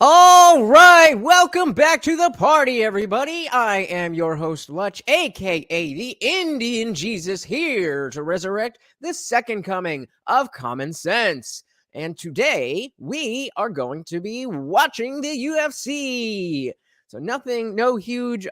All right, welcome back to the party, everybody. I am your host, Lutch, aka the Indian Jesus, here to resurrect the second coming of common sense. And today we are going to be watching the UFC. So no huge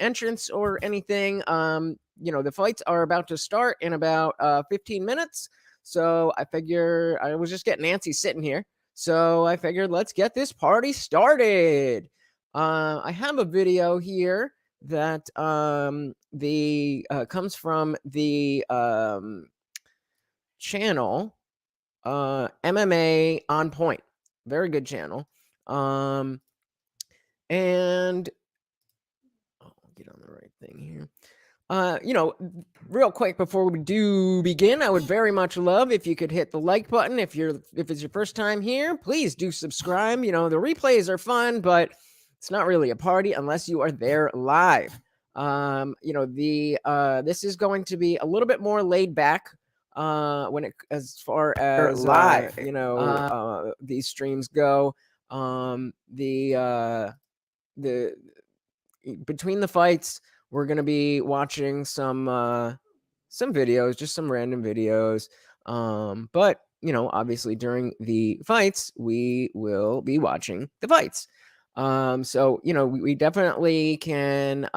entrance or anything. The fights are about to start in about 15 minutes. So I figure I was just getting antsy sitting here. So I figured let's get this party started. I have a video here that comes from the channel MMA on Point. Very good channel. And I'll get on the right thing here. Real quick before we do begin, I would very much love if you could hit the like button. If it's your first time here, please do subscribe. The replays are fun, but it's not really a party unless you are there live. This is going to be a little bit more laid back as far as live, these streams go. The between the fights, we're going to be watching some videos, just some random videos. But obviously during the fights, we will be watching the fights. So we definitely can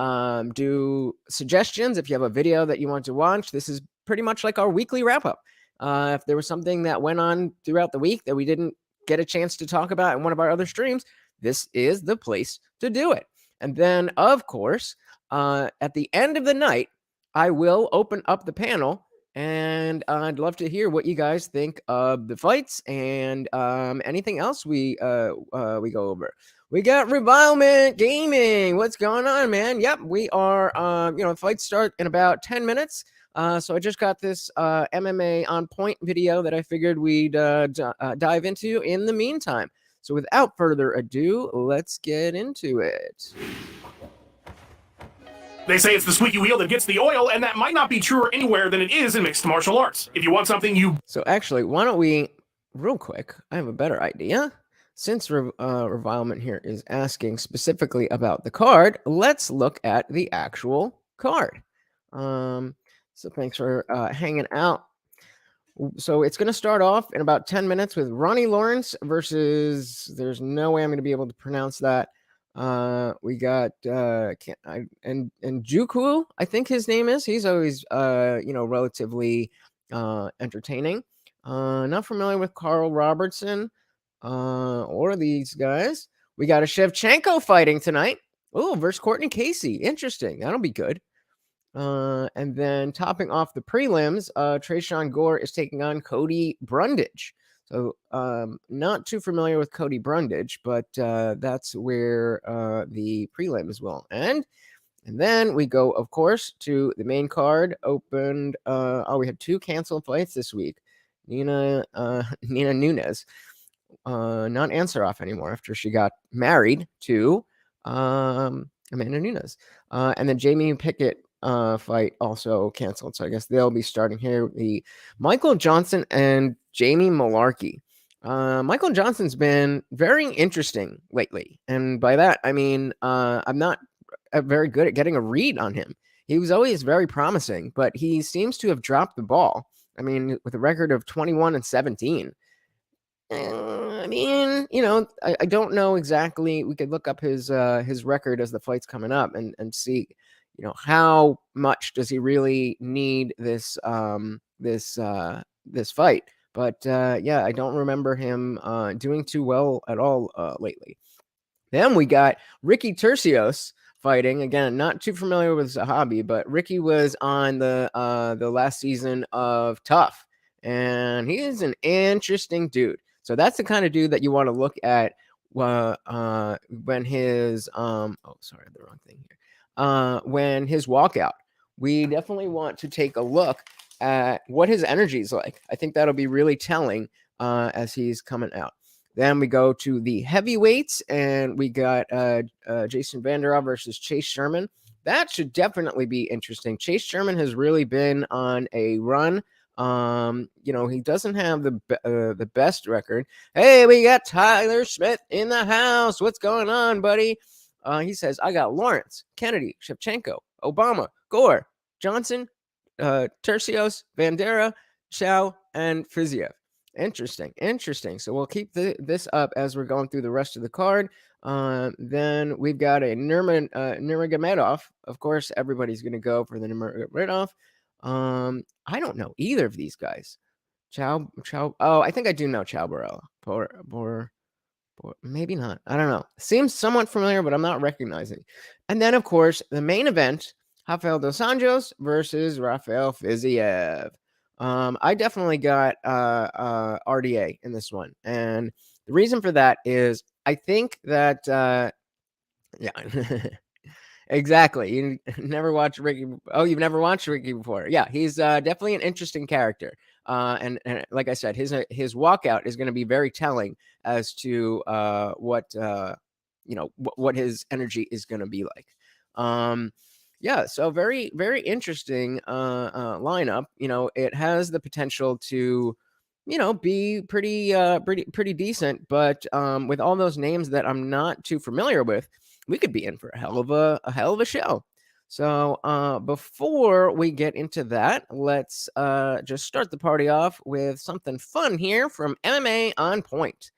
do suggestions if you have a video that you want to watch. This is pretty much like our weekly wrap up. If there was something that went on throughout the week that we didn't get a chance to talk about in one of our other streams, this is the place to do it. And then, of course, at the end of the night, I will open up the panel, and I'd love to hear what you guys think of the fights and anything else we go over. We got Revilement Gaming. What's going on, man? Yep, we are. Fights start in about 10 minutes. So I just got this MMA on Point video that I figured we'd dive into in the meantime. So without further ado, let's get into it. They say it's the squeaky wheel that gets the oil, and that might not be truer anywhere than it is in mixed martial arts. If you want something So actually, why don't we, real quick, I have a better idea. Since Revilement here is asking specifically about the card, let's look at the actual card. So thanks for hanging out. So it's going to start off in about 10 minutes with Ronnie Lawrence versus, there's no way I'm going to be able to pronounce that. We got and Juku, I think his name is. He's always relatively entertaining. Not familiar with Carl Robertson or these guys. We got a Shevchenko fighting tonight. Oh, versus Courtney Casey. Interesting. That'll be good. And then topping off the prelims, Trayshawn Gore is taking on Cody Brundage. So not too familiar with Cody Brundage, but that's where the prelims will end. And then we go, of course, to the main card. Opened. We had 2 canceled fights this week. Nina Nunes, not Ansaroff anymore after she got married to Amanda Nunes. And then Jamie Pickett fight also canceled. So I guess they'll be starting here. The Michael Johnson and Jamie Malarkey. Michael Johnson's been very interesting lately. And by that, I mean, I'm not very good at getting a read on him. He was always very promising, but he seems to have dropped the ball. I mean, with a record of 21-17. I mean, I don't know exactly. We could look up his record as the fight's coming up and see, how much does he really need this this fight. But yeah, I don't remember him doing too well at all lately. Then we got Ricky Tercios fighting. Again, not too familiar with Zahabi, but Ricky was on the last season of Tough, and he is an interesting dude. So that's the kind of dude that you want to look at when his sorry, the wrong thing here. When his walkout, we definitely want to take a look at what his energy is like. I think that'll be really telling as he's coming out. Then we go to the heavyweights, and we got Jason Vanderhoff versus Chase Sherman. That should definitely be interesting. Chase Sherman has really been on a run He doesn't have the best record. Hey, we got Tyler Smith in the house. What's going on, buddy? He says, I got Lawrence, Kennedy, Shevchenko, Obama, Gore, Johnson, Tercios, Vandera, Chow, and Fiziev. Interesting. So we'll keep this up as we're going through the rest of the card. Then we've got a Nurmagomedov. Of course, everybody's going to go for the Nurmagomedov. I don't know either of these guys. Chow. Oh, I think I do know Chow Burrell. Maybe not. I don't know. Seems somewhat familiar, but I'm not recognizing. And then, of course, the main event: Rafael dos Anjos versus Rafael Fiziev. I definitely got RDA in this one, and the reason for that is I think that yeah. Exactly. You never watched Ricky. Oh, you've never watched Ricky before. Yeah, he's definitely an interesting character. And like I said, his walkout is going to be very telling as to what his energy is going to be like. Yeah, so very, very interesting lineup. It has the potential to be pretty decent, but with all those names that I'm not too familiar with, we could be in for a hell of a show. So before we get into that, let's just start the party off with something fun here from MMA on Point.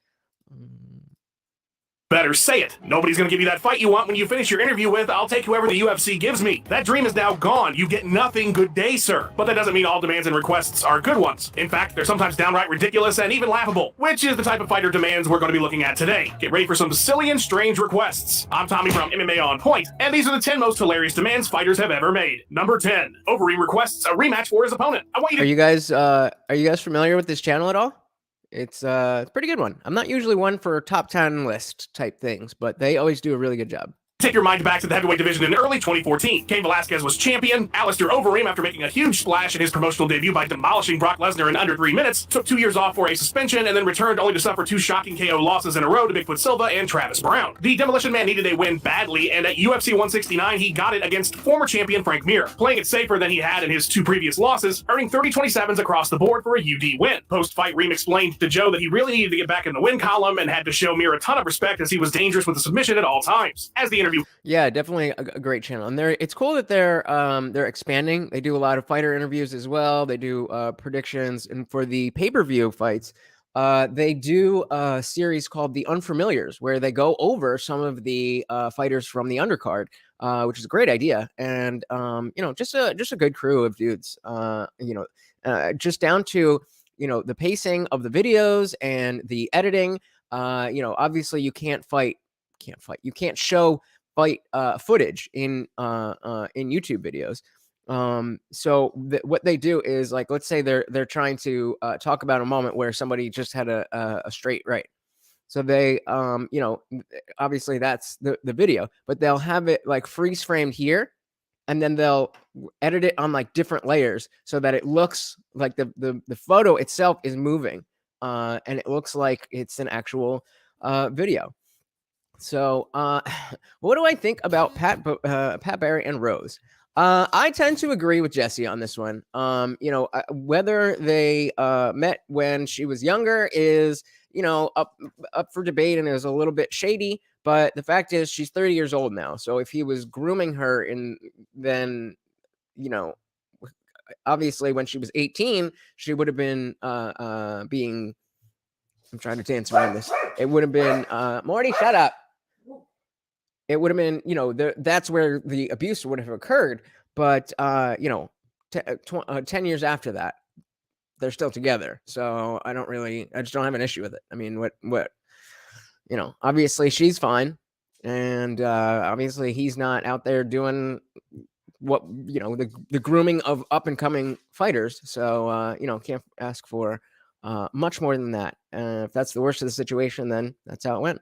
Better say it. Nobody's going to give you that fight you want when you finish your interview with, I'll take whoever the UFC gives me. That dream is now gone. You get nothing. Good day, sir. But that doesn't mean all demands and requests are good ones. In fact, they're sometimes downright ridiculous and even laughable, which is the type of fighter demands we're going to be looking at today. Get ready for some silly and strange requests. I'm Tommy from MMA on Point, and these are the 10 most hilarious demands fighters have ever made. Number 10. Overeem requests a rematch for his opponent. I want you to... Are you guys familiar with this channel at all? It's a pretty good one. I'm not usually one for top 10 list type things, but they always do a really good job. Take your mind back to the heavyweight division in early 2014. Cain Velasquez was champion. Alistair Overeem, after making a huge splash in his promotional debut by demolishing Brock Lesnar in under 3 minutes, took 2 years off for a suspension and then returned only to suffer 2 shocking KO losses in a row to Bigfoot Silva and Travis Brown. The Demolition Man needed a win badly, and at UFC 169, he got it against former champion Frank Mir, playing it safer than he had in his 2 previous losses, earning 30-27s across the board for a UD win. Post-fight, Reem explained to Joe that he really needed to get back in the win column and had to show Mir a ton of respect as he was dangerous with the submission at all times. As the interview... Yeah, definitely a great channel, and it's cool that they're expanding. They do a lot of fighter interviews as well. They do predictions, and for the pay-per-view fights, they do a series called The Unfamiliars, where they go over some of the fighters from the undercard, which is a great idea, and just a good crew of dudes. Just down to the pacing of the videos and the editing. Obviously you can't show fight footage in YouTube videos. So what they do is, like, let's say they're trying to talk about a moment where somebody just had a straight right. So they obviously that's the video, but they'll have it like freeze framed here, and then they'll edit it on like different layers so that it looks like the photo itself is moving, and it looks like it's an actual video. So, what do I think about Pat Barry and Rose? I tend to agree with Jesse on this one. Whether they met when she was younger is, up for debate, and it was a little bit shady. But the fact is, she's 30 years old now. So if he was grooming her, then obviously when she was 18, she would have been being. I'm trying to dance around this. It would have been Morty, shut up. It would have been, that's where the abuse would have occurred. But, 10 years after that, they're still together. So I just don't have an issue with it. I mean, what, obviously she's fine. And obviously he's not out there doing what, the grooming of up and coming fighters. So, can't ask for much more than that. If that's the worst of the situation, then that's how it went.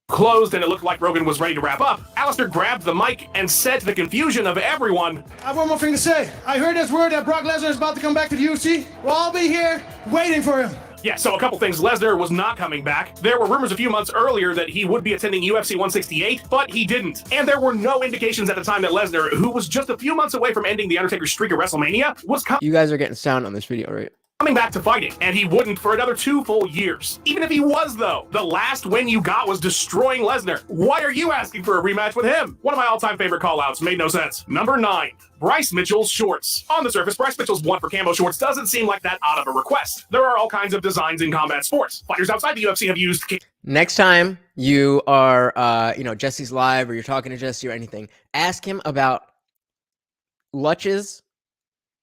Closed, and it looked like Rogan was ready to wrap up. Alistair grabbed the mic and said to the confusion of everyone, I have one more thing to say. I heard this word that Brock Lesnar is about to come back to the UFC. We'll all be here waiting for him. Yeah, so a couple things. Lesnar was not coming back. There were rumors a few months earlier that he would be attending UFC 168, but he didn't. And there were no indications at the time that Lesnar, who was just a few months away from ending The Undertaker's streak at WrestleMania, was You guys are getting sound on this video, right? coming back to fighting, and he wouldn't for another 2 full years. Even if he was, though, the last win you got was destroying Lesnar. Why are you asking for a rematch with him? One of my all-time favorite call-outs made no sense. Number 9. Bryce Mitchell's shorts. On the surface, Bryce Mitchell's want for camo shorts doesn't seem like that odd of a request. There are all kinds of designs in combat sports. Fighters outside the UFC have used... Next time you are, Jesse's live or you're talking to Jesse or anything, ask him about Lutch's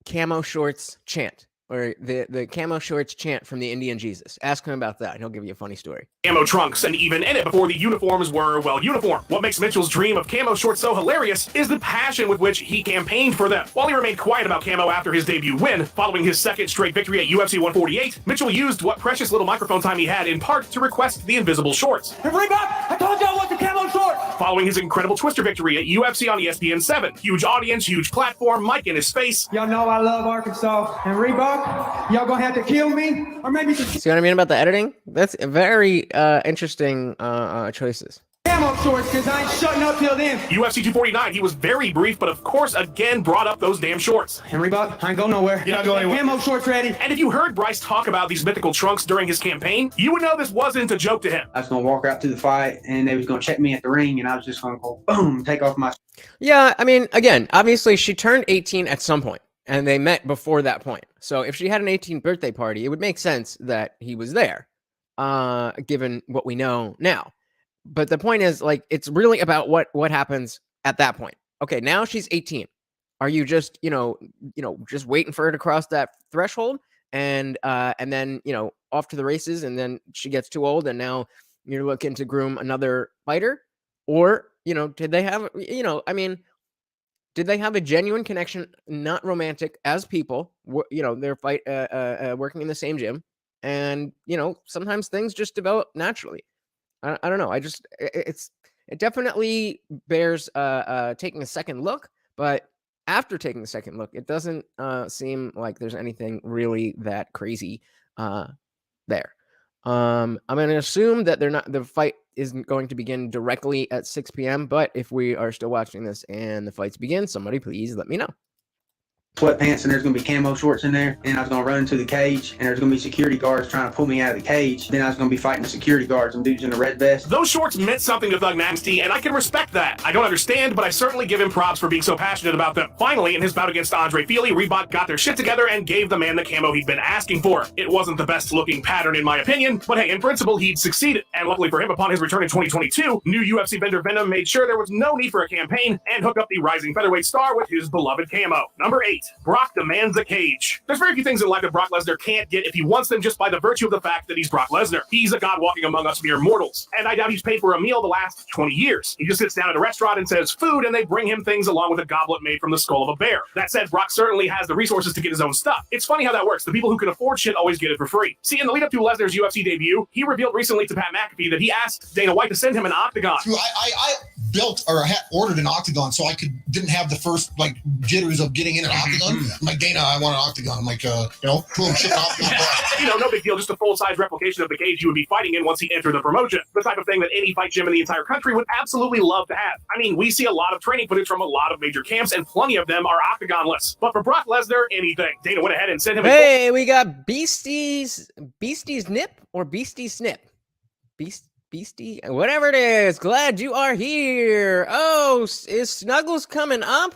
camo shorts chant. Or the camo shorts chant from the IndianJesus. Ask him about that, and he'll give you a funny story. Camo trunks, and even in it before the uniforms were, well, uniform. What makes Mitchell's dream of camo shorts so hilarious is the passion with which he campaigned for them. While he remained quiet about camo after his debut win, following his second straight victory at UFC 148, Mitchell used what precious little microphone time he had in part to request the invisible shorts. Hey, Reebok, I told you I want the camo shorts! Following his incredible Twister victory at UFC on ESPN 7. Huge audience, huge platform, mic in his face. Y'all know I love Arkansas. And Reebok, y'all gonna have to kill me, or maybe just See what I mean about the editing? That's very interesting choices. camo shorts, because I ain't shutting up till then. UFC 249, he was very brief, but of course again brought up those damn shorts. And Reebok, I ain't going nowhere. You're not going anywhere. Camo shorts ready. And if you heard Bryce talk about these mythical trunks during his campaign, you would know this wasn't a joke to him. I was gonna walk out to the fight, and they was gonna check me at the ring, and I was just gonna go boom, take off my. Yeah, I mean, again, obviously she turned 18 at some point, and they met before that point. So if she had an 18th birthday party, it would make sense that he was there, given what we know now. But the point is, like, it's really about what happens at that point. Okay, now she's 18. Are you just, just waiting for her to cross that threshold, and then, off to the races, and then she gets too old, and now you're looking to groom another fighter? Or, did they have, did they have a genuine connection, not romantic, as people? They're working in the same gym, and sometimes things just develop naturally. I don't know. It definitely bears taking a second look, but after taking a second look, it doesn't seem like there's anything really that crazy there. I'm going to assume that the fight isn't going to begin directly at 6 p.m. But if we are still watching this and the fights begin, somebody please let me know. Sweatpants, and there's gonna be camo shorts in there, and I was gonna run into the cage, and there's gonna be security guards trying to pull me out of the cage. Then I was gonna be fighting the security guards and dudes in the red vest. Those shorts meant something to Thug Nasty, and I can respect that. I don't understand, but I certainly give him props for being so passionate about them. Finally, in his bout against Andre Feely, Reebok got their shit together and gave the man the camo he'd been asking for. It wasn't the best looking pattern in my opinion, but hey, in principle, he'd succeeded. And luckily for him, upon his return in 2022, new UFC vendor Venom made sure there was no need for a campaign and hooked up the rising featherweight star with his beloved camo. Number 8, Brock demands a cage. There's very few things in life that Brock Lesnar can't get if he wants them, just by the virtue of the fact that he's Brock Lesnar. He's a god walking among us mere mortals, and I doubt he's paid for a meal the last 20 years. He just sits down at a restaurant and says food, and they bring him things along with a goblet made from the skull of a bear. That said, Brock certainly has the resources to get his own stuff. It's funny how that works. The people who can afford shit always get it for free. See, in the lead up to Lesnar's UFC debut, he revealed recently to Pat McAfee that he asked Dana White to send him an octagon. I built or had ordered an octagon so I didn't have the first jitters of getting in an octagon. I'm like, Dana, I want an octagon. I'm like, boom, ship an octagon. No big deal, just a full-size replication of the cage you would be fighting in once he entered the promotion. The type of thing that any fight gym in the entire country would absolutely love to have. I mean, we see a lot of training footage from a lot of major camps, and plenty of them are octagonless. But for Brock Lesnar, anything. Dana went ahead and sent him Hey, we got Beastie's Nip or Beastie Snip? Beastie, whatever it is. Glad you are here. Oh, is Snuggles coming up?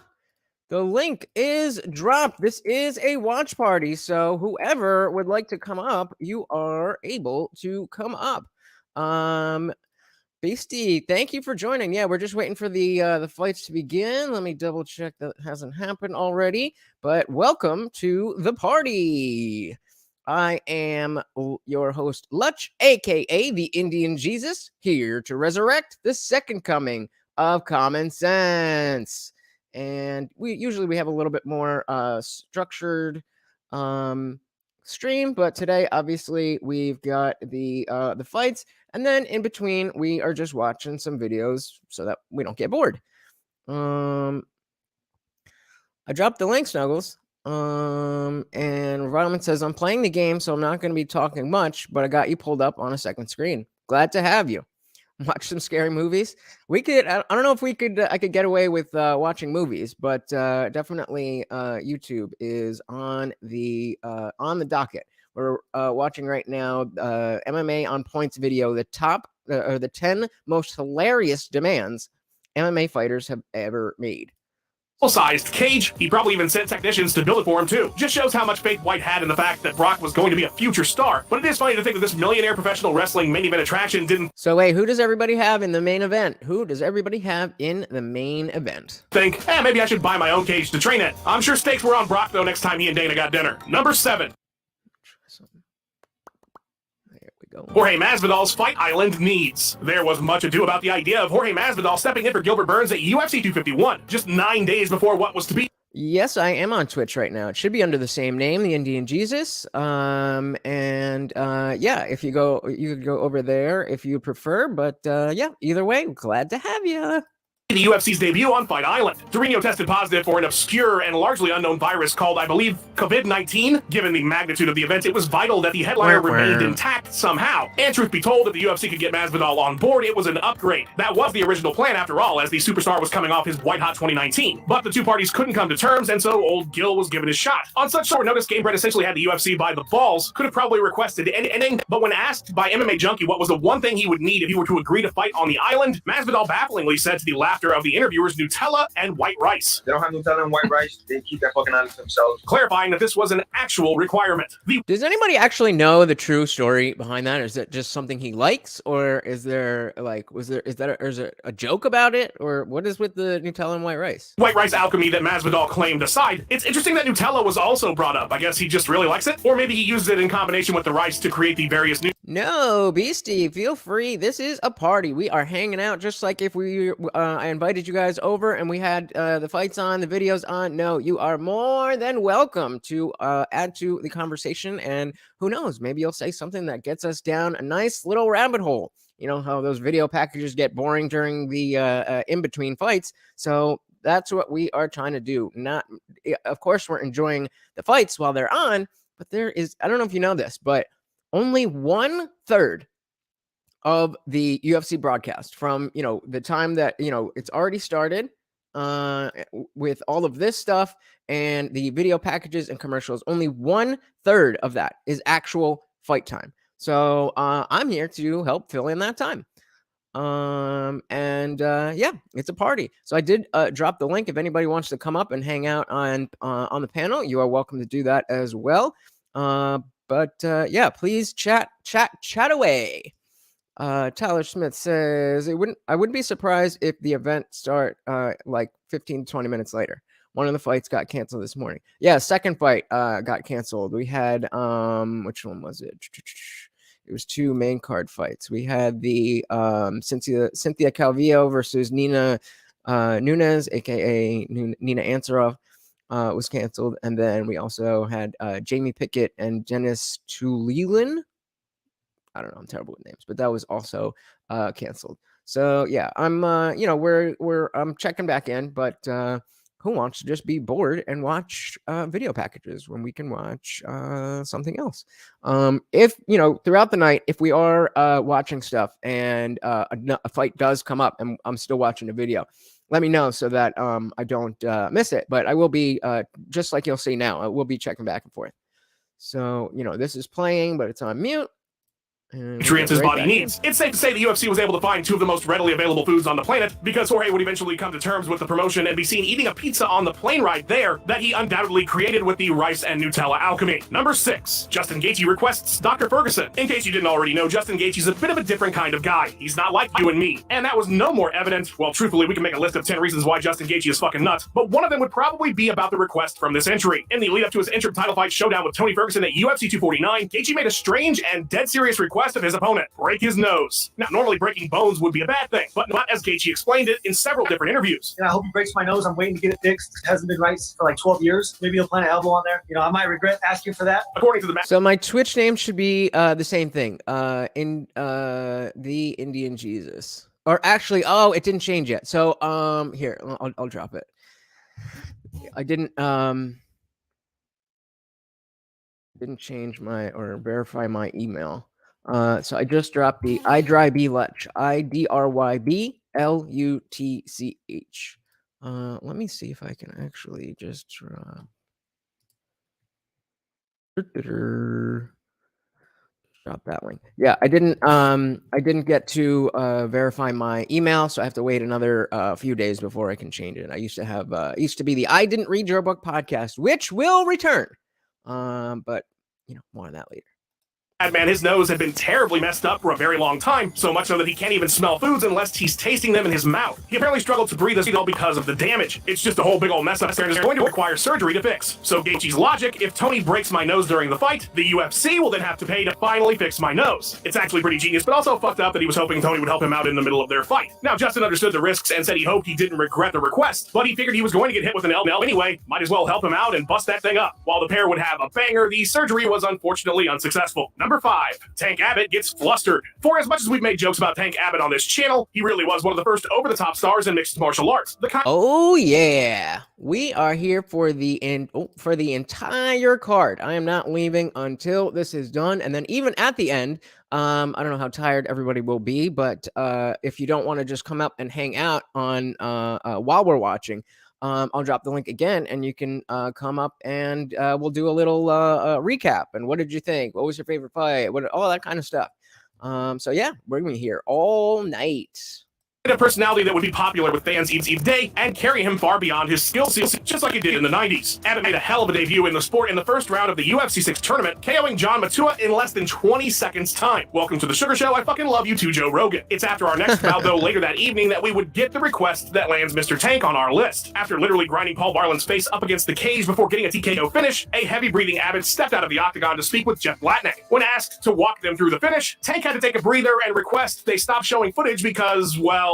The link is dropped. This is a watch party, so whoever would like to come up, you are able to come up. Beastie, thank you for joining. Yeah, we're just waiting for the fights to begin. Let me double check that hasn't happened already. But welcome to the party. I am your host, Lutch, aka the IndianJesus, here to resurrect the second coming of common sense. And we have a little bit more structured stream, but today obviously we've got the fights, and then in between we are just watching some videos so that we don't get bored. I dropped the link, Snuggles. And Rodman says, I'm playing the game, so I'm not going to be talking much, but I got you pulled up on a second screen. Glad to have you. Watch some scary movies. We could, I don't know if we could, I could get away with watching movies, but definitely YouTube is on the docket. We're watching right now MMA on Points video, the top or the 10 most hilarious demands MMA fighters have ever made. Full-sized cage. He probably even sent technicians to build it for him too. Just shows how much faith White had in the fact that Brock was going to be a future star. But it is funny to think that this millionaire professional wrestling main event attraction didn't wait, who does everybody have in the main event? Who does everybody have in the main event? Think, maybe I should buy my own cage to train at. I'm sure stakes were on Brock though next time he and Dana got dinner. Number 7. Jorge Masvidal's Fight Island needs. There was much ado about the idea of Jorge Masvidal stepping in for Gilbert Burns at UFC 251, just 9 days before what was to be. Yes, I am on Twitch right now. It should be under the same name, the IndianJesus. Yeah, if you could go over there if you prefer. But yeah, either way, glad to have you. The UFC's debut on Fight Island. Torino tested positive for an obscure and largely unknown virus called, I believe, COVID-19. Given the magnitude of the event, it was vital that the headliner remained intact somehow. And truth be told, if the UFC could get Masvidal on board, it was an upgrade. That was the original plan, after all, as the superstar was coming off his white-hot 2019. But the two parties couldn't come to terms, and so old Gil was given his shot. On such short notice, Gamebred essentially had the UFC by the balls, could have probably requested anything, but when asked by MMA Junkie what was the one thing he would need if he were to agree to fight on the island, Masvidal bafflingly said to the laughter of the interviewers, Nutella and white rice. They don't have Nutella and white rice. They keep that fucking island to themselves. Clarifying that this was an actual requirement. Does anybody actually know the true story behind that? Is it just something he likes, or is there is there a joke about it, or what is with the Nutella and white rice? White rice alchemy that Masvidal claimed aside, it's interesting that Nutella was also brought up. I guess he just really likes it, or maybe he uses it in combination with the rice to create the various new. No, Beastie, feel free. This is a party. We are hanging out just like if I invited you guys over and we had the fights on, the videos on. No, you are more than welcome to add to the conversation, and who knows, maybe you'll say something that gets us down a nice little rabbit hole. You know how those video packages get boring during the in-between fights, so that's what we are trying to do. Of course, we're enjoying the fights while they're on, but there is, I don't know if you know this, but only 1/3 of the UFC broadcast from, the time that, it's already started with all of this stuff and the video packages and commercials, only 1/3 of that is actual fight time. So I'm here to help fill in that time. Yeah, it's a party. So I did drop the link. If anybody wants to come up and hang out on the panel, you are welcome to do that as well. Yeah, please chat away. Tyler Smith says I wouldn't be surprised if the event start like 15 to 20 minutes later. One of the fights got canceled this morning. Yeah, second fight got canceled. We had which one was it? It was 2 main card fights. We had the Cynthia Calvillo versus Nina Nunes, aka Nina Ansaroff. Was canceled, and then we also had Jamie Pickett and Dennis Tulilin. I don't know, I'm terrible with names, but that was also canceled. So yeah, I'm I'm checking back in, but who wants to just be bored and watch video packages when we can watch something else? If throughout the night, if we are watching stuff and a fight does come up and I'm still watching a video, let me know so that I don't miss it. But I will be, just like you'll see now, I will be checking back and forth. So, this is playing, but it's on mute. Nutrients his body needs. It's safe to say the UFC was able to find 2 of the most readily available foods on the planet, because Jorge would eventually come to terms with the promotion and be seen eating a pizza on the plane ride there that he undoubtedly created with the rice and Nutella alchemy. Number 6. Justin Gaethje requests Dr. Ferguson. In case you didn't already know, Justin Gaethje's a bit of a different kind of guy. He's not like you and me. And that was no more evident. Well, truthfully, we can make a list of 10 reasons why Justin Gaethje is fucking nuts, but one of them would probably be about the request from this entry. In the lead up to his interim title fight showdown with Tony Ferguson at UFC 249, Gaethje made a strange and dead serious request of his opponent: break his nose. Now, normally breaking bones would be a bad thing, but not as Gaethje explained it in several different interviews. I hope he breaks my nose. I'm waiting to get it fixed. It hasn't been right for like 12 years. Maybe he'll plant an elbow on there. I might regret asking for that. According to the So my Twitch name should be the same thing. The IndianJesus. Or actually, it didn't change yet. So here, I'll drop it. I didn't didn't change my or verify my email. So I just dropped the iDryB Lutch, IDRYB LUTCH. Let me see if I can actually just drop. Drop that link. Yeah, I didn't get to verify my email, so I have to wait another few days before I can change it. I used to have used to be the I Didn't Read Your Book podcast, which will return. But more on that later. Man, his nose had been terribly messed up for a very long time, so much so that he can't even smell foods unless he's tasting them in his mouth. He apparently struggled to breathe all because of the damage. It's just a whole big old mess up there and is going to require surgery to fix. So Gaethje's logic, if Tony breaks my nose during the fight, the UFC will then have to pay to finally fix my nose. It's actually pretty genius, but also fucked up that he was hoping Tony would help him out in the middle of their fight. Now, Justin understood the risks and said he hoped he didn't regret the request, but he figured he was going to get hit with an L anyway, might as well help him out and bust that thing up. While the pair would have a banger, the surgery was unfortunately unsuccessful. Number 5. Tank Abbott gets flustered. For as much as we've made jokes about Tank Abbott on this channel, he really was one of the first over-the-top stars in mixed martial arts. Oh yeah, we are here for the entire card. I am not leaving until this is done, and then even at the end, I don't know how tired everybody will be, but if you don't want to just come up and hang out on while we're watching, I'll drop the link again, and you can come up and we'll do a little recap. And what did you think? What was your favorite fight? All that kind of stuff. So yeah, we're gonna be here all night. A personality that would be popular with fans each day and carry him far beyond his skill ceiling, just like he did in the 90s. Abbott made a hell of a debut in the sport in the first round of the UFC 6 tournament, KOing John Matua in less than 20 seconds time. Welcome to the Sugar Show. I fucking love you too, Joe Rogan. It's after our next bout, though, later that evening that we would get the request that lands Mr. Tank on our list. After literally grinding Paul Barlin's face up against the cage before getting a TKO finish, a heavy-breathing Abbott stepped out of the octagon to speak with Jeff Blatnick. When asked to walk them through the finish, Tank had to take a breather and request they stop showing footage because, well...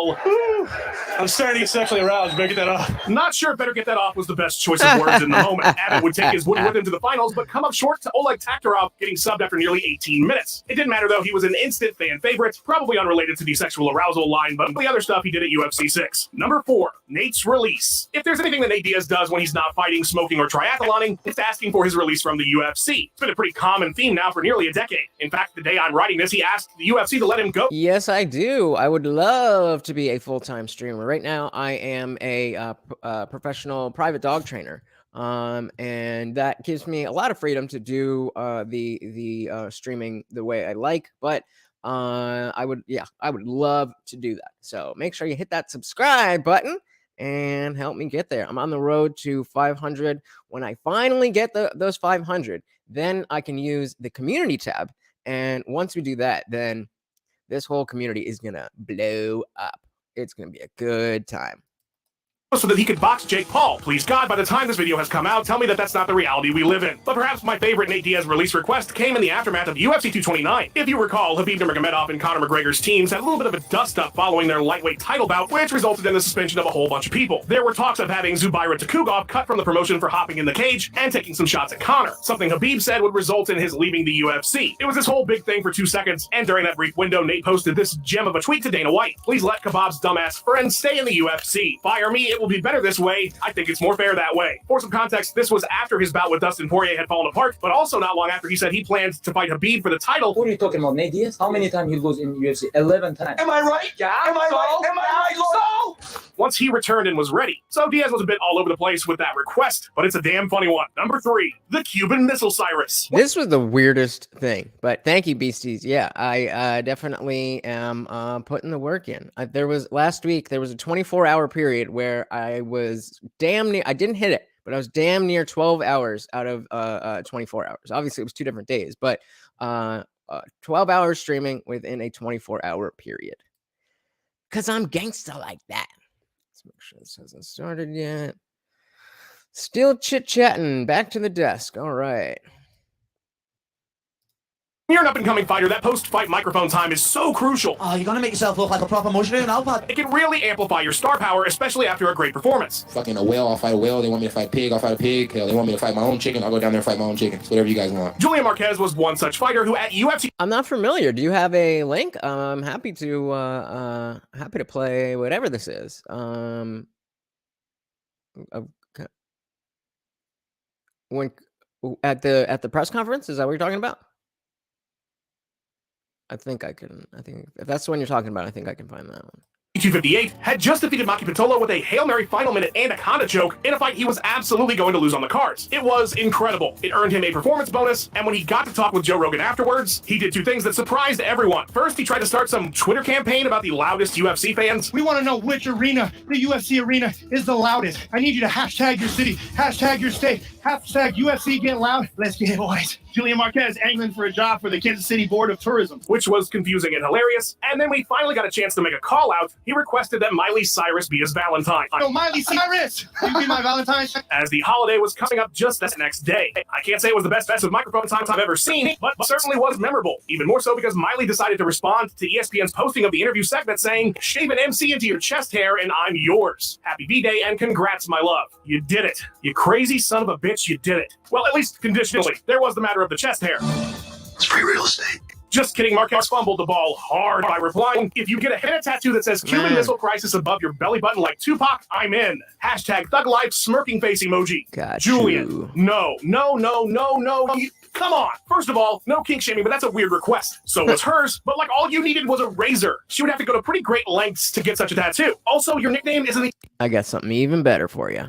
I'm starting to get sexually aroused. Better get that off. Not sure better get that off was the best choice of words in the moment. Abbott would take his win with him to the finals, but come up short to Oleg Taktarov, getting subbed after nearly 18 minutes. It didn't matter, though. He was an instant fan favorite, probably unrelated to the sexual arousal line, but the other stuff he did at UFC 6. Number 4, Nate's release. If there's anything that Nate Diaz does when he's not fighting, smoking, or triathloning, it's asking for his release from the UFC. It's been a pretty common theme now for nearly a decade. In fact, the day I'm writing this, he asked the UFC to let him go. Yes, I do. I would love to be a full-time streamer. Right now, I am a professional private dog trainer, and that gives me a lot of freedom to do the streaming the way I like. But I would love to do that. So make sure you hit that subscribe button and help me get there. I'm on the road to 500. When I finally get those 500, then I can use the community tab. And once we do that, then this whole community is gonna blow up. It's going to be a good time. So that he could box Jake Paul. Please God, by the time this video has come out, tell me that that's not the reality we live in. But perhaps my favorite Nate Diaz release request came in the aftermath of UFC 229. If you recall, Khabib Nurmagomedov and Conor McGregor's teams had a little bit of a dust-up following their lightweight title bout, which resulted in the suspension of a whole bunch of people. There were talks of having Zubaira Tukhugov cut from the promotion for hopping in the cage and taking some shots at Conor, something Khabib said would result in his leaving the UFC. It was this whole big thing for 2 seconds, and during that brief window, Nate posted this gem of a tweet to Dana White. Please let Kebab's dumbass friend stay in the UFC. Fire me, it will be better this way. I think it's more fair that way. For some context, this was after his bout with Dustin Poirier had fallen apart, but also not long after he said he planned to fight Khabib for the title. What are you talking about, Nate Diaz? How many times he lose in UFC? 11 times. Am I right? Yeah. Am I right? Am I right, Lord? Once he returned and was ready. So Diaz was a bit all over the place with that request, but it's a damn funny one. Number 3, the Cuban Missile Cyrus. This was the weirdest thing, but thank you, Beasties. Yeah, I definitely am putting the work in. Last week, there was a 24-hour period where I was damn near, I didn't hit it, but I was damn near 12 hours out of 24 hours. Obviously, it was 2 different days, but 12 hours streaming within a 24-hour period. Because I'm gangsta like that. Let's make sure this hasn't started yet. Still chit-chatting. Back to the desk. All right. You're an up-and-coming fighter. That post-fight microphone time is so crucial. Oh, you're gonna make yourself look like a proper mushroom now, bud. It can really amplify your star power, especially after a great performance. Fucking a whale, I'll fight a whale. They want me to fight pig, I'll fight a pig. Hell, they want me to fight my own chicken, I'll go down there and fight my own chicken. It's whatever you guys want. Julian Marquez was one such fighter who at UFC... I'm not familiar. Do you have a link? I'm happy to play whatever this is. At the press conference? Is that what you're talking about? I think if that's the one you're talking about, I think I can find that one. 258 had just defeated Maki Pitolo with a Hail Mary final minute anaconda choke in a fight he was absolutely going to lose on the cards. It was incredible. It earned him a performance bonus, and when he got to talk with Joe Rogan afterwards, he did two things that surprised everyone. First, he tried to start some Twitter campaign about the loudest UFC fans. We want to know which arena, the UFC arena, is the loudest. I need you to hashtag your city, hashtag your state, hashtag UFC get loud. Let's get it, boys. Julian Marquez angling for a job for the Kansas City Board of Tourism. Which was confusing and hilarious. And then we finally got a chance to make a call out. He requested that Miley Cyrus be his Valentine. Oh, Miley Cyrus! You be my Valentine? As the holiday was coming up just the next day. I can't say it was the best of microphone times I've ever seen, but certainly was memorable. Even more so because Miley decided to respond to ESPN's posting of the interview segment saying, "Shave an MC into your chest hair and I'm yours. Happy B-Day and congrats, my love. You did it. You crazy son of a bitch, you did it." Well, at least conditionally. There was the matter of the chest hair. It's free real estate. Just kidding, Marquez fumbled the ball hard by replying, "If you get a henna tattoo that says Cuban Missile Crisis above your belly button like Tupac, I'm in." Hashtag Thug Life smirking face emoji. Got Julian, you. no. Come on. First of all, no kink shaming, but that's a weird request. So was hers, but like all you needed was a razor. She would have to go to pretty great lengths to get such a tattoo. Also, your nickname isn't the I got something even better for you.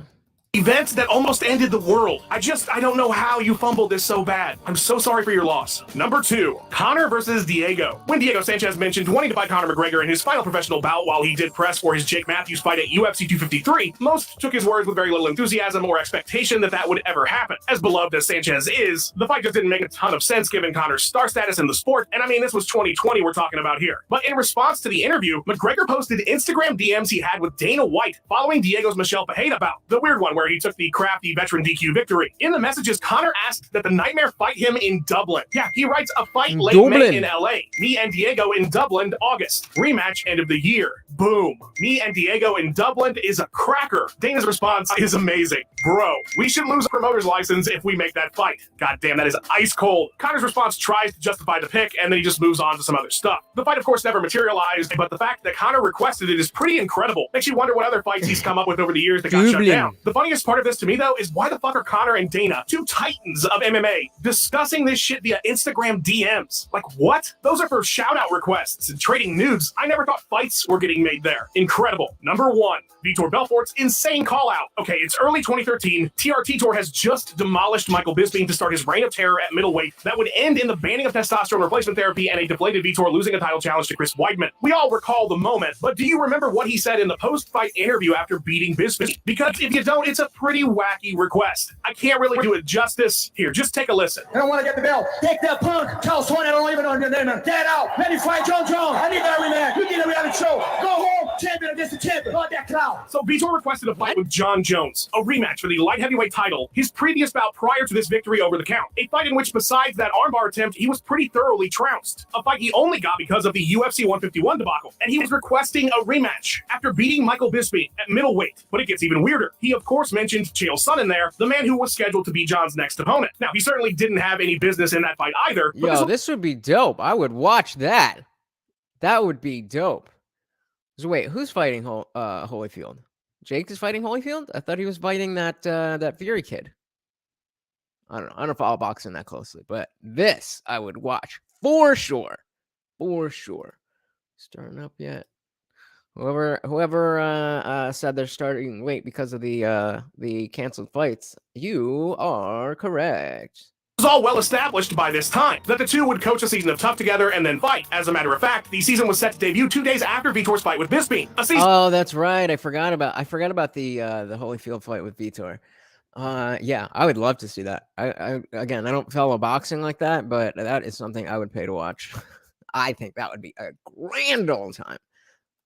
event that almost ended the world. I don't know how you fumbled this so bad. I'm so sorry for your loss. Number 2, Conor versus Diego. When Diego Sanchez mentioned wanting to fight Conor McGregor in his final professional bout while he did press for his Jake Matthews fight at UFC 253, most took his words with very little enthusiasm or expectation that would ever happen. As beloved as Sanchez is, the fight just didn't make a ton of sense given Conor's star status in the sport, and I mean, this was 2020 we're talking about here. But in response to the interview, McGregor posted Instagram DMs he had with Dana White following Diego's Michelle Pajeda bout, the weird one where he took the crafty veteran DQ victory. In the messages, Conor asked that the Nightmare fight him in Dublin. Yeah, he writes, "A fight late May in LA. Me and Diego in Dublin, August. Rematch end of the year." Boom. Me and Diego in Dublin is a cracker. Dana's response is amazing. "Bro, we should lose a promoter's license if we make that fight." God damn, that is ice cold. Conor's response tries to justify the pick, and then he just moves on to some other stuff. The fight, of course, never materialized, but the fact that Conor requested it is pretty incredible. Makes you wonder what other fights he's come up with over the years that got shut down. The funniest part of this to me, though, is why the fuck are Conor and Dana, two titans of MMA, discussing this shit via Instagram DMs? Like, what? Those are for shout-out requests and trading nudes. I never thought fights were getting made there. Incredible. Number 1, Vitor Belfort's insane call-out. Okay, it's early 2013. TRT Tour has just demolished Michael Bisping to start his reign of terror at middleweight that would end in the banning of testosterone replacement therapy and a deflated Vitor losing a title challenge to Chris Weidman. We all recall the moment, but do you remember what he said in the post-fight interview after beating Bisping? Because if you don't, it's a pretty wacky request. I can't really do it justice. Here, just take a listen. I don't want to get the belt. Take that punk. Tell Swan I don't even know your name. Get out. Let me fight John Jones. I need that rematch. You need a reality show. Go home. Champion against the champion. Not that clown. So Vitor requested a fight with John Jones, a rematch for the light heavyweight title, his previous bout prior to this victory over the count. A fight in which, besides that armbar attempt, he was pretty thoroughly trounced. A fight he only got because of the UFC 151 debacle. And he was requesting a rematch after beating Michael Bisping at middleweight. But it gets even weirder. He, of course, mentioned Chael Sonnen there, the man who was scheduled to be John's next opponent. Now, he certainly didn't have any business in that fight either. But Yo, this would be dope. I would watch that. That would be dope. So wait, who's fighting Holyfield? Jake is fighting Holyfield? I thought he was fighting that Fury kid. I don't know. I don't follow boxing that closely, but this I would watch for sure. For sure. Starting up yet? Whoever said they're starting late because of the canceled fights, you are correct. It was all well established by this time that the two would coach a season of Tough together and then fight. As a matter of fact, the season was set to debut 2 days after Vitor's fight with Bisping. Oh, that's right. I forgot about the Holyfield fight with Vitor. Yeah, I would love to see that. I don't follow boxing like that, but that is something I would pay to watch. I think that would be a grand old time.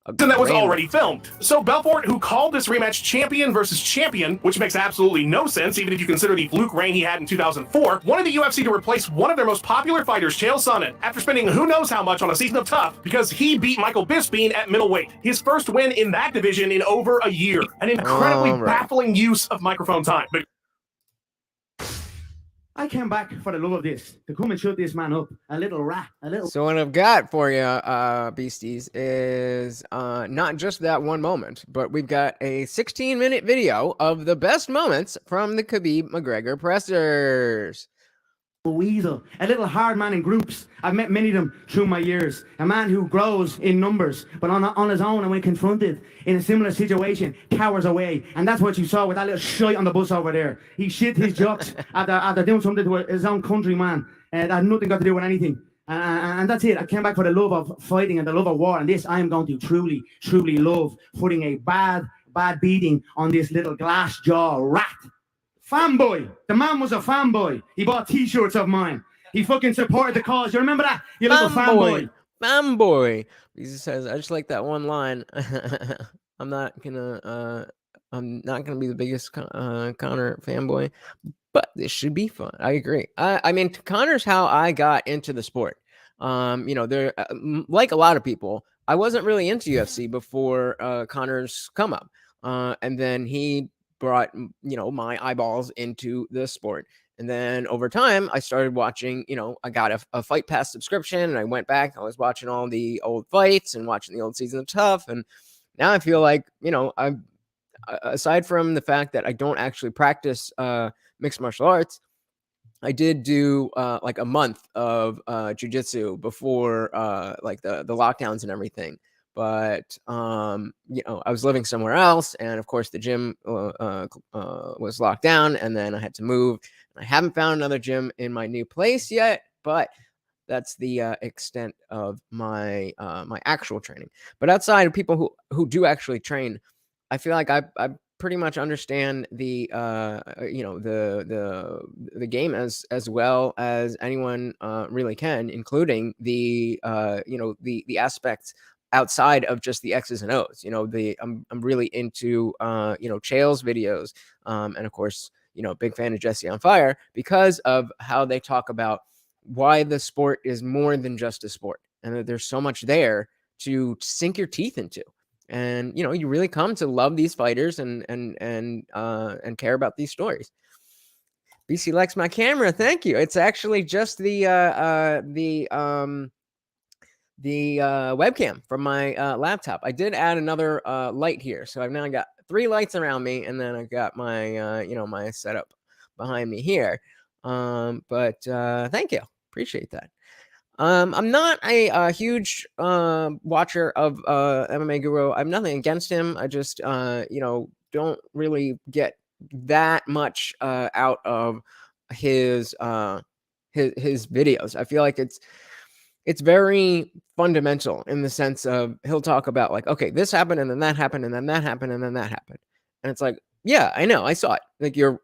And that was already filmed. So Belfort, who called this rematch champion versus champion, which makes absolutely no sense even if you consider the fluke reign he had in 2004, wanted the UFC to replace one of their most popular fighters, Chael Sonnen, after spending who knows how much on a season of Tough because he beat Michael Bisping at middleweight. His first win in that division in over a year. An incredibly baffling use of microphone time. But I came back for the love of this, to come and shut this man up. A little rat, a little... So what I've got for you, beasties, is not just that one moment, but we've got a 16-minute video of the best moments from the Khabib McGregor pressers. Weasel, a little hard man in groups. I've met many of them through my years. A man who grows in numbers, but on his own, and when confronted in a similar situation, cowers away. And that's what you saw with that little shite on the bus over there. He shit his jocks after doing something to his own countryman. That had nothing got to do with anything. And that's it. I came back for the love of fighting and the love of war. And this, I am going to truly, truly love putting a bad beating on this little glass jaw rat. Fanboy. The man was a fanboy. He bought t-shirts of mine. He fucking supported the cause. You remember that? You little fanboy. Fanboy. He says, I just like that one line. I'm not gonna be the biggest Conor fanboy, but this should be fun. I agree. I mean, Conor's how I got into the sport. There, like a lot of people, I wasn't really into UFC before Conor's come up, and then he brought my eyeballs into the sport. And then over time I started watching, I got a Fight Pass subscription, and I went back. I was watching all the old fights and watching the old season of Tough, and now I feel like I'm, aside from the fact that I don't actually practice mixed martial arts, I did do like a month of jiu-jitsu before like the lockdowns and everything. But I was living somewhere else, and of course the gym was locked down, and then I had to move. I haven't found another gym in my new place yet, but that's the extent of my my actual training. But outside of people who do actually train, I feel like I pretty much understand the the game as well as anyone really can, including the the aspects outside of just the X's and O's. I'm really into Chael's videos, and of course big fan of Jesse on Fire because of how they talk about why the sport is more than just a sport, and that there's so much there to sink your teeth into. And you really come to love these fighters and care about these stories. BC likes my camera. Thank you. It's actually just the webcam from my laptop. I did add another light here, so I've now got 3 lights around me, and then I've got my my setup behind me here. But thank you, appreciate that. I'm not a huge watcher of MMA Guru. I'm nothing against him. I just don't really get that much out of his videos. I feel like it's very fundamental in the sense of he'll talk about like, okay, this happened, and then that happened, and then that happened, and then that happened. And it's like, yeah, I know, I saw it. Like, you're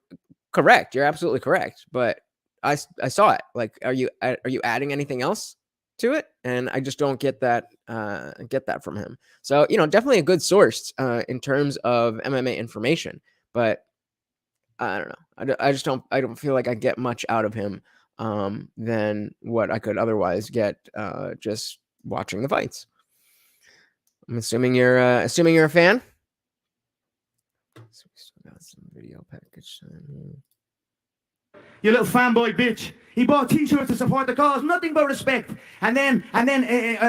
correct. You're absolutely correct. But I saw it. Like, are you adding anything else to it? And I just don't get that from him. So, definitely a good source in terms of MMA information, but I don't know. I don't feel like I get much out of him than what I could otherwise get just watching the fights. I'm assuming you're a fan. So we still got some video package. You little fanboy bitch. He bought t-shirts to support the cause, nothing but respect. And then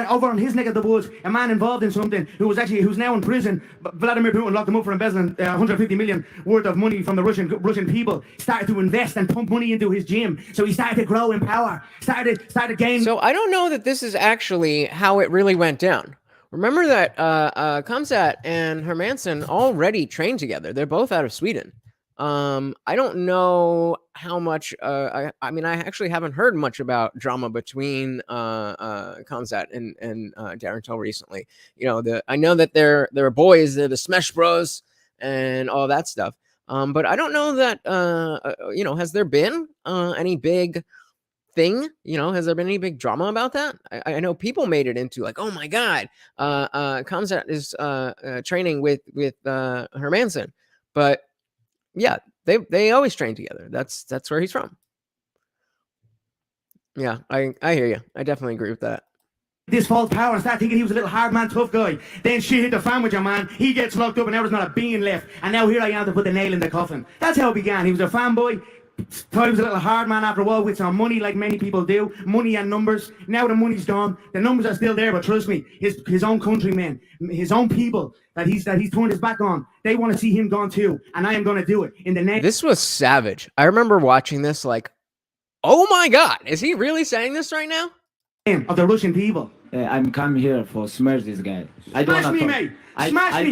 over on his neck of the woods, a man involved in something who's now in prison. Vladimir Putin locked him up for embezzling 150 million worth of money from the Russian people. Started to invest and pump money into his gym, so he started to grow in power. Started gaining. So I don't know that this is actually how it really went down. Remember that Khamzat and Hermansson already trained together. They're both out of Sweden. I don't know how much, I mean, I actually haven't heard much about drama between, Khamzat and Darren Till recently. I know that they're boys, they're the Smash Bros and all that stuff. But I don't know that, has there been, any big thing, has there been any big drama about that? I know people made it into like, oh my God, Khamzat is, training with Hermansson, but yeah, they always train together. That's where he's from. Yeah, I hear you. I definitely agree with that. This false power and start thinking he was a little hard man, tough guy. Then shit hit the fan with your man. He gets locked up and now there's not a bean left. And now here I am to put the nail in the coffin. That's how it began. He was a fanboy. thought he was a little hard man after a while with some money, like many people do. Money and numbers. Now the money's gone. The numbers are still there, but trust me, his own countrymen, his own people that he's turned his back on, they want to see him gone too. And I am going to do it in the next. This was savage. I remember watching this like, oh my God, is he really saying this right now? Of the Russian people. I'm coming here for smash this guy. I don't Smash me, mate. Smash me.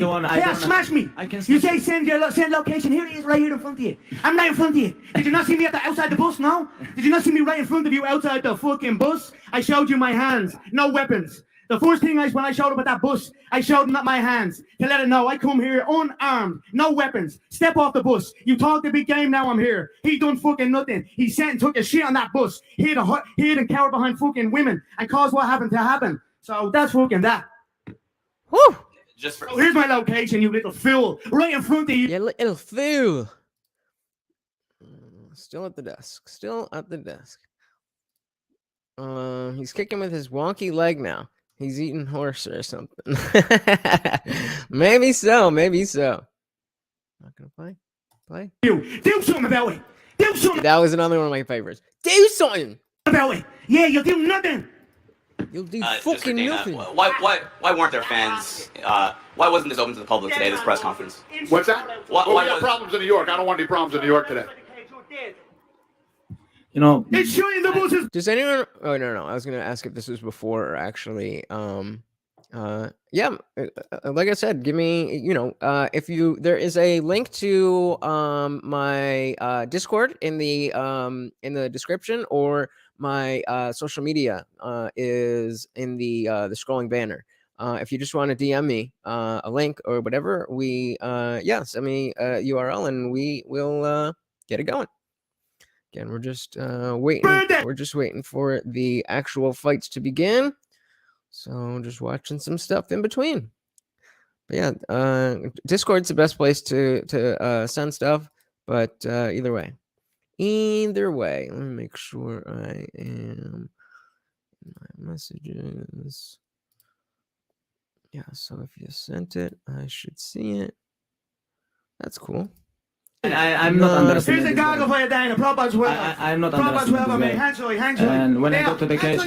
Smash me. You say send location. Here he is, right here in front of you. I'm right in front of you. Did you not see me outside the bus? No. Did you not see me right in front of you outside the fucking bus? I showed you my hands, no weapons. The first thing when I showed up at that bus, I showed him my hands to let him know I come here unarmed, no weapons. Step off the bus. You talk the big game, now I'm here. He done fucking nothing. He sat and took a shit on that bus. Hid and cowered behind fucking women and caused what happened to happen. So that's fucking that. Whew. Here's my location, you little fool. Right in front of you. You little fool. Still at the desk. Still at the desk. He's kicking with his wonky leg now. He's eating horse or something. Maybe so. Maybe so. Not gonna play. Do something about it. Do something. That was another one of my favorites. Do something about it. Yeah, you'll do nothing. You'll do fucking nothing. Why weren't there fans? Why wasn't this open to the public today? This press conference. What's that? Why we got problems in New York. I don't want any problems in New York today. You know, it's shooting the buses. Does anyone? Oh no. I was gonna ask if this was before or actually. Yeah. Like I said, give me. If there is a link to my Discord in the description, or my social media is in the scrolling banner. If you just want to DM me a link or whatever, send me a URL and we will get it going. Again, we're just waiting. We're just waiting for the actual fights to begin. So just watching some stuff in between. But yeah, Discord's the best place to send stuff. But either way, let me make sure I am in my messages. Yeah, so if you sent it, I should see it. That's cool. I'm not understanding. Here's a goggle for you, Dana. Proper 12. I'm not understanding. Hands and when I go to the cage,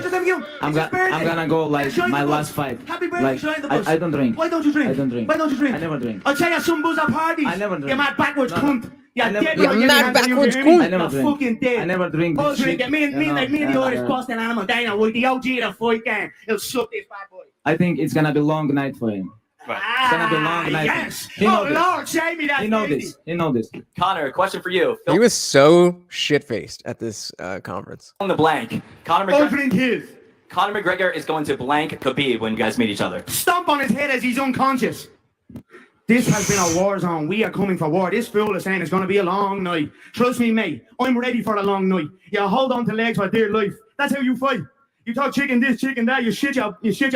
I'm gonna go like my last fight. Happy birthday, like, I don't drink. Why don't you drink? I don't drink. Why don't you drink? I never drink. I'll tell you some booze at parties. I never drink. You mad backwards cunt. I never drink. I never drink. Oh, drink. Me and the Irish Boston animal, Dana, with the OG of the fight game. He'll suck this bad boy. I think it's gonna be a long night for him. It's gonna be a long night. Yes. Oh Lord, save me that. He know this. Connor, question for you. He was so shit-faced at this conference. On the blank. Opening his. Conor McGregor is going to blank Khabib when you guys meet each other. Stomp on his head as he's unconscious. This has been a war zone. We are coming for war. This fool is saying it's going to be a long night. Trust me, mate. I'm ready for a long night. You hold on to legs for dear life. That's how you fight. You talk chicken this, chicken that. You shit your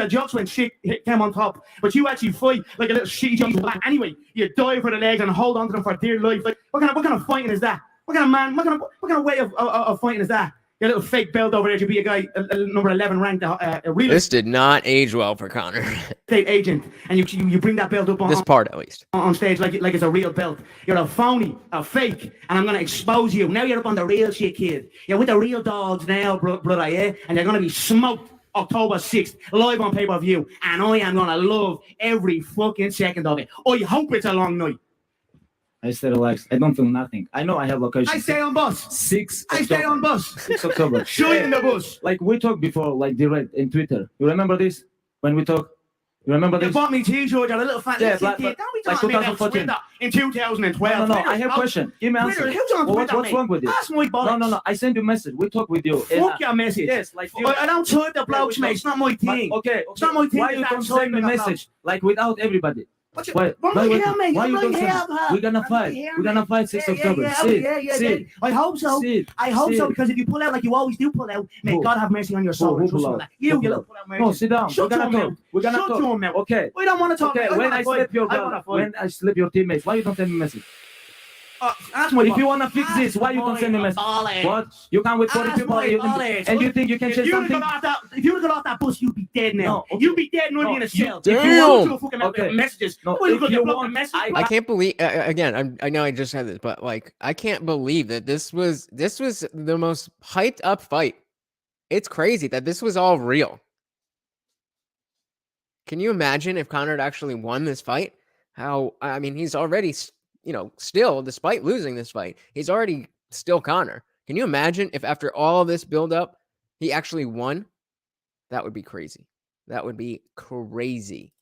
jokes when shit came on top. But you actually fight like a little shitty junkie black. Anyway, you die for the legs and hold on to them for dear life. Like what kind of fighting is that? What kind of way of fighting is that? Your little fake belt over there to be a guy, number 11 ranked, real This did not age well for Connor. estate agent, and you bring that belt up on this part at least on stage like it's a real belt. You're a phony, a fake, and I'm gonna expose you. Now you're up on the real shit, kid. You're with the real dogs now, brother, yeah, and you're gonna be smoked October 6th, live on pay-per-view, and I am gonna love every fucking second of it. I hope it's a long night. I stay relaxed. I don't feel nothing. I know I have location. I stay on bus. 6 I stay on bus. 6 October. Shoot in the bus. Like we talked before, like direct in Twitter. You remember this? When we talk? You remember this? You bought me t-shirt, you're a little fat yeah, kid. Don't be like talking about Twitter in 2012. No, I have a question. Give me an answer. What's wrong with it? Ask my bollocks. No. I send you a message. We talk with you. Fuck your message. Yes, like I don't type the blokes, mate. It's not my thing. Okay. It's not my thing. Why you don't send me a message? Like without everybody. Why you don't send? We're gonna fight. We're gonna fight 6 October. Yeah. I hope so. I hope so, because if you pull out like you always do pull out, may God have mercy on your soul. You little pull out mercy. No, sit down. We're gonna talk. We're gonna talk. Okay. We don't want to talk. Okay. When I slip your teammates, why you don't send me a message? If you want to fix this, why you don't send a message? What? You come with 40 people and you think you can change something? If you would have got off that bus, you'd be dead now. You'd be dead, not in a cell. Damn. If you want to fucking Okay. messages, No, what, if you block want, the message? I can't believe again. I know I just said this, but like I can't believe that this was the most hyped up fight. It's crazy that this was all real. Can you imagine if Conor had actually won this fight? How, I mean, he's already, still, despite losing this fight, he's already still Conor. Can you imagine if after all this buildup, he actually won? That would be crazy. That would be crazy.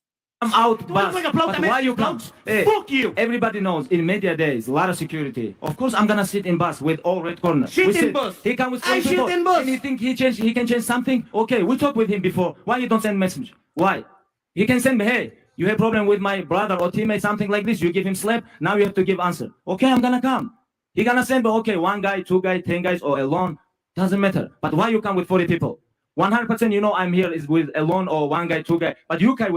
I'm out, Like a bloke but that why makes you come? jokes. Hey, Fuck you. Everybody knows in media days, a lot of security. Of course, I'm gonna sit in bus with all red corners. Shit in bus. He come with I 40 people. shit in bus. And you think he can change something? Okay, we talked with him before. Why you don't send message? Why? He can send me, hey, you have problem with my brother or teammate, something like this. You give him slap. Now you have to give answer. Okay, I'm gonna come. He gonna send me, okay, 1 guy, 2 guys, 10 guys, or alone. Doesn't matter. But why you come with 40 people? 100%, I'm here is with alone or 1 guy, 2 guys. But you come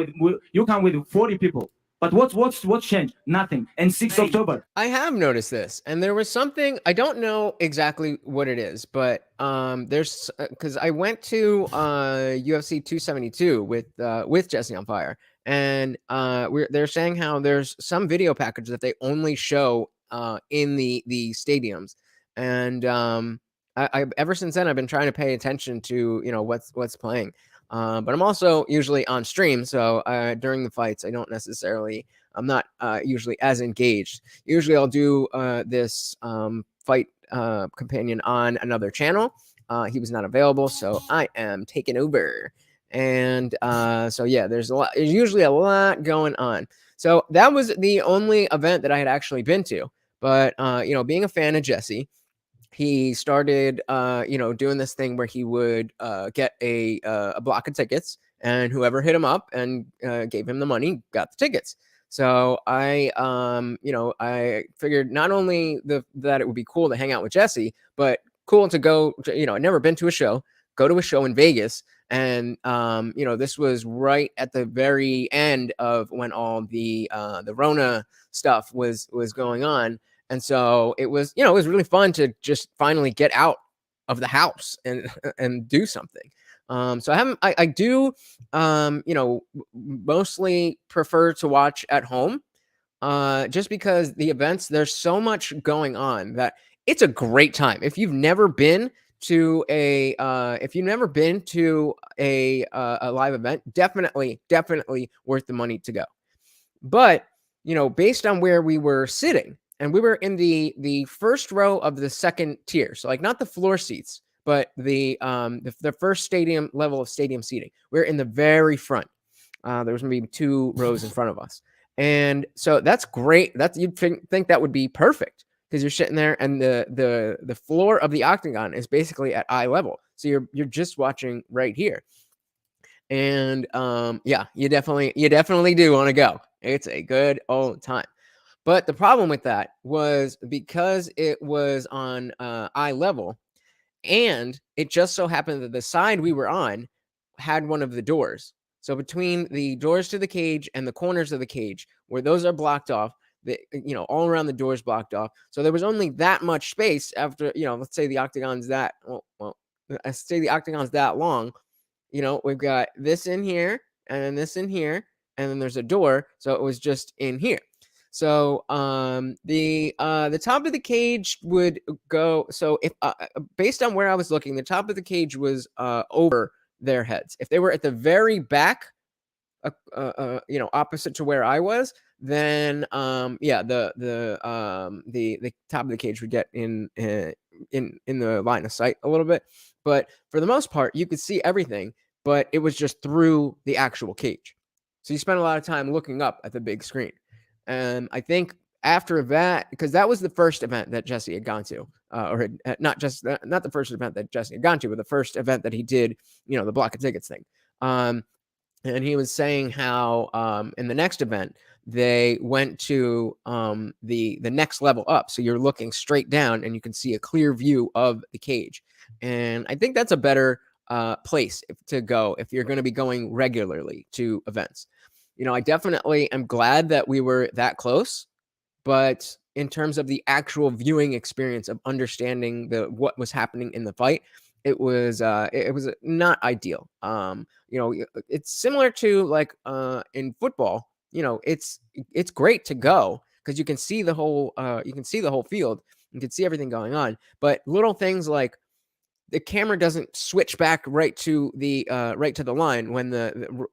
with 40 people. But what's changed? Nothing. And 6th October. I have noticed this, and there was something, I don't know exactly what it is, but there's because I went to UFC 272 with Jesse on Fire, and they're saying how there's some video package that they only show in the stadiums, and I ever since then I've been trying to pay attention to what's playing. But I'm also usually on stream, so during the fights, I'm not usually as engaged. Usually I'll do this fight companion on another channel. He was not available, so I am taking over. And so yeah, there's usually a lot going on. So that was the only event that I had actually been to. But being a fan of Jesse, he started, doing this thing where he would get a block of tickets, and whoever hit him up and gave him the money got the tickets. So I figured not only that it would be cool to hang out with Jesse, but cool to go. I'd never been to a show. Go to a show in Vegas, and this was right at the very end of when all the Rona stuff was going on. And so it was, it was really fun to just finally get out of the house and do something. So I do, mostly prefer to watch at home, just because the events, there's so much going on that it's a great time. If you've never been to a live event, definitely worth the money to go. But, based on where we were sitting, and we were in the first row of the second tier. So like not the floor seats, but the first stadium level of stadium seating. We're in the very front. There was maybe 2 rows in front of us. And so that's great. You'd think that would be perfect because you're sitting there and the floor of the octagon is basically at eye level. So you're just watching right here. And you definitely do want to go. It's a good old time. But the problem with that was because it was on eye level, and it just so happened that the side we were on had one of the doors. So between the doors to the cage and the corners of the cage, where those are blocked off, all around the doors blocked off. So there was only that much space after, let's say the octagon's that, let's say the octagon's that long. We've got this in here and this in here, and then there's a door. So it was just in here. So the top of the cage would go. So if based on where I was looking, the top of the cage was over their heads. If they were at the very back, opposite to where I was, then the top of the cage would get in the line of sight a little bit. But for the most part, you could see everything, but it was just through the actual cage. So you spent a lot of time looking up at the big screen. And I think after that, because that was the first event that Jesse had gone to, or had not the first event that Jesse had gone to, but the first event that he did, the block of tickets thing. And he was saying how in the next event they went to the next level up, so you're looking straight down and you can see a clear view of the cage. And I think that's a better place to go if you're going to be going regularly to events. I definitely am glad that we were that close, but in terms of the actual viewing experience of understanding what was happening in the fight, it was not ideal. It's similar to like in football. It's great to go because you can see the whole field, you can see everything going on, but little things like the camera doesn't switch back right to the line when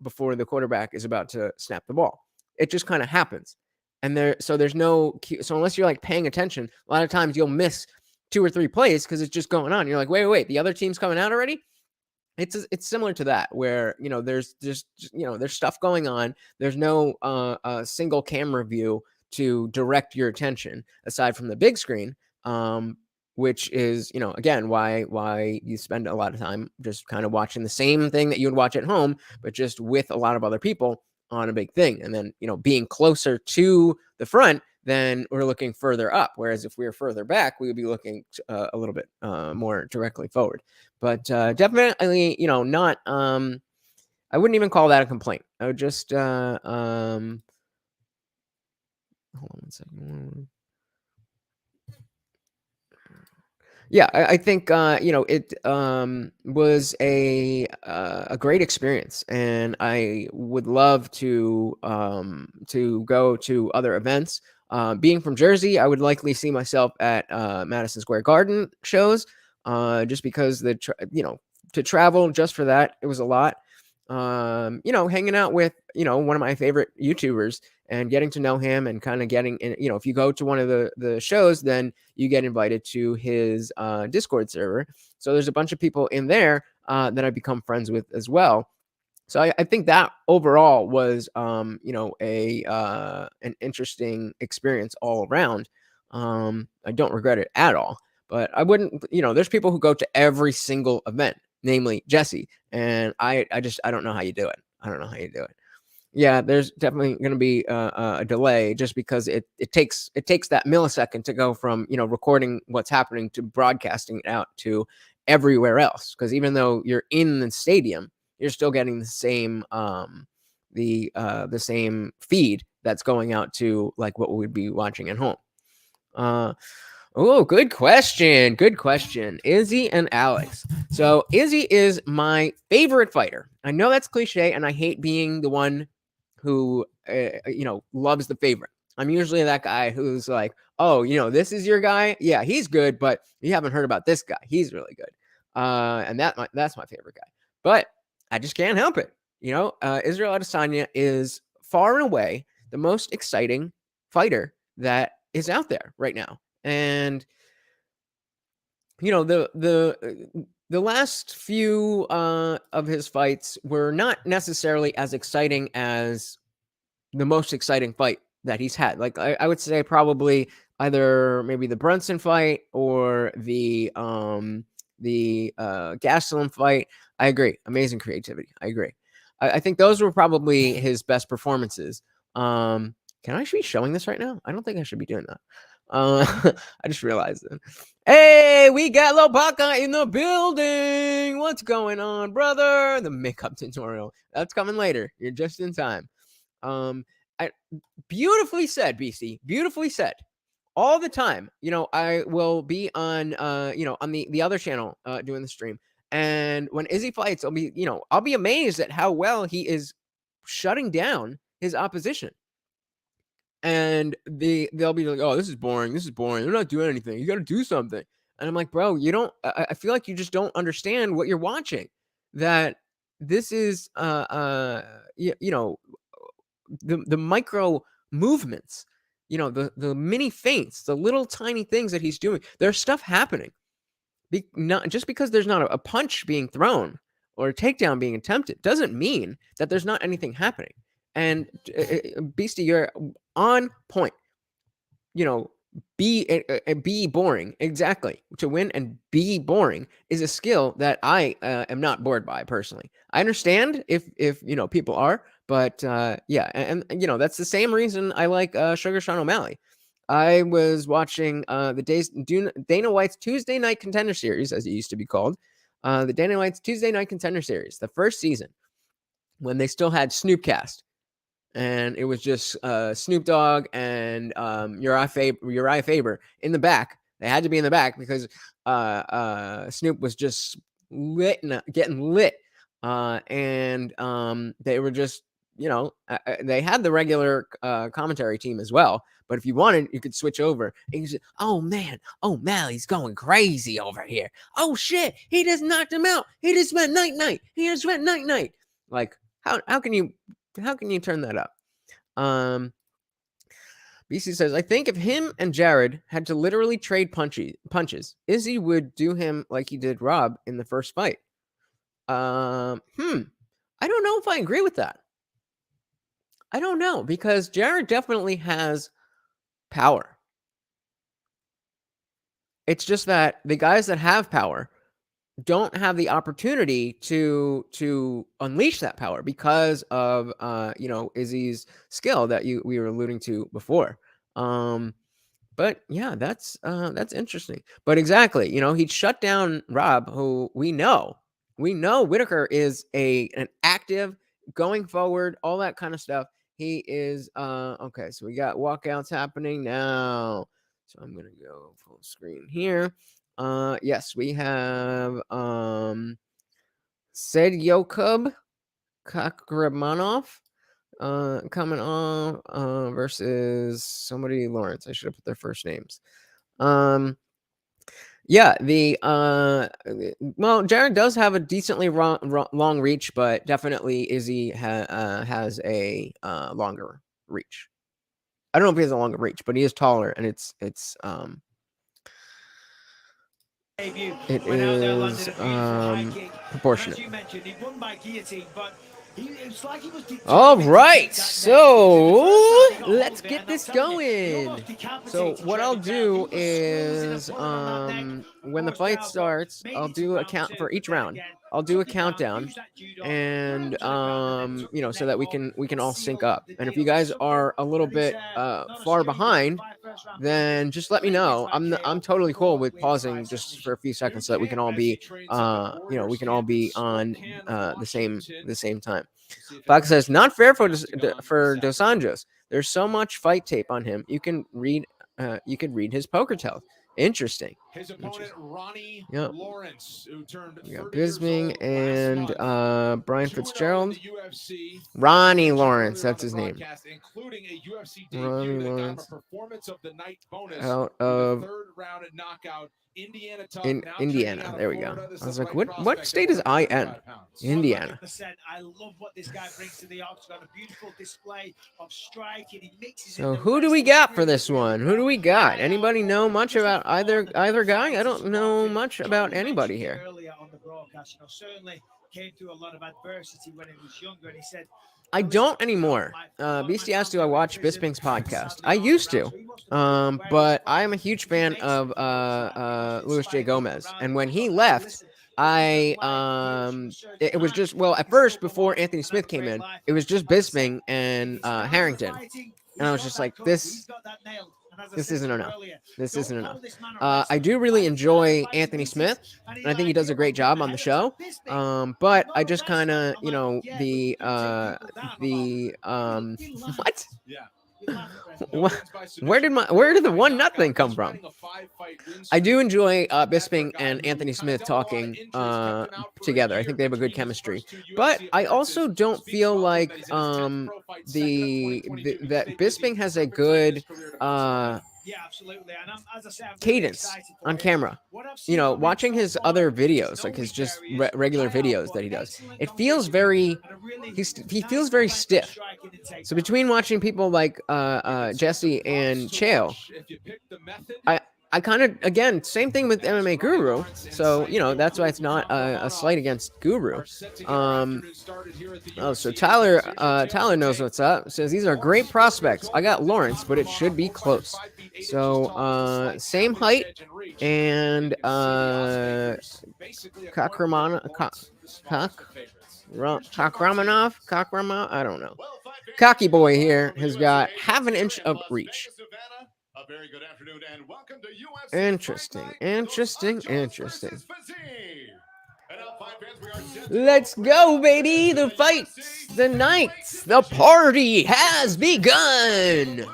before the quarterback is about to snap the ball. It just kind of happens, and there's no so unless you're like paying attention, a lot of times you'll miss 2 or 3 plays because it's just going on. You're like, wait, the other team's coming out already. It's similar to that where there's stuff going on. There's no single camera view to direct your attention aside from the big screen. Which is, again, why you spend a lot of time just kind of watching the same thing that you would watch at home, but just with a lot of other people on a big thing. And then, being closer to the front, then we're looking further up. Whereas if we were further back, we would be looking a little bit more directly forward. But definitely, not, I wouldn't even call that a complaint. I would just, hold on 1 second. Yeah, I think it was a great experience, and I would love to go to other events. Being from Jersey, I would likely see myself at Madison Square Garden shows, just because to travel just for that, it was a lot. Hanging out with one of my favorite YouTubers and getting to know him and kind of getting in, if you go to one of the shows, then you get invited to his Discord server. So there's a bunch of people in there that I've become friends with as well. So I think that overall was an interesting experience all around. I don't regret it at all, but I wouldn't, there's people who go to every single event, namely Jesse, and I don't know how you do it. I don't know how you do it. Yeah, there's definitely going to be a delay just because it takes that millisecond to go from recording what's happening to broadcasting it out to everywhere else. Because even though you're in the stadium, you're still getting the same the same feed that's going out to like what we'd be watching at home. Oh, good question. Good question. Izzy and Alex. So Izzy is my favorite fighter. I know that's cliche, and I hate being the one who, loves the favorite. I'm usually that guy who's like, oh, this is your guy. Yeah, he's good, but you haven't heard about this guy. He's really good. And that's my favorite guy. But I just can't help it. Israel Adesanya is far and away the most exciting fighter that is out there right now. And the last few of his fights were not necessarily as exciting as the most exciting fight that he's had. Like I would say probably either maybe the Brunson fight or the Gastelum fight. I agree. Amazing creativity. I agree. I think those were probably his best performances. Can I be showing this right now? I don't think I should be doing that. I just realized it. Hey, we got Lobaka in the building. What's going on, brother? The makeup tutorial. That's coming later. You're just in time. Beautifully said, BC. Beautifully said. All the time. I will be on on the other channel doing the stream. And when Izzy fights, I'll be amazed at how well he is shutting down his opposition. And they'll be like, oh, this is boring. They're not doing anything. You got to do something. And I'm like, bro, I feel like you just don't understand what you're watching. That this is, the micro movements, the mini feints, the little tiny things that he's doing. There's stuff happening. Not just because there's not a punch being thrown or a takedown being attempted doesn't mean that there's not anything happening. And Beastie, you're on point. Be boring. Exactly. To win and be boring is a skill that I am not bored by personally. I understand if people are, but yeah, and that's the same reason I like Sugar Sean O'Malley. I was watching Dana White's Tuesday Night Contender Series, as it used to be called, the Dana White's Tuesday Night Contender Series, the first season when they still had Snoopcast. and it was just Snoop Dogg and Uriah Faber in the back. They had to be in the back because Snoop was just getting lit, and they were just, they had the regular commentary team as well. But if you wanted, you could switch over. And you said, "Oh man, O'Malley's going crazy over here. Oh shit, he just knocked him out. He just went night. He just went night." Like, how can you turn that up? BC says, "I think if him and Jared had to literally trade punches, Izzy would do him like he did Rob in the first fight." I don't know if I agree with that. I don't know, because Jared definitely has power. It's just that the guys that have power don't have the opportunity to unleash that power because of Izzy's skill that we were alluding to before. But yeah, that's interesting. But exactly, he'd shut down Rob, who we know Whitaker is an active, going forward, all that kind of stuff. He is okay. So we got walkouts happening now. So I'm gonna go full screen here. Yes, we have Said Yokub Kakramanov coming off versus somebody Lawrence. I should have put their first names. Yeah, well, Jared does have a decently long reach, but definitely Izzy has a longer reach. I don't know if he has a longer reach, but he is taller, and it is proportionate. All right, so let's get this going. So what I'll do is, when the fight starts, I'll do a count for each round. I'll do a countdown, and so that we can all sync up. And if you guys are a little bit far behind, then just let me know. I'm totally cool with pausing just for a few seconds so that we can all be on the same time. Fox says, "Not fair for Dos Anjos. There's so much fight tape on him. You can read his poker tells. Interesting." His opponent, Ronnie Lawrence, who turned 30 Bisbing and Brian Fitzgerald. UFC, Ronnie Lawrence, that's his name. Including a UFC Ronnie debut Lawrence. that got a performance of the night bonus Out of the third round at knockout. In Indiana. There we go. I was like, what state is IN? Indiana. I love what this guy brings to the octagon. A beautiful display of striking. He mixes So who do we got for this one? Who do we got? Anybody know much about either guy? I don't know much about anybody here. Earlier on the broadcast, certainly came through a lot of adversity when he was younger, and he said, I don't anymore. Beastie asked, "Do I watch Bisping's podcast?" I used to, but I am a huge fan of Luis J. Gomez, and when he left, it was just, well, at first, before Anthony Smith came in, it was just Bisping and Harrington, and I was just like, this isn't enough. This isn't enough. I do really enjoy Anthony Smith, and I think he does a great job on the show. But I just kind of, what? Where did the 1-0 come from? I do enjoy Bisping and Anthony Smith talking together. I think they have a good chemistry, but I also don't feel like that Bisping has a good cadence on camera. Watching his other videos, like his just regular videos that he does, it feels very he feels very stiff. So between watching people like Jesse and Chael, I kind of, again, same thing with MMA Guru. So, that's why it's not a slight against Guru. So Tyler knows what's up. Says, "These are great prospects. I got Lawrence, but it should be close." So, same height, and Kakramanov, I don't know. Cocky boy here has got half an inch of reach. A very good afternoon and welcome to UFC Interesting. Let's go, baby. The fights, the nights, the party has begun.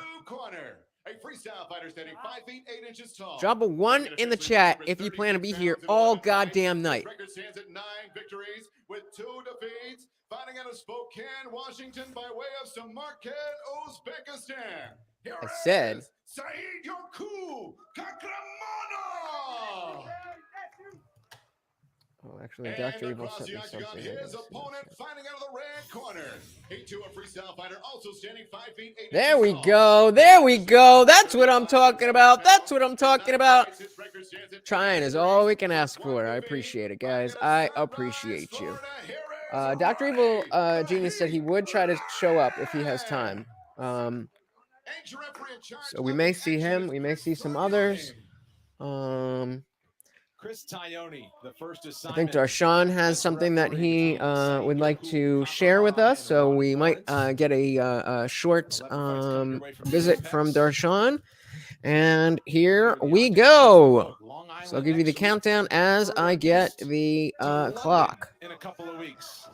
Drop a 1 in the chat if you plan to be here all goddamn night. Record stands at 9 victories with 2 defeats. Fighting out of Spokane, Washington, by way of Samarkand, Uzbekistan. Here I said. Saeed Yoku Kakramanov. Oh, actually, Dr. Evil sent me Octagon, something. his opponent fighting out of the red corner. He too a freestyle fighter, also standing 5 feet 8 There we go. There we go. That's what I'm talking about. That's what I'm talking about. Trying is all we can ask for. I appreciate it, guys. I appreciate you. Dr. Evil Genius said he would try to show up if he has time. So we may see him. We may see some others. Chris Tyone, the first I think Darshaun has something that he would like to share with us, so we might get a short visit from Darshaun. And here we go. So I'll give you the countdown as I get the clock. in a couple of weeks.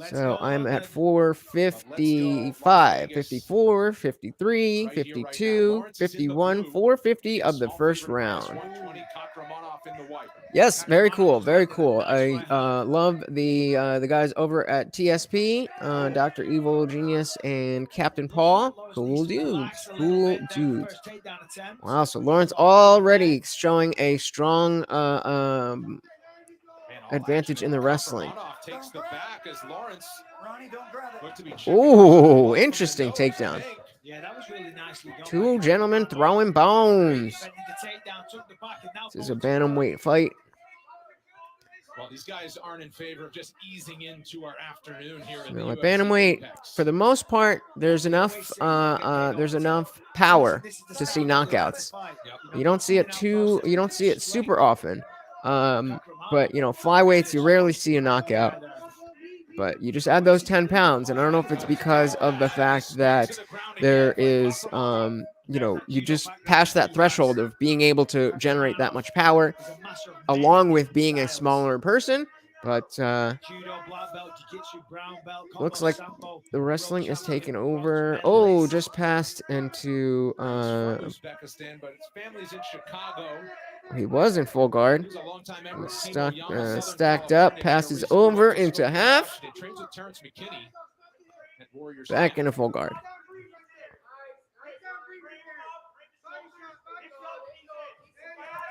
So I'm at 455, 54, 53, 52, 51, 450 of the first round. Yes, very cool, very cool. I love the guys over at TSP, Dr. Evil Genius and Captain Paul. Cool dudes, cool dudes. Wow, so Lawrence already showing a strong advantage in the wrestling. Ooh, interesting takedown. Two gentlemen throwing bones. This is a bantamweight fight. Well, these guys aren't in favor of just easing into our afternoon here in the At UFC bantamweight, Apex. for the most part, there's enough power to see knockouts. You don't see it super often. But you know, flyweights, you rarely see a knockout. But you just add those 10 pounds, and I don't know if it's because of the fact that there is, you know, you just pass that threshold of being able to generate that much power, along with being a smaller person. But looks like the wrestling is taking over. Oh, just passed into. Uzbekistan, but his family's in Chicago. He was in full guard. Stacked up, passes over into half. Back into full guard.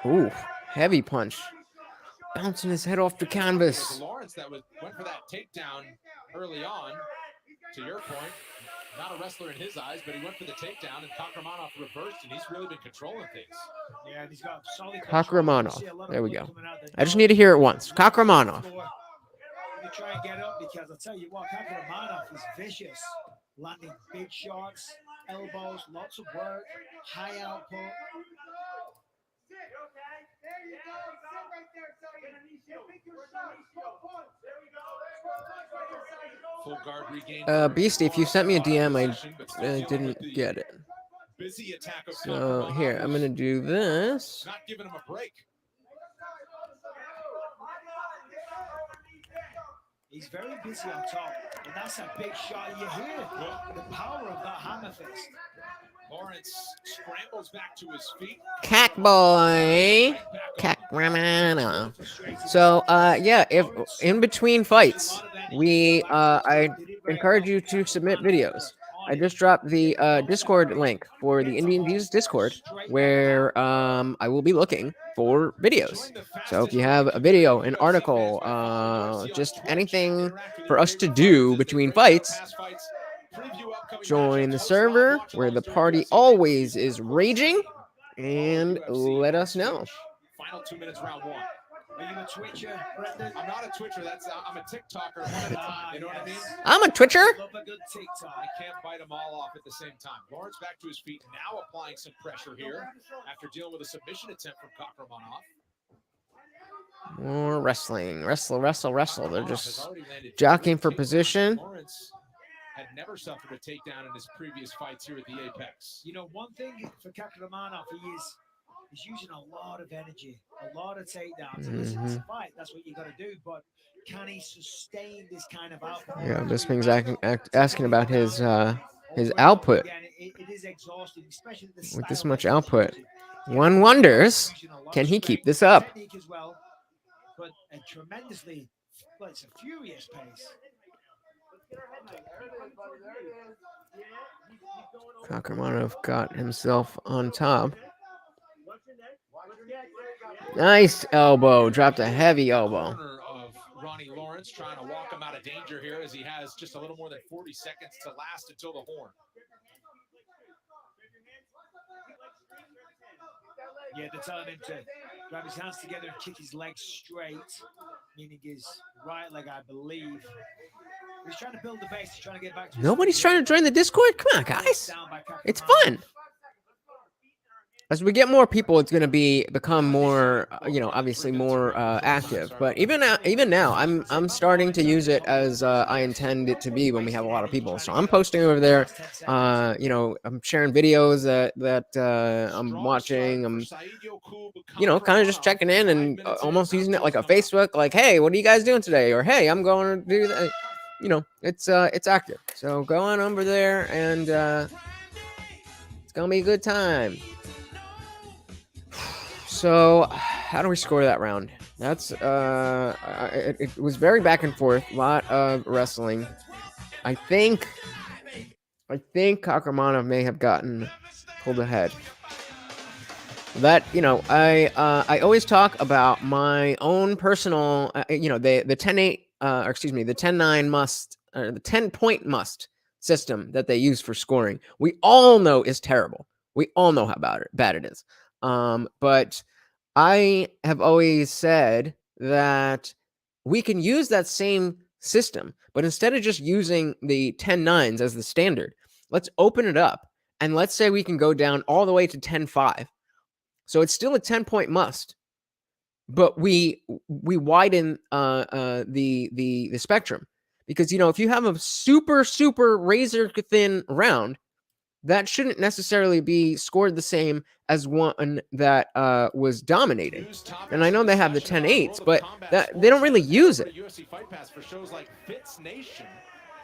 Ooh, heavy punch. Bouncing his head off the canvas. Lawrence that went for that takedown early on. To your point, not a wrestler in his eyes, but he went for the takedown, and Kakramanov reversed, and he's really been controlling things. Yeah, and he's got solid Kakramanov. There we go. I just need to hear it once. Kakramanov. Let me try and get up, because I'll tell you what, Kakramanov is vicious. Landing big shots, elbows, lots of work, high output. Full guard regained. Beastie, if you sent me a DM, I didn't get it. So here, I'm gonna do this. Not giving him a break. He's very busy on top, and that's a big shot. You hear the power of that hammer fist. Lawrence scrambles back to his feet. Cack boy. Kakramanov. So yeah, if in between fights, I encourage you to submit videos. I just dropped the Discord link for the IndianJesus Discord, where I will be looking for videos. So if you have a video, an article, just anything for us to do between fights, join the server where the party always is raging, and let us know. Final 2 minutes, round one. Are you a Twitcher, Brendan? I'm not a Twitcher. I'm a TikToker. One at a time. You know what I mean? I'm a Twitcher. Love a good TikTok. I can't bite them all off at the same time. Lawrence back to his feet, now applying some pressure here after dealing with a submission attempt from Kakramanov. More wrestling. Wrestle. They're just jockeying for position. Lawrence had never suffered a takedown in his previous fights here at the Apex. You know, one thing for Kakramanov, he is He's using a lot of energy, a lot of takedowns. And listen, it's a fight. That's what you got to do. But can he sustain this kind of output? Yeah, Bisping's asking about his output. It is exhausting, especially the With this style much that he's output, using. one wonders, Using a lot can of he keep strength, this up? technique as well, but a tremendously, well, it's a furious pace. Kakramanov got himself on top. Nice elbow. Dropped a heavy elbow. Of Ronnie Lawrence trying to walk him out of danger here as he has just a little more than 40 seconds to last until the horn. Yeah, they're telling him to grab his hands together and kick his legs straight, meaning his right leg, I believe. He's trying to build the base. He's trying to get back to Nobody's trying to join the Discord? Come on, guys. It's fun. As we get more people, it's going to become more, obviously more active. But even now, I'm starting to use it as I intend it to be when we have a lot of people. So I'm posting over there. I'm sharing videos that I'm watching. I'm, kind of just checking in and almost using it like a Facebook. Like, hey, what are you guys doing today? Or hey, I'm going to do that. It's active. So go on over there and it's gonna be a good time. So, how do we score that round? That's it was very back and forth, a lot of wrestling. I think Kakramanov may have gotten pulled ahead. That I always talk about my own personal, the 10-8, or excuse me, the 10-9 must, or the 10-point must system that they use for scoring. We all know is terrible. We all know how bad it is. But I have always said that we can use that same system, but instead of just using the 10-9s as the standard, let's open it up and let's say we can go down all the way to 10-5. So it's still a 10-point must, but we widen the spectrum, because if you have a super razor thin round, that shouldn't necessarily be scored the same as one that was dominating. And I know they have the 10-8s, but they don't really use it. UFC Fight Pass for shows like Fitz Nation,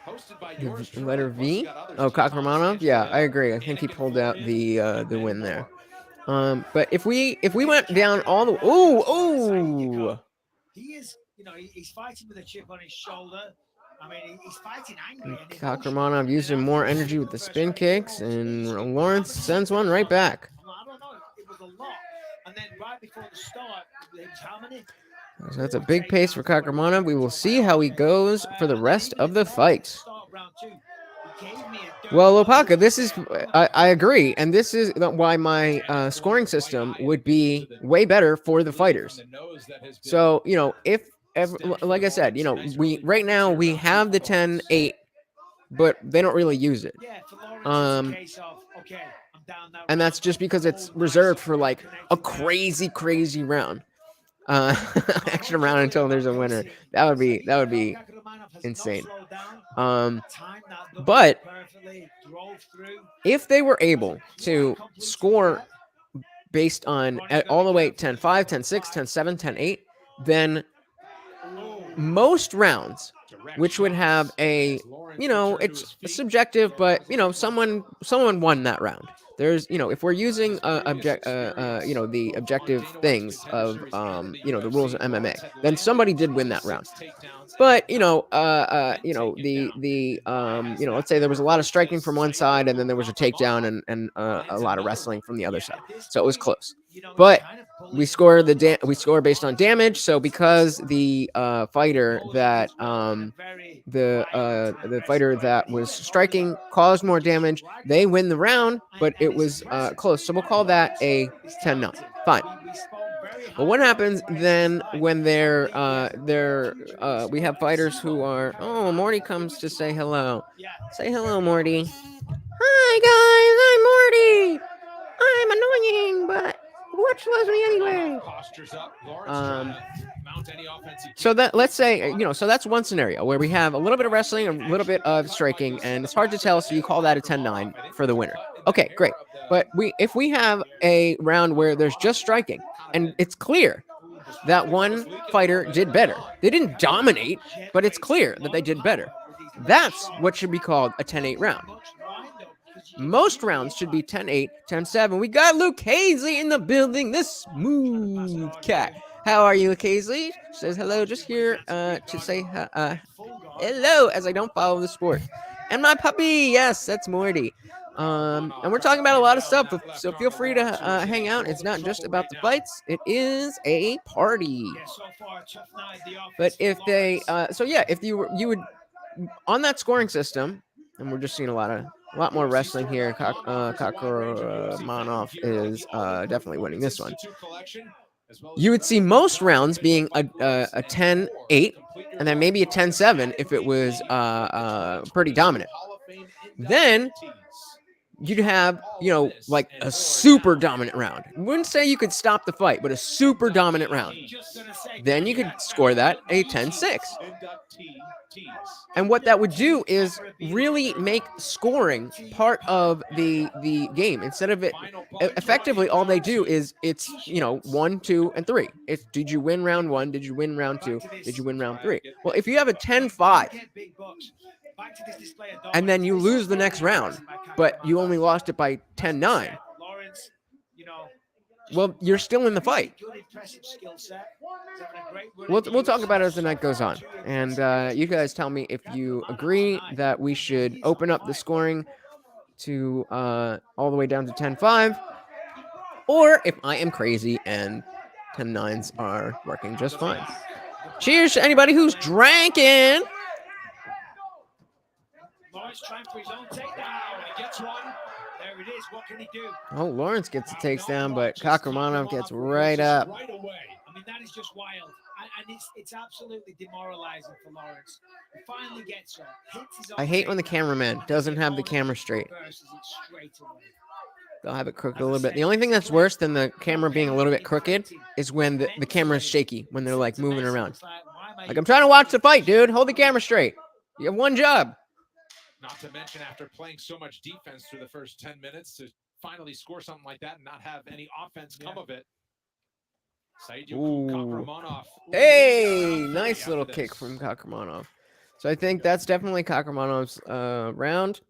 hosted by The letter V? Oh, Kakramanov? Yeah, I agree. I think he pulled out the win there. But if we went down all the he is, he's fighting with a chip on his shoulder. I mean, he's fighting angry. Kakramanov using more energy with the spin kicks, and Lawrence sends one right back. I don't know. It was a lot. And then right before the start, it was how many? So that's a big pace for Kakramanov. We will see how he goes for the rest of the fight. Well, Lopaka, this is, I agree, and this is why my scoring system would be way better for the fighters. So, if like I said, we right now we have the 10-8, but they don't really use it. And that's just because it's reserved for like a crazy round. Extra round until there's a winner. That would be insane. But if they were able to score based on all the way 10-5, 10-6, 10-7, 10-8, then most rounds, which would have a, it's subjective, but someone won that round. There's, if we're using the objective things of the rules of MMA, then somebody did win that round. But let's say there was a lot of striking from one side, and then there was a takedown and a lot of wrestling from the other side, so it was close. But we score based on damage. So because the fighter that the fighter that was striking caused more damage, they win the round, but it was close. So we'll call that a 10-9. Fine. But what happens then when we have fighters who are, oh, Morty comes to say hello. Say hello, Morty. Hi, guys, I'm Morty. I'm annoying, but Lutch loves me anyway. So that, let's say, so that's one scenario where we have a little bit of wrestling, a little bit of striking, and it's hard to tell, so you call that a 10-9 for the winner. Okay, great. But if we have a round where there's just striking and it's clear that one fighter did better. They didn't dominate, but it's clear that they did better. That's what should be called a 10-8 round. Most rounds should be 10-8, 10-7. We got Luke Hazley in the building. This smooth cat. How are you, Luke Hazley? Says hello, just here to say hello as I don't follow the sport. And my puppy, yes, that's Morty. And we're talking about a lot of stuff, so feel free to hang out. It's not just about the fights; it is a party. But if they, if you would on that scoring system, and we're just seeing a lot more wrestling here. Kakramanov is definitely winning this one. You would see most rounds being a 10-8, and then maybe a 10-7 if it was pretty dominant. Then you'd have, like a super dominant round. I wouldn't say you could stop the fight, but a super dominant round. Then you could score that a 10-6. And what that would do is really make scoring part of the game. Instead of it, effectively, all they do is it's, 1, 2, and 3. It's did you win round 1? Did you win round 2? Did you win round 3? Well, if you have a 10-5, and then you lose the next round, but you only lost it by 10-9, well, you're still in the fight. We'll talk about it as the night goes on. And you guys tell me if you agree that we should open up the scoring to all the way down to 10-5, or if I am crazy and 10-9s are working just fine. Cheers to anybody who's drinking. Lawrence trying for his own takedown. He gets one. There it is. What can he do? Oh, Lawrence gets a takedown, but Kakramanov gets right up. I mean, that is just wild. And it's absolutely demoralizing for Lawrence. He finally gets her. I hate when the cameraman doesn't have the camera straight. They'll have it crooked a little bit. The only thing that's worse than the camera being a little bit crooked is when the camera is shaky, when they're like moving around. Like, I'm trying to watch the fight, dude. Hold the camera straight. You have one job. Not to mention, after playing so much defense through the first 10 minutes, to finally score something like that and not have any offense come of it. Ooh. Hey, nice little kick from Kakramanov. So I think that's definitely Kakramanov's round.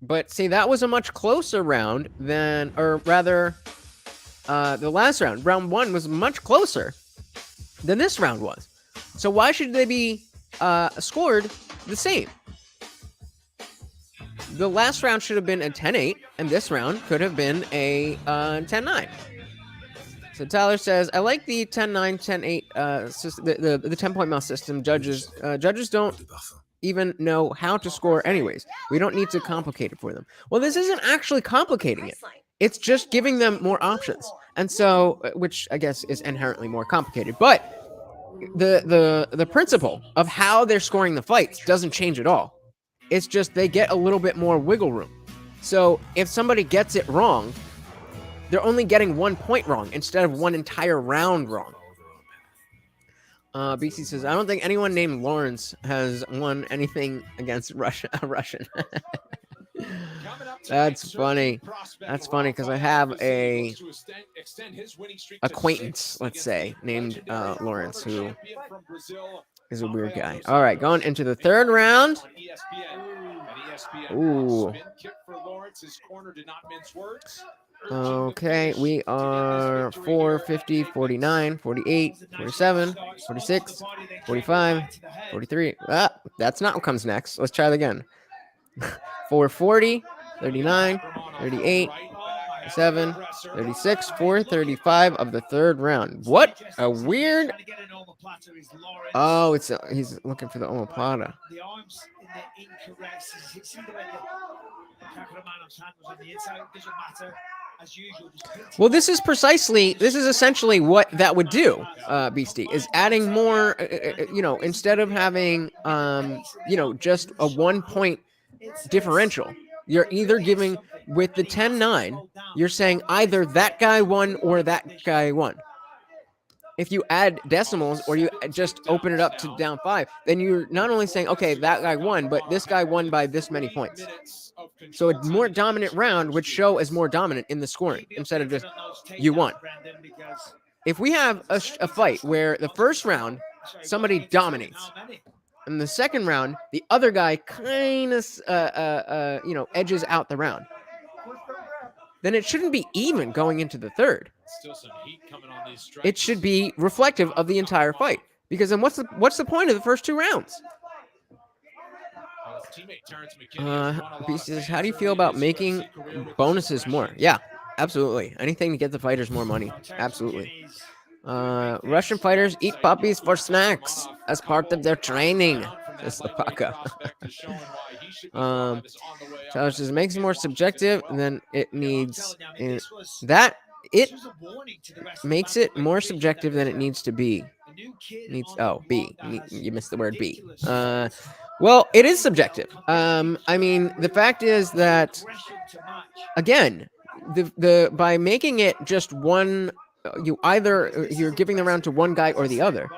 But see, that was a much closer round than, or rather, the last round. Round 1 was much closer than this round was. So why should they be scored the same? The last round should have been a 10-8, and this round could have been a 10-9. So Tyler says, I like the 10-9, 10-8, the 10-point mouse system. Judges don't even know how to score anyways. We don't need to complicate it for them. Well, this isn't actually complicating it. It's just giving them more options. And so, which I guess is inherently more complicated. But the principle of how they're scoring the fights doesn't change at all. It's just they get a little bit more wiggle room. So if somebody gets it wrong, they're only getting 1 point wrong instead of one entire round wrong. BC says, I don't think anyone named Lawrence has won anything against Russia. Russian. That's funny. That's funny because I have a acquaintance, let's say, named Lawrence, who is a weird guy. All right, going into the third round. Ooh. Okay, we are 450, 49, 48, 47, 46, 45, 43. Ah, that's not what comes next. Let's try it again. 440, 39, 38, 37, 36, 435 of the third round. What a weird. Oh, he's looking for the omoplata. The arms in the incorrect. See the way Kakramanov's hand was on the inside. It doesn't matter. As usual. Well, this is essentially what that would do, Beastie, is adding more, instead of having, just a 1 point differential. You're either giving, with the 10-9, you're saying either that guy won or that guy won. if you add decimals or you just open it up to down 5, then you're not only saying, okay, that guy won, but this guy won by this many points. So a more dominant round would show as more dominant in the scoring instead of just you won. If we have a fight where the first round somebody dominates, and the second round the other guy kind of edges out the round, then it shouldn't be even going into the third. Still some heat coming on these strikes. It should be reflective of the entire fight. Because then what's the point of the first 2 rounds? Beast says, how do you feel about making bonuses more? Yeah, absolutely. Anything to get the fighters more money. Absolutely. Russian fighters eat puppies for snacks as part of their training. Says Lapaka. Challenge says, makes it more subjective than it needs. It makes it more subjective than it needs to be. B. You missed the word B. Well, it is subjective. I mean, the fact is that, again, the by making it just one, you're giving the round to one guy or the other.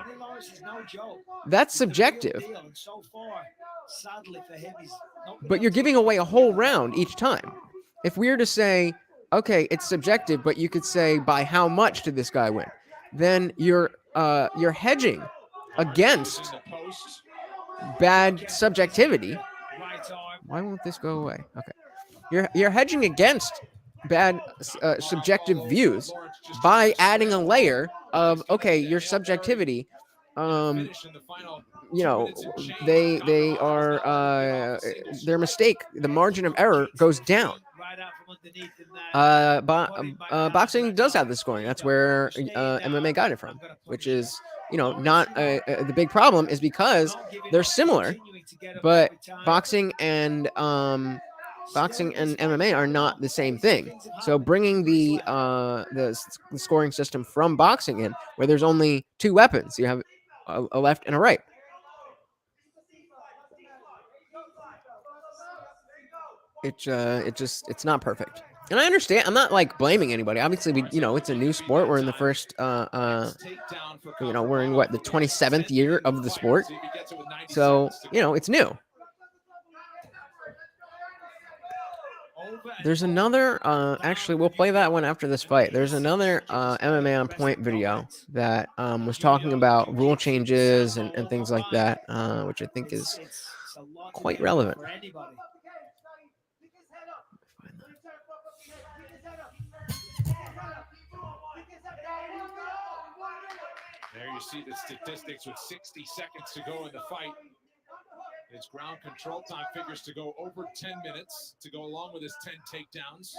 That's subjective. But you're giving away a whole round each time. If we were to say, okay, it's subjective, but you could say by how much did this guy win, then you're hedging against bad subjectivity. Why won't this go away? Okay, you're hedging against bad subjective views by adding a layer of, okay, your subjectivity. They are their mistake. The margin of error goes down. Boxing does have the scoring. That's where MMA got it from, which is not the big problem is because they're similar, but boxing and MMA are not the same thing. So bringing the scoring system from boxing in, where there's only 2 weapons, you have a left and a right. It's not perfect. And I understand. I'm not like blaming anybody. Obviously, it's a new sport. We're in the first, we're in the 27th year of the sport. So, it's new. There's another, actually, we'll play that one after this fight. There's another MMA on Point video that was talking about rule changes and things like that, which I think is quite relevant. There you see the statistics with 60 seconds to go in the fight. His ground control time figures to go over 10 minutes to go along with his 10 takedowns.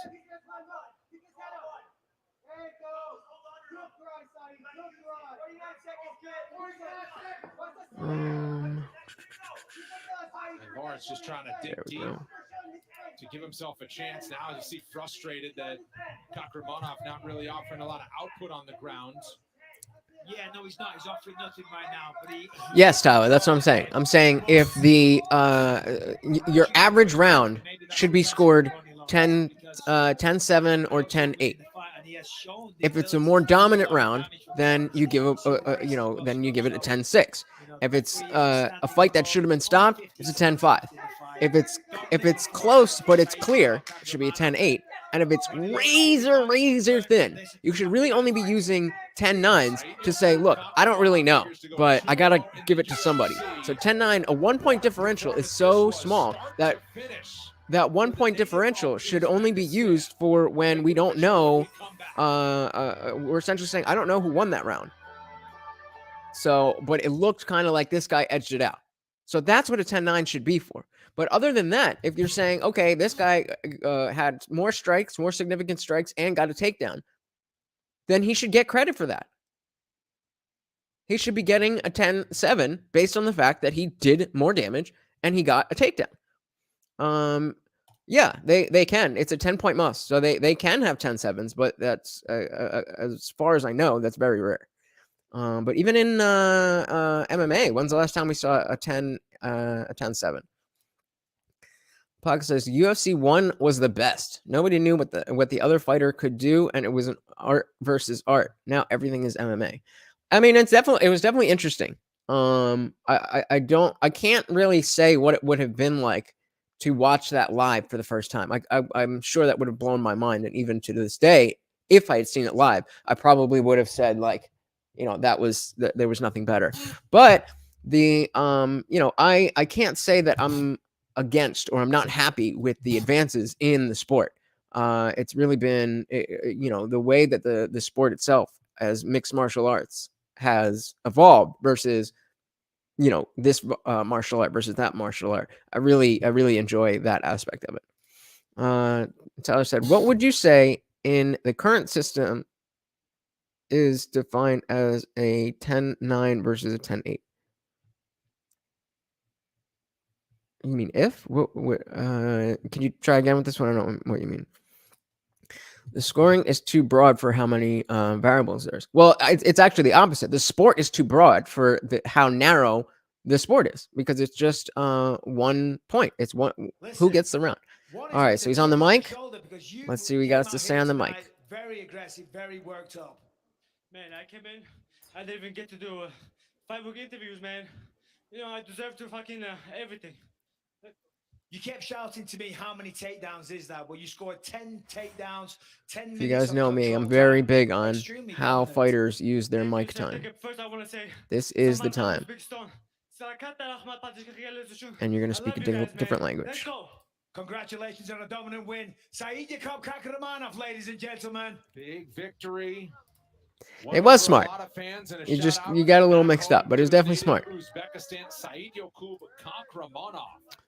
And Lawrence just trying to dig deep to give himself a chance. Now you see frustrated that Kakramanov not really offering a lot of output on the ground. Yeah, no, he's not. He's offering nothing right now. But yes, Tyler, that's what I'm saying. I'm saying if the your average round should be scored 10-7 or 10-8. If it's a more dominant round, then you give it a 10-6. If it's a fight that should have been stopped, it's a 10-5. If it's close but it's clear, it should be a 10-8. And if it's razor thin, you should really only be using 10-9s to say, look, I don't really know, but I gotta give it to somebody. So 10-9, a 1-point differential is so small that 1-point differential should only be used for when we don't know. We're essentially saying, I don't know who won that round. So, but it looked kind of like this guy edged it out. So that's what a 10-9 should be for. But other than that, if you're saying, okay, this guy had more strikes, more significant strikes, and got a takedown, then he should get credit for that. He should be getting a 10-7 based on the fact that he did more damage and he got a takedown. Yeah, they can. It's a 10-point must. So they can have 10-7s, but that's, as far as I know, that's very rare. But even in MMA, when's the last time we saw a 10-7? Pog says UFC 1 was the best. Nobody knew what the other fighter could do, and it was an art versus art. Now everything is MMA. I mean, it was definitely interesting. I can't really say what it would have been like to watch that live for the first time. I'm sure that would have blown my mind, and even to this day, if I had seen it live, I probably would have said like, there was nothing better. But I can't say that I'm against or I'm not happy with the advances in the sport. It's really been, the way that the sport itself as mixed martial arts has evolved versus, this martial art versus that martial art. I really enjoy that aspect of it. Tyler said, what would you say in the current system is defined as a 10-9 versus a 10-8? You mean if? Can you try again with this one? I don't know what you mean. The scoring is too broad for how many variables there's. Well, it's actually the opposite. The sport is too broad for how narrow the sport is, because it's just 1 point. It's who gets the round. All right, so he's on the mic. Let's see what he got to say on the mic. Very aggressive, very worked up. Man, I came in. I didn't even get to do 5-book interviews, man. I deserve to fucking everything. You kept shouting to me, how many takedowns is that? Well, you scored 10 takedowns, 10 minutes. If you guys know me, I'm very big on how fighters use their mic time. First, I want to say, this is the time. And you're going to speak a different language. Let's go. Congratulations on a dominant win. Saeed Yakub Kakramanov, ladies and gentlemen. Big victory. It was smart. You got a little mixed up, but it was definitely smart.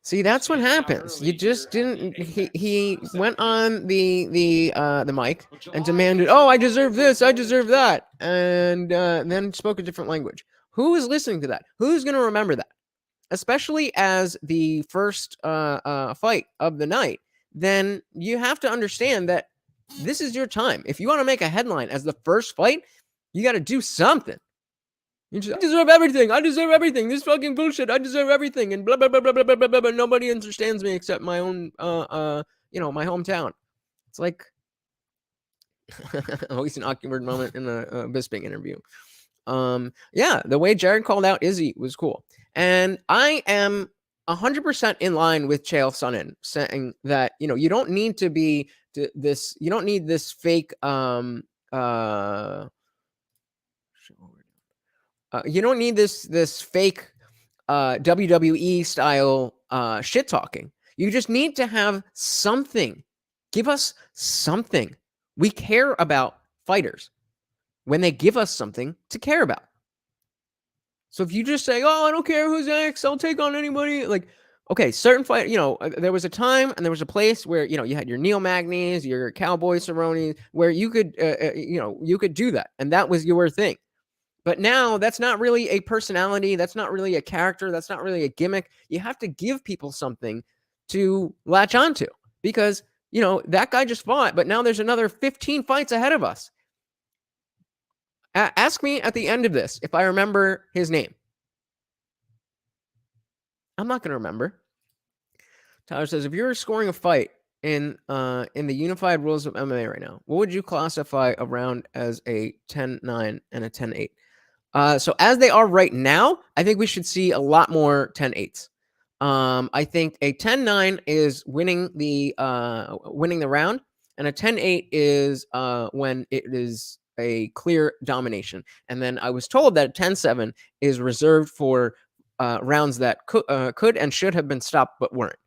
See, that's what happens. You just didn't. He went on the mic and demanded, "Oh, I deserve this. I deserve that," and then spoke a different language. Who is listening to that? Who's going to remember that? Especially as the first fight of the night. Then you have to understand that this is your time. If you want to make a headline as the first fight, you got to do something. I deserve everything. I deserve everything. This fucking bullshit. I deserve everything. And blah, blah, blah, blah, blah, blah, blah, blah. Nobody understands me except my own, my hometown. It's like always an awkward moment in a Bisping interview. Yeah, the way Jared called out Izzy was cool. And I am 100% in line with Chael Sonnen saying that, you don't need to be this. You don't need this fake, you don't need this fake WWE style shit talking. You just need to have something. Give us something. We care about fighters when they give us something to care about. So if you just say, "Oh, I don't care who's next, I'll take on anybody," like, okay, certain fight, there was a time and there was a place where you had your Neil Magny's, your Cowboy Cerrone, where you could you could do that, and that was your thing. But now that's not really a personality. That's not really a character. That's not really a gimmick. You have to give people something to latch onto, because, that guy just fought, but now there's another 15 fights ahead of us. Ask me at the end of this if I remember his name. I'm not going to remember. Tyler says, if you were scoring a fight in the unified rules of MMA right now, what would you classify a round as a 10-9 and a 10-8? So as they are right now, I think we should see a lot more 10-8s. I think a 10-9 is winning the round, and a 10-8 is when it is a clear domination. And then I was told that 10-7 is reserved for rounds that could and should have been stopped but weren't.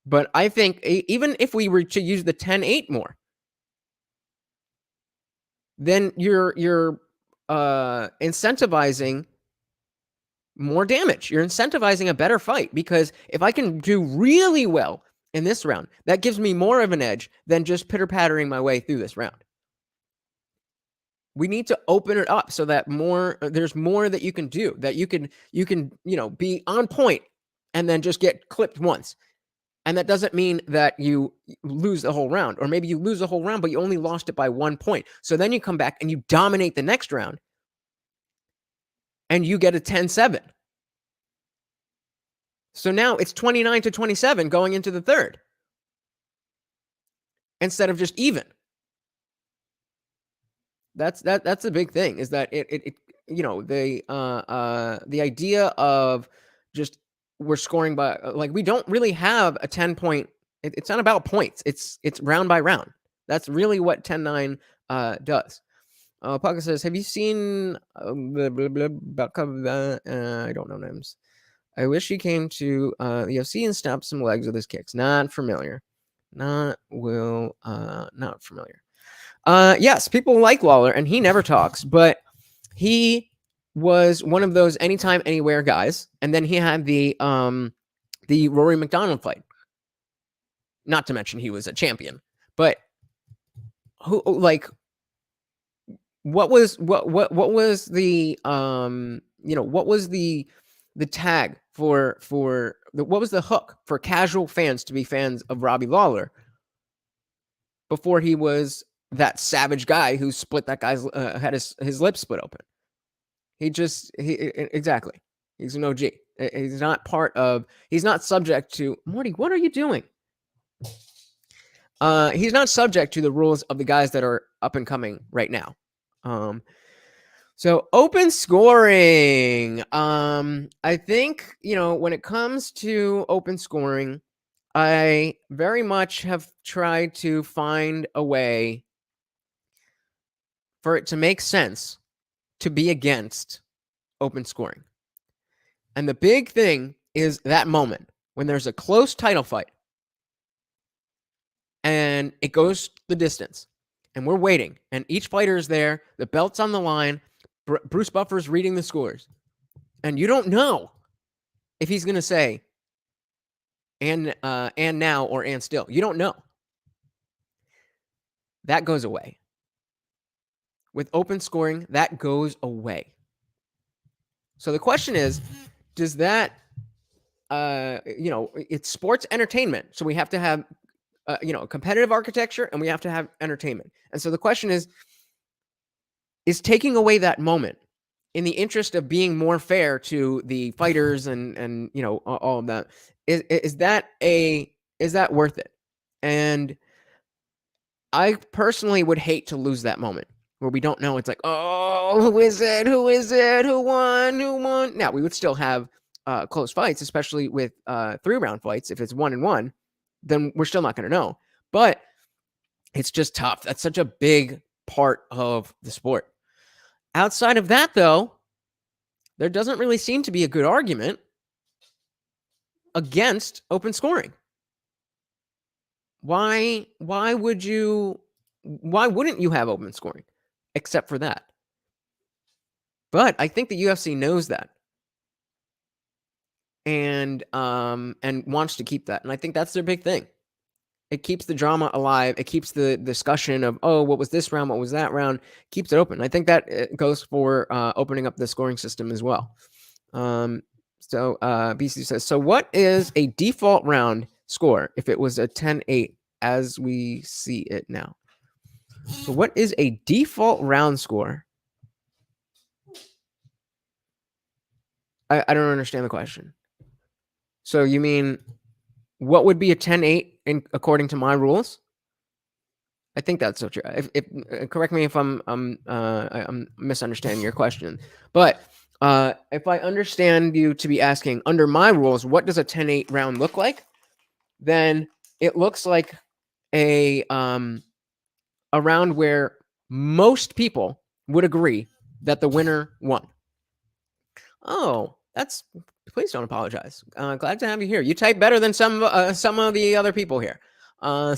But I think even if we were to use the 10-8 more, then you're incentivizing more damage. You're incentivizing a better fight, because if I can do really well in this round, that gives me more of an edge than just pitter-pattering my way through this round. We need to open it up so that there's more that you can do, that you can be on point and then just get clipped once. And that doesn't mean that you lose the whole round, or maybe you lose the whole round, but you only lost it by 1 point. So then you come back and you dominate the next round and you get a 10-7. So now it's 29-27 going into the third instead of just even. That's a big thing, is that it the idea of just we're scoring by like, we don't really have a 10-point. It's not about points. It's round by round. That's really what 10-9 does. Pucka says, have you seen blah, blah, blah, I don't know names. I wish he came to the UFC and snapped some legs with his kicks. Not familiar. Not familiar. Yes, people like Lawler, and he never talks, but he was one of those anytime, anywhere guys. And then he had the Rory McDonald fight. Not to mention he was a champion. But who, like, what was the what was the tag for what was the hook for casual fans to be fans of Robbie Lawler before he was that savage guy who split that guy's had his lips split open? Exactly. He's an OG. He's not he's not subject to, Morty, what are you doing? He's not subject to the rules of the guys that are up and coming right now. So open scoring. I think, when it comes to open scoring, I very much have tried to find a way for it to make sense to be against open scoring. And the big thing is that moment when there's a close title fight and it goes the distance and we're waiting and each fighter is there, the belt's on the line, Bruce Buffer's reading the scores, and you don't know if he's going to say and now or and still. You don't know. That goes away. With open scoring, that goes away. So the question is, does that, it's sports entertainment. So we have to have, competitive architecture, and we have to have entertainment. And so the question is taking away that moment in the interest of being more fair to the fighters and all of that, is that worth it? And I personally would hate to lose that moment where we don't know. It's like, oh, who is it? Who won? Now, we would still have close fights, especially with 3-round fights. If it's 1-1, then we're still not going to know. But it's just tough. That's such a big part of the sport. Outside of that, though, there doesn't really seem to be a good argument against open scoring. Why wouldn't you have open scoring except for that? But I think the UFC knows that and wants to keep that. And I think that's their big thing. It keeps the drama alive. It keeps the discussion of, oh, what was this round? What was that round? Keeps it open. I think that goes for opening up the scoring system as well. So BC says, so what is a default round score if it was a 10-8 as we see it now? So what is a default round score? I don't understand the question. So you mean what would be a 10-8 according to my rules? I think that's what you're. If correct me if I'm misunderstanding your question. But if I understand you to be asking under my rules, what does a 10-8 round look like? Then it looks like a round where most people would agree that the winner won. Oh, please don't apologize. Glad to have you here. You type better than some of the other people here. But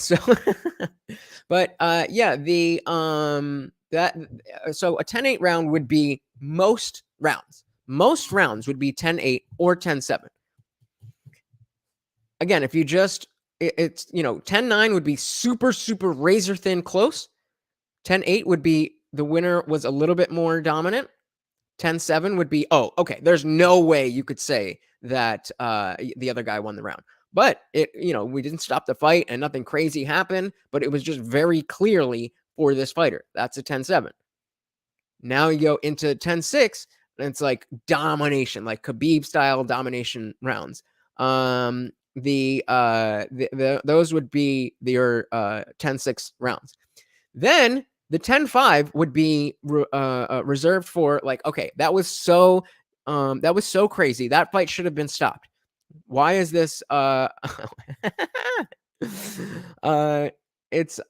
yeah, so a 10-8 round would be most rounds. Most rounds would be 10-8 or 10-7. Again, if you just it's 10-9 would be super razor thin close. 10-8 would be the winner was a little bit more dominant. 10-7 would be, oh, okay, there's no way you could say that the other guy won the round. But we didn't stop the fight and nothing crazy happened, but it was just very clearly for this fighter. That's a 10-7. Now you go into 10-6, and it's like domination, like Khabib style domination rounds. Those would be your 10-6 rounds. Then the 10-5 would be reserved for like, okay, that was so crazy. That fight should have been stopped. Why is this it's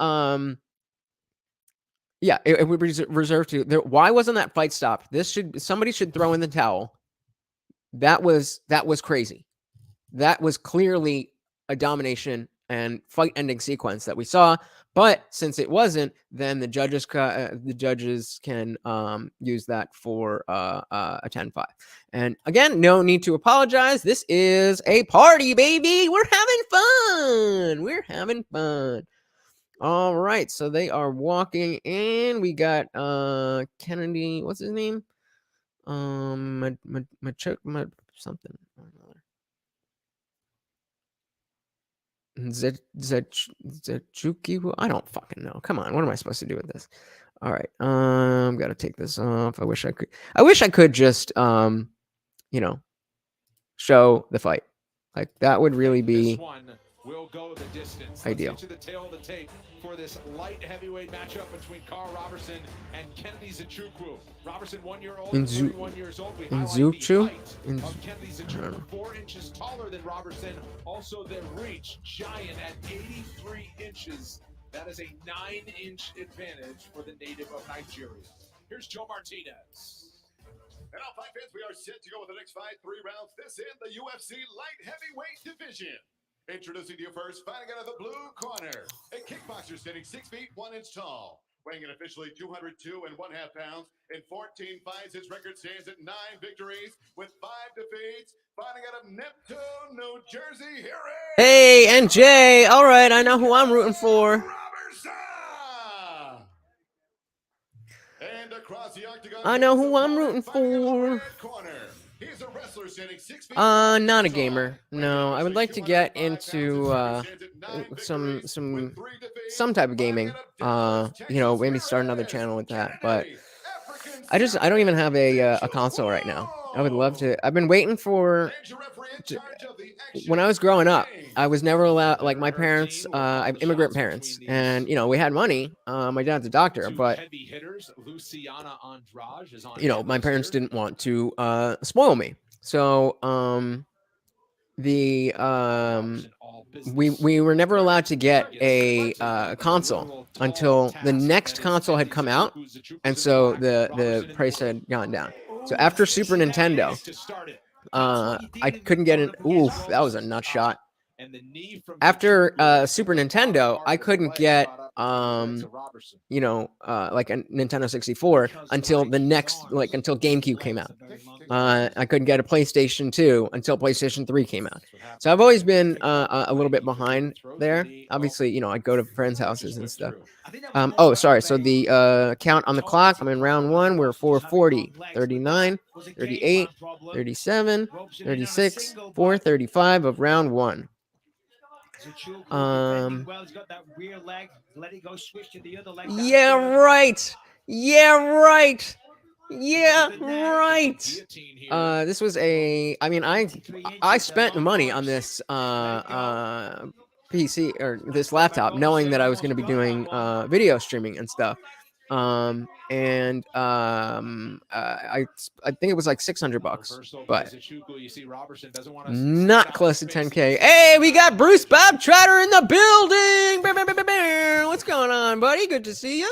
yeah, it would be reserved to why wasn't that fight stopped? Somebody should throw in the towel. That was crazy. That was clearly a domination and fight-ending sequence that we saw. But since it wasn't, then the judges can use that for a 10-5. And again, no need to apologize. This is a party, baby. We're having fun. All right, so they are walking in. We got Kennedy. What's his name? Something. Zachuki? I don't fucking know. Come on, what am I supposed to do with this? All right, gotta take this off. I wish I could just show the fight. Like that would really be will go the distance. Ideal. Let's get to the tail of the tape for this light heavyweight matchup between Carl Robertson and Kennedy Zachuku. Robertson, 1 year old, 31 years old. We highlight the height of Kennedy Zachuku, 4 inches taller than Robertson. Also, their reach, giant at 83 inches. That is a 9-inch advantage for the native of Nigeria. Here's Joe Martinez. And now, fight fans, we are set to go with the next fight, 3 rounds. This in the UFC light heavyweight division. Introducing to you first, fighting out of the blue corner, a kickboxer standing 6 feet 1 inch tall, weighing in officially 202 and 1/2 pounds. In 14 fights, his record stands at 9 victories with 5 defeats. Fighting out of Neptune, New Jersey, here is Hey, NJ. All right, I know who I'm rooting for. And across the octagon, I know who I'm rooting for. he's a wrestler standing 6 feet. Not a gamer. No, I would like to get into some type of gaming. Maybe start another channel with that. But I don't even have a console right now. I would love to. I've been waiting for. When I was growing up, I was never allowed. Like my parents, I have immigrant parents, and we had money. My dad's a doctor, but my parents didn't want to spoil me. So we were never allowed to get a console until the next console had come out, and so the price had gone down. So after Super Nintendo, I couldn't get an. Oof, that was a nut shot. After Super Nintendo, I couldn't get like a Nintendo 64 until the next, until GameCube came out. I couldn't get a PlayStation 2 until PlayStation 3 came out. So I've always been a little bit behind there. Obviously, I'd go to friends' houses and stuff. Oh, sorry. So the count on the clock, I'm in round 1. We're 440, 39, 38, 37, 36, 435 of round 1. Yeah, right. This was I spent money on this PC or this laptop knowing that I was going to be doing video streaming and stuff. I think it was like $600, but not close to 10K. Hey, we got Bruce Bob Trotter in the building. What's going on, buddy? Good to see you.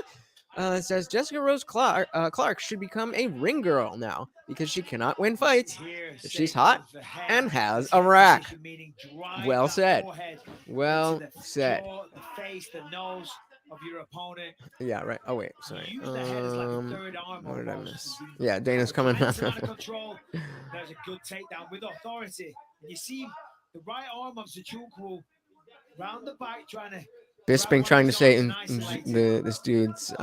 It says Jessica Rose Clark should become a ring girl now because she cannot win fights, but she's hot and has a rack. Well said. Well said. The face, the nose of your opponent. Yeah, right. Oh wait, sorry. Use the head as like a third arm. What did I miss? Yeah, Dana's coming out. Control. There's a good takedown with authority. You see the right arm of Zachuku round the back trying to. Bisping trying to say this dude's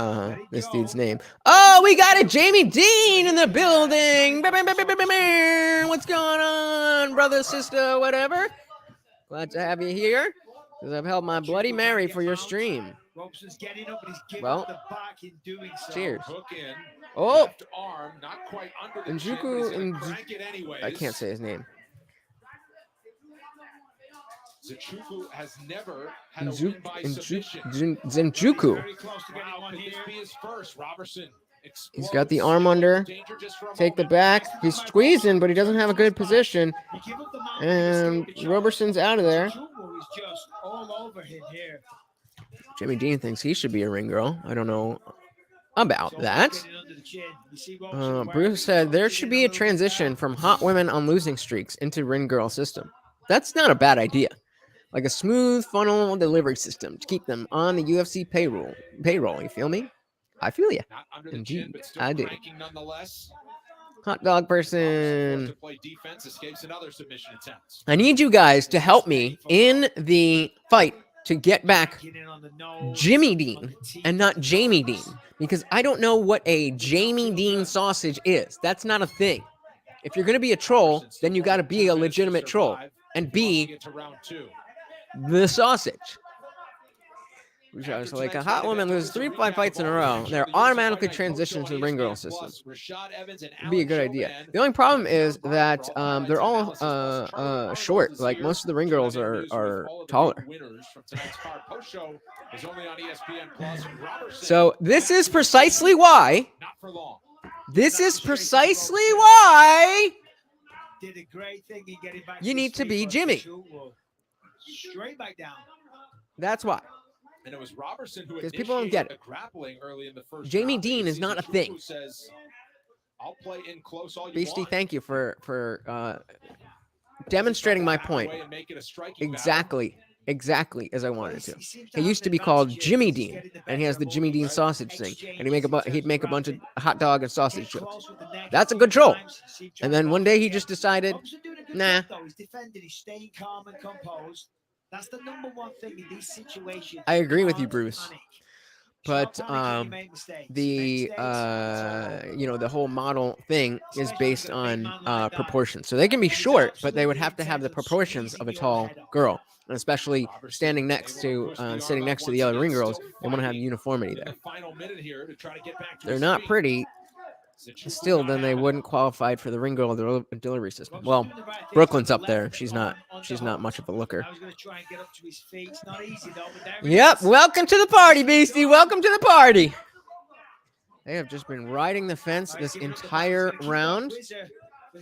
name. Oh, we got it, Jamie Dean in the building. What's going on, brother, sister, whatever? Glad to have you here because I've held my Bloody Mary for your stream. Well, cheers. Oh, Njuku, I can't say his name. Zachukwu has never had a win by submission. Zenjuku. Wow, could this be his first? Robertson He's got the arm under. Take the back. He's squeezing, but he doesn't have a good position. And Roberson's out of there. Jimmy Dean thinks he should be a ring girl. I don't know about that. Bruce said there should be a transition from hot women on losing streaks into ring girl system. That's not a bad idea. Like a smooth funnel delivery system to keep them on the UFC payroll. You feel me? I feel you. Indeed, I do. Hot dog person. I need you guys to help me in the fight to get back Jimmy Dean and not Jamie Dean, because I don't know what a Jamie Dean sausage is. That's not a thing. If you're going to be a troll, then you got to be a legitimate troll and be the sausage. So like a hot woman loses 3 fights in a row, they're automatically transitioned to the ring girl system. It'd be a good idea. The only problem is that they're all short. Like most of the ring girls are taller. So this is precisely why. You need to be Jimmy. Straight back down. That's why. And it was Robertson who because people don't get it. Early in the first Jamie round. Dean is not a thing. Says, I'll play in close all you Beastie, want. thank you for demonstrating my point exactly as I wanted to. He used to be called Jimmy Dean, and he has the Jimmy Dean sausage thing, and he'd make a bunch of hot dog and sausage jokes. That's a good troll. And then one day he just decided, nah. That's the number one thing in these situations. I agree with you, Bruce. But the whole model thing is based on proportions. So they can be short, but they would have to have the proportions of a tall girl. And especially sitting next to the other ring girls, they want to have uniformity there. They're not pretty. Still, then they wouldn't qualify for the ring girl delivery system. Well, Brooklyn's up there. She's not much of a looker. Yep. Welcome to the party, Beastie. Welcome to the party. They have just been riding the fence this entire round. Now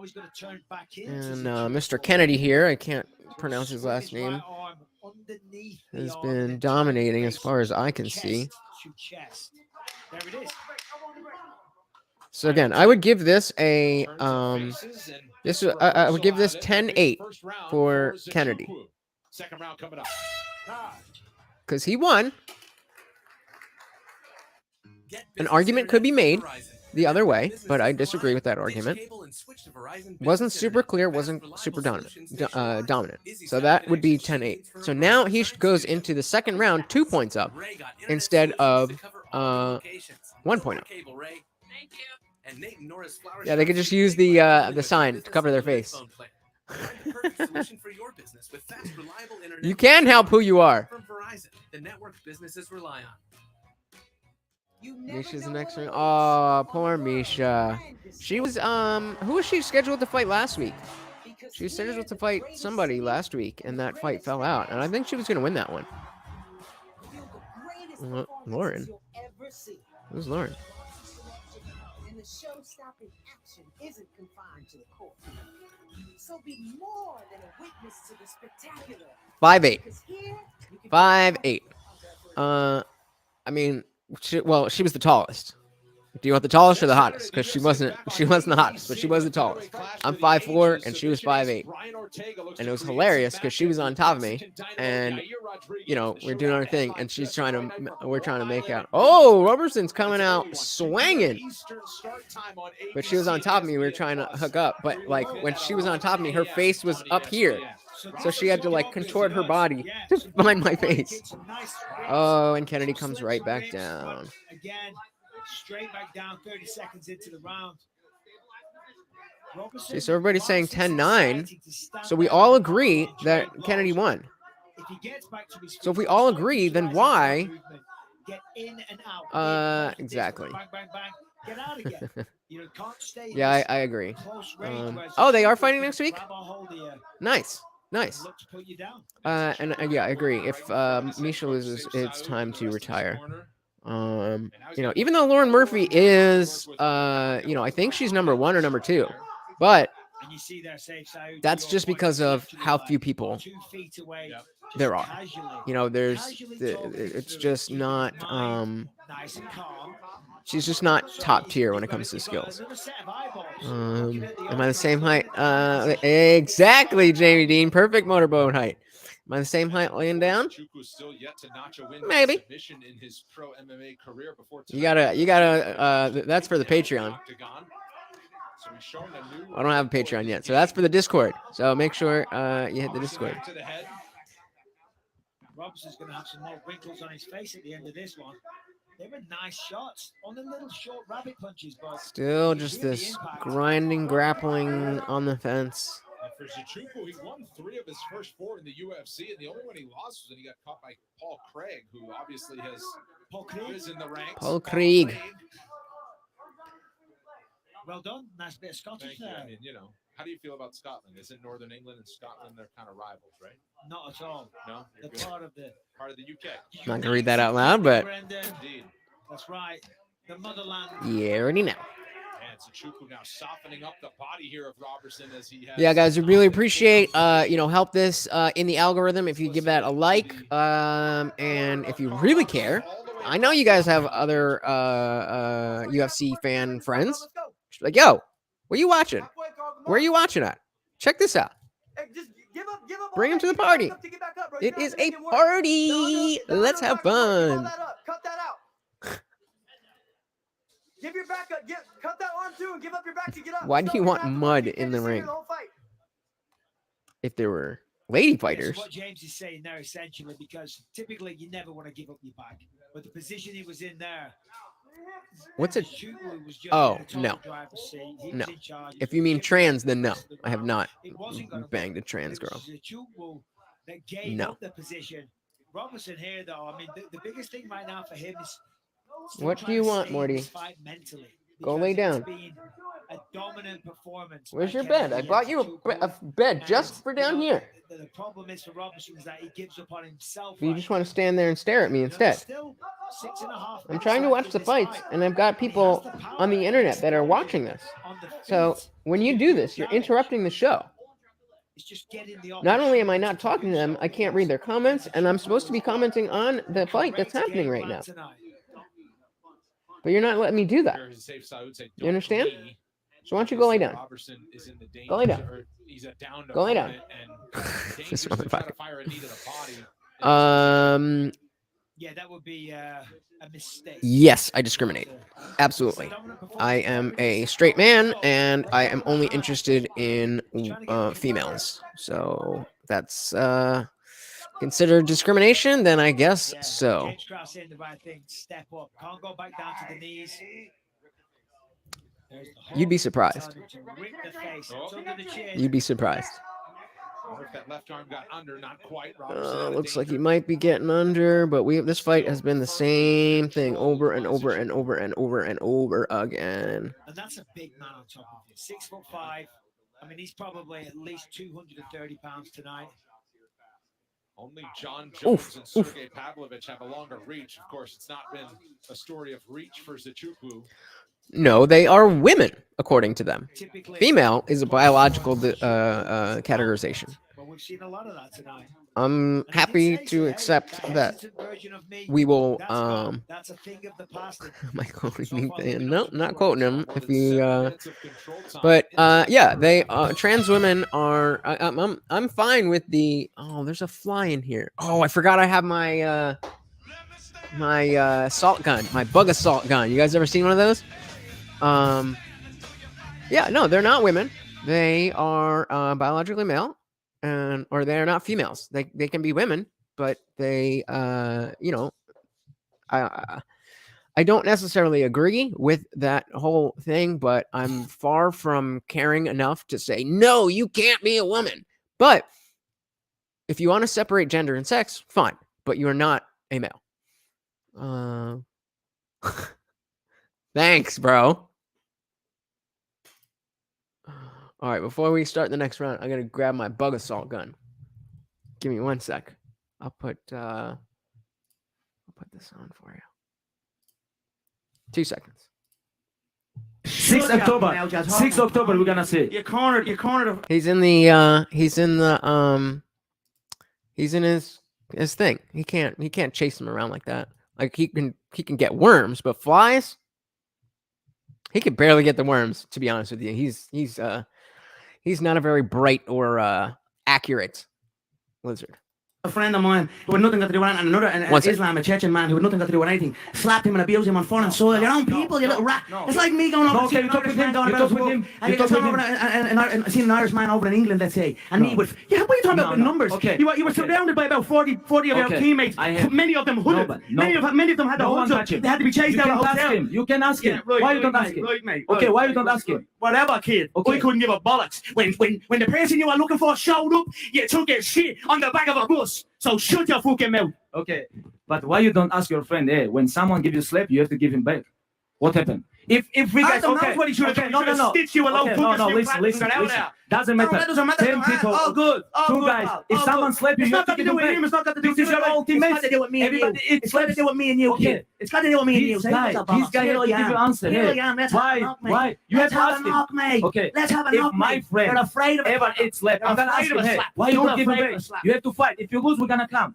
he's going to turn back in. And Mr. Kennedy here, I can't pronounce his last name, has been dominating as far as I can see. There it is. So again, I would give this a I would give this 10-8 for Kennedy. Second round coming up. Because he won. An argument could be made the other way, but I disagree with that argument. Wasn't super clear, wasn't super dominant. So that would be 10-8. So now he goes into the second round 2 points up instead of 1 point up. Yeah, they could just use the sign to cover their face. You can help who you are. Misha's the next one. Oh, poor Misha. She was who was she scheduled to fight last week? She was scheduled to fight somebody last week, and that fight fell out. And I think she was gonna win that one. Lauren. Who's Lauren? And the show-stopping action isn't confined to the court. So be more than a witness to the spectacular. 5'8". 5'8". I mean, she was the tallest. Do you want the tallest or the hottest? Because she wasn't the hottest, but she was the tallest. I'm 5'4", and she was 5'8". And it was hilarious because she was on top of me, and we're doing our thing, and we're trying to make out. Oh, Roberson's coming out swinging. But she was on top of me. We were trying to hook up, but like when she was on top of me, her face was up here, so she had to like contort her body to find my face. Oh, and Kennedy comes right back down. Again. Straight back down 30 seconds into the round. Okay, so everybody's saying 10-9. So we all agree that Kennedy won. So if we all agree, then why? Get in and out. Exactly. Bang, bang, bang. Get out again. You can't stay. in Yeah, this I agree. close range where Oh, they are Zachuku's fighting gonna next week? grab a hold of you and Nice. look to put you down. And yeah, I agree. If Misha loses, it's time to retire. Even though Lauren Murphy is, I think she's number 1 or number 2, but And you see there, safe side. that's just because of how few people 2 feet away. there are. Casually. It's just not. Nice and calm. She's just not top tier when it comes to skills. Am I the same height? Exactly, Jamie Dean. Perfect motorboat height. Am I the same height laying down? Maybe. You gotta. That's for the Patreon. I don't have a Patreon yet, so that's for the Discord. So make sure you hit the Discord. Robinson's going to have some more wrinkles on his face at the end of this one. They were nice shots on the little short rabbit punches, but Still just this grinding, grappling on the fence. And for Zachuku, he won 3 of his first 4 in the UFC, and the only one he lost was when he got caught by Paul Craig, who obviously has risen the ranks. Paul Craig. Well done. Nice bit of Scottish there. I mean, how do you feel about Scotland? Isn't Northern England and Scotland, they're kind of rivals, right? Not at all. No? They're part of the UK. I'm not going to read that out loud, but Indeed. That's right. The motherland. you already know. And Zachuku now softening up the body here of Robertson as he has. Yeah, guys, we really appreciate, help this in the algorithm if you give that a like. And if you really care, I know you guys have other UFC fan friends. Just like, yo, what are you watching? Where are you watching at? Check this out. Bring him to the party. It is a party. Let's have fun. Cut that out. Give your back up. Cut that arm too and give up your back to get up. Why do you want mud in the ring? If there were lady fighters. That's what James is saying there, essentially, because typically you never want to give up your back. But the position he was in there. What's it? Oh, no. No. If you mean trans, then no. I have not banged a trans girl. No. The position. Robinson here, though, I mean, the biggest thing right now for him is. What do you want, Morty? Go lay down. A dominant performance. Where's your bed? I bought you a bed just for down here. The problem is for Robinson is that he gives up on himself. You just want to stand there and stare at me instead. I'm trying to watch the fights, and I've got people on the internet that are watching this. So when you do this, you're interrupting the show. Not only am I not talking to them, I can't read their comments, and I'm supposed to be commenting on the fight that's happening right now. But you're not letting me do that. You understand? So why don't you go lay down? Go lay down. Go lay down. This motherfucker. Yeah, that would be a mistake. Yes, I discriminate. Absolutely. I am a straight man, and I am only interested in females. So that's considered discrimination, then I guess so. James Cross saying the right thing. Step up. Can't go back down to the knees. You'd be surprised. You'd be surprised. That left arm got under, not quite. Looks like he might be getting under, but this fight has been the same thing over and over and over and over and over again. And that's a big man on top of you. 6'5". I mean, he's probably at least 230 pounds tonight. Only John Jones and Sergey Pavlovich have a longer reach. Of course, it's not been a story of reach for Zachuku. No, they are women, according to them. Female is a biological categorization. Well, we've seen a lot of that tonight. I'm happy to accept that we will. That's a thing of the past. Am I quoting him? No, not quoting him. If he, but yeah, they trans women are. I'm fine with the. Oh, there's a fly in here. Oh, I forgot I have my my assault gun, my bug assault gun. You guys ever seen one of those? Yeah, no, they're not women. They are biologically male. Or they're not females. They can be women, but they I don't necessarily agree with that whole thing, but I'm far from caring enough to say no, you can't be a woman. But if you want to separate gender and sex, fine, but you are not a male. Thanks, bro. All right, before we start the next round, I'm gonna grab my bug assault gun. Give me 1 sec. I'll put this on for you. 2 seconds. 6 October. 6 October, we're gonna see. You cornered. He's in his thing. He can't chase him around like that. Like he can get worms, but flies, he could barely get the worms, to be honest with you. He's not a very bright or accurate lizard. A friend of mine who had nothing got to do with it, and another Islam, a Chechen man who had nothing got to do with anything, slapped him and abused him on foreign soil. Your own people, you little rat. It's like me going over Okay, you talk with him. You talk with him. and seeing an Irish man over in England, let's say, and he would, what are you talking about with numbers? Okay. You were surrounded by about 40 of your teammates. Many of them hooded. Many of them had the hoods up. They had to be chased out of the hotel. You can ask him. Why you don't ask him? Okay, why you don't ask him? Whatever, kid. I couldn't give a bollocks. When the person you were looking for showed up, you took your shit on the back of a bus. So shut your fucking mouth. Okay, but why you don't ask your friend? Hey, when someone gives you a slap, you have to give him back. What happened? If we guys, that's what he should have done. No. Stitch you alone. Listen. Doesn't matter. That doesn't matter. 10 people. All good. Two guys. If someone slaps you, it's you not have got to to give do him with him. It's not got to do with This is your own teammates. It's got to do with me and you. It's got to do with me and you, kid. It's got to do with me and you. This guy have to give you answer. Why? You have to ask him. Okay. Let's have a knock, if my friend you're afraid of ever eats slap, I'm gonna ask him. Hey, why you don't give him back? You have to fight. If you lose, we're gonna come.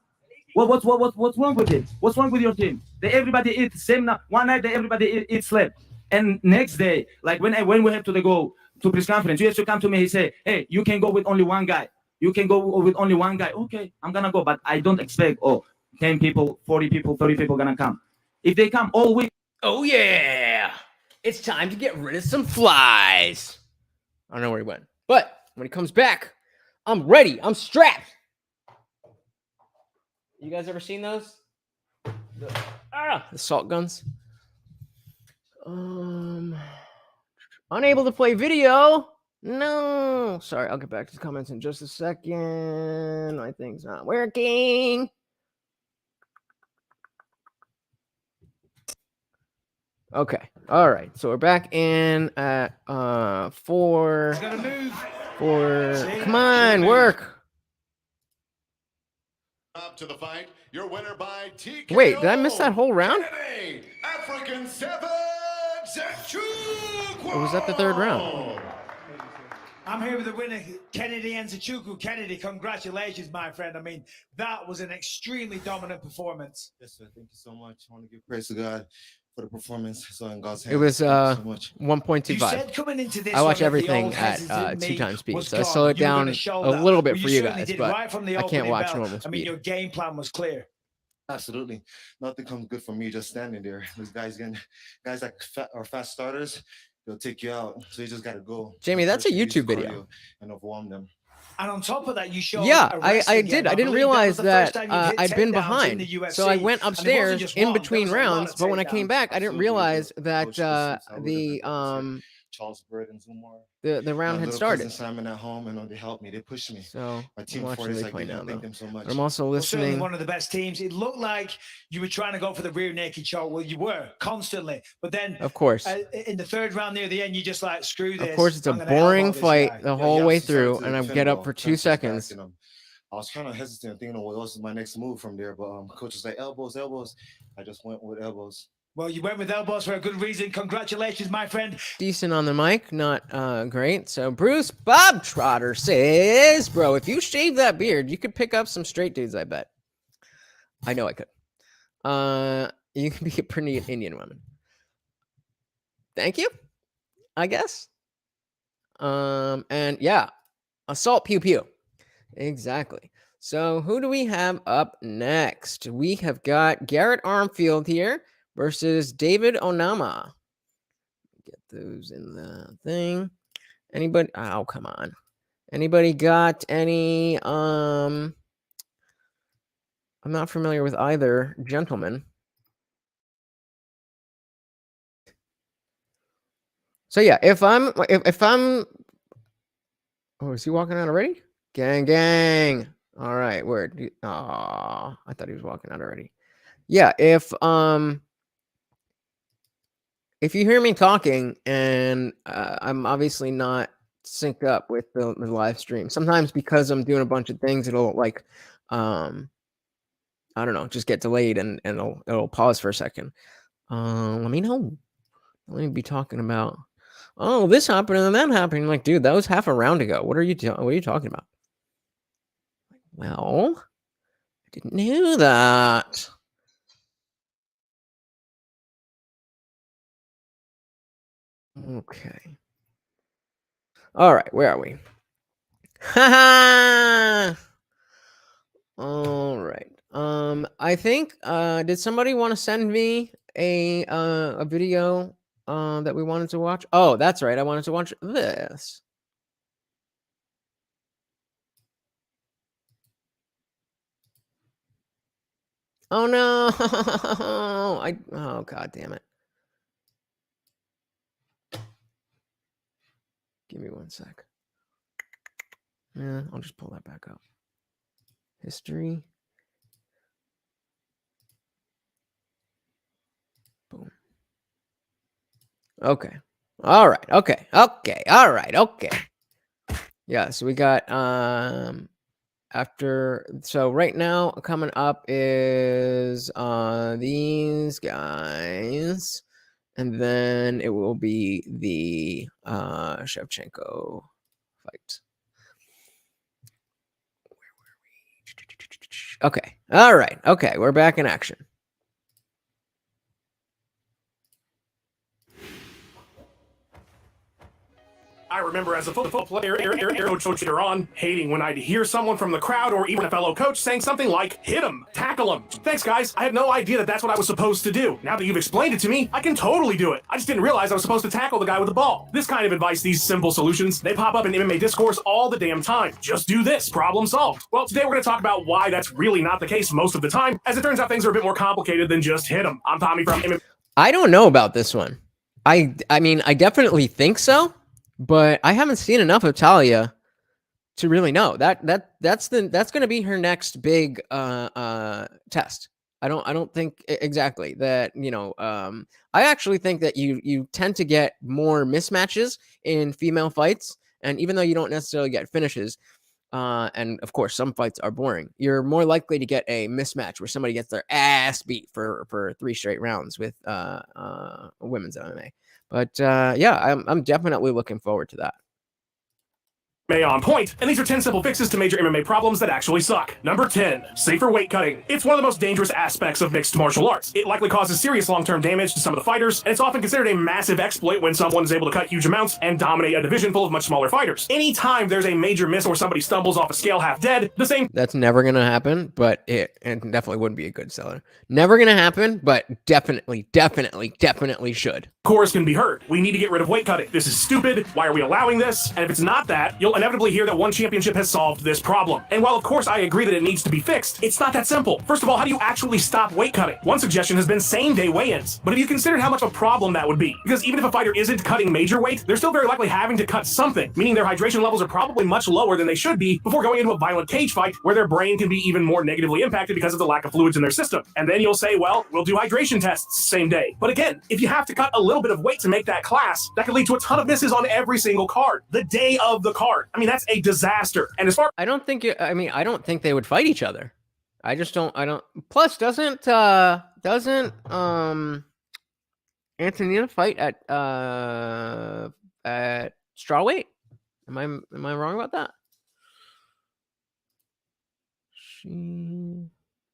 What's wrong with it? What's wrong with your team? Everybody eat same night. One night everybody eat slap. And next day, like when we have to go to press conference, you have to come to me. He say, hey, you can go with only one guy. You can go with only one guy. Okay, I'm gonna go, but I don't expect 10 people, 40 people, 30 people gonna come. If they come all week. Oh yeah, it's time to get rid of some flies. I don't know where he went, but when he comes back, I'm ready. I'm strapped. You guys ever seen those? The assault guns. Unable to play video. No. Sorry, I'll get back to the comments in just a second. My thing's not working. Okay. All right. So we're back in at 4. Come on, work. Up to the fight. Your winner by TKO. Wait, did I miss that whole round? African Sevens. Or was that the third round? I'm here with the winner, Kennedy Nzechukwu. Kennedy, congratulations, my friend. I mean, that was an extremely dominant performance. Yes, sir. Thank you so much. I want to give praise to God for the performance. So in God's hands. It was so much. 1.25. I watch everything at 2 times speed, so I slow it down a little bit for you guys, but I can't watch normal speed. I mean, your game plan was clear. Absolutely. Nothing comes good from me just standing there. These guys that are fast starters, they'll take you out. So you just got to go. Jamie, that's a YouTube video. And overwhelm them. And on top of that, you showed. Yeah, I did. I didn't realize that I'd been behind. So I went upstairs in between rounds. But when I came back, I didn't realize that Charles Bird and Zumar. The round had started. Simon at home, and they helped me. They pushed me. So my team I'm watching the replay now, thank them so much. I'm also listening. Certainly one of the best teams. It looked like you were trying to go for the rear naked choke. Well, you were constantly, but then of course in the third round near the end, you just like screw this. Of course, it's a boring fight the whole way through, and I get up for 2 seconds. I was kind of hesitant, thinking, what else is my next move from there? But coach was like, elbows. I just went with elbows. Well, you went with elbows for a good reason. Congratulations, my friend. Decent on the mic, not great. So Bruce Bob Trotter says, bro, if you shave that beard, you could pick up some straight dudes, I bet. I know I could. You can be a pretty Indian woman. Thank you, I guess. And yeah, assault pew pew. Exactly. So who do we have up next? We have got Garrett Armfield here versus David Onama. Get those in the thing. Anybody? Oh, come on. Anybody got any? I'm not familiar with either gentleman. So yeah, if I'm, oh, is he walking out already? Gang. All right, word. Oh, I thought he was walking out already. Yeah, if if you hear me talking and I'm obviously not synced up with the live stream, sometimes because I'm doing a bunch of things, it'll like, I don't know, just get delayed and it'll pause for a second. Let me know. Let me be talking about, oh, this happened and then that happened. Like, dude, that was half a round ago. What are you talking about? Well, I didn't know that. Okay. All right, where are we? Ha ha. All right. I think did somebody want to send me a video that we wanted to watch? Oh, that's right. I wanted to watch this. Oh no. Oh god damn it. Give me 1 sec. Yeah, I'll just pull that back up. History. Boom. Okay. All right. Okay. Okay. All right. Okay. Yeah, so we got after, so right now coming up is these guys, and then it will be the Shevchenko fight. Where were we? Okay. All right. Okay, we're back in action. I remember as a football player, coach later on, hating when I'd hear someone from the crowd or even a fellow coach saying something like, hit him, tackle him. Thanks, guys. I had no idea that that's what I was supposed to do. Now that you've explained it to me, I can totally do it. I just didn't realize I was supposed to tackle the guy with the ball. This kind of advice, these simple solutions, they pop up in MMA discourse all the damn time. Just do this, problem solved. Well, today we're going to talk about why that's really not the case most of the time, as it turns out things are a bit more complicated than just hit him. I'm Tommy from MMA. I don't know about this one. I mean, I definitely think so. But I haven't seen enough of Talia to really know. That's going to be her next big test. I don't think exactly that, you know, I actually think that you tend to get more mismatches in female fights, and even though you don't necessarily get finishes, and of course some fights are boring, you're more likely to get a mismatch where somebody gets their ass beat for 3 straight rounds with women's MMA. But yeah, I'm definitely looking forward to that. On point, and these are 10 simple fixes to major MMA problems that actually suck. Number 10, safer weight cutting. It's one of the most dangerous aspects of mixed martial arts. It likely causes serious long-term damage to some of the fighters, and it's often considered a massive exploit when someone is able to cut huge amounts and dominate a division full of much smaller fighters. Anytime there's a major miss or somebody stumbles off a scale half dead, the same... That's never going to happen, but it definitely wouldn't be a good seller. Never going to happen, but definitely should. Chorus can be heard. We need to get rid of weight cutting. This is stupid. Why are we allowing this? And if it's not that, you'll inevitably hear that one championship has solved this problem. And while of course I agree that it needs to be fixed, it's not that simple. First of all, how do you actually stop weight cutting? One suggestion has been same-day weigh-ins. But have you considered how much of a problem that would be? Because even if a fighter isn't cutting major weight, they're still very likely having to cut something, meaning their hydration levels are probably much lower than they should be before going into a violent cage fight where their brain can be even more negatively impacted because of the lack of fluids in their system. And then you'll say, well, we'll do hydration tests same day. But again, if you have to cut a little bit of weight to make that class, that could lead to a ton of misses on every single card. The day of the card. I mean, that's a disaster. And as far I don't think they would fight each other. I don't. Plus, doesn't Antonina fight at strawweight? Am I wrong about that?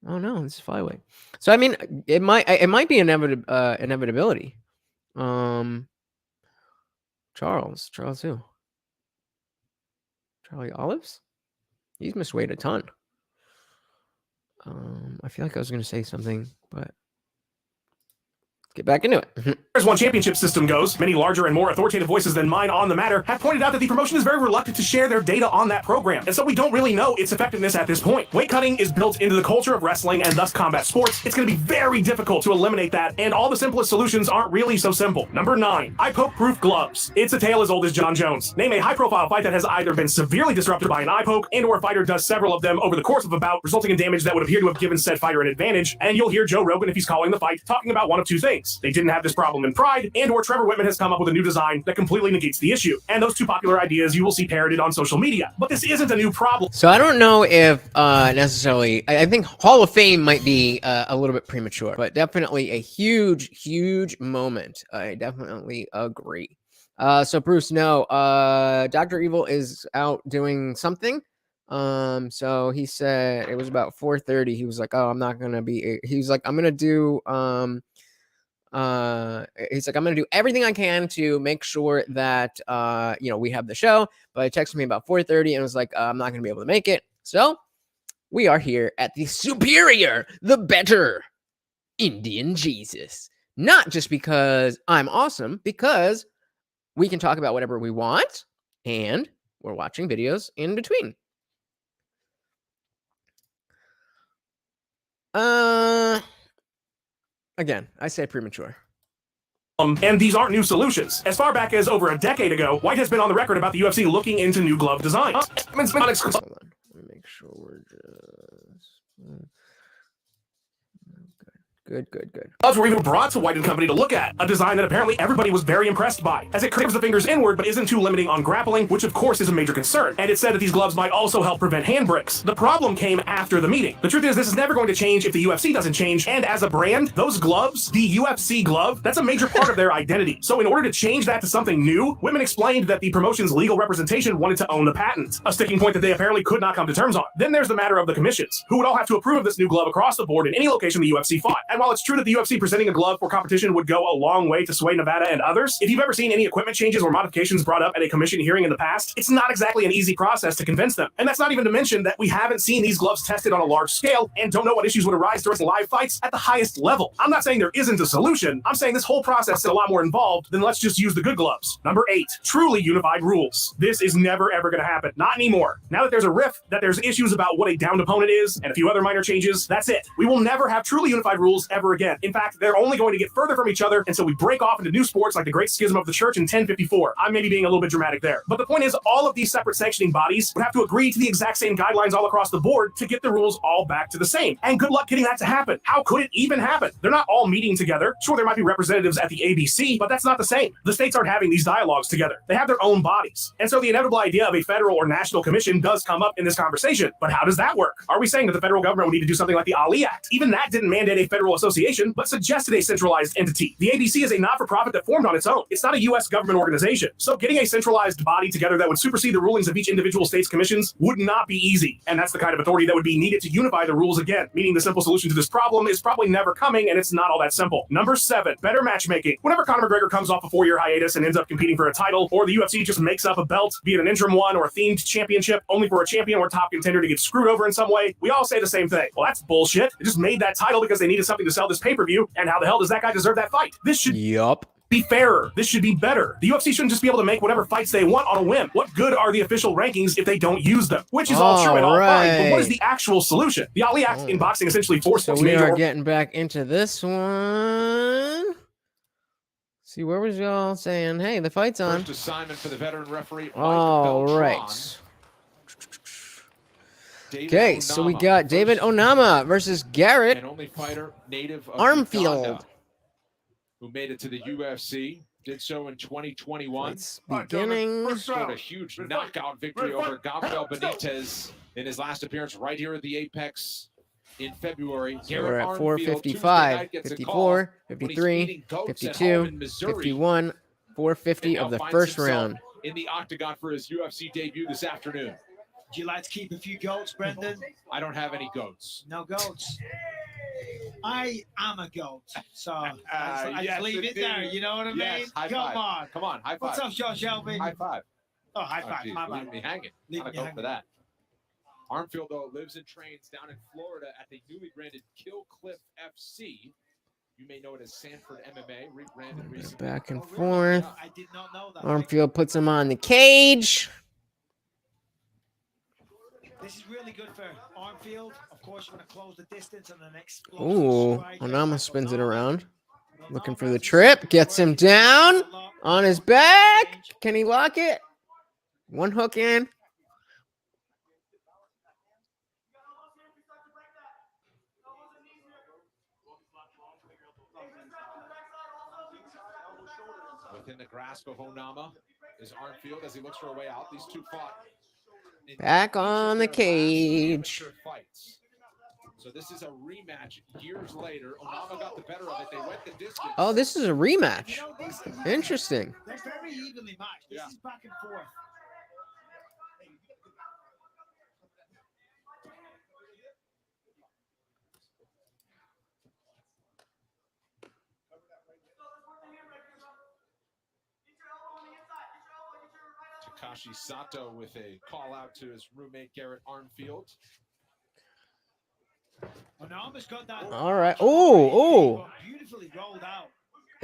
Oh no, this is flyweight. So I mean, it might be inevitability. Charles who? Charlie Olives? He's missed weight a ton. I feel like I was going to say something, but let's get back into it. As one championship system goes, many larger and more authoritative voices than mine on the matter have pointed out that the promotion is very reluctant to share their data on that program, and so we don't really know its effectiveness at this point. Weight cutting is built into the culture of wrestling and thus combat sports. It's going to be very difficult to eliminate that, and all the simplest solutions aren't really so simple. Number 9, eye poke-proof gloves. It's a tale as old as John Jones. Name a high-profile fight that has either been severely disrupted by an eye poke and or a fighter does several of them over the course of a bout, resulting in damage that would appear to have given said fighter an advantage, and you'll hear Joe Rogan, if he's calling the fight, talking about one of 2 things. promotions. They didn't have this problem in Pride, and or Trevor Whitman has come up with a new design that completely negates the issue. And those two popular ideas you will see parroted on social media. But this isn't a new problem. So I don't know if necessarily, I think Hall of Fame might be a little bit premature, but definitely a huge moment. I definitely agree. So Bruce, no, Dr. Evil is out doing something. So he said it was about 4:30. He was like, "Oh, I'm not gonna be." He was like, "I'm gonna do." He's like, "I'm gonna do everything I can to make sure that we have the show." But he texted me about 4:30 and was like, "I'm not gonna be able to make it." So we are here at the superior, the better Indian Jesus. Not just because I'm awesome, because we can talk about whatever we want, and we're watching videos in between. Again, I say premature. And these aren't new solutions. As far back as over a decade ago, White has been on the record about the UFC looking into new glove designs. Hold on, let me make sure we're just... Good. Gloves were even brought to White & Company to look at, a design that apparently everybody was very impressed by, as it curves the fingers inward but isn't too limiting on grappling, which of course is a major concern. And it said that these gloves might also help prevent handbrakes. The problem came after the meeting. The truth is, this is never going to change if the UFC doesn't change, and as a brand, those gloves, the UFC glove, that's a major part of their identity. So in order to change that to something new, Whitman explained that the promotion's legal representation wanted to own the patent, a sticking point that they apparently could not come to terms on. Then there's the matter of the commissions, who would all have to approve of this new glove across the board in any location the UFC fought. And while it's true that the UFC presenting a glove for competition would go a long way to sway Nevada and others, if you've ever seen any equipment changes or modifications brought up at a commission hearing in the past, it's not exactly an easy process to convince them. And that's not even to mention that we haven't seen these gloves tested on a large scale and don't know what issues would arise during live fights at the highest level. I'm not saying there isn't a solution. I'm saying this whole process is a lot more involved than let's just use the good gloves. Number 8, truly unified rules. This is never ever going to happen. Not anymore. Now that there's a rift, that there's issues about what a downed opponent is, and a few other minor changes, that's it. We will never have truly unified rules ever again. In fact, they're only going to get further from each other until we break off into new sports like the Great Schism of the Church in 1054. I'm maybe being a little bit dramatic there. But the point is, all of these separate sanctioning bodies would have to agree to the exact same guidelines all across the board to get the rules all back to the same. And good luck getting that to happen. How could it even happen? They're not all meeting together. Sure, there might be representatives at the ABC, but that's not the same. The states aren't having these dialogues together. They have their own bodies. And so the inevitable idea of a federal or national commission does come up in this conversation. But how does that work? Are we saying that the federal government would need to do something like the Ali Act? Even that didn't mandate a federal association, but suggested a centralized entity. The ABC is a not-for-profit that formed on its own. It's not a U.S. government organization. So getting a centralized body together that would supersede the rulings of each individual state's commissions would not be easy. And that's the kind of authority that would be needed to unify the rules again, meaning the simple solution to this problem is probably never coming, and it's not all that simple. Number 7, better matchmaking. Whenever Conor McGregor comes off a 4-year hiatus and ends up competing for a title, or the UFC just makes up a belt, be it an interim one or a themed championship, only for a champion or top contender to get screwed over in some way, we all say the same thing. Well, that's bullshit. They just made that title because they needed something to sell this pay-per-view, and how the hell does that guy deserve that fight? This should be fairer. This should be better. The UFC shouldn't just be able to make whatever fights they want on a whim. What good are the official rankings if they don't use them? Which is all true and all fine, but what is the actual solution? The Ali Act in boxing essentially forced So we are getting back into this one. See, where was y'all saying, hey, the fight's on? First assignment for the veteran referee. All right. Okay, so we got David Onama versus Garrett and only fighter native of Armfield, Uganda, who made it to the UFC. Did so in 2021. Beginning. Scored a huge knockout victory over Gabriel Benitez in his last appearance right here at the Apex in February. So we're at 455, 54, 53, 52, 51, 450 of the first round. In the octagon for his UFC debut this afternoon. Would you like to keep a few goats, Brendan? I don't have any goats. No goats. I am a goat, so I yes, leave it there. You know what I mean? Come on, high five. What's up, Sean Shelby? High five. Oh, high five. Geez, My leave bad. me hanging. Leave Not a me goat hanging. for that. Armfield, though, lives and trains down in Florida at the newly branded Kill Cliff FC. You may know it as Sanford MMA, rebranded recently. Back and forth. I did not know that. Armfield puts him on the cage. This is really good for Armfield. Of course, you want to close the distance and then explode. Ooh, Onama spins it around. Looking for the trip. Gets him down on his back. Can he lock it? One hook in. Within the grasp of Onama is Armfield as he looks for a way out. These two fought Back on the cage. Fights. So this is a rematch years later. Onama got the better of it. They went the distance. Oh, this is a rematch. Interesting. They're very evenly matched. This is back and forth. Takashi Sato with a call out to his roommate Garrett Armfield. All right. Oh. Beautifully rolled out.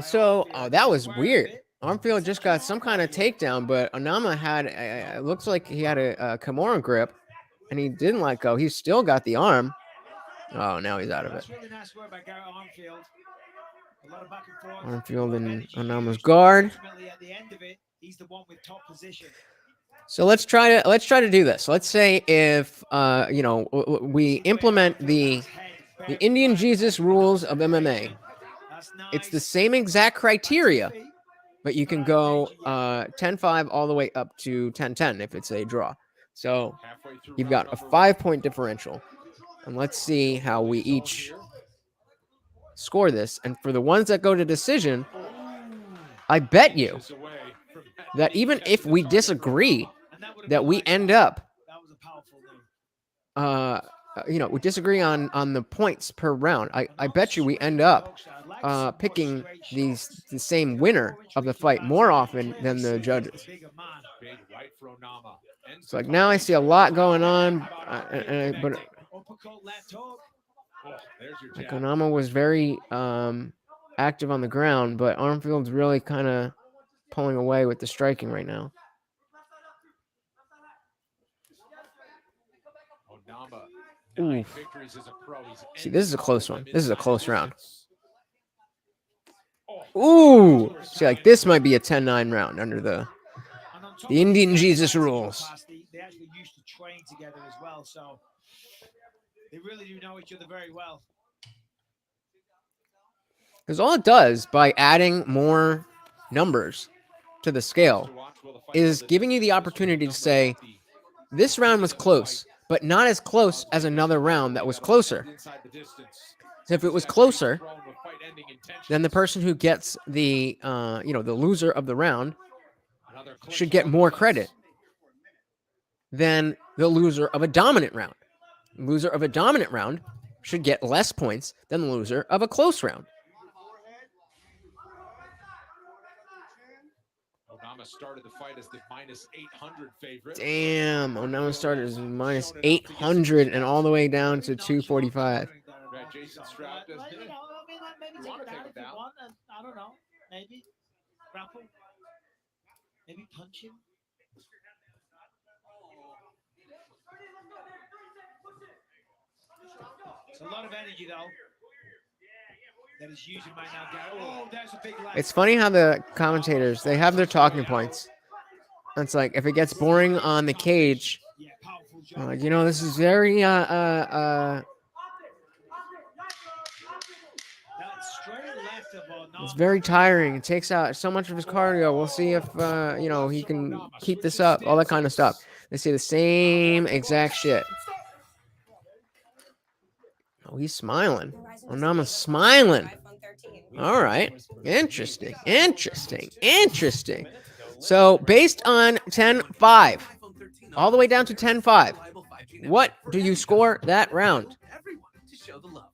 So, that was weird. Armfield just got some kind of takedown, but Onama had, it looks like he had a Kimura grip, and he didn't let go. He still got the arm. Oh, now he's out of it. That's really nice work by Garrett Armfield. A lot of back and forth. Armfield and Onama's guard. Ultimately, at the end of it, he's the one with top position. So let's try to do this. Let's say if we implement the IndianJesus rules of MMA. It's the same exact criteria, but you can go 10-5 all the way up to 10-10 if it's a draw. So you've got a 5-point differential. And let's see how we each score this. And for the ones that go to decision, I bet you that even if we disagree, that we end up, we disagree on the points per round. I bet you we end up picking the same winner of the fight more often than the judges. So like now I see a lot going on, but Onama was very active on the ground, but Armfield's really kind of pulling away with the striking right now. Oof. See, this is a close one. This is a close round. Ooh. See, like this might be a 10-9 round under the IndianJesus rules. They actually used to train together as well, so they really do know each other very well. Because all it does by adding more numbers to the scale is giving you the opportunity to say, this round was close, but not as close as another round that was closer. So if it was closer, then the person who gets the the loser of the round should get more credit than the loser of a dominant round. The loser of a dominant round should get less points than the loser of a close round. Onama started the fight as the minus 800 favorite. Damn, Onama started as minus 800 and all the way down to 245. Jason Stroud does Maybe take it down if you want. I don't know. Maybe grapple. Maybe punch him. It's a lot of energy, though. That is using right now, Gary. Oh, there's a big left. It's funny how the commentators, they have their talking points. It's like, if it gets boring on the cage, this is very, it's very tiring. It takes out so much of his cardio. We'll see if, he can keep this up, all that kind of stuff. They say the same exact shit. Oh, he's smiling. Onama's smiling. All right. Interesting. So, based on 10-5, all the way down to 10-5, what do you score that round?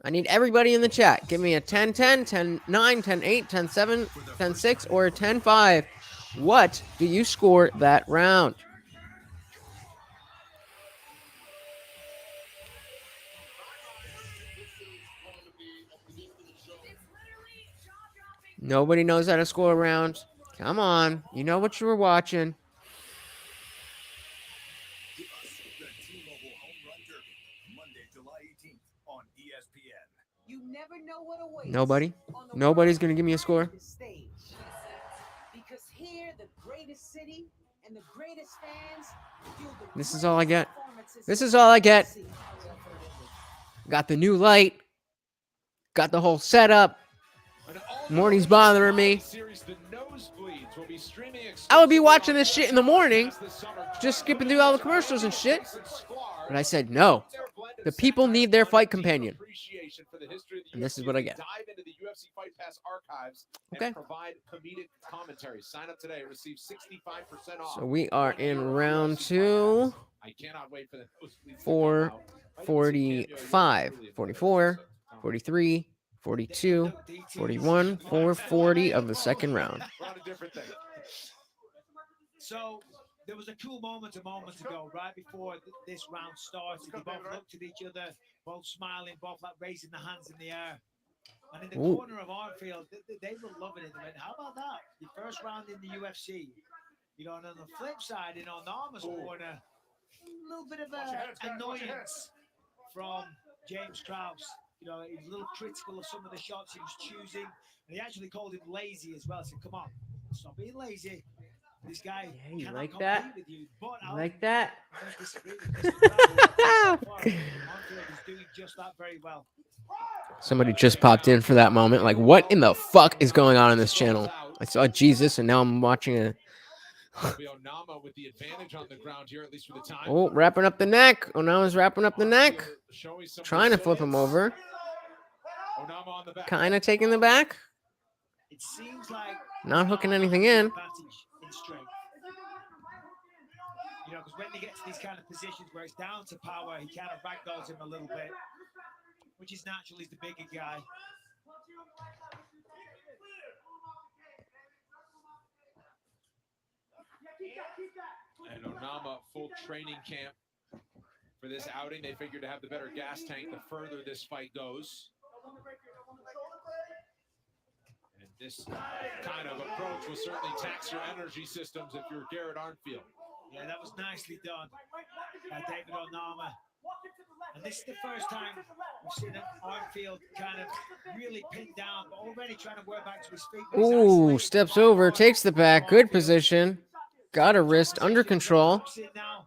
I need everybody in the chat. Give me a 10-10, 10-9, 10-8, 10-7, 10-6, or a 10-5. What do you score that round? Nobody knows how to score a round. Come on. You know what you were watching. Nobody? Nobody's going to give me a score? Because here, the greatest city and the greatest fans, this is all I get. This is all I get. Got the new light. Got the whole setup. Morty's bothering me. I would be watching this shit in the morning, just skipping through all the commercials and shit. But I said, no. The people need their fight companion. And this is what I get. Dive into the UFC Fight Pass archives and provide comedic commentary. Sign up today, receive 65% off. So we are in round 2. I cannot wait for the 445, 44, 43, 42, 41, 440 of the second round. So there was a cool moment a moment ago, right before this round started. They both looked at each other, both smiling, both like raising their hands in the air. And in the corner of Arnfield, they were loving it. They went, how about that? The first round in the UFC. You know, and on the flip side, in Onama's corner, a little bit of annoyance from James Krause. You know, he was a little critical of some of the shots he was choosing. And he actually called him lazy as well. Said, come on, stop being lazy. This guy you cannot like compete that? with you. But You like that? I don't disagree with Mr. Krause. Arnfield is doing just that very well. Somebody just popped in for that moment. Like, what in the fuck is going on this channel? I saw Jesus, and now I'm watching a... with the advantage on the ground here, at least for the time. Oh, wrapping up the neck. Onama's wrapping up the neck. Trying to flip him over. Kind of taking the back. It seems like Not hooking anything in. Strength. You know, because when they get to these kind of positions where it's down to power, he kind of ragdolls him a little bit, which is natural. He's the bigger guy. And Onama, full training camp for this outing. They figured to have the better gas tank the further this fight goes. And this kind of approach will certainly tax your energy systems if you're Garrett Arnfield. Yeah, that was nicely done by David Onama. And this is the first time we've seen Arnfield kind of really pinned down, but already trying to work back to his feet. Ooh, steps over, takes the back. Good position. Got a wrist under control.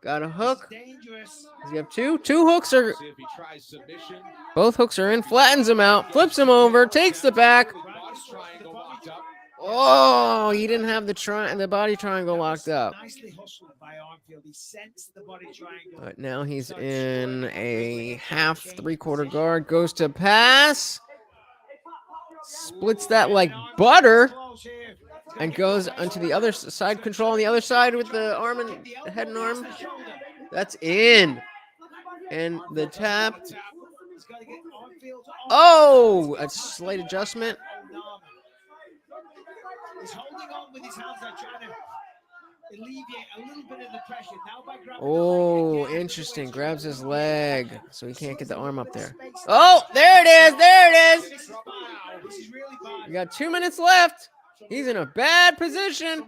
Got a hook. Does he have two? Two hooks are... Both hooks are in. Flattens him out. Flips him over. Takes the back. Oh, he didn't have the body triangle locked up. Nicely hustled by Arnfield. He sensed the body triangle. But now he's in a half, three-quarter guard. Goes to pass. Splits that like butter. And goes onto the other side, control on the other side with the arm and head and arm. That's in. And the tap. Oh, a slight adjustment. He's holding on with his hands, like trying to alleviate a little bit of the pressure. Now by grabbing oh, interesting. Grabs his leg, so he can't get the arm up there. Oh, there it is. There it is. We got 2 minutes left. He's in a bad position,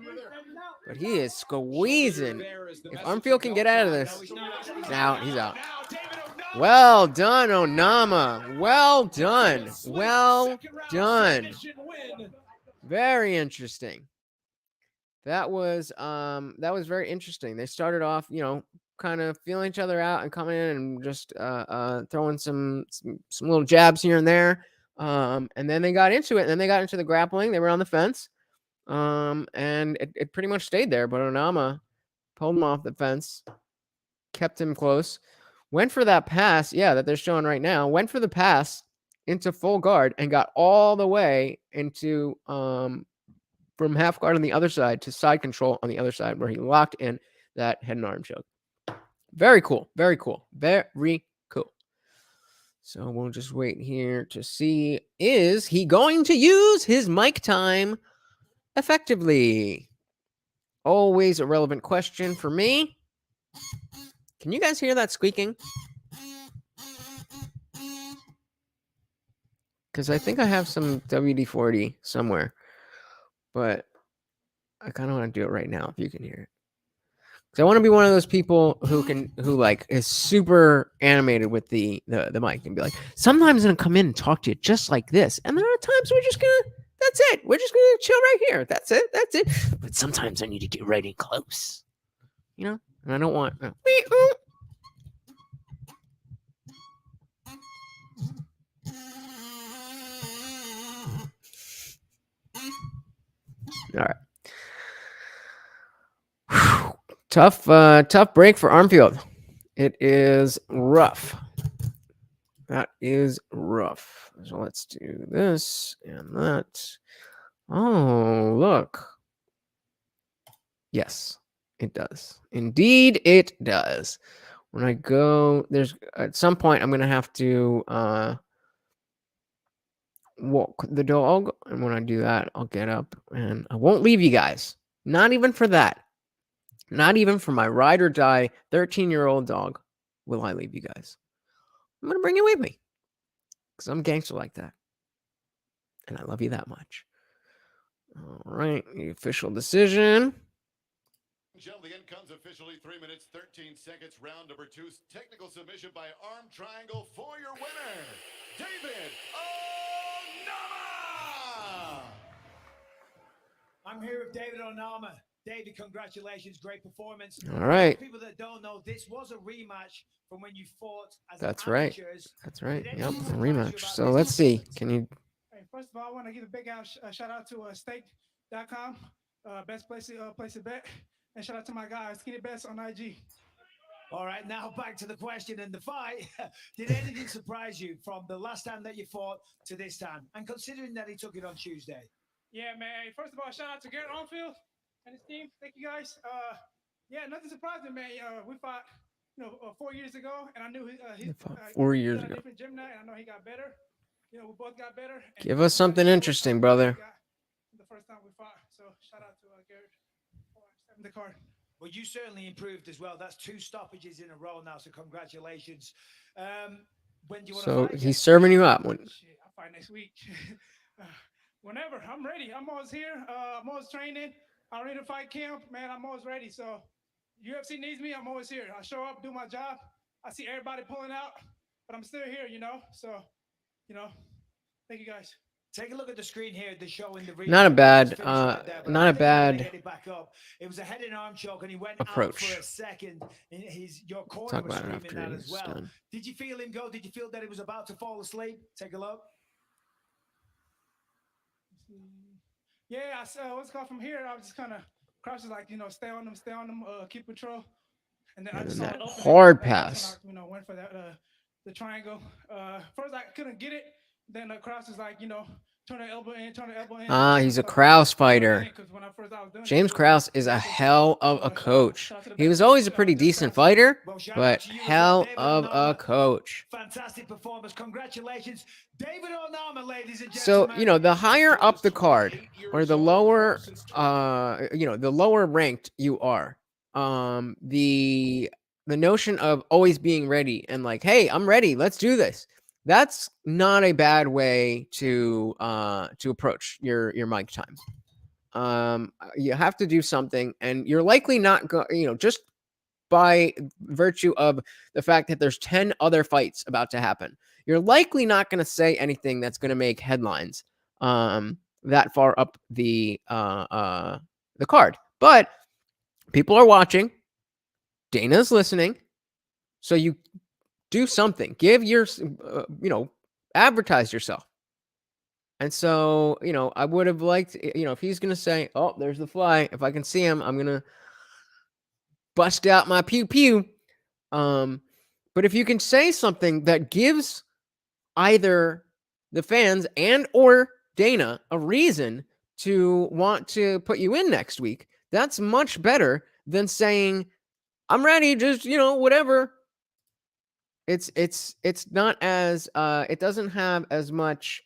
but he is squeezing. If Arnfield can get out of this, now he's out. Well done, Onama. Well done. Well done. Very interesting. That was very interesting. They started off, you know, kind of feeling each other out and coming in and just throwing some little jabs here and there. And then they got into it. And then they got into the grappling. They were on the fence. And it pretty much stayed there. But Onama pulled him off the fence, kept him close, went for that pass. Yeah, that they're showing right now. Went for the pass into full guard and got all the way into from half guard on the other side to side control on the other side, where he locked in that head and arm choke. Very cool. Very cool. Very cool. So we'll just wait here to see, is he going to use his mic time effectively? Always a relevant question for me. Can you guys hear that squeaking? Because I think I have some WD-40 somewhere, but I kind of want to do it right now if you can hear it. Because I want to be one of those people who like is super animated with the mic and be like, sometimes I'm gonna come in and talk to you just like this, and there are times we're just gonna, that's it, we're just gonna chill right here. That's it. But sometimes I need to get right in close, you know, and I don't want. All right. Tough break for Armfield. It is rough. That is rough. So let's do this and that. Oh, look. Yes, it does. Indeed, it does. When I go, there's at some point I'm gonna have to walk the dog, and when I do that, I'll get up and I won't leave you guys. Not even for that. Not even for my ride or die 13-year-old dog will I leave you guys. I'm gonna bring you with me because I'm gangster like that, and I love you that much. All right, the official decision. Gentlemen, the end comes officially 3 minutes, 13 seconds. Round number 2. Technical submission by arm triangle for your winner, David Onama. I'm here with David Onama. David, congratulations. Great performance. All right. For people that don't know, this was a rematch from when you fought as That's an right. amateurs. That's right. Yep, a rematch. So let's see. Can you? Hey, first of all, I want to give a big shout out to Stake.com, best place to bet, and shout out to my guy Skinny Best on IG. All right, now back to the question and the fight. Did anything surprise you from the last time that you fought to this time? And considering that he took it on Tuesday. Yeah, man. First of all, shout out to Garrett Onfield and his team. Thank you guys. Yeah, nothing surprised me, man. We fought, 4 years ago, and I knew he fought 4 years at a ago. different gym now, and I know he got better. We both got better. Give us something interesting, brother. The first time we fought, so shout out to Garrett for stepping the card. Well, you certainly improved as well. That's 2 stoppages in a row now, so congratulations. When do you want to fight? He's serving you up. Shit, I'll fight next week. Whenever. I'm ready. I'm always here. I'm always training. I don't need to fight camp. Man, I'm always ready. So UFC needs me. I'm always here. I show up, do my job. I see everybody pulling out, but I'm still here, So, thank you guys. Take a look at the screen here. The show in the replay. Not a bad, Not a bad it back up. It was a head and arm choke, and he went approach. out for a second. And your corner Talk was about it screaming after that as he's well. done. Did you feel him go? Did you feel that he was about to fall asleep? Take a look. Yeah, what's called from here? I was just kind of crouches, stay on them, keep control. And then I just saw it open. Hard pass. I, went for that the triangle. First I couldn't get it. Then the Kraus is turn the elbow in. He's a Kraus fighter. James Kraus is a hell of a coach. He was always a pretty decent fighter, but hell of a coach. Fantastic performance. Congratulations, David Onama, ladies and So, gentlemen. the higher up the card, or the lower, the lower ranked you are, the notion of always being ready and hey, I'm ready, let's do this. That's not a bad way to approach your mic time. You have to do something, and you're likely not just by virtue of the fact that there's 10 other fights about to happen. You're likely not going to say anything that's going to make headlines that far up the card. But people are watching. Dana's listening. So you do something. Give your, advertise yourself. And so, I would have liked, if he's going to say, oh, there's the fly. If I can see him, I'm going to bust out my pew pew. But if you can say something that gives either the fans and or Dana a reason to want to put you in next week, that's much better than saying, I'm ready, just, whatever. It's not as, it doesn't have as much,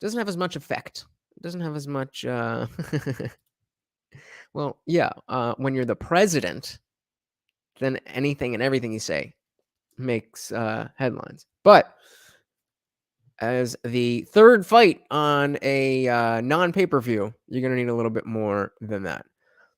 effect. It doesn't have as much, well, yeah, when you're the president, then anything and everything you say makes headlines. But as the third fight on a non-pay-per-view, you're going to need a little bit more than that.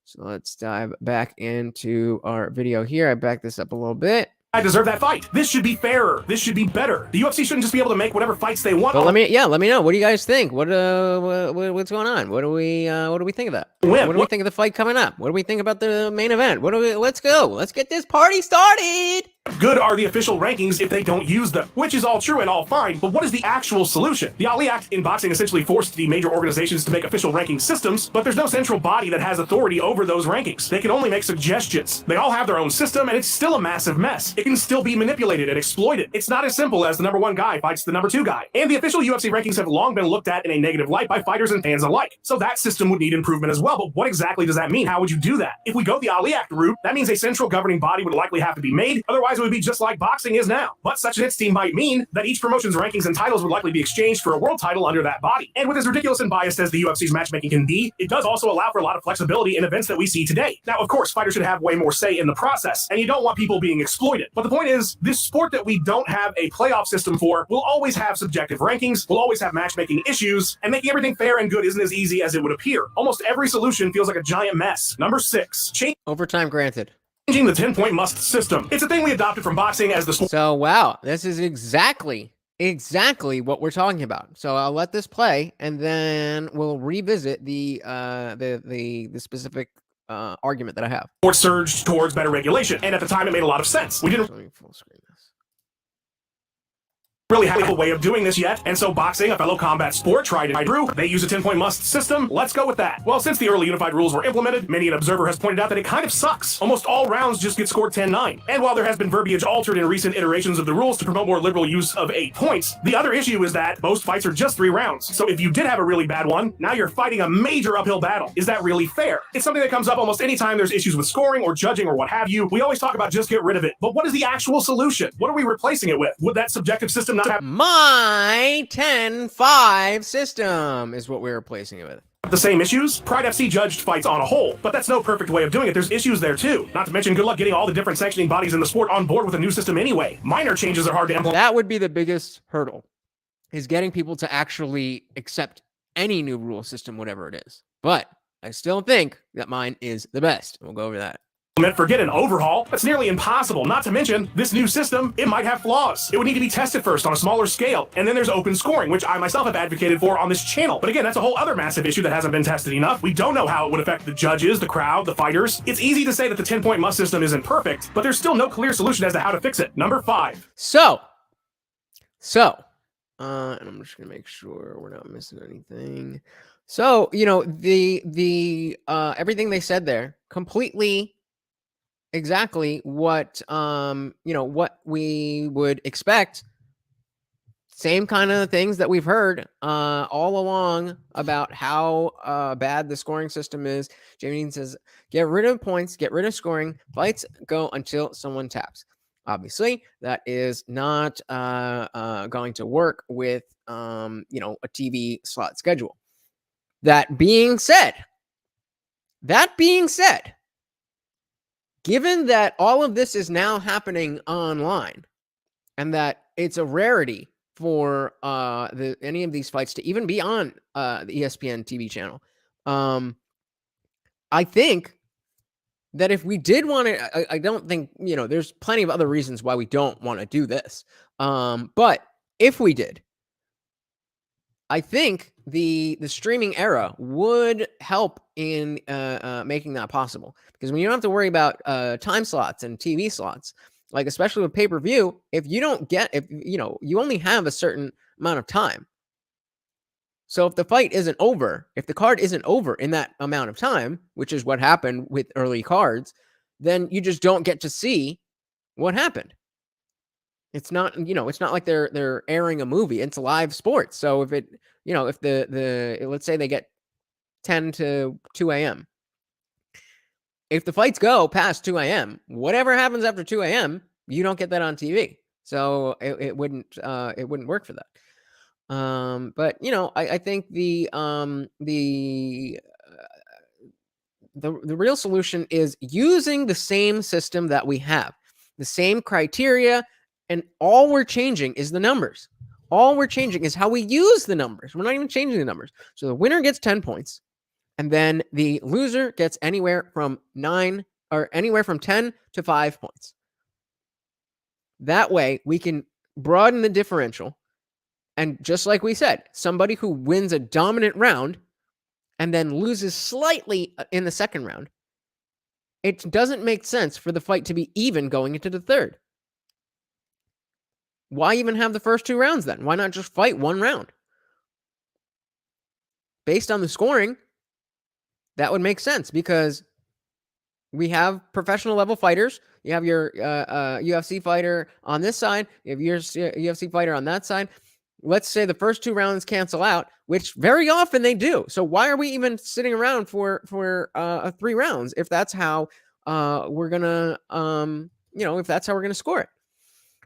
So let's dive back into our video here. I backed this up a little bit. I deserve that fight. This should be fairer. This should be better. The UFC shouldn't just be able to make whatever fights they want. But let me know. What do you guys think? What's going on? What do we think of that? What do we think of the fight coming up? What do we think about the main event? Let's go. Let's get this party started. good are the official rankings if they don't use them? Which is all true and all fine, but what is the actual solution? The Ali Act in boxing essentially forced the major organizations to make official ranking systems, but there's no central body that has authority over those rankings. They can only make suggestions. They all have their own system, and it's still a massive mess. It can still be manipulated and exploited. It's not as simple as the number 1 guy fights the number 2 guy. And the official UFC rankings have long been looked at in a negative light by fighters and fans alike. So that system would need improvement as well, but what exactly does that mean? How would you do that? If we go the Ali Act route, that means a central governing body would likely have to be made, otherwise it would be just like boxing is now. But such an entity might mean that each promotion's rankings and titles would likely be exchanged for a world title under that body. And with as ridiculous and biased as the UFC's matchmaking can be, it does also allow for a lot of flexibility in events that we see today. Now, of course, fighters should have way more say in the process, and you don't want people being exploited. But the point is, this sport that we don't have a playoff system for will always have subjective rankings, will always have matchmaking issues, and making everything fair and good isn't as easy as it would appear. Almost every solution feels like a giant mess. Number 6, overtime granted. Changing the 10-point must system. It's a thing we adopted from boxing as the sport. So, wow, this is exactly what we're talking about. So I'll let this play, and then we'll revisit the specific argument that I have. Sport surged towards better regulation, and at the time it made a lot of sense. We didn't full screen this. really have a way of doing this yet, and so boxing, a fellow combat sport, tried it. They use a 10-point must system. Let's go with that. Well, since the early unified rules were implemented, many an observer has pointed out that it kind of sucks. Almost all rounds just get scored 10-9. And while there has been verbiage altered in recent iterations of the rules to promote more liberal use of 8 points, the other issue is that most fights are just 3 rounds. So if you did have a really bad one, now you're fighting a major uphill battle. Is that really fair? It's something that comes up almost any time there's issues with scoring or judging or what have you. We always talk about just get rid of it. But what is the actual solution? What are we replacing it with? Would that subjective system not have my 10-5 system is what we're replacing it with. The same issues? Pride FC judged fights on a whole, but that's no perfect way of doing it. There's issues there too. Not to mention, good luck getting all the different sanctioning bodies in the sport on board with a new system anyway. Minor changes are hard to implement. That would be the biggest hurdle, is getting people to actually accept any new rule system, whatever it is. But I still think that mine is the best. We'll go over that. Forget an overhaul. That's nearly impossible. Not to mention, this new system, it might have flaws. It would need to be tested first on a smaller scale. And then there's open scoring, which I myself have advocated for on this channel. But again, that's a whole other massive issue that hasn't been tested enough. We don't know how it would affect the judges, the crowd, the fighters. It's easy to say that the 10-point must system isn't perfect, but there's still no clear solution as to how to fix it. Number 5. So, and I'm just gonna make sure we're not missing anything. So, you know, the everything they said there, completely exactly what you know, what we would expect. Same kind of things that we've heard all along about how bad the scoring system is. Jamie says, get rid of points, get rid of scoring, fights go until someone taps. Obviously, that is not going to work with you know, a TV slot schedule. That being said, given that all of this is now happening online, and that it's a rarity for any of these fights to even be on the ESPN TV channel, I think that if we did want to, I don't think, you know, there's plenty of other reasons why we don't want to do this. But if we did, I think the streaming era would help in making that possible. Because when you don't have to worry about time slots and TV slots, like especially with pay-per-view, if you don't get, if you know, you only have a certain amount of time. So if the fight isn't over, if the card isn't over in that amount of time, which is what happened with early cards, then you just don't get to see what happened. It's not, you know, it's not like they're airing a movie. It's live sports. So if it, you know, if the let's say they get 10 to 2 a.m. If the fights go past 2 a.m., whatever happens after 2 a.m., you don't get that on TV. So it wouldn't work for that. But you know, I think the real solution is using the same system that we have, the same criteria, and all we're changing is the numbers. All we're changing is how we use the numbers. We're not even changing the numbers. So the winner gets 10 points, and then the loser gets anywhere from 10 to 5 points. That way we can broaden the differential. And just like we said, somebody who wins a dominant round and then loses slightly in the second round, it doesn't make sense for the fight to be even going into the third. why even have the first 2 rounds then? Why not just fight 1 round? Based on the scoring, that would make sense because we have professional level fighters. You have your UFC fighter on this side. You have your UFC fighter on that side. Let's say the first 2 rounds cancel out, which very often they do. So why are we even sitting around for 3 rounds if that's how we're gonna if that's how we're gonna score it?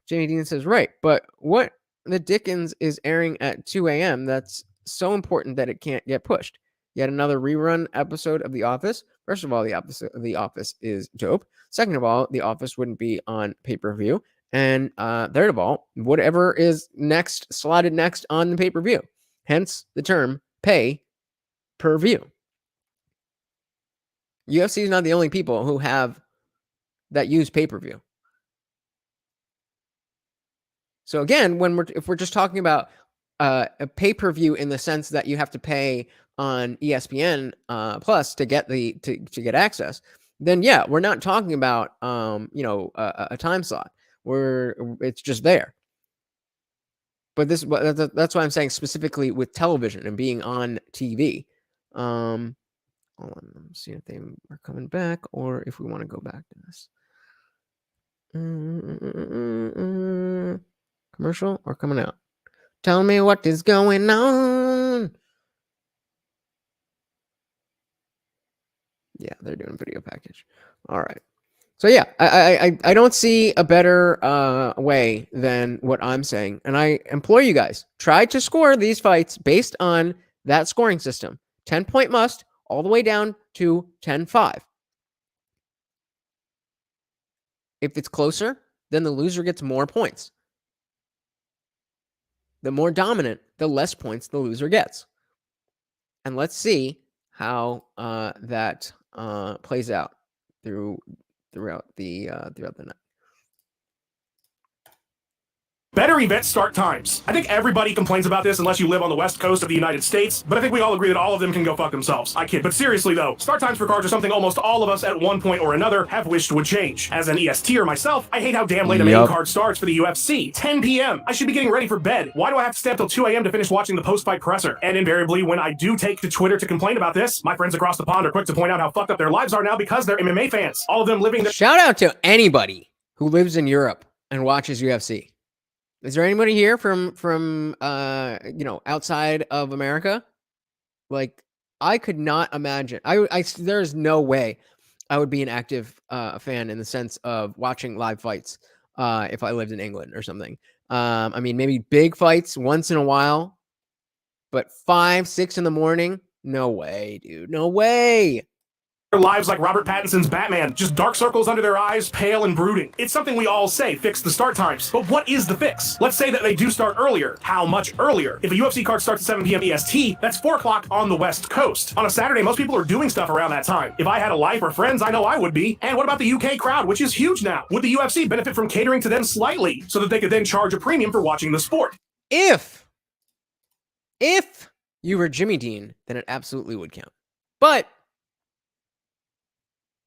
Jamie Dean says, right, but what the Dickens is airing at 2 a.m. that's so important that it can't get pushed. Yet another rerun episode of The Office. First of all, The Office is dope. Second of all, The Office wouldn't be on pay-per-view. And third of all, whatever is slotted next on the pay-per-view. Hence the term pay-per-view. UFC is not the only people who have that use pay-per-view. So again, if we're just talking about a pay-per-view in the sense that you have to pay on ESPN Plus to get to get access, then yeah, we're not talking about a time slot where it's just there. But that's why I'm saying specifically with television and being on TV. Hold on, let's see if they are coming back or if we want to go back to this. Commercial or coming out? Tell me what is going on. Yeah, they're doing video package. All right. So yeah, I don't see a better way than what I'm saying. And I implore you guys, try to score these fights based on that scoring system. 10-point must all the way down to 10-5. If it's closer, then the loser gets more points. The more dominant, the less points the loser gets. And let's see how that plays out throughout the night. Better event start times. I think everybody complains about this unless you live on the west coast of the United States, but I think we all agree that all of them can go fuck themselves. I kid. But seriously though, start times for cards are something almost all of us at one point or another have wished would change. As an ESTer myself, I hate how damn late a main card starts for the UFC. 10 p.m. I should be getting ready for bed. Why do I have to stay up till 2 a.m. to finish watching the post-fight presser? And invariably, when I do take to Twitter to complain about this, my friends across the pond are quick to point out how fucked up their lives are now because they're MMA fans. All of them living their— Shout out to anybody who lives in Europe and watches UFC. Is there anybody here from outside of America? Like, I could not imagine. There's no way I would be an active fan in the sense of watching live fights if I lived in England or something. I mean, maybe big fights once in a while, but 5, 6 in the morning? No way, dude. No way. lives like Robert Pattinson's Batman, just dark circles under their eyes, pale and brooding. It's something we all say, fix the start times. But what is the fix? Let's say that they do start earlier. How much earlier? If a UFC card starts at 7 p.m. EST, that's 4 o'clock on the West Coast. On a Saturday, most people are doing stuff around that time. If I had a life or friends, I know I would be. And what about the UK crowd, which is huge now? Would the UFC benefit from catering to them slightly so that they could then charge a premium for watching the sport? If you were Jimmy Dean, then it absolutely would count. But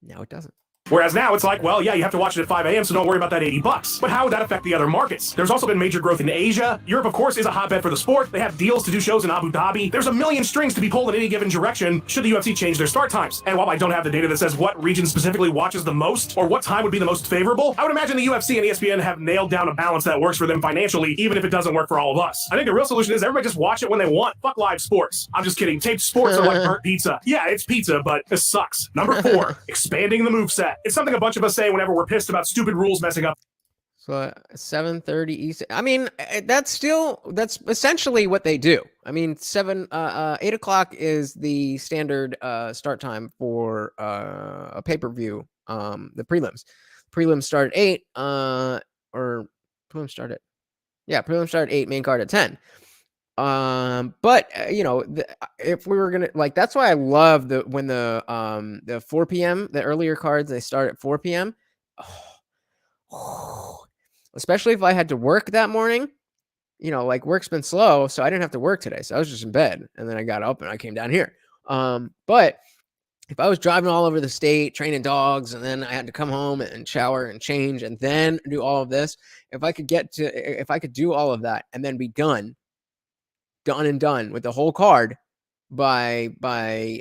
now it doesn't. Whereas now it's like, well, yeah, you have to watch it at 5 a.m., so don't worry about that $80. But how would that affect the other markets? There's also been major growth in Asia. Europe, of course, is a hotbed for the sport. They have deals to do shows in Abu Dhabi. There's a million strings to be pulled in any given direction should the UFC change their start times. And while I don't have the data that says what region specifically watches the most or what time would be the most favorable, I would imagine the UFC and ESPN have nailed down a balance that works for them financially, even if it doesn't work for all of us. I think the real solution is everybody just watch it when they want. Fuck live sports. I'm just kidding. Taped sports are like burnt pizza. Yeah, it's pizza, but this sucks. Number 4, expanding the moveset. It's something a bunch of us say whenever we're pissed about stupid rules messing up. So 7:30 East. I mean, that's essentially what they do. I mean, 8 o'clock is the standard start time for a pay-per-view. The prelims. Prelims start at 8. Or prelims start at. Yeah, prelims start at 8. Main card at 10. But if we were gonna that's why I love when the 4 p.m. the earlier cards, they start at 4 p.m. Especially if I had to work that morning, work's been slow, so I didn't have to work today, so I was just in bed, and then I got up and I came down here. But if I was driving all over the state, training dogs, and then I had to come home and shower and change and then do all of this, if I could do all of that and then be done and done with the whole card by 10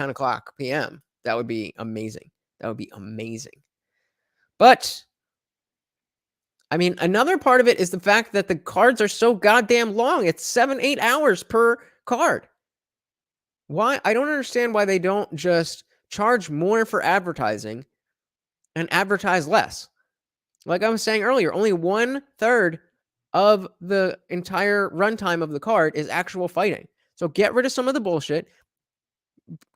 o'clock p.m., that would be amazing. That would be amazing. But I mean, another part of it is the fact that the cards are so goddamn long. It's 7-8 hours per card. Why? I don't understand why they don't just charge more for advertising and advertise less. Like I was saying earlier, only 1/3 of the entire runtime of the card is actual fighting. So get rid of some of the bullshit.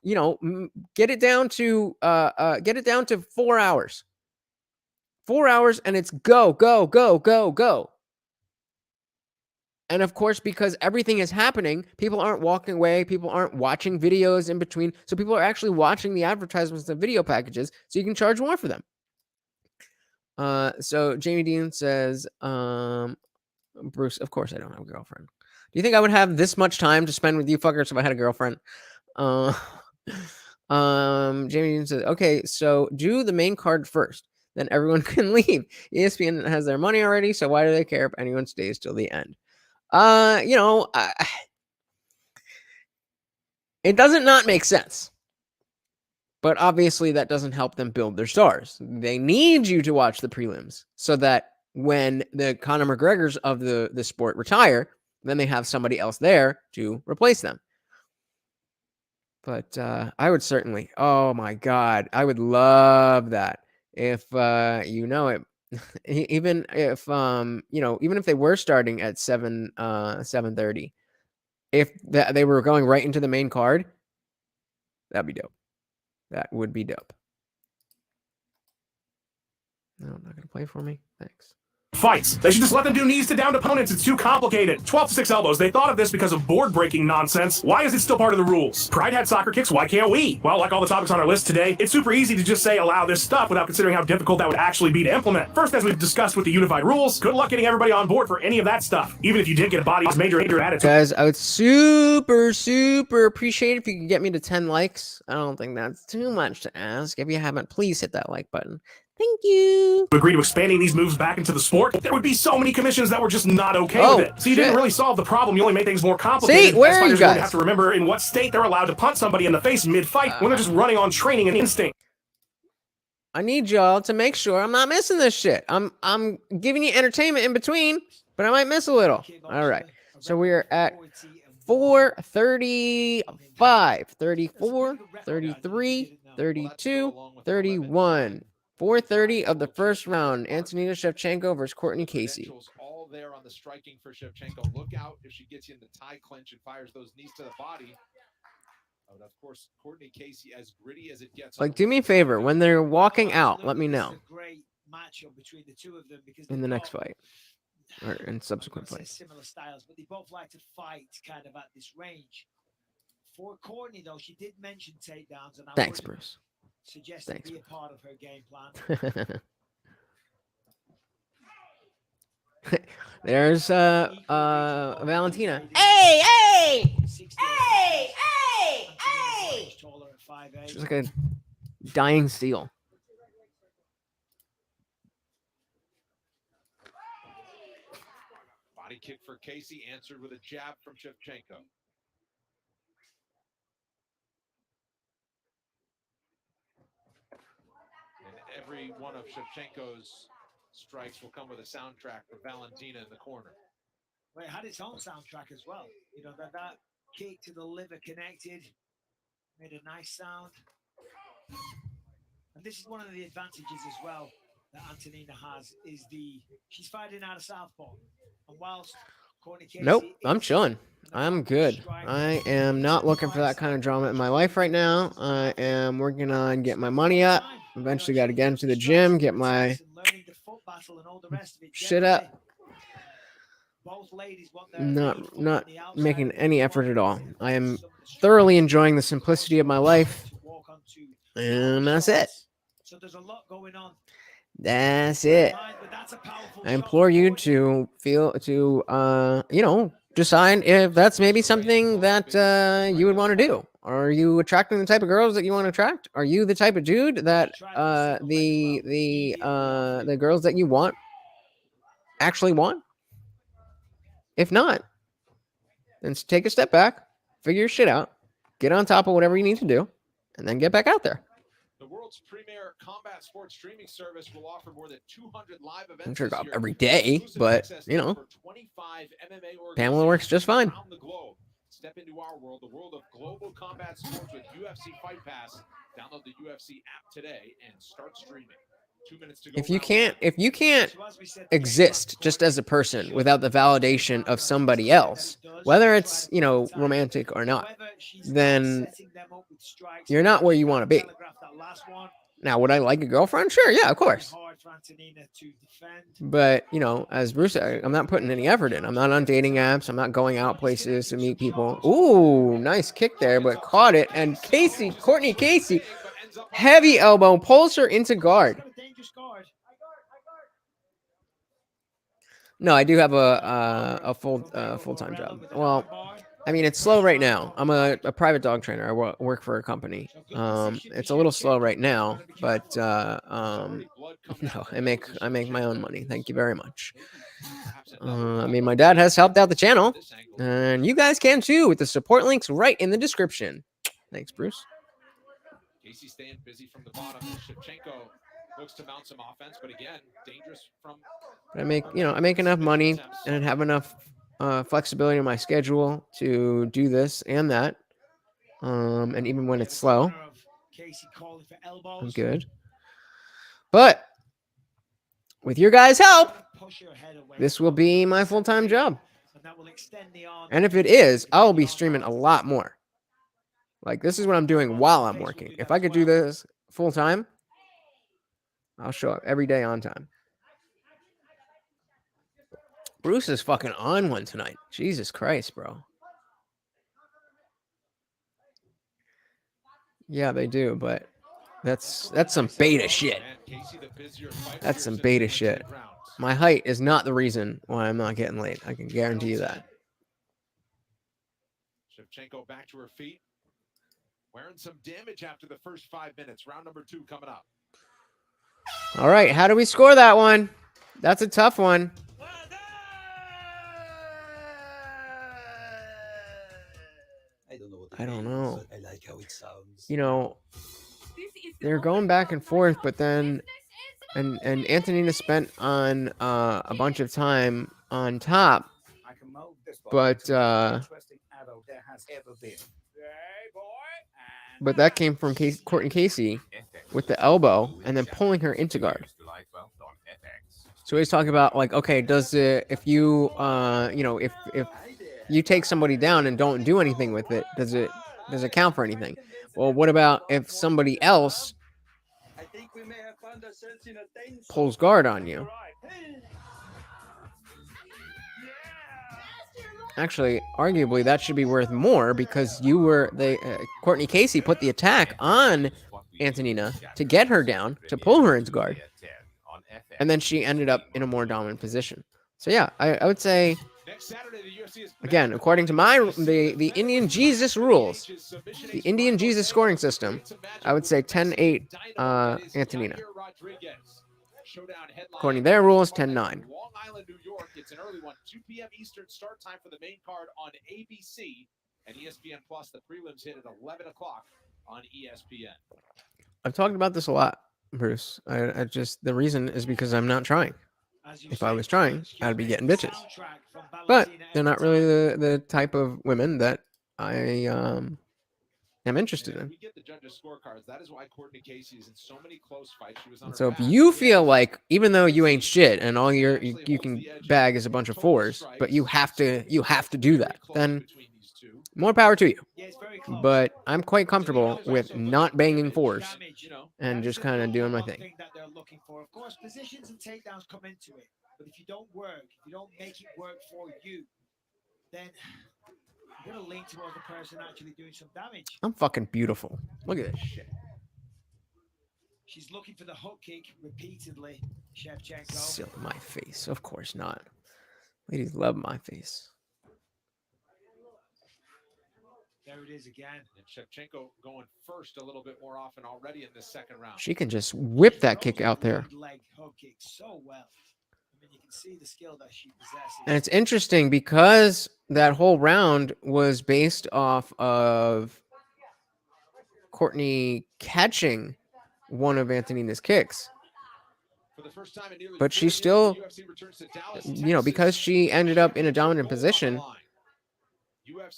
Get it down to 4 hours. 4 hours, and it's go, go, go, go, go. And of course, because everything is happening, people aren't walking away. People aren't watching videos in between. So people are actually watching the advertisements and video packages, so you can charge more for them. So Jamie Dean says, Bruce, of course I don't have a girlfriend. Do you think I would have this much time to spend with you fuckers if I had a girlfriend? Jamie Dean says, okay, so do the main card first. Then everyone can leave. ESPN has their money already, so why do they care if anyone stays till the end? It doesn't not make sense. But obviously that doesn't help them build their stars. They need you to watch the prelims so that when the Conor McGregors of the sport retire, then they have somebody else there to replace them. But I would certainly, oh my God, I would love that if even if even if they were starting at 7:30, if they were going right into the main card, that'd be dope. That would be dope. No, not gonna play for me. Thanks. Fights. They should just let them do knees to downed opponents. It's too complicated. 12-6 elbows. They thought of this because of board-breaking nonsense. Why is it still part of the rules? Pride had soccer kicks. Why can't we? Well, like all the topics on our list today, it's super easy to just say allow this stuff without considering how difficult that would actually be to implement. First, as we've discussed with the unified rules, good luck getting everybody on board for any of that stuff. Even if you did get a body's major attitude. Guys, I would super appreciate if you could get me to 10 likes. I don't think that's too much to ask. If you haven't, please hit that like button. Thank you. To agree to expanding these moves back into the sport, there would be so many commissions that were just not okay with it. So you didn't really solve the problem. You only made things more complicated. See, where are you guys? Have to remember in what state they're allowed to punch somebody in the face mid-fight when they're just running on training and instinct. I need y'all to make sure I'm not missing this shit. I'm giving you entertainment in between, but I might miss a little. All right. So we are at 4:35, 34, 33, 32, 31. 4:30 of the first round. Antonina Shevchenko versus Courtney Casey. All there on the striking for Shevchenko. Look out if she gets you in the tie clinch and fires those knees to the body. Oh, and of course, Courtney Casey, as gritty as it gets. Like, do me a favor. When they're walking out, let me know. In the next fight. Or in subsequent fights. Similar styles, but they both like to fight kind of at this range. For Courtney, though, she did mention takedowns. And thanks, Bruce. Suggest to be a part of her game plan. There's Valentina. Hey! She's like a dying seal. Body kick for Casey, answered with a jab from Shevchenko. Every one of Shevchenko's strikes will come with a soundtrack for Valentina in the corner. Well, it had its own soundtrack as well. You know, that kick to the liver connected, made a nice sound. And this is one of the advantages as well that Antonina has, is she's fighting out of southpaw. And whilst Courtney Casey... Nope, I'm chilling. I'm good. I am not looking for that kind of drama in my life right now. I am working on getting my money up. Eventually got to get into the gym, get my shit up. Not making any effort at all. I am thoroughly enjoying the simplicity of my life. And that's it. So there's a lot going on. That's it. I implore you to decide if that's maybe something that you would want to do. Are you attracting the type of girls that you want to attract? Are you the type of dude that the girls that you want actually want? If not, then take a step back, figure your shit out, get on top of whatever you need to do, and then get back out there. The world's premier combat sports streaming service will offer more than 200 live events. I'm sure about every day, but you know, 25 MMA Pamela works just fine. around the globe. Step into our world, the world of global combat sports with UFC Fight Pass. Download the UFC app today and start streaming. 2 minutes to go. If you can't exist just as a person without the validation of somebody else, whether it's, you know, romantic or not, then you're not where you want to be. Now, would I like a girlfriend? Sure, yeah, of course. But, you know, as Bruce said, I'm not putting any effort in. I'm not on dating apps. I'm not going out places to meet people. Ooh, nice kick there, but caught it. And Courtney Casey, heavy elbow, pulls her into guard. No, I do have a full-time job. Well, I mean, it's slow right now. I'm a private dog trainer. I work for a company. It's a little slow right now, but no, I make my own money. Thank you very much. I mean, my dad has helped out the channel, and you guys can too with the support links right in the description. Thanks, Bruce. Casey staying busy from the bottom. Shevchenko looks to mount some offense, but again, dangerous from. But I make enough money and have enough flexibility in my schedule to do this and that. And even when it's slow, I'm good. But with your guys' help, this will be my full-time job. And if it is, I'll be streaming a lot more. Like, this is what I'm doing while I'm working. If I could do this full-time, I'll show up every day on time. Bruce is fucking on one tonight. Jesus Christ, bro. Yeah, they do, but that's some beta shit. That's some beta shit. My height is not the reason why I'm not getting laid. I can guarantee you that. Shevchenko back to her feet. Wearing some damage after the first 5 minutes. Round number 2 coming up. All right, how do we score that one? That's a tough one. I don't know. I like how it sounds. You know, they're going back and forth, but then and Antonina spent on a bunch of time on top, but that came from Courtney Casey with the elbow and then pulling her into guard. So he's talking about, like, okay, does it, if you if you take somebody down and don't do anything with it, does it count for anything? Well, what about if somebody else pulls guard on you? Actually, arguably, that should be worth more because Courtney Casey put the attack on Antonina to get her down, to pull her into guard. And then she ended up in a more dominant position. So yeah, I would say, again, according to the IndianJesus rules, the IndianJesus scoring system, I would say 10-8 Antonina. According to their rules, 10-9. Long Island, New York. It's an early one, 2 p.m. Eastern start time for the main card on ABC and ESPN Plus. The prelims hit at 11 o'clock on ESPN. I've talked about this a lot, Bruce. I just, the reason is because I'm not trying. If I was trying, I'd be getting bitches. But they're not really the type of women that I am interested in. We get the judges' scorecards. That is why Courtney Casey is in so many close fights. She was on So if you feel like, even though you ain't shit and all you can bag is a bunch of 4s, but you have to do that, then more power to you. But I'm quite comfortable with not banging 4s and just kind of doing my thing. Of course, positions and takedowns come into it, but if you don't work, if you don't make it work for you, then you're gonna lean towards the person actually doing some damage. I'm fucking beautiful. Look at this shit. She's looking for the hook kick repeatedly, Shevchenko. Still my face, of course not. Ladies love my face. There it is again. And Shevchenko going first a little bit more often already in this second round. She can just whip that kick out there. Leg hook kick so well. I mean, you can see the skill that she possesses. And it's interesting because that whole round was based off of Courtney catching one of Antonina's kicks. For the first time in nearly But 4 she years, still, the UFC returns to Dallas, because she ended up in a dominant position,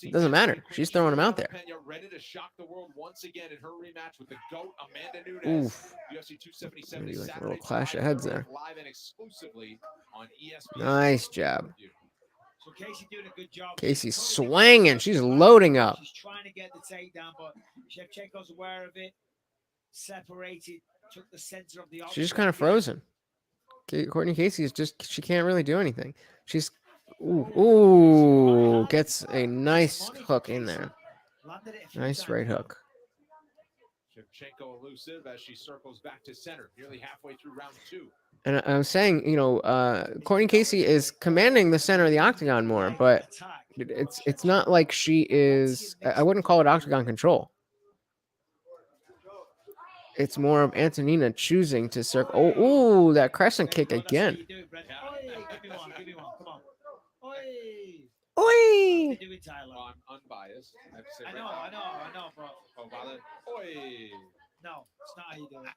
it doesn't matter. She's throwing him out there. Ready to shock the world once again in her rematch with the GOAT Amanda Nunes. Oof. UFC 277 Maybe is like a Saturday, little clash of July heads 30th, there. live and exclusively on ESPN. Nice jab. So Casey doing a good job. Casey's swinging. She's loading up. She's trying to get the takedown, but Shevchenko's aware of it. Separated, took the center of the She's just kind of frozen. Courtney Casey is just, she can't really do anything. She's, ooh, gets a nice hook in there. Nice right hook. Shevchenko elusive as she circles back to center, nearly halfway through round 2. And I was saying, Courtney Casey is commanding the center of the octagon more, but it's not like she is, I wouldn't call it octagon control. It's more of Antonina choosing to circle. Oh, ooh, that crescent kick again. Oi! I'm unbiased. I have to say I know, bro. Oh, Violet. Oi! No, it's not how you do it.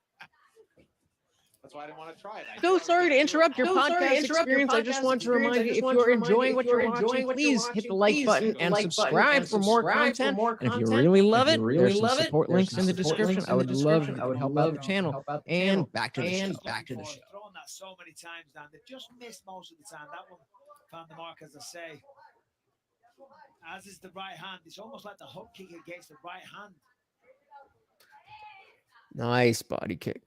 That's why I didn't want to try it. So sorry to interrupt your podcast experience. I just want to remind you, if you're enjoying what you're watching, please hit the like button and subscribe for more content. And if you really love it, there's some support links in the description. I would love if you could help out the channel. And back to the show. Thrown that so many times down. They just missed most of the time. That one found the mark, as I say. As is the right hand. It's almost like the hook kick against the right hand. Nice body kick.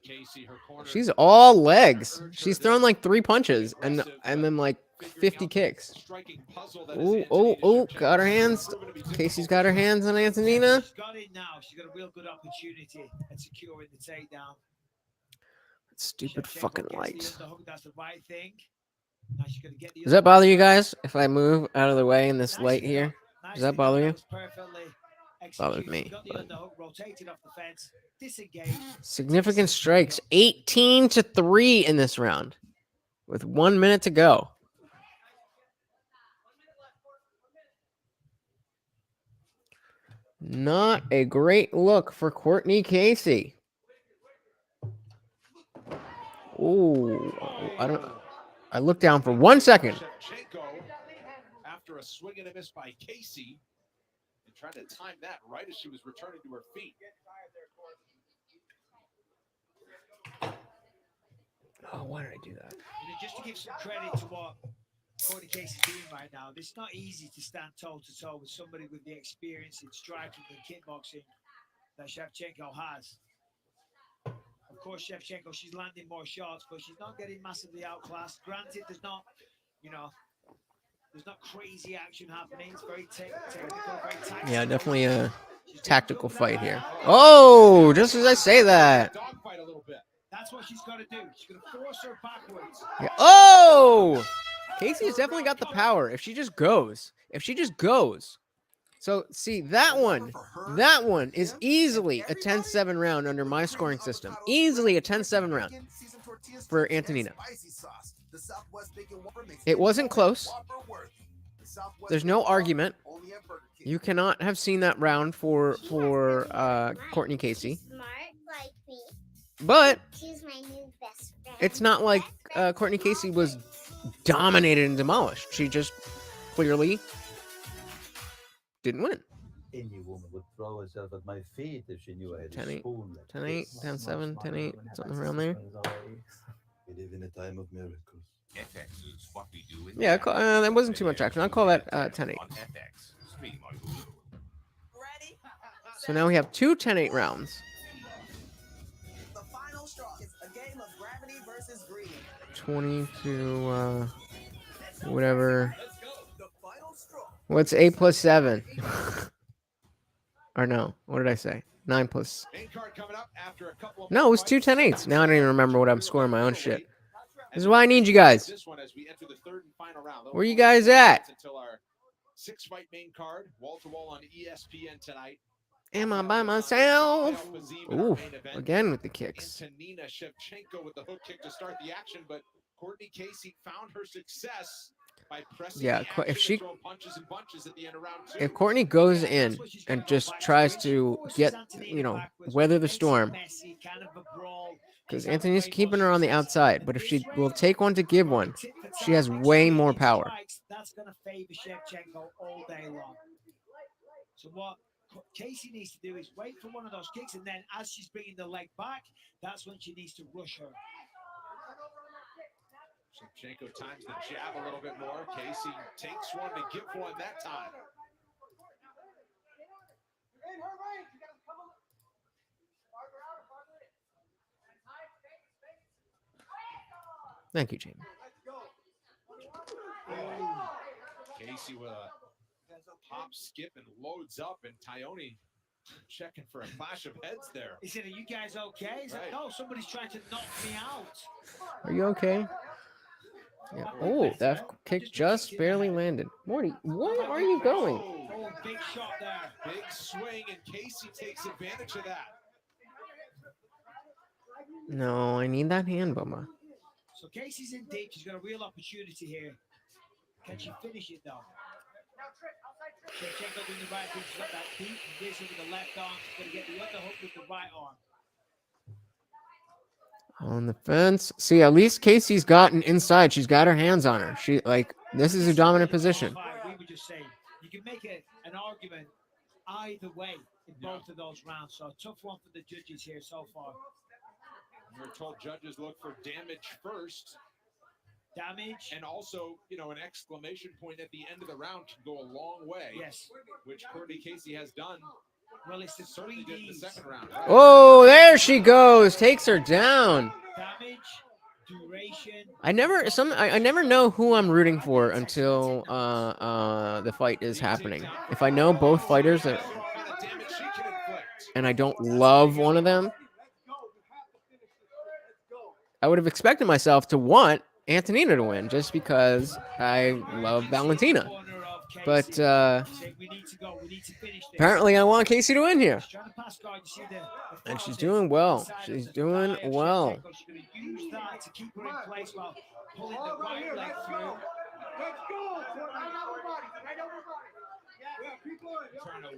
Casey, her corner. She's all legs. She's thrown like 3 punches and then like 50 kicks. Oh, got her hands. Casey's got her hands on Antonina. She's got it now. She's got a real good opportunity at securing the takedown. Stupid fucking lights. That's the right thing. Does that bother you guys if I move out of the way in this light here? Does that bother you? Bothers me. Significant strikes. 18-3 in this round with 1 minute to go. Not a great look for Courtney Casey. Ooh, I looked down for 1 second. After a swing and a miss by Casey, and trying to time that right as she was returning to her feet. Oh, why did I do that? Just to give some credit to what Courtney Casey's doing right now, it's not easy to stand toe-to-toe with somebody with the experience in striking and kickboxing that Shevchenko has. Of course, Shevchenko, she's landing more shots, but she's not getting massively outclassed. Granted, there's not crazy action happening. It's very technical, very tactical. Yeah, definitely a tactical fight here. Oh, just as I say that. That's what she's got to do. She's going to force her backwards. Yeah. Oh! Casey's definitely got the power. If she just goes. So, see, that one is easily a 10-7 round under my scoring system. Easily a 10-7 round for Antonina. It wasn't close. There's no argument. You cannot have seen that round for Courtney Casey. But it's not like Courtney Casey was dominated and demolished. She just clearly didn't win. Any woman would throw herself at my feet if she knew I had 10-8, a spoon. 10-8, 10-7, 10-8, something around there. We live in a time of miracles. Yeah, that wasn't too much action. I'll call that 10-8. So now we have 2 10-8 rounds. 20 to whatever. What's 8 plus 7? Or no, what did I say? 9 plus. Main card coming up after a couple of No, it was 2 10-8s. Now I don't even remember what I'm scoring my own shit. This is why I need you guys. This one as we enter the third and final round. Where you guys at? Until our 6-fight main card, wall to wall on ESPN tonight. Am I by myself? Ooh, again with the kicks. Antonina Shevchenko with the hook kick to start the action, but Courtney Casey found her success by pressing Yeah, the action if she, and throwing punches and bunches at the end of round 2. if Courtney goes in and just tries to get, weather the storm, because Anthony's keeping her on the outside, but if she will take one to give one, she has way more power. That's going to favor Shevchenko all day long. So what Casey needs to do is wait for one of those kicks, and then as she's bringing the leg back, that's when she needs to rush her. Shevchenko times the jab a little bit more. Casey takes one to give one that time. Thank you, Jamie. Casey with a hop, skip, and loads up, and Tyone checking for a clash of heads there. He said, "Are you guys okay?" He said, "No, somebody's trying to knock me out." Are you okay? Yeah. Oh, that kick just barely landed. Morty, where are you going? Oh, big shot there. Big swing, and Casey takes advantage of that. No, I need that hand, Bumba. So Casey's in deep. She's got a real opportunity here. Can she finish it, though? Shevchenko doing the right thing. She's got that deep position with the left arm. She's going to get the other hook with the right arm. On the fence. See, at least Casey's gotten inside. She's got her hands on her. This is a dominant position. We would just say you can make an argument either way in both of those rounds. So a tough one for the judges here so far. We're told judges look for damage first. Damage. And also, an exclamation point at the end of the round can go a long way. Yes. Which Courtney Casey has done. Well, it's the certainly did in the second round. Oh, there she goes. Takes her down. Damage, duration. I never know who I'm rooting for until the fight is happening. If I know both fighters and I don't love one of them, I would have expected myself to want Antonina to win just because I love Valentina. But apparently I want Casey to win here. And she's doing well. She's doing well.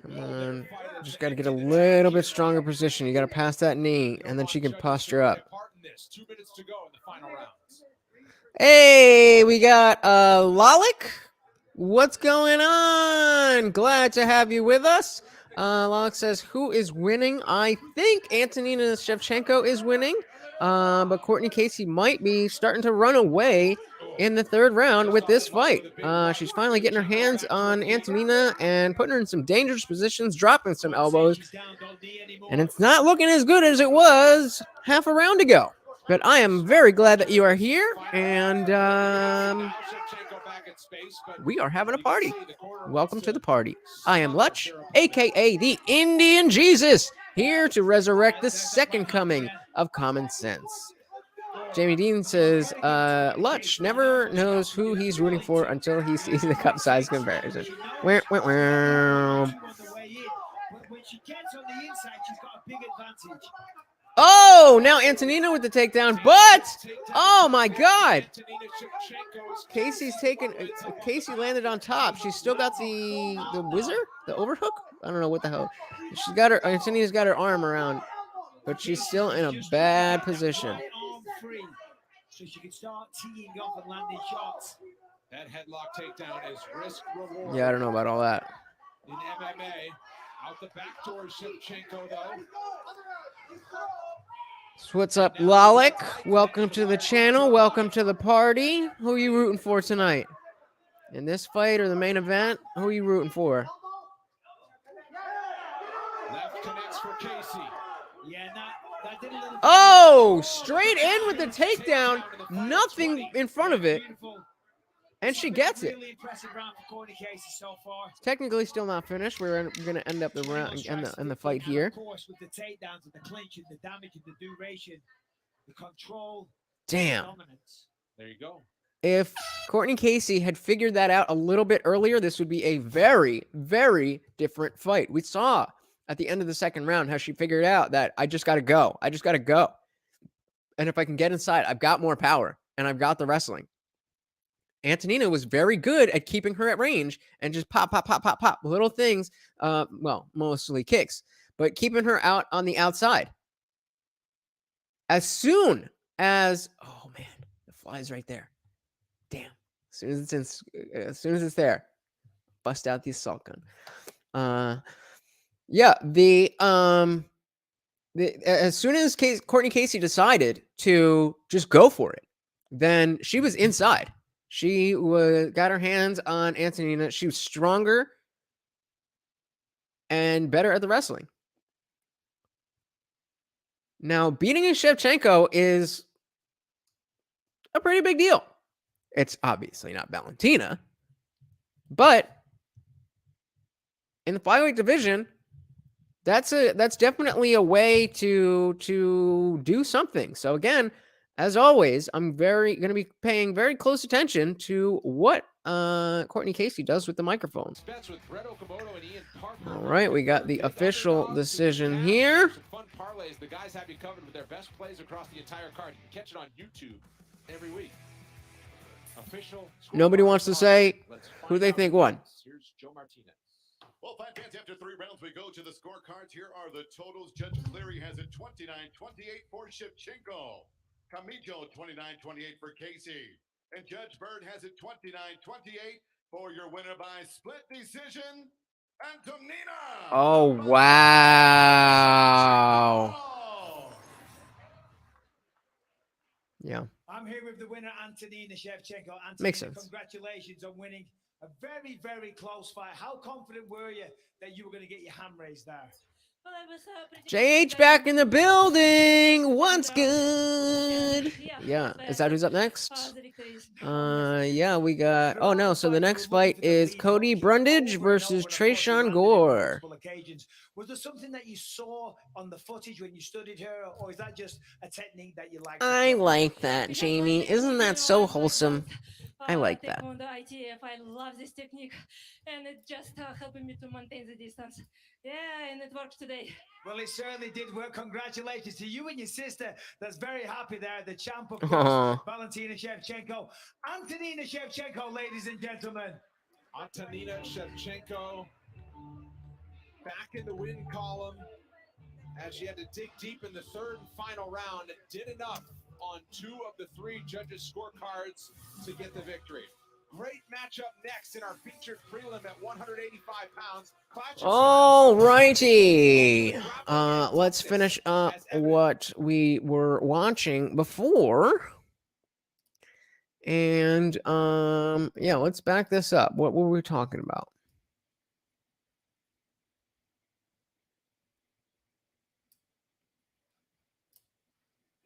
Come on. Just got to get a little bit stronger position. You got to pass that knee, and then she can posture up. 2 minutes to go in the final round. Hey, we got Lalik. What's going on? Glad to have you with us. Lalik says, who is winning? I think Antonina Shevchenko is winning, but Courtney Casey might be starting to run away in the third round with this fight. She's finally getting her hands on Antonina and putting her in some dangerous positions, dropping some elbows, and it's not looking as good as it was half a round ago. But I am very glad that you are here, and we are having a party. Welcome to the party. I am Lutch, a.k.a. the IndianJesus, here to resurrect the second coming of common sense. Jamie Dean says, Lutch never knows who he's rooting for until he sees the cup size comparison. When she gets on the inside, she's got a big advantage. Oh, now Antonina with the takedown, but oh my God, Casey landed on top. She's still got the whizzer, the overhook. I don't know what the hell. Antonina's got her arm around, but she's still in a bad position. So she can start teeing off and landing shots. That headlock takedown is risk reward. Yeah, I don't know about all that. In MMA, out the back door, Shevchenko though. So what's up, Lalik? Welcome to the channel. Welcome to the party. Who are you rooting for tonight? In this fight or the main event? Who are you rooting for? Left connects for Casey. Yeah, that did a little. Oh, straight in with the takedown. Nothing in front of it. And she gets it. Really impressive round for Courtney Casey so far. Technically still not finished. We're going to end up the round and the fight here. Of course, with the takedowns and the clinch and the damage and the duration, the control. Damn. Dominance. There you go. If Courtney Casey had figured that out a little bit earlier, this would be a very, very different fight. We saw at the end of the second round how she figured out that I just got to go. I just got to go. And if I can get inside, I've got more power and I've got the wrestling. Antonina was very good at keeping her at range and just pop, pop, pop, pop, pop, little things. Well, mostly kicks, but keeping her out on the outside. As soon as, oh man, the fly's right there. Damn. As soon as it's there, bust out the assault gun. Yeah, as soon as Courtney Casey decided to just go for it, then she was inside. She got her hands on Antonina. She was stronger and better at the wrestling. Now, beating Shevchenko is a pretty big deal. It's obviously not Valentina, but in the flyweight division, that's definitely a way to do something. So again, as always, I'm going to be paying very close attention to what Courtney Casey does with the microphone. All right, we got the official decision here. Fun parlays. The guys have you covered with their best plays across the entire card. You can catch it on YouTube every week. Official. Nobody wants to say who they think won. Here's Joe Martinez. Well, fight fans, after 3 rounds, we go to the scorecards. Here are the totals. Judge Cleary has it 29-28 for Shevchenko. Camillo 29-28 for Casey. And Judge Bird has it 29-28 for your winner by split decision, Antonina. Oh, wow. Yeah. I'm here with the winner, Antonina Shevchenko. Antonina, makes sense. Congratulations on winning a very, very close fight. How confident were you that you were going to get your hand raised there? Well, I was JH back in the building. What's good? Yeah. Is that who's up next? Yeah, we got. Oh no. So the next fight is Cody Brundage versus Trayshawn Gore. Was there something that you saw on the footage when you studied her, or is that just a technique that you like? I like that, Jamie. Isn't that so wholesome? I like that. On the ITF, I love this technique, and it just helping me to maintain the distance. Yeah, and it worked today. Well, it certainly did work. Congratulations to you and your sister. That's very happy there. The champ, of course, Valentina Shevchenko. Antonina Shevchenko, ladies and gentlemen. Antonina Shevchenko back in the win column as she had to dig deep in the third and final round. Did enough on 2 of the 3 judges' scorecards to get the victory. Great matchup next in our featured prelim at 185 pounds. All righty. Let's finish up what we were watching before. And yeah, let's back this up. What were we talking about?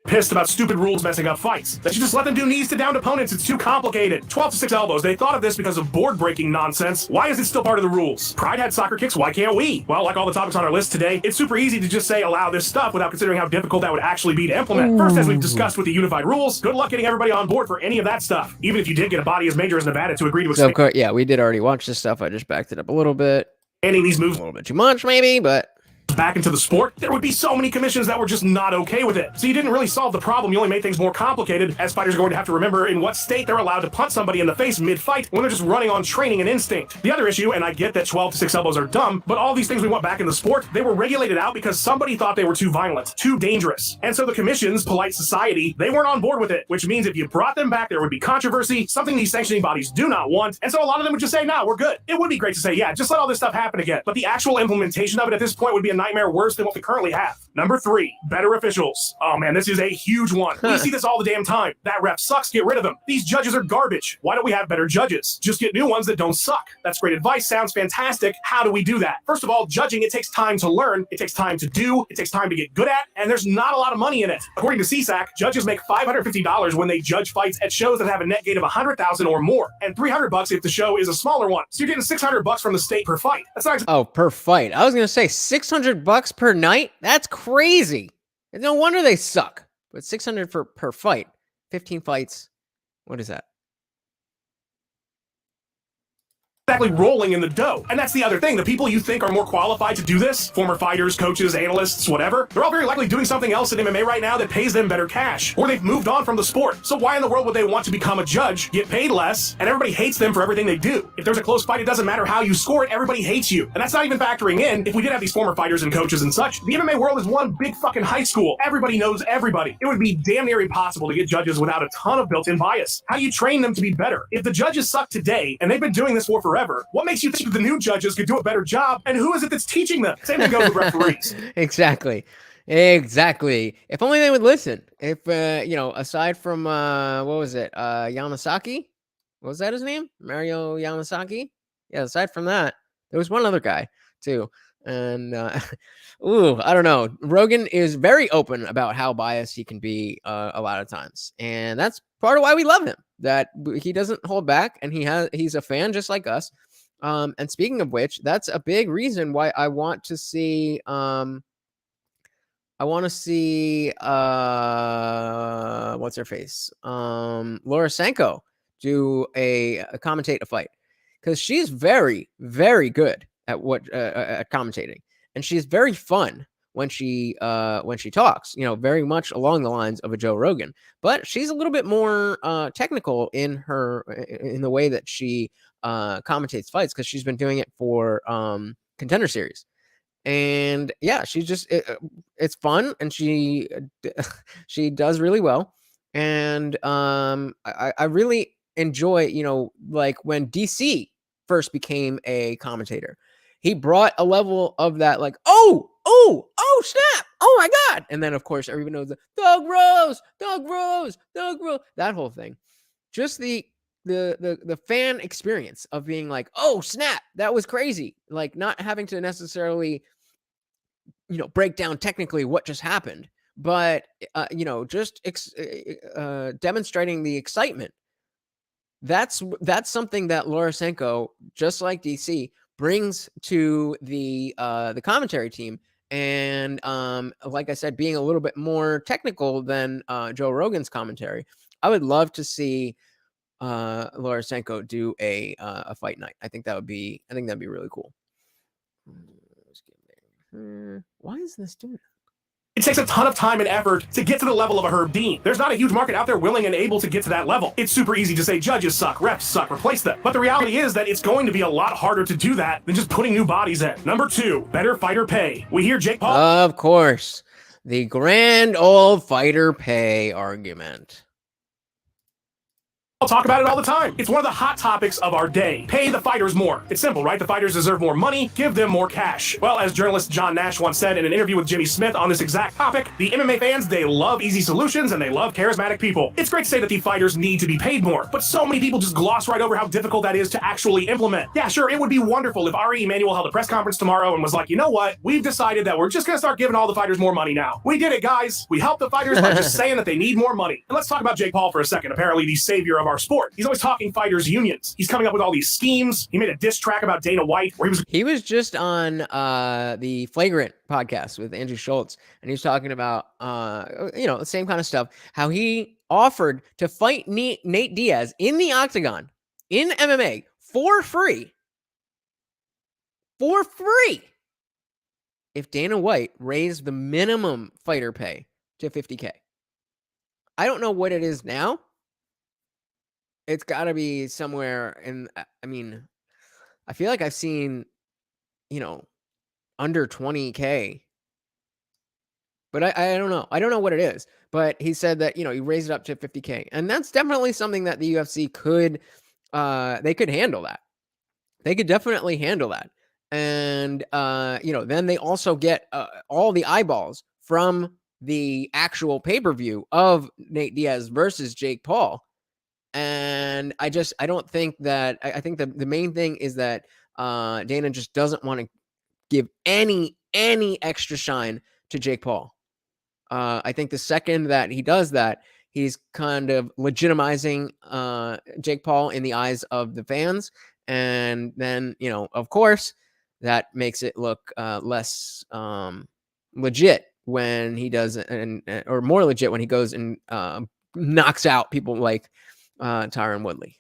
Pissed about stupid rules messing up fights. That you just let them do knees to downed opponents. It's too complicated. 12-6 elbows. They thought of this because of board breaking nonsense. Why is it still part of the rules? Pride had soccer kicks. Why can't we? Well, like all the topics on our list today, it's super easy to just say allow this stuff without considering how difficult that would actually be to implement. First, as we've discussed with the unified rules, good luck getting everybody on board for any of that stuff. Even if you did get a body as major as Nevada to agree to So, yeah, we did already watch this stuff. I just backed it up a little bit. Ending these moves a little bit too much, maybe, but back into the sport, there would be so many commissions that were just not okay with it. So you didn't really solve the problem, you only made things more complicated, as fighters are going to have to remember in what state they're allowed to punch somebody in the face mid-fight when they're just running on training and instinct. The other issue, and I get that 12-6 elbows are dumb, but all these things we want back in the sport, they were regulated out because somebody thought they were too violent, too dangerous. And so the commissions, polite society, they weren't on board with it, which means if you brought them back, there would be controversy, something these sanctioning bodies do not want, and so a lot of them would just say, nah, we're good. It would be great to say, yeah, just let all this stuff happen again. But the actual implementation of it at this point would be a nightmare nightmare worse than what we currently have. Number 3, better officials. Oh man, this is a huge one. We see this all the damn time. That ref sucks, get rid of them. These judges are garbage. Why don't we have better judges? Just get new ones that don't suck. That's great advice, sounds fantastic. How do we do that? First of all, judging, it takes time to learn, it takes time to do, it takes time to get good at, and there's not a lot of money in it. According to CSAC, judges make $550 when they judge fights at shows that have a net gate of 100,000 or more, and $300 if the show is a smaller one. So you're getting $600 from the state per fight. That's not per fight. I was gonna say $600 per night. That's crazy. No wonder they suck. But 600 per fight, 15 fights. What is that? exactly rolling in the dough. And that's the other thing. The people you think are more qualified to do this, former fighters, coaches, analysts, whatever, they're all very likely doing something else in MMA right now that pays them better cash, or they've moved on from the sport. So why in the world would they want to become a judge, get paid less, and everybody hates them for everything they do? If there's a close fight, it doesn't matter how you score it, everybody hates you. And that's not even factoring in, if we did have these former fighters and coaches and such, the MMA world is one big fucking high school. Everybody knows everybody. It would be damn near impossible to get judges without a ton of built-in bias. How do you train them to be better? If the judges suck today, and they've been doing this for forever, what makes you think the new judges could do a better job, and who is it that's teaching them? Same thing goes with referees. Exactly. If only they would listen. If, aside from, what was it? Yamasaki? What was that his name? Mario Yamasaki? Yeah, aside from that, there was one other guy, too. And, I don't know. Rogan is very open about how biased he can be a lot of times. And that's part of why we love him, that he doesn't hold back, and he's a fan just like us. And speaking of which, that's a big reason why I want to see, what's her face? Laura Sanko do commentate a fight, because she's very, very good at at commentating, and she's very fun when she talks, very much along the lines of a Joe Rogan, but she's a little bit more technical in the way that she commentates fights, because she's been doing it for Contender Series. And yeah, she's just it's fun, and she does really well. And I really enjoy, like when DC first became a commentator, he brought a level of that, like, oh snap, oh my god. And then of course everyone knows the Doug Rose, that whole thing. Just the fan experience of being like, oh snap, that was crazy, like not having to necessarily break down technically what just happened, but just demonstrating the excitement. That's something that Laura Sanko, just like DC, brings to the commentary team. And like I said, being a little bit more technical than Joe Rogan's commentary, I would love to see Laura Sanko do a fight night. I think that'd be really cool. Why is this doing that? It takes a ton of time and effort to get to the level of a Herb Dean. There's not a huge market out there willing and able to get to that level. It's super easy to say judges suck, refs suck, replace them. But the reality is that it's going to be a lot harder to do that than just putting new bodies in. Number 2, better fighter pay. We hear Jake Paul. Of course, the grand old fighter pay argument. I'll talk about it all the time. It's one of the hot topics of our day. Pay the fighters more. It's simple, right? The fighters deserve more money. Give them more cash. Well, as journalist John Nash once said in an interview with Jimmy Smith on this exact topic, the MMA fans, they love easy solutions and they love charismatic people. It's great to say that the fighters need to be paid more, but so many people just gloss right over how difficult that is to actually implement. Yeah, sure, it would be wonderful if Ari Emanuel held a press conference tomorrow and was like, you know what? We've decided that we're just going to start giving all the fighters more money now. We did it, guys. We helped the fighters by just saying that they need more money. And let's talk about Jake Paul for a second. Apparently the savior of our sport. He's always talking fighters unions. He's coming up with all these schemes. He made a diss track about Dana White where he was just on the Flagrant podcast with Andrew Schultz, and he was talking about the same kind of stuff, how he offered to fight Nate Diaz in the octagon in MMA for free if Dana White raised the minimum fighter pay to $50K. I don't know what it is now. It's got to be somewhere in, I feel like I've seen, under 20K. But I don't know. I don't know what it is. But he said that, he raised it up to 50K. And that's definitely something that the UFC could, they could handle that. They could definitely handle that. And then they also get all the eyeballs from the actual pay-per-view of Nate Diaz versus Jake Paul. And I don't think that I think the main thing is that Dana just doesn't want to give any extra shine to Jake Paul. I think the second that he does that, he's kind of legitimizing Jake Paul in the eyes of the fans. And then, of course, that makes it look less legit when he does, or more legit when he goes and knocks out people like Tyron Woodley.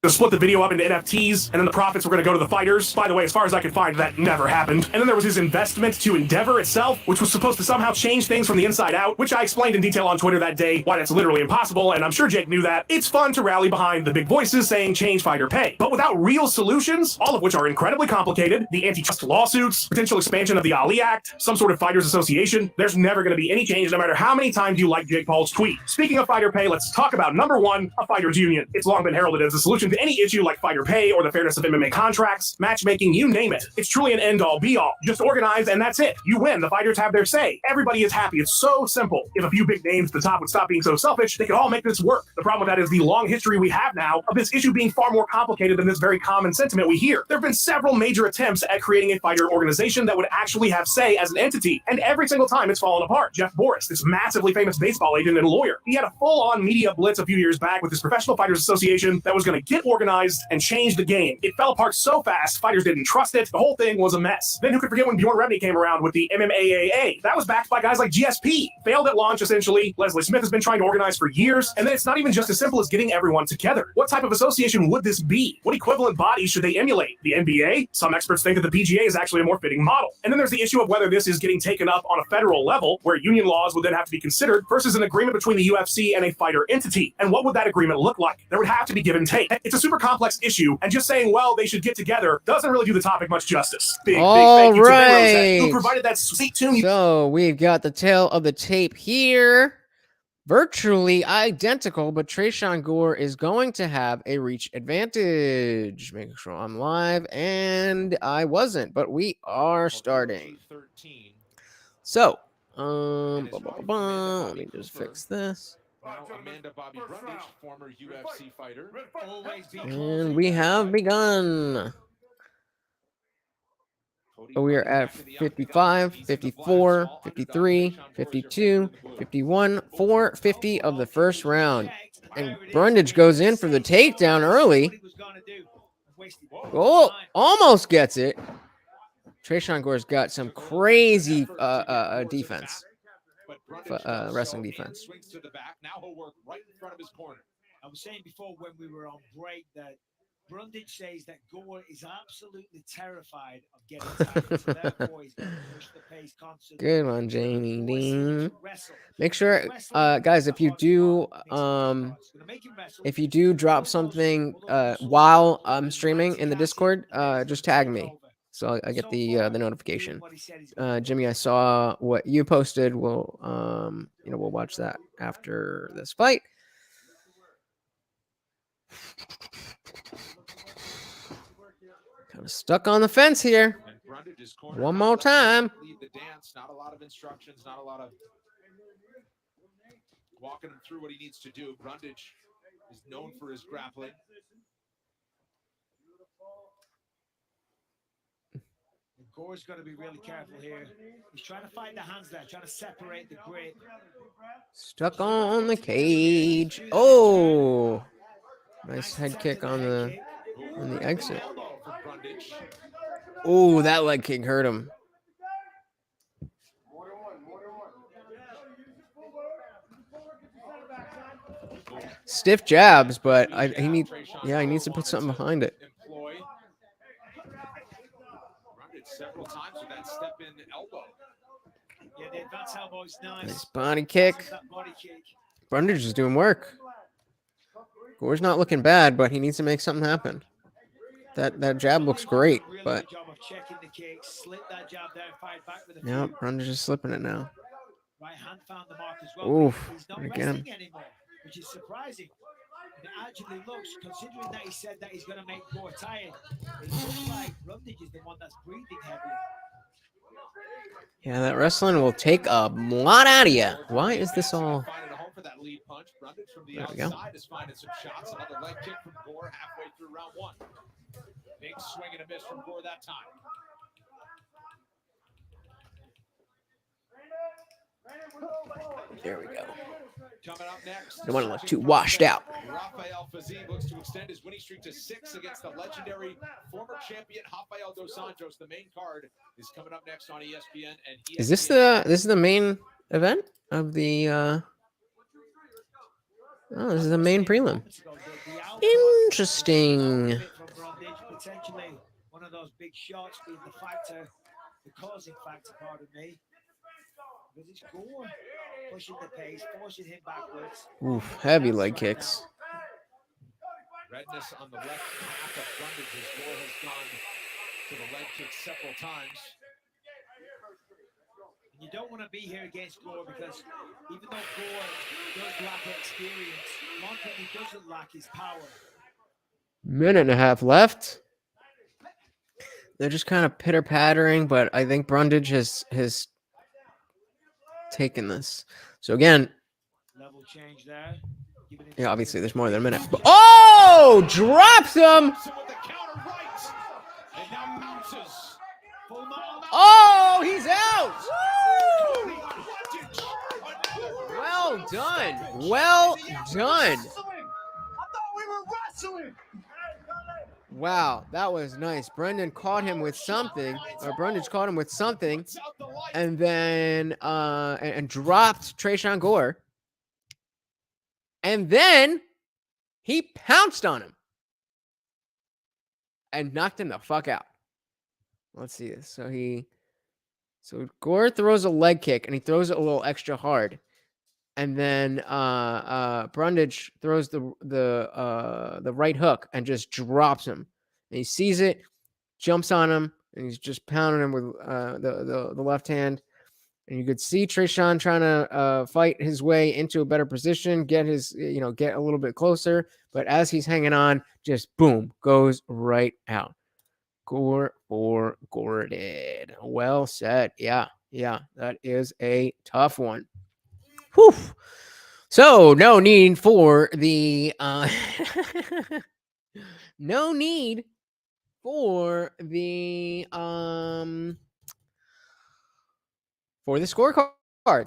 To split the video up into NFTs, and then the profits were going to go to the fighters. By the way, as far as I could find, that never happened. And then there was his investment to Endeavor itself, which was supposed to somehow change things from the inside out, which I explained in detail on Twitter that day, why that's literally impossible, and I'm sure Jake knew that. It's fun to rally behind the big voices saying change fighter pay, but without real solutions, all of which are incredibly complicated, the antitrust lawsuits, potential expansion of the Ali Act, some sort of fighters association, there's never going to be any change no matter how many times you like Jake Paul's tweet. Speaking of fighter pay, let's talk about number one, a fighters union. It's long been heralded as a solution to any issue like fighter pay or the fairness of MMA contracts, matchmaking, you name it. It's truly an end-all, be-all. Just organize and that's it. You win. The fighters have their say. Everybody is happy. It's so simple. If a few big names at the top would stop being so selfish, they could all make this work. The problem with that is the long history we have now of this issue being far more complicated than this very common sentiment we hear. There have been several major attempts at creating a fighter organization that would actually have say as an entity, and every single time it's fallen apart. Jeff Boris, this massively famous baseball agent and lawyer, he had a full-on media blitz a few years back with this Professional Fighters Association that was going to get organized and change the game. It fell apart so fast, fighters didn't trust it. The whole thing was a mess. Then who could forget when Bjorn Rebney came around with the MMAAA? That was backed by guys like GSP. Failed at launch, essentially. Leslie Smith has been trying to organize for years. And then it's not even just as simple as getting everyone together. What type of association would this be? What equivalent bodies should they emulate? The NBA? Some experts think that the PGA is actually a more fitting model. And then there's the issue of whether this is getting taken up on a federal level, where union laws would then have to be considered, versus an agreement between the UFC and a fighter entity. And what would that agreement look like? There would have to be give and take. It's a super complex issue, and just saying, well, they should get together doesn't really do the topic much justice. Big thank you to Venmo who provided that sweet tune. So we've got the tail of the tape here. Virtually identical, but Trayshawn Gore is going to have a reach advantage. Making sure I'm live, and I wasn't, but we are starting. So, let me just fix this. Amanda Bobby Brundage, former UFC fighter. And we have begun. We are at 55, 54, 53, 52, 51, 450 of the first round. And Brundage goes in for the takedown early. Oh, almost gets it. Trayshawn Gore's got some crazy defense. Wrestling defense. Swings to the back. Now he'll work right in front of his corner. I was saying before when we were on break that Brundage says that Gore is absolutely terrified of getting tired, so therefore he's going to push the pace constantly. Good one, Jamie Dean. Make sure, guys, if you do drop something while I'm streaming in the Discord, just tag me so I get the notification. Jimmy, I saw what you posted. We'll we'll watch that after this fight. Kind of stuck on the fence here. One more time. Lead the dance. Not a lot of instructions. Not a lot of walking him through what he needs to do. Brundage is known for his grappling. Gore's got to be really careful here. He's trying to fight the hands there, trying to separate the grip. Stuck on the cage. Oh, nice head kick on the exit. Oh, that leg kick hurt him. Stiff jabs, but he needs to put something behind it. Several times with that step in elbow. Yeah, the advance elbow is nice. Nice body kick. Brundage is doing work. Gore's not looking bad, but he needs to make something happen. That jab looks great, but yeah, Brundage is slipping it now. Right hand found the mark as well. Oof, He's not again. resting anymore, which is surprising. And it actually looks, considering that he said that he's going to make Gore tired, it looks like Brundage is the one that's breathing heavy. Yeah, that wrestling will take a lot out of you. Why is this all? Finding a home for that lead punch. Brundage from the There we go. outside is finding some shots. Another leg kick from Gore halfway through round one. Big swing and a miss from Gore that time. There we go. Coming up next, Don't want to look too washed out. Rafael Fiziev looks to extend his winning streak to 6 against the legendary former champion Rafael dos Anjos. The main card is coming up next on ESPN and ESPN. Is this the main event of the? Oh, this is the main prelim. Interesting. Potentially one of those big shots being the factor, the causing factor, pardon me. Because it's Gore pushing the pace, forcing him backwards. Oof, heavy leg kicks. Redness on the left half of Brundage as Gore has gone to the leg kick several times. And you don't want to be here against Gore because even though Gore does lack experience, one thing he doesn't lack is power. Minute and a half left. They're just kind of pitter-pattering, but I think Brundage has taken this. So again, level change there. Yeah, obviously there's more than a minute. But, oh, drops him. Oh, he's out. Woo! Well done. Well done. Wow, that was nice. Brendan caught him with something, or Brundage caught him with something, and then and dropped Trayshawn Gore. And then he pounced on him and knocked him the fuck out. Let's see this. So Gore throws a leg kick and he throws it a little extra hard. And then Brundage throws the right hook and just drops him. And he sees it, jumps on him, and he's just pounding him with the left hand. And you could see Trayshawn trying to fight his way into a better position, get a little bit closer. But as he's hanging on, just boom, goes right out. Gore for Gordon. Well said. Yeah, that is a tough one. Whew. So no need for the no need for the scorecard.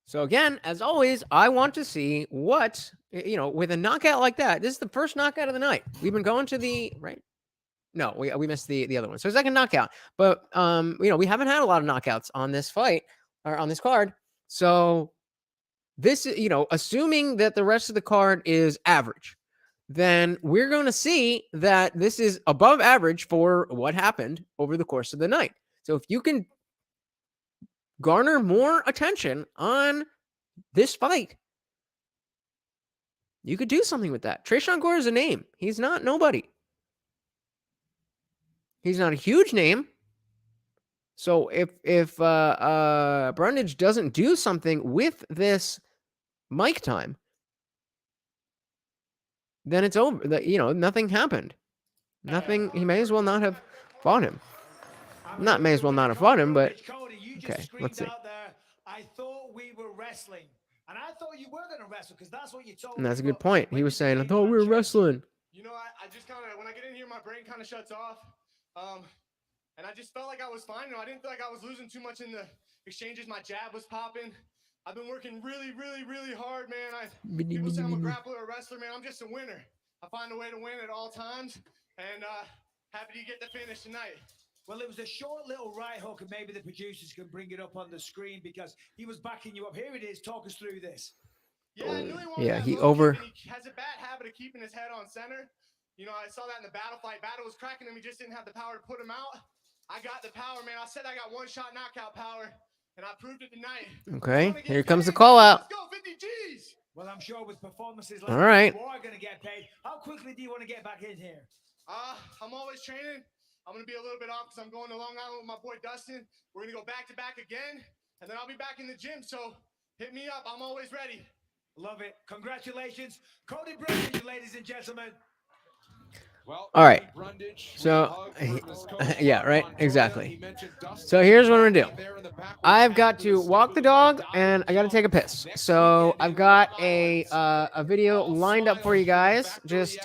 So again, as always, I want to see what, with a knockout like that. This is the first knockout of the night. We've been going to the right. No, we missed the other one. So second knockout. But we haven't had a lot of knockouts on this fight or on this card. So this, assuming that the rest of the card is average, then we're going to see that this is above average for what happened over the course of the night. So if you can garner more attention on this fight, you could do something with that. Trayshawn Gore is a name. He's not nobody. He's not a huge name. So if Brundage doesn't do something with this mic time, then it's over. Nothing happened. Nothing. He may as well not have fought him. Not may as well not have fought him, but okay. Let's see. I thought we were wrestling, and I thought you were going to wrestle because that's what you told me. And that's a good point. He was saying, I thought we were wrestling. I just kind of, when I get in here, my brain kind of shuts off. And I just felt like I was fine. I didn't feel like I was losing too much in the exchanges. My jab was popping. I've been working really, really, really hard, man. People say I'm a grappler or a wrestler, man. I'm just a winner. I find a way to win at all times, and happy to get the finish tonight. Well, it was a short little right hook, and maybe the producers can bring it up on the screen because he was backing you up. Here it is. Talk us through this. Yeah, I really want yeah, that he has a bad habit of keeping his head on center. I saw that in the battle fight. Battle was cracking him. He just didn't have the power to put him out. I got the power, man. I said I got one-shot knockout power, and I proved it tonight. Okay, here comes the call out. Let's go, 50 G's. Well, I'm sure with performances like all right, you are going to get paid. How quickly do you want to get back in here? I'm always training. I'm going to be a little bit off because I'm going to Long Island with my boy Dustin. We're going to go back-to-back again, and then I'll be back in the gym. So hit me up. I'm always ready. Love it. Congratulations, Cody Brundage, ladies and gentlemen. All right. So, yeah, right, exactly. So here's what I'm gonna do. I've got to walk the dog, and I got to take a piss. So I've got a video lined up for you guys. Just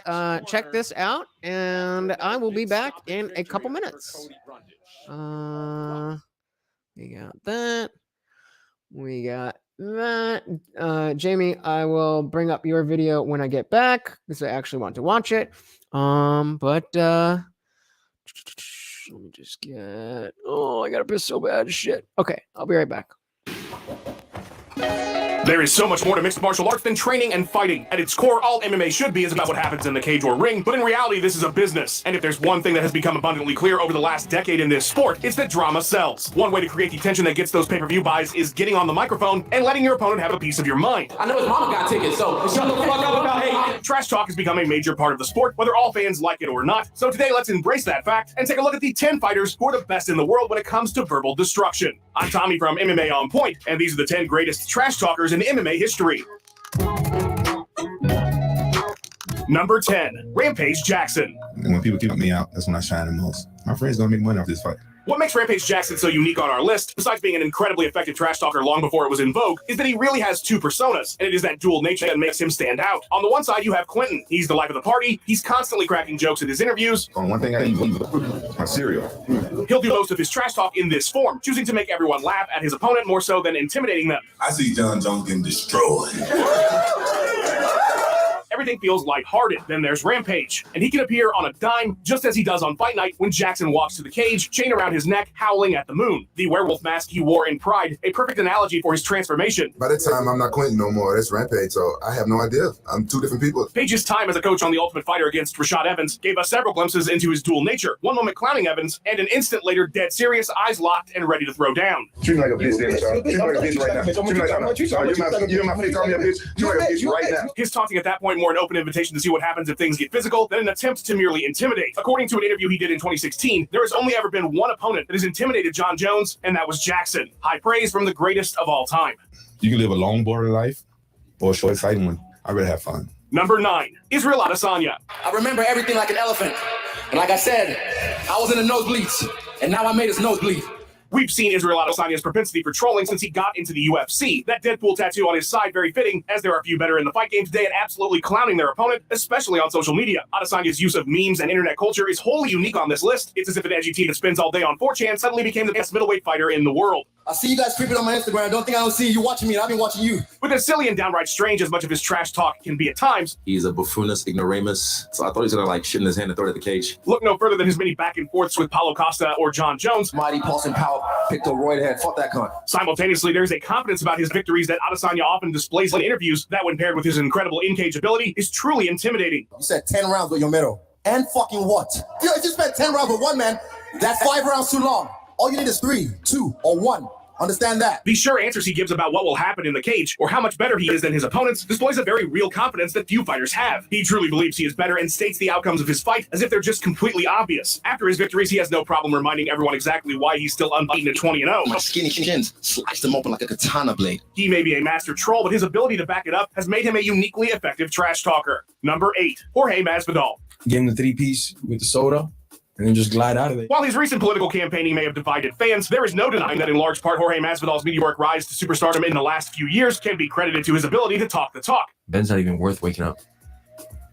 check this out, and I will be back in a couple minutes. We got that. We got that. Jamie, I will bring up your video when I get back because I actually want to watch it. But let me just get. Oh, I gotta piss so bad. Shit. Okay, I'll be right back. There is so much more to mixed martial arts than training and fighting. At its core, all MMA should be is about what happens in the cage or ring, but in reality, this is a business. And if there's one thing that has become abundantly clear over the last decade in this sport, it's that drama sells. One way to create the tension that gets those pay-per-view buys is getting on the microphone and letting your opponent have a piece of your mind. I know his mama got tickets, so shut the fuck up about hate. Trash talk has become a major part of the sport, whether all fans like it or not. So today, let's embrace that fact and take a look at the 10 fighters who are the best in the world when it comes to verbal destruction. I'm Tommy from MMA On Point, and these are the 10 greatest trash talkers in MMA history. Number 10, Rampage Jackson. And when people keep me out, that's when I shine the most. My friends gonna make money off this fight. What makes Rampage Jackson so unique on our list, besides being an incredibly effective trash talker long before it was in vogue, is that he really has two personas, and it is that dual nature that makes him stand out. On the one side, you have Quentin. He's the life of the party. He's constantly cracking jokes in his interviews. On one thing I eat, my cereal. He'll do most of his trash talk in this form, choosing to make everyone laugh at his opponent more so than intimidating them. I see John Jones getting destroyed. Everything feels lighthearted. Then there's Rampage, and he can appear on a dime, just as he does on Fight Night when Jackson walks to the cage, chain around his neck, howling at the moon. The werewolf mask he wore in Pride, a perfect analogy for his transformation. By that time, I'm not Quentin no more. That's Rampage, so I have no idea. I'm two different people. Page's time as a coach on The Ultimate Fighter against Rashad Evans gave us several glimpses into his dual nature. One moment clowning Evans, and an instant later dead serious, eyes locked and ready to throw down. Treat me like a bitch, then, Treat me like a bitch right now. Treat me like you're my face, call me a bitch. Treat me like a bitch right now. His taunting at that point more an open invitation to see what happens if things get physical than an attempt to merely intimidate. According to an interview he did in 2016, there has only ever been one opponent that has intimidated John Jones, and that was Jackson. High praise from the greatest of all time. You can live a long, boring life or a short, exciting one. I really have fun. Number 9, Israel Adesanya. I remember everything like an elephant. And like I said, I was in the nosebleeds, and now I made his nose bleed. We've seen Israel Adesanya's propensity for trolling since he got into the UFC. That Deadpool tattoo on his side very fitting, as there are few better in the fight game today at absolutely clowning their opponent, especially on social media. Adesanya's use of memes and internet culture is wholly unique on this list. It's as if an edgy teen that spends all day on 4chan suddenly became the best middleweight fighter in the world. I see you guys creeping on my Instagram. Don't think I don't see you watching me, and I've been watching you. With as silly and downright strange as much of his trash talk can be at times, he's a buffoonist ignoramus, so I thought he was gonna like shit in his hand and throw it at the cage. Look no further than his many back and forths with Paulo Costa or John Jones. Mighty Paulson Powell picked a roid head. Fuck that cunt. Simultaneously, there's a confidence about his victories that Adesanya often displays in interviews that, when paired with his incredible in-cage ability, is truly intimidating. You said 10 rounds with your middle. And fucking what? You just spent 10 rounds with one man. That's 5 rounds too long. All you need is 3, 2, or 1. Understand that. The sure answers he gives about what will happen in the cage or how much better he is than his opponents displays a very real confidence that few fighters have. He truly believes he is better and states the outcomes of his fight as if they're just completely obvious. After his victories, he has no problem reminding everyone exactly why he's still unbeaten at 20-0. My skinny shins sliced them open like a katana blade. He may be a master troll, but his ability to back it up has made him a uniquely effective trash talker. Number 8, Jorge Masvidal. Give him the 3-piece with the soda, and then just glide out of it. While his recent political campaigning may have divided fans, there is no denying that in large part Jorge Masvidal's meteoric rise to superstardom in the last few years can be credited to his ability to talk the talk. Ben's not even worth waking up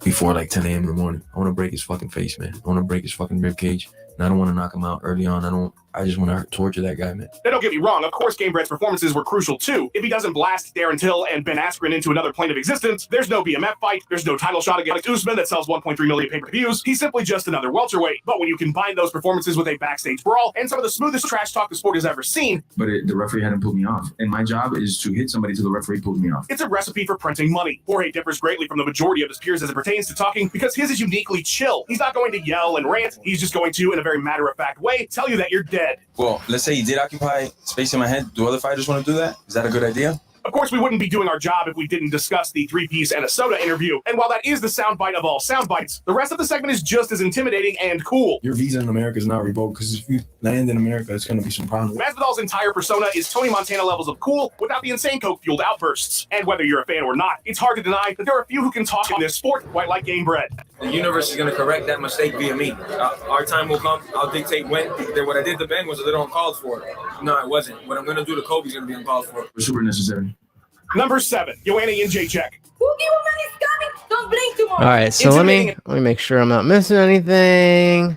before like 10 a.m. in the morning. I want to break his fucking face, man. I want to break his fucking rib cage. And I don't want to knock him out early on. I just want to torture that guy, man. Now, don't get me wrong. Of course, Gamebred's performances were crucial, too. If he doesn't blast Darren Till and Ben Askren into another plane of existence, there's no BMF fight, there's no title shot against Usman that sells 1.3 million pay-per-views. He's simply just another welterweight. But when you combine those performances with a backstage brawl and some of the smoothest trash talk the sport has ever seen... But the referee hadn't pulled me off. And my job is to hit somebody till the referee pulls me off. It's a recipe for printing money. Jorge differs greatly from the majority of his peers as it pertains to talking because his is uniquely chill. He's not going to yell and rant. He's just going to, in a very matter-of-fact way, tell you that you're dead. Well, let's say he did occupy space in my head. Do other fighters want to do that? Is that a good idea? Of course, we wouldn't be doing our job if we didn't discuss the 3-piece and a soda interview. And while that is the soundbite of all soundbites, the rest of the segment is just as intimidating and cool. Your visa in America is not revoked because if you land in America, it's going to be some problem. Masvidal's entire persona is Tony Montana levels of cool without the insane coke-fueled outbursts. And whether you're a fan or not, it's hard to deny that there are a few who can talk in this sport quite like game bread. The universe is going to correct that mistake via me. Our time will come. I'll dictate when. What I did to Ben was a little uncalled for. No, it wasn't. What I'm going to do to Kobe is going to be uncalled for. It's super necessary. Number 7, Joanna Jędrzejczyk. Boogie Woman is coming. Don't blink too much. All right, so let me make sure I'm not missing anything.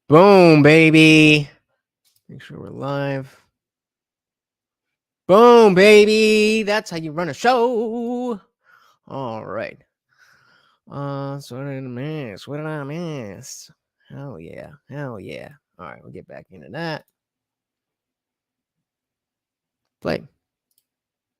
Boom, baby. Make sure we're live. Boom, baby. That's how you run a show. All right. So what did I miss? What did I miss? Hell yeah. Hell yeah. All right, we'll get back into that. Play.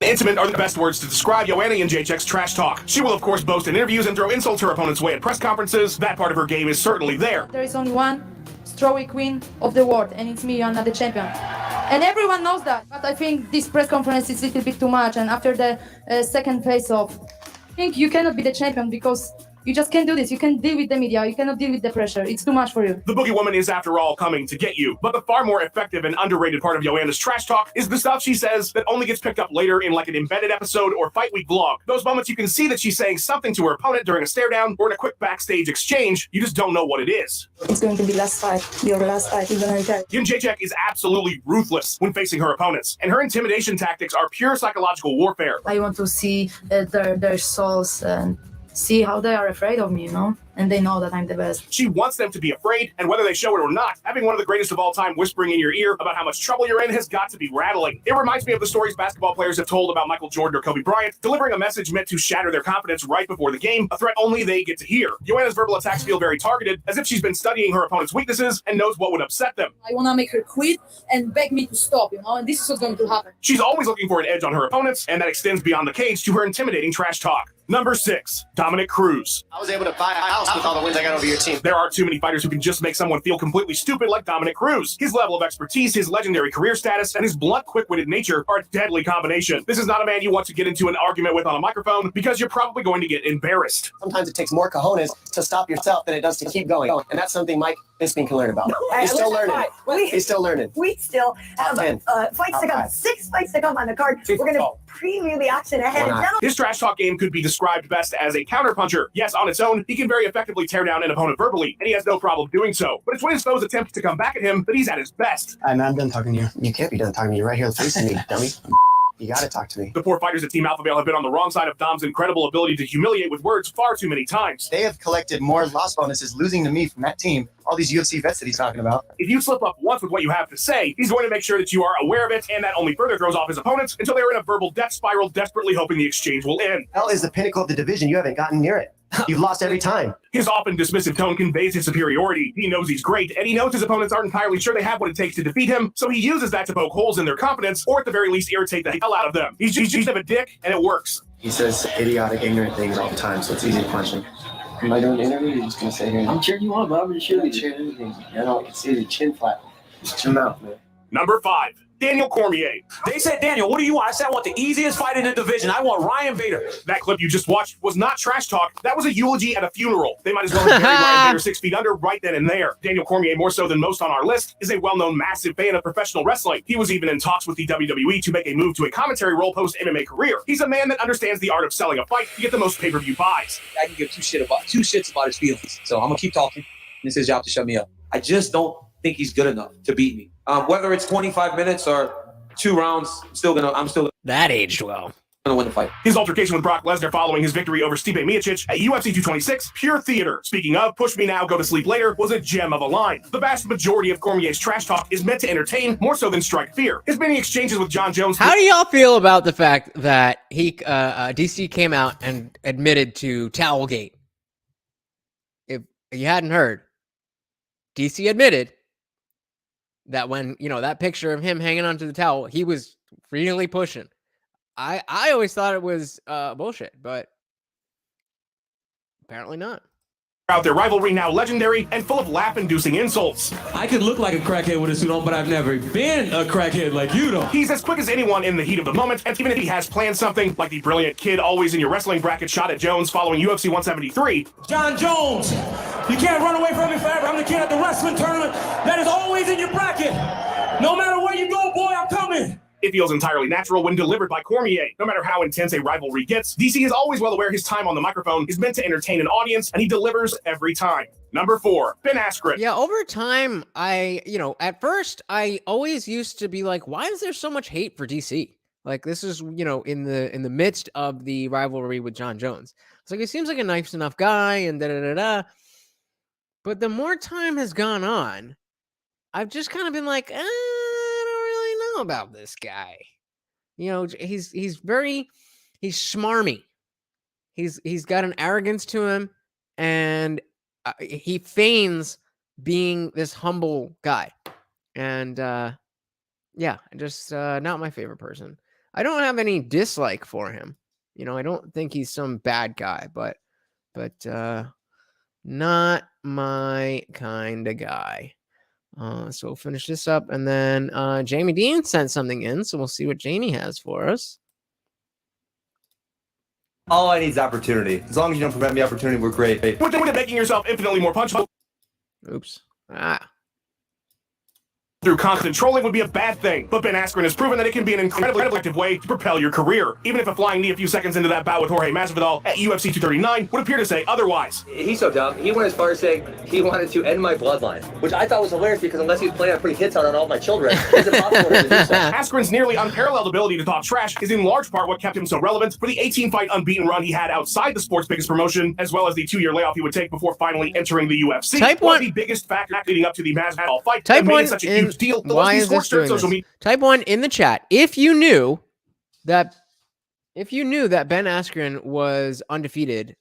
Intimate are the best words to describe Joanna Jędrzejczyk's trash talk. She will, of course, boast in interviews and throw insults her opponent's way at press conferences. That part of her game is certainly there. There is only one strawweight queen of the world, and it's me, Joanna, the champion. And everyone knows that. But I think this press conference is a little bit too much. And after the second face-off, I think you cannot be the champion because you just can't do this. You can't deal with the media. You cannot deal with the pressure. It's too much for you. The Boogie Woman is, after all, coming to get you. But the far more effective and underrated part of Joanna's trash talk is the stuff she says that only gets picked up later in like an embedded episode or Fight Week vlog. Those moments you can see that she's saying something to her opponent during a stare down or in a quick backstage exchange. You just don't know what it is. It's going to be last fight. Your last fight. You're going to retire. Jędrzejczyk is absolutely ruthless when facing her opponents, and her intimidation tactics are pure psychological warfare. I want to see their souls and see how they are afraid of me, you know? And they know that I'm the best. She wants them to be afraid, and whether they show it or not, having one of the greatest of all time whispering in your ear about how much trouble you're in has got to be rattling. It reminds me of the stories basketball players have told about Michael Jordan or Kobe Bryant, delivering a message meant to shatter their confidence right before the game, a threat only they get to hear. Joanna's verbal attacks feel very targeted, as if she's been studying her opponent's weaknesses and knows what would upset them. I want to make her quit and beg me to stop, you know? And this is what's going to happen. She's always looking for an edge on her opponents, and that extends beyond the cage to her intimidating trash talk. Number 6, Dominic Cruz. I was able to buy a house with all the wins I got over your team. There are too many fighters who can just make someone feel completely stupid like Dominic Cruz. His level of expertise, his legendary career status, and his blunt, quick-witted nature are a deadly combination. This is not a man you want to get into an argument with on a microphone because you're probably going to get embarrassed. Sometimes it takes more cojones to stop yourself than it does to keep going. And that's something Mike Bisping can learn about. He's still learning. He's still learning. We still have fights to come. 6 fights to come on the card. We're going to preview the action ahead. His trash talk game could be described best as a counterpuncher. Yes, on its own, he can very effectively tear down an opponent verbally, and he has no problem doing so. But it's when his foes attempt to come back at him that he's at his best. I'm done talking to you. You can't be done talking to me. You're right here facing me, dummy. You gotta talk to me. The poor fighters at Team Alpha Male have been on the wrong side of Dom's incredible ability to humiliate with words far too many times. They have collected more loss bonuses losing to me from that team. All these UFC vets that he's talking about. If you slip up once with what you have to say, he's going to make sure that you are aware of it, and that only further throws off his opponents until they're in a verbal death spiral, desperately hoping the exchange will end. Hell is the pinnacle of the division. You haven't gotten near it. You've lost every time. His often dismissive tone conveys his superiority. He knows he's great, and he knows his opponents aren't entirely sure they have what it takes to defeat him, so he uses that to poke holes in their confidence, or at the very least irritate the hell out of them. He's just a dick, and it works. He says idiotic, ignorant things all the time, so it's easy to punch him. Am I doing an interview? You're just gonna say here. I'm cheering you on, but I'm gonna cheer anything. I know I can see the chin flap. Just chill out, man. Number 5, Daniel Cormier. They said, Daniel, what do you want? I said, I want the easiest fight in the division. I want Ryan Bader. That clip you just watched was not trash talk. That was a eulogy at a funeral. They might as well have buried Ryan Bader 6 feet under right then and there. Daniel Cormier, more so than most on our list, is a well-known massive fan of professional wrestling. He was even in talks with the WWE to make a move to a commentary role post-MMA career. He's a man that understands the art of selling a fight to get the most pay-per-view buys. I can give two shits about his feelings. So I'm gonna keep talking. And it's his job to shut me up. I just don't think he's good enough to beat me. Whether it's 25 minutes or 2 rounds, I'm still that aged well. Gonna win the fight. His altercation with Brock Lesnar following his victory over Stipe Miocic at UFC 226, pure theater. Speaking of, push me now, go to sleep later, was a gem of a line. The vast majority of Cormier's trash talk is meant to entertain more so than strike fear. His many exchanges with John Jones. How do y'all feel about the fact that DC came out and admitted to Towelgate? If you hadn't heard, DC admitted that when, that picture of him hanging onto the towel, he was really pushing. I always thought it was bullshit, but apparently not. Out their rivalry now legendary and full of laugh-inducing insults. I could look like a crackhead with a suit on, but I've never been a crackhead like you don't. He's as quick as anyone in the heat of the moment, and even if he has planned something, like the brilliant kid always in your wrestling bracket shot at Jones following UFC 173. John Jones, you can't run away from me forever. I'm the kid at the wrestling tournament that is always in your bracket. No matter where you go, boy, I'm coming. It feels entirely natural when delivered by Cormier. No matter how intense a rivalry gets, DC is always well aware his time on the microphone is meant to entertain an audience, and he delivers every time. Number 4, Ben Askren. Yeah, over time, at first, I always used to be like, why is there so much hate for DC? Like, this is, in the midst of the rivalry with John Jones. It's like, he seems like a nice enough guy, and da-da-da-da. But the more time has gone on, I've just kind of been like, about this guy. He's smarmy. He's got an arrogance to him, and he feigns being this humble guy. And just not my favorite person. I don't have any dislike for him. I don't think he's some bad guy, but not my kind of guy. So we'll finish this up, and then Jamie Dean sent something in, so we'll see what Jamie has for us. All I need is opportunity. As long as you don't prevent me opportunity, we're great. With making yourself infinitely more punchable. Oops. Through constant trolling would be a bad thing, but Ben Askren has proven that it can be an incredibly effective way to propel your career, even if a flying knee a few seconds into that bout with Jorge Masvidal at UFC 239 would appear to say otherwise. He's so dumb. He went as far as saying he wanted to end my bloodline, which I thought was hilarious because unless he was planning on putting hits on all my children, it's impossible for him to do so. Askren's nearly unparalleled ability to talk trash is in large part what kept him so relevant for the 18-fight unbeaten run he had outside the sport's biggest promotion, as well as the 2-year layoff he would take before finally entering the UFC. Type one one. of the biggest factors leading up to the Masvidal fight Type that made one it such a in, huge deal. why is this doing this? Type 1 in the chat if you knew that Ben Askren was undefeated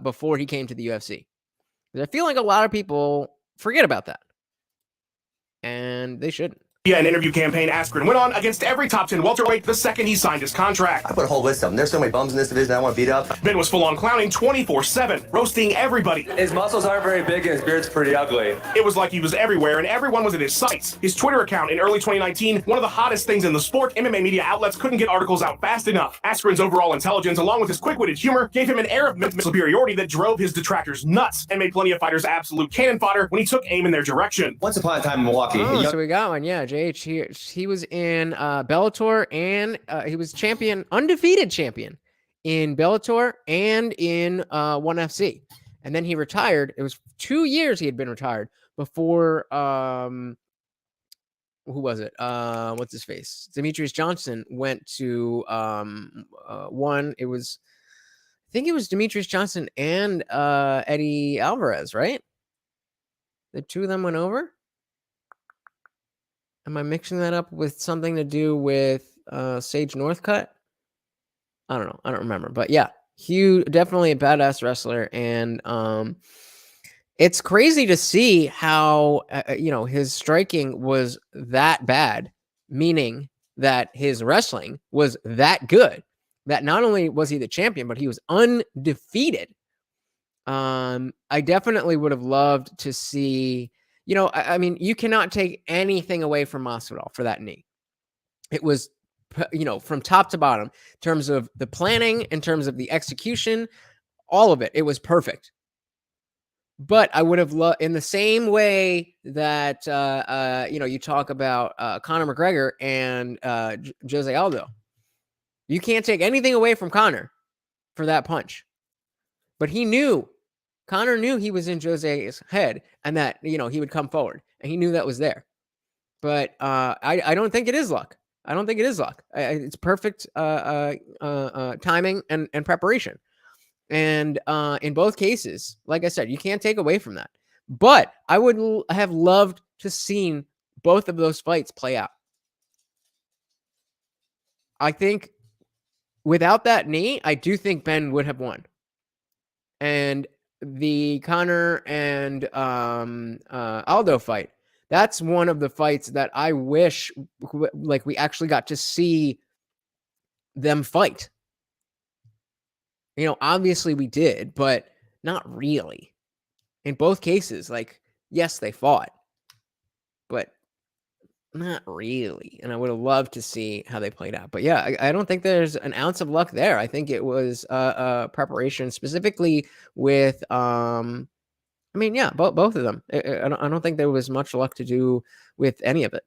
before he came to the UFC. I feel like a lot of people forget about that, and they shouldn't. Yeah, an interview campaign Askren went on against every top 10 welterweight the second he signed his contract. I put a whole list of them. There's so many bums in this division I want to beat up. Ben was full-on clowning 24/7, roasting everybody. His muscles aren't very big and his beard's pretty ugly. It was like he was everywhere and everyone was at his sights. His Twitter account in early 2019, one of the hottest things in the sport, MMA media outlets couldn't get articles out fast enough. Askren's overall intelligence, along with his quick-witted humor, gave him an air of mental superiority that drove his detractors nuts and made plenty of fighters absolute cannon fodder when he took aim in their direction. Once upon a time in Milwaukee. Oh, so we got one. Yeah, JH here. He was in Bellator, and he was undefeated champion in Bellator and in ONE FC. And then he retired. It was 2 years he had been retired before, who was it? What's his face? Demetrius Johnson went to ONE. I think it was Demetrius Johnson and Eddie Alvarez, right? The two of them went over? Am I mixing that up with something to do with Sage Northcutt? I don't know. I don't remember. But yeah, definitely a badass wrestler. And it's crazy to see how, his striking was that bad, meaning that his wrestling was that good, that not only was he the champion, but he was undefeated. I definitely would have loved to see... I mean, you cannot take anything away from Masvidal for that knee. It was, from top to bottom, in terms of the planning, in terms of the execution, all of it. It was perfect. But I would have loved, in the same way that, you talk about Conor McGregor and Jose Aldo. You can't take anything away from Conor for that punch. But Conor knew he was in Jose's head and that, he would come forward, and he knew that was there. But I don't think it is luck. I don't think it is luck. It's perfect timing and preparation. And in both cases, like I said, you can't take away from that. But I would have loved to seen both of those fights play out. I think without that knee, I do think Ben would have won. And the Conor and Aldo fight, that's one of the fights that I wish we actually got to see them fight. Obviously we did, but not really. in both cases, like, yes, they fought, but not really. And I would have loved to see how they played out. But yeah, I don't think there's an ounce of luck there. I think it was preparation, specifically with I mean, yeah, both of them. I don't think there was much luck to do with any of it.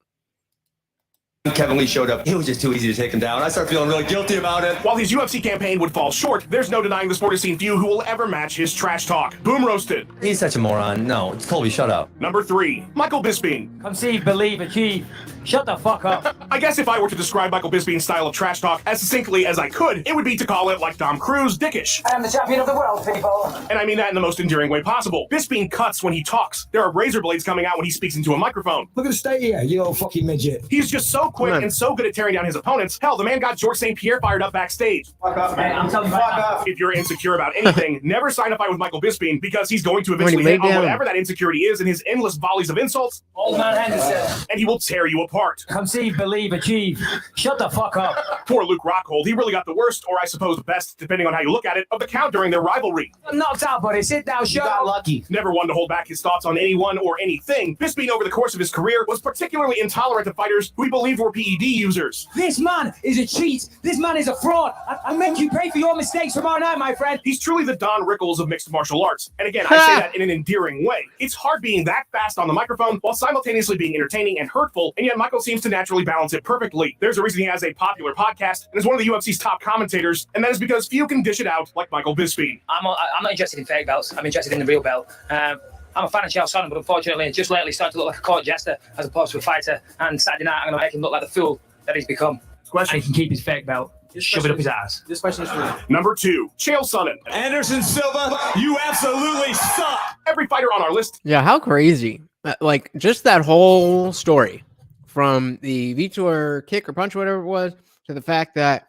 Kevin Lee showed up. It was just too easy to take him down. I started feeling really guilty about it. While his UFC campaign would fall short, there's no denying the sport has seen few who will ever match his trash talk. Boom roasted. He's such a moron. No, it's Colby, shut up. Number 3, Michael Bisping. Conceive, believe, achieve. Shut the fuck up. I guess if I were to describe Michael Bisping's style of trash talk as succinctly as I could, it would be to call it, like Tom Cruise, dickish. I am the champion of the world, people. And I mean that in the most endearing way possible. Bisping cuts when he talks. There are razor blades coming out when he speaks into a microphone. Look at the state here, you old fucking midget. He's just so quick and so good at tearing down his opponents. Hell, the man got George St. Pierre fired up backstage. Fuck off, man. I'm telling you right now. If you're insecure about anything, never sign a fight with Michael Bisping, because he's going to eventually hit on whatever that insecurity is in his endless volleys of insults. Old man Henderson. And he will tear you apart. Conceive, believe, achieve. Shut the fuck up. Poor Luke Rockhold. He really got the worst, or I suppose the best, depending on how you look at it, of the count during their rivalry. I'm knocked out, buddy. Sit down, shut up. Lucky. Never one to hold back his thoughts on anyone or anything, Bisping over the course of his career was particularly intolerant of fighters who he believed were PED users. This man is a cheat. This man is a fraud. I make you pay for your mistakes tomorrow night, my friend. He's truly the Don Rickles of mixed martial arts. And again, I say that in an endearing way. It's hard being that fast on the microphone while simultaneously being entertaining and hurtful, and yet Michael seems to naturally balance it perfectly. There's a reason he has a popular podcast and is one of the UFC's top commentators, and that is because few can dish it out like Michael Bisping. I'm not interested in fake belts. I'm interested in the real belt. I'm a fan of Chael Sonnen, but unfortunately, just lately started to look like a court jester as opposed to a fighter. And Saturday night, I'm going to make him look like the fool that he's become. And he can keep his fake belt. Shove it up his ass. This question is for you. Number 2, Chael Sonnen. Anderson Silva, you absolutely suck. Every fighter on our list. Yeah, how crazy. Like, just that whole story, from the Vitor kick or punch, whatever it was, to the fact that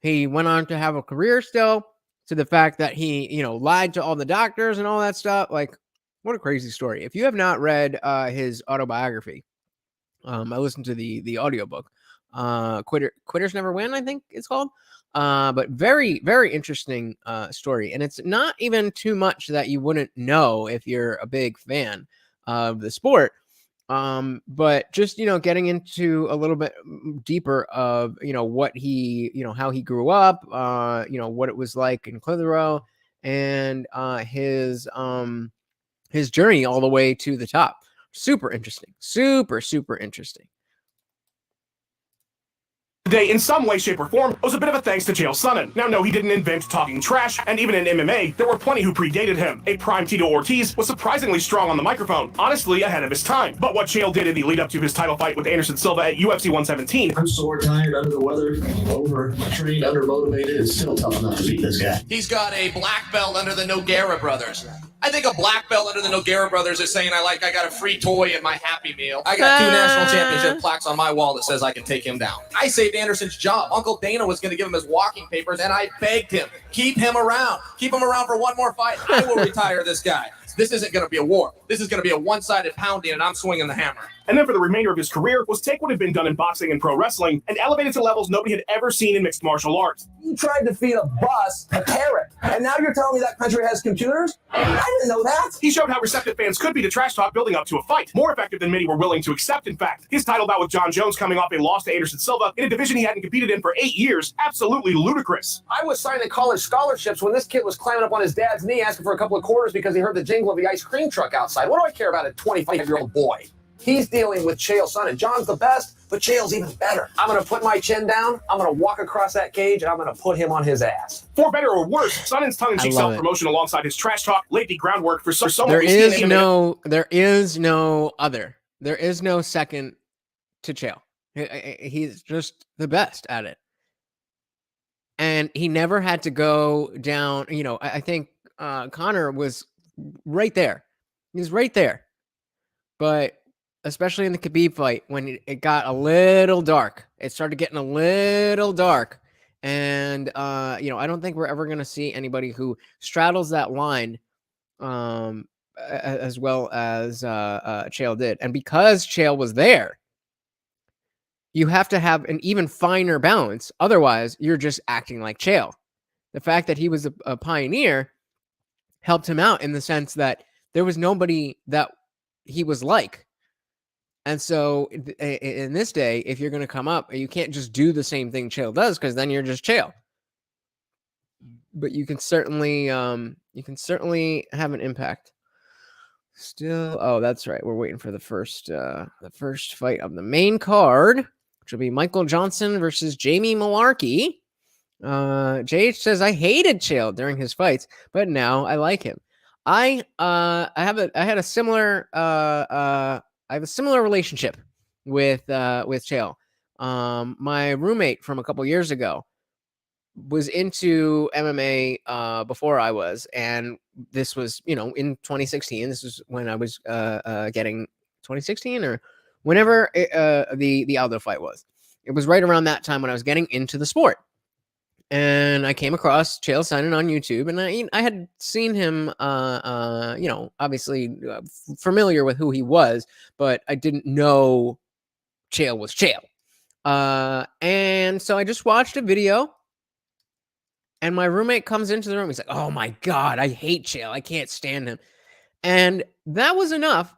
he went on to have a career still, to the fact that he, lied to all the doctors and all that stuff. Like, what a crazy story. If you have not read his autobiography, I listened to the audiobook. Quitters Never Win, I think it's called. But very, very interesting story. And it's not even too much that you wouldn't know if you're a big fan of the sport. But just, getting into a little bit deeper of, what he, how he grew up, what it was like in Clitheroe, and his journey all the way to the top. Super interesting. Super, super interesting. Today, in some way, shape, or form, was a bit of a thanks to Chael Sonnen. Now, no, he didn't invent talking trash, and even in MMA, there were plenty who predated him. A prime Tito Ortiz was surprisingly strong on the microphone, honestly ahead of his time. But what Chael did in the lead-up to his title fight with Anderson Silva at UFC 117... I'm sore, tired, under the weather, over-trained, under-motivated. It's still tough enough to beat this guy. He's got a black belt under the Nogueira brothers. I think a black belt under the Nogueira brothers is saying I got a free toy in my Happy Meal. I got 2 national championship plaques on my wall that says I can take him down. I saved Anderson's job. Uncle Dana was going to give him his walking papers, and I begged him, keep him around. Keep him around for one more fight. I will retire this guy. This isn't going to be a war. This is going to be a one-sided pounding, and I'm swinging the hammer. And then for the remainder of his career was take what had been done in boxing and pro wrestling and elevate it to levels nobody had ever seen in mixed martial arts. You tried to feed a bus a carrot, and now you're telling me that country has computers? I didn't know that. He showed how receptive fans could be to trash talk building up to a fight. More effective than many were willing to accept, in fact. His title bout with John Jones coming off a loss to Anderson Silva in a division he hadn't competed in for 8 years. Absolutely ludicrous. I was signing college scholarships when this kid was climbing up on his dad's knee asking for a couple of quarters because he heard the jingle of the ice cream truck outside. What do I care about a 25-year-old boy? He's dealing with Chael Sonnen. John's the best, but Chael's even better. I'm going to put my chin down, I'm going to walk across that cage, and I'm going to put him on his ass. For better or worse, Sonnen's tongue-in-cheek self-promotion alongside his trash talk laid the groundwork for someone there is no other. There is no second to Chael. He's just the best at it. And he never had to go down. I think Connor was right there. He's right there. But especially in the Khabib fight, when it got a little dark, it started getting a little dark. And, I don't think we're ever going to see anybody who straddles that line as well as Chael did. And because Chael was there, you have to have an even finer balance. Otherwise, you're just acting like Chael. The fact that he was a pioneer helped him out in the sense that There was nobody that he was like. And so in this day, if you're going to come up, you can't just do the same thing Chael does, because then you're just Chael. But you can certainly have an impact. Still, oh, that's right. We're waiting for the first fight of the main card, which will be Michael Johnson versus Jamie Malarkey. JH says, I hated Chael during his fights, but now I like him. I have a similar relationship with Chael. My roommate from a couple years ago was into MMA before I was, and this was, in 2016. This was when I was getting 2016 or whenever the Aldo fight was. It was right around that time when I was getting into the sport. And I came across Chael Sonnen on YouTube, and I had seen him, obviously familiar with who he was, but I didn't know Chael was Chael. And so I just watched a video, and my roommate comes into the room. He's like, oh my God, I hate Chael. I can't stand him. And that was enough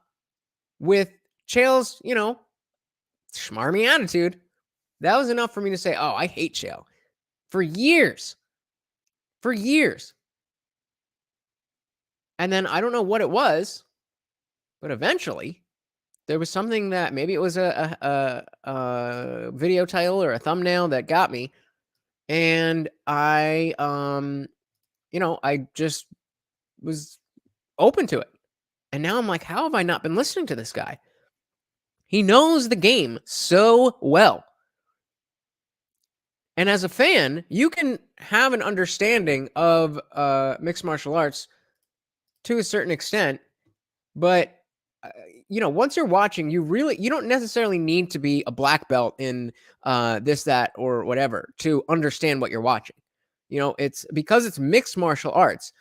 with Chael's, schmarmy attitude. That was enough for me to say, oh, I hate Chael. For years. And then I don't know what it was, but eventually there was something that maybe it was a video title or a thumbnail that got me. And I just was open to it. And now I'm like, how have I not been listening to this guy? He knows the game so well. And as a fan, you can have an understanding of mixed martial arts to a certain extent, but once you're watching, you don't necessarily need to be a black belt in this, that, or whatever to understand what you're watching. It's because it's mixed martial arts,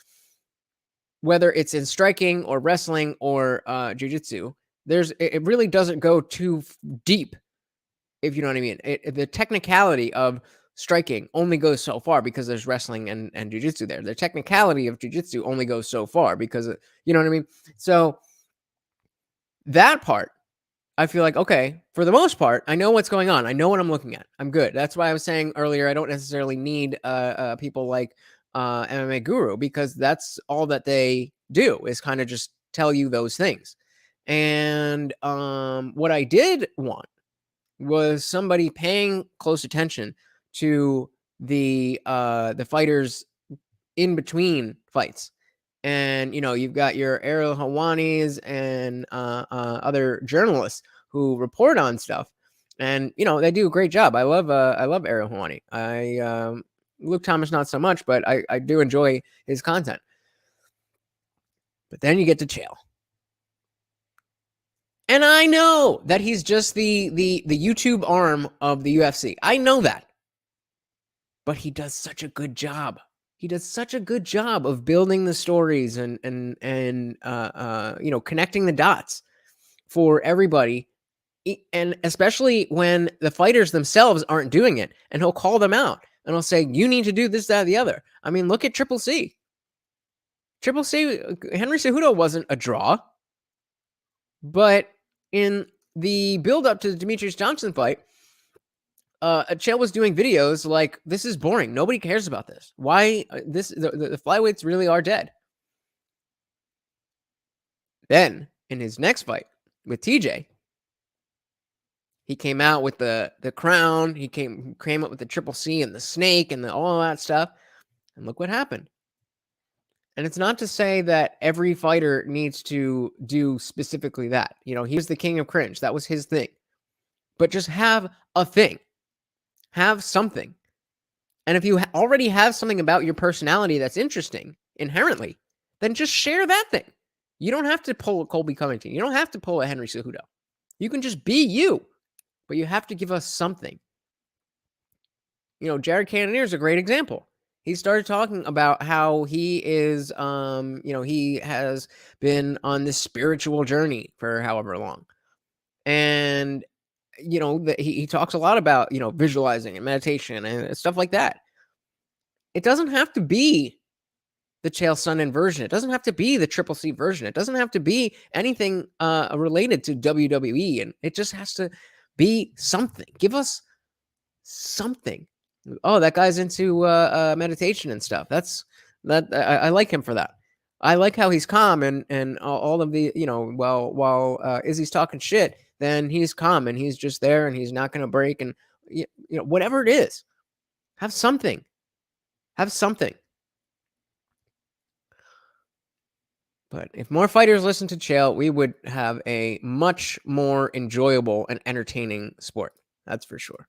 whether it's in striking or wrestling or jiu-jitsu, it really doesn't go too deep, if you know what I mean. The technicality of striking only goes so far because there's wrestling and jiu-jitsu there. The technicality of jiu-jitsu only goes so far because you know what I mean? So that part, I feel like, okay, for the most part, I know what's going on. I know what I'm looking at. I'm good. That's why I was saying earlier, I don't necessarily need people like MMA Guru, because that's all that they do is kind of just tell you those things. And what I did want was somebody paying close attention to the fighters in between fights. And, you've got your Ariel Helwani's and other journalists who report on stuff. And, they do a great job. I love Ariel Helwani. Luke Thomas, not so much, but I do enjoy his content. But then you get to Chael. And I know that he's just the YouTube arm of the UFC. I know that. But he does such a good job. He does such a good job of building the stories and connecting the dots for everybody. And especially when the fighters themselves aren't doing it, and he'll call them out and he'll say, you need to do this, that, the other. I mean, look at Triple C. Henry Cejudo wasn't a draw, but in the build up to the Demetrius Johnson fight, Chael was doing videos like, this is boring. Nobody cares about this. Why the flyweights really are dead. Then in his next fight with TJ, he came out with the crown. He came up with the Triple C and the snake and all that stuff. And look what happened. And it's not to say that every fighter needs to do specifically that. He was the king of cringe. That was his thing. But just have a thing. Have something. And if you already have something about your personality that's interesting inherently, then just share that thing. You don't have to pull a Colby Covington. You don't have to pull a Henry Cejudo. You can just be you, but you have to give us something. Jared Cannonier is a great example. He started talking about how he is, he has been on this spiritual journey for however long. And he talks a lot about, visualizing and meditation and stuff like that. It doesn't have to be the Chael Sonnen version. It doesn't have to be the Triple C version. It doesn't have to be anything related to WWE, and it just has to be something. Give us something. Oh, that guy's into meditation and stuff. I like him for that. I like how he's calm and all of the, while Izzy's talking shit, then he's calm and he's just there and he's not going to break, and whatever it is, have something. Have something. But if more fighters listen to Chael, we would have a much more enjoyable and entertaining sport. That's for sure.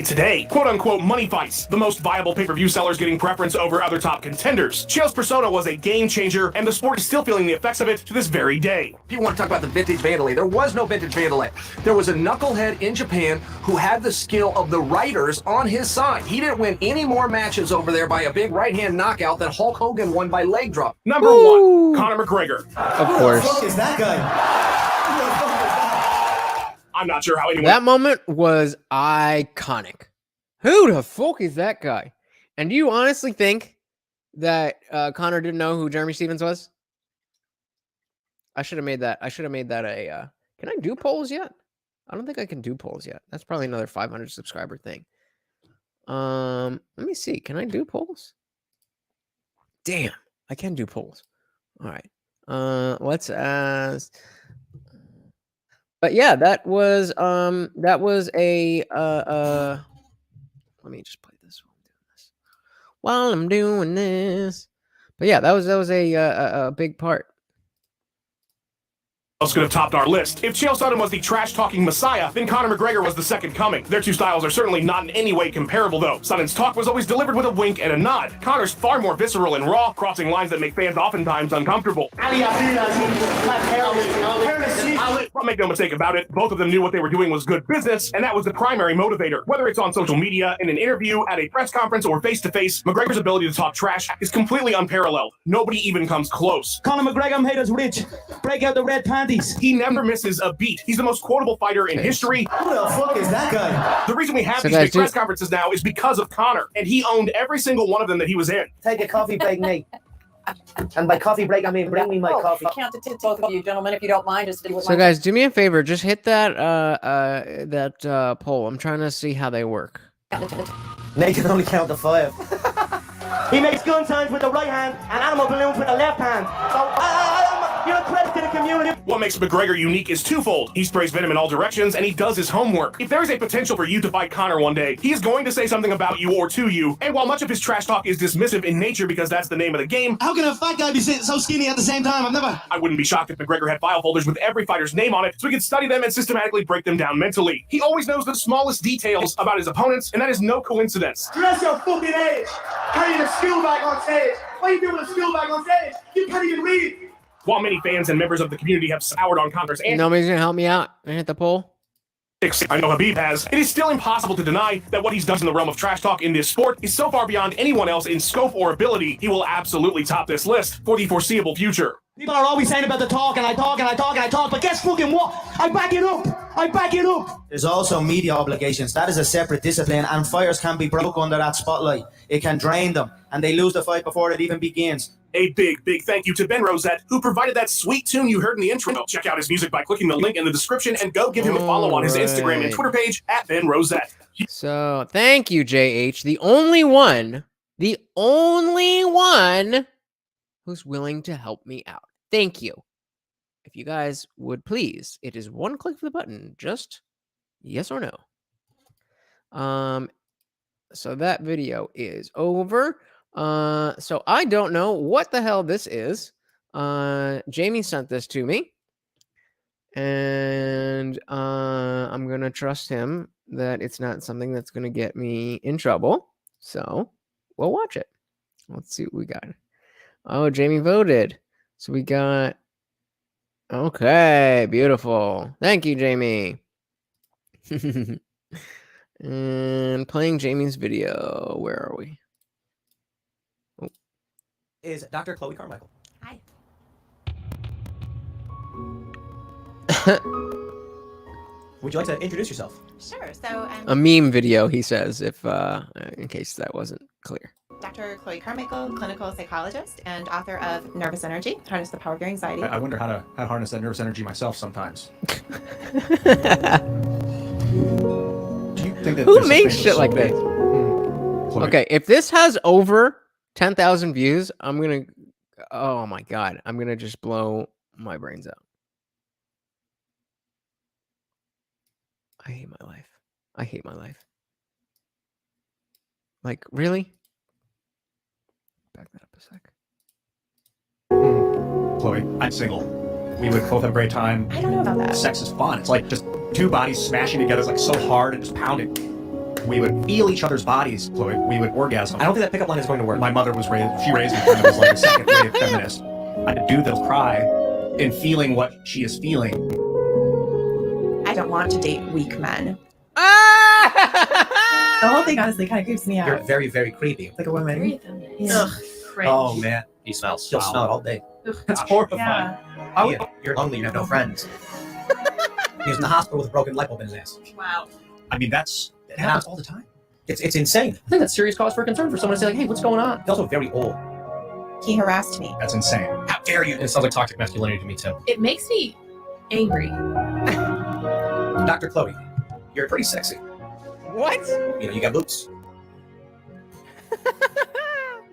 Today, quote-unquote money fights, the most viable pay-per-view sellers getting preference over other top contenders. Chael's persona was a game changer, and the sport is still feeling the effects of it to this very day. People want to talk about the vintage Vandalay. There was no vintage Vandalay. There was a knucklehead in Japan who had the skill of the writers on his side. He didn't win any more matches over there by a big right-hand knockout than Hulk Hogan won by leg drop. Number 1, Conor McGregor. Of course. Who the fuck is that guy? I'm not sure how anyone... That moment was iconic. Who the fuck is that guy? And do you honestly think that Connor didn't know who Jeremy Stevens was? I should have made that. I should have made that a... Can I do polls yet? I don't think I can do polls yet. That's probably another 500 subscriber thing. Let me see. Can I do polls? Damn, I can do polls. All right. Let's ask... But yeah, that was a let me just play this while I'm doing this. But yeah, that was a big part. else could have topped our list. If Chael Sonnen was the trash-talking messiah, then Conor McGregor was the second coming. Their two styles are certainly not in any way comparable, though. Sonnen's talk was always delivered with a wink and a nod. Conor's far more visceral and raw, crossing lines that make fans oftentimes uncomfortable. But make no mistake about it, both of them knew what they were doing was good business, and that was the primary motivator. Whether it's on social media, in an interview, at a press conference, or face-to-face, McGregor's ability to talk trash is completely unparalleled. Nobody even comes close. Conor McGregor made us rich. Break out the red panties. He never misses a beat. He's the most quotable fighter in history. Who the fuck is that guy? The reason we have these big press conferences now is because of Conor, and he owned every single one of them that he was in. Take a coffee break, Nate. And by coffee break, I mean bring me my coffee. Count to 10, both of you gentlemen, if you don't mind. Just so guys, do me a favor. Just hit that poll. I'm trying to see how they work. Nate can only count to 5. He makes gun signs with the right hand and animal balloons with the left hand. So, you're a credit to the community. What makes McGregor unique is twofold. He sprays venom in all directions, and he does his homework. If there is a potential for you to fight Conor one day, he is going to say something about you or to you. And while much of his trash talk is dismissive in nature because that's the name of the game, how can a fat guy be so skinny at the same time? I wouldn't be shocked if McGregor had file folders with every fighter's name on it, so he could study them and systematically break them down mentally. He always knows the smallest details about his opponents, and that is no coincidence. Dress your fucking age. Carrying a skill bag on stage. What are you doing with a skill bag on stage? You can't even read. While many fans and members of the community have soured on Conor's Nobody's gonna help me out and hit the poll. I know Habib has. It is still impossible to deny that what he's done in the realm of trash talk in this sport is so far beyond anyone else in scope or ability. He will absolutely top this list for the foreseeable future. People are always saying about the talk, and I talk, and I talk, and I talk, but guess fucking what? I back it up! I back it up! There's also media obligations. That is a separate discipline, and fighters can be broke under that spotlight. It can drain them, and they lose the fight before it even begins. A big, big thank you to Ben Rosette, who provided that sweet tune you heard in the intro. Check out his music by clicking the link in the description, and go give him a follow on his Instagram and Twitter page at Ben Rosette. So, thank you, JH. The only one who's willing to help me out. Thank you. If you guys would please, it is one click of the button, just yes or no. So that video is over. So I don't know what the hell this is. Jamie sent this to me, and I'm gonna trust him that it's not something that's gonna get me in trouble. So we'll watch it. Let's see what we got. Oh, Jamie voted. So we got, okay, beautiful. Thank you, Jamie. And playing Jamie's video. Where are we? Oh. Is Dr. Chloe Carmichael. Hi. Would you like to introduce yourself? Sure. So a meme video, he says, if in case that wasn't clear. Dr. Chloe Carmichael, clinical psychologist and author of Nervous Energy, Harness the Power of Your Anxiety. I wonder how to harness that nervous energy myself sometimes. Do you think that Who makes shit like this? Chloe. Okay, if this has over 10,000 views, I'm gonna. Oh my god, I'm gonna just blow my brains out. I hate my life. I hate my life. Like, really? Back that up a sec. Chloe, I'm single. We would both have a great time. I don't know about that. Sex is fun. It's like just two bodies smashing together. It's like so hard and just pounding. We would feel each other's bodies, Chloe. We would orgasm. I don't think that pickup line is going to work. My mother was raised, she raised me kind of as like a second wave feminist. I had a dude that'll cry in feeling what she is feeling. I don't want to date weak men. The whole thing honestly kind of creeps me out. You're very, very creepy. Like a woman. Yeah. Ugh, oh man, he smells. You'll smell it all day. That's horrifying. Yeah. You're lonely. You have no friends. He was in the hospital with a broken light bulb in his ass. Wow. I mean, it happens all the time. It's insane. I think that's serious cause for concern for someone to say like, "Hey, what's going on?" He's also very old. He harassed me. That's insane. How dare you? It sounds like toxic masculinity to me too. It makes me angry. Dr. Chloe, you're pretty sexy. What? You know, you got boobs.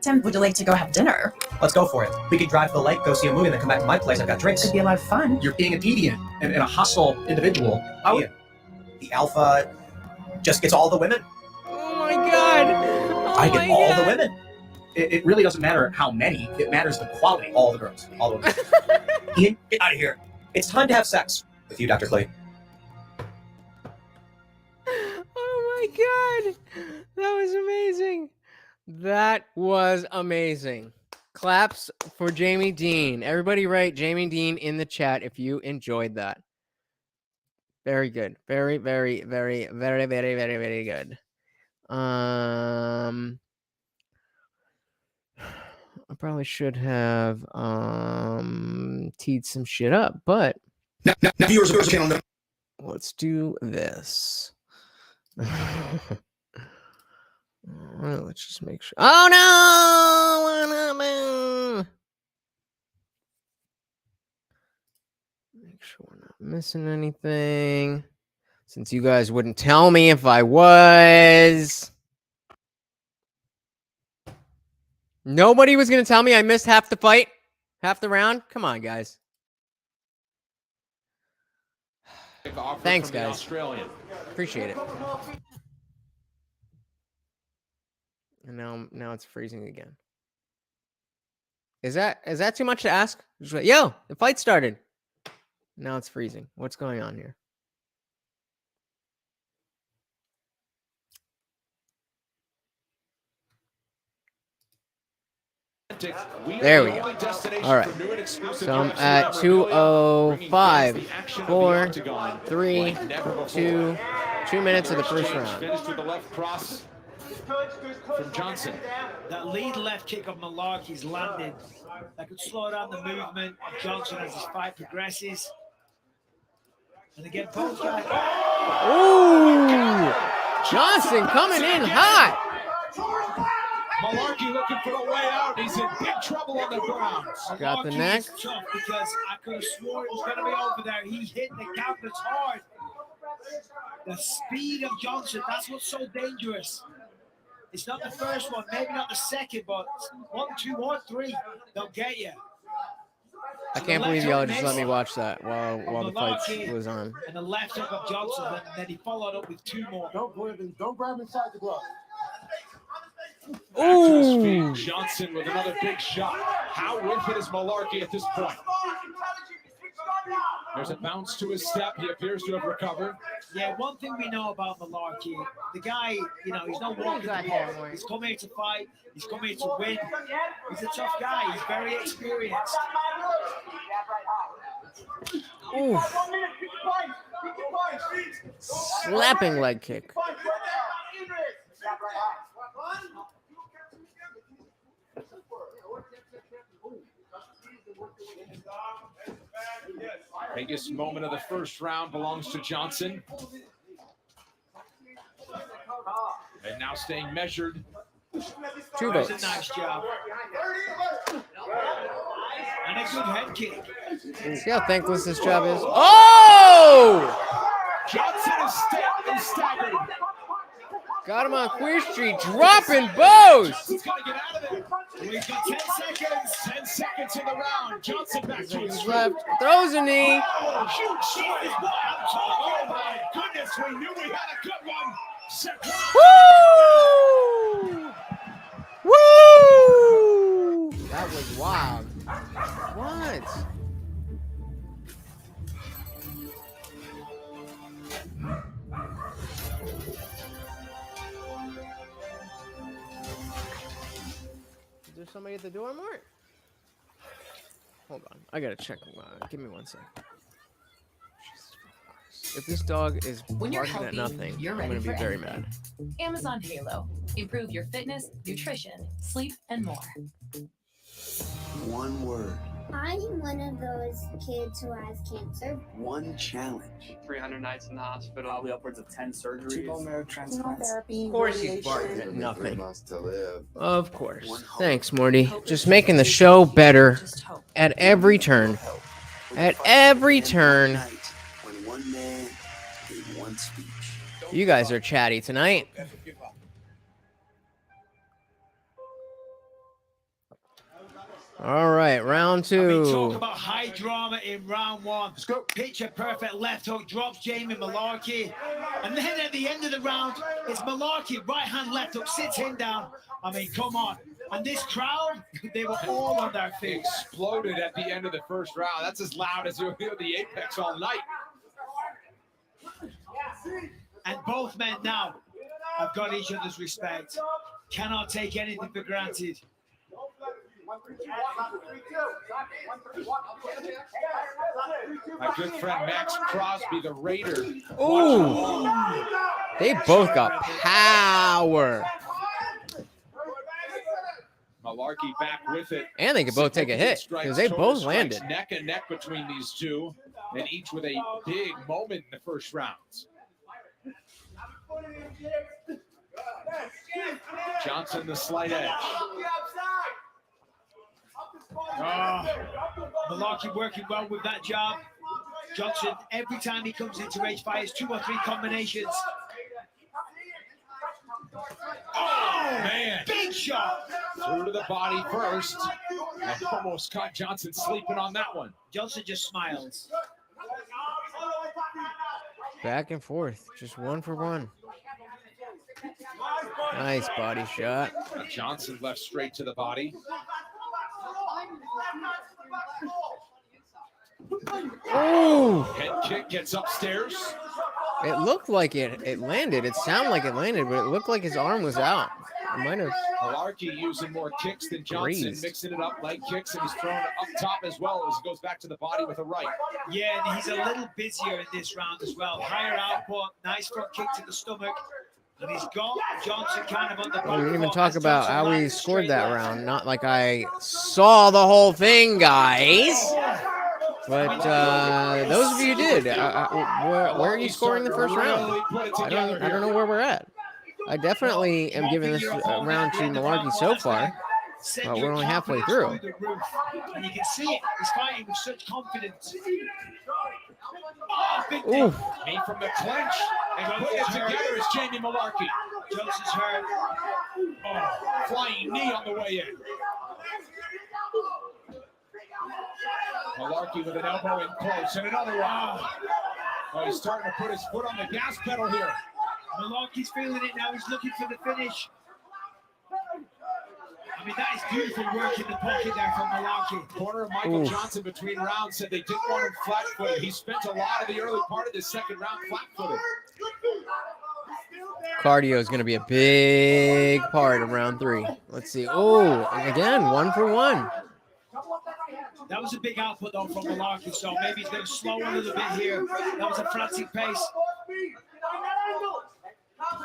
Tim, would you like to go have dinner? Let's go for it. We could drive to the lake, go see a movie, and then come back to my place. I've got drinks. Could be a lot of fun. You're being a deviant and a hostile individual. The alpha just gets all the women. Oh my god. Oh I get my all god. the women. It really doesn't matter how many. It matters the quality. All the girls. All the women. Ian, get out of here. It's time to have sex with you, Dr. Clay. Oh my god. That was amazing. That was amazing. Claps for Jamie Dean. Everybody write Jamie Dean in the chat if you enjoyed that. Very good. Very, very, very, very, very, very, very good. I probably should have teed some shit up, but Viewers of the channel. let's do this. Well, let's just make sure. Oh no! What happened? Make sure we're not missing anything. Since you guys wouldn't tell me if I was. Nobody was going to tell me I missed half the fight, half the round. Come on, guys. Thanks, guys. Appreciate it. And now it's freezing again. Is that too much to ask? Just like, yo, the fight started. Now it's freezing. What's going on here? There we go. All right. So I'm at 2:05. 4, 3, 2. 2 minutes of the first round. Finished with the left cross from Johnson. That lead left kick of Malarkey's landed. That could slow down the movement of Johnson as his fight progresses. And again, both guys. Ooh! Johnson coming in hot. Malarkey looking for a way out. He's in big trouble on the ground. Got the neck. Tough because I could have sworn it was going to be over there. He hit the counters hard. The speed of Johnson, that's what's so dangerous. It's not the first one, maybe not the second, but 1, 2, or 3, they'll get you. I can't believe y'all just let me watch that while the fight was on. And the left hook of Johnson, and then he followed up with 2 more. Don't grab inside the glove. Ooh! Johnson with another big shot. How with it is Malarkey at this point? There's a bounce to his step. He appears to have recovered. Yeah, one thing we know about Malarkey, the guy, you know, he's not walking the walk. He's come here to fight. He's come here to win. He's a tough guy. He's very experienced. Ooh. Slapping leg kick. Biggest moment of the first round belongs to Johnson. And now staying measured. 2 That was votes. a nice job. And a good head kick. See how thankless this job is? Oh! Johnson is staggered. Got him on Queer Street, dropping bows. Johnson's got to get out of there. He's got 10 seconds. 10 seconds in the round. Johnson back to his Left, throws a knee. Oh, huge shot is what I'm talking about. Oh, my goodness, we knew we had a good one. Woo! Woo! That was wild. What? Is there somebody at the door, Mart? Hold on. I gotta check. Give me 1 second. If this dog is When you're barking at healthy, nothing, you're I'm ready gonna be for very anything. mad. Amazon Halo. Improve your fitness, nutrition, sleep, and more. One word. I'm one of those kids who has cancer. One challenge. 300 nights in the hospital. Probably upwards of 10 surgeries. 2 bone marrow transplants. Of course he's barking at nothing. To live. Of course. Thanks, Morty. Just making the show better at every turn. At every turn. When one man gave one speech. You guys are chatty tonight. All right, round 2. Talk about high drama in round 1. Let's go. Picture perfect left hook, drops Jamie Malarkey. And then at the end of the round, it's Malarkey, right hand left hook, sits him down. I mean, come on. And this crowd, they were all on their feet. Exploded at the end of the first round. That's as loud as you'll hear the Apex all night. And both men now have got each other's respect. Cannot take anything for granted. My good friend Max Crosby, the Raider. Ooh. They both got power. Malarkey back with it. And they could both take a hit because they both landed. Neck and neck between these two, and each with a big moment in the first rounds. Johnson, the slight edge. Malarkey working well with that jab. Johnson, every time he comes into range, fires 2 or 3 combinations. Oh, man. Big shot. Through to the body first. And almost caught Johnson sleeping on that one. Johnson just smiles. Back and forth. Just 1 for 1. Nice body shot. Johnson left straight to the body. Ooh. Head kick gets upstairs. It looked like it landed. It sounded like it landed, but it looked like his arm was out. It might have. Malarkey using more kicks than Johnson, Grazed. mixing it up, leg kicks, and he's throwing it up top as well as he goes back to the body with a right. Yeah, and he's a little busier in this round as well. Higher output, nice front kick to the stomach. And he's got Johnson kind of on the We didn't even talk about how we scored that round. Not like I saw the whole thing, guys. But those of you who did, where are you scoring the first round? I don't know where we're at. I definitely am giving this round to Malarkey so far. But we're only halfway through. And you can see it. He's fighting with such confidence. Oh, big Ooh. Knee from the clinch. And putting it together is Jamie Malarkey. Johnson's hurt. Oh, flying knee on the way in. Malarkey with an elbow in close and another one. Oh, he's starting to put his foot on the gas pedal here. Malarkey's feeling it now. He's looking for the finish. I mean, that is beautiful work in the pocket there from Malarkey. Corner of Michael Johnson between rounds said they didn't want him flat-footed. He spent a lot of the early part of the second round flat-footed. Cardio is going to be a big part of round 3. Let's see. Oh, again, 1 for 1. That was a big output, though, from Malarkey, so maybe he's going to slow a little bit here. That was a frantic pace.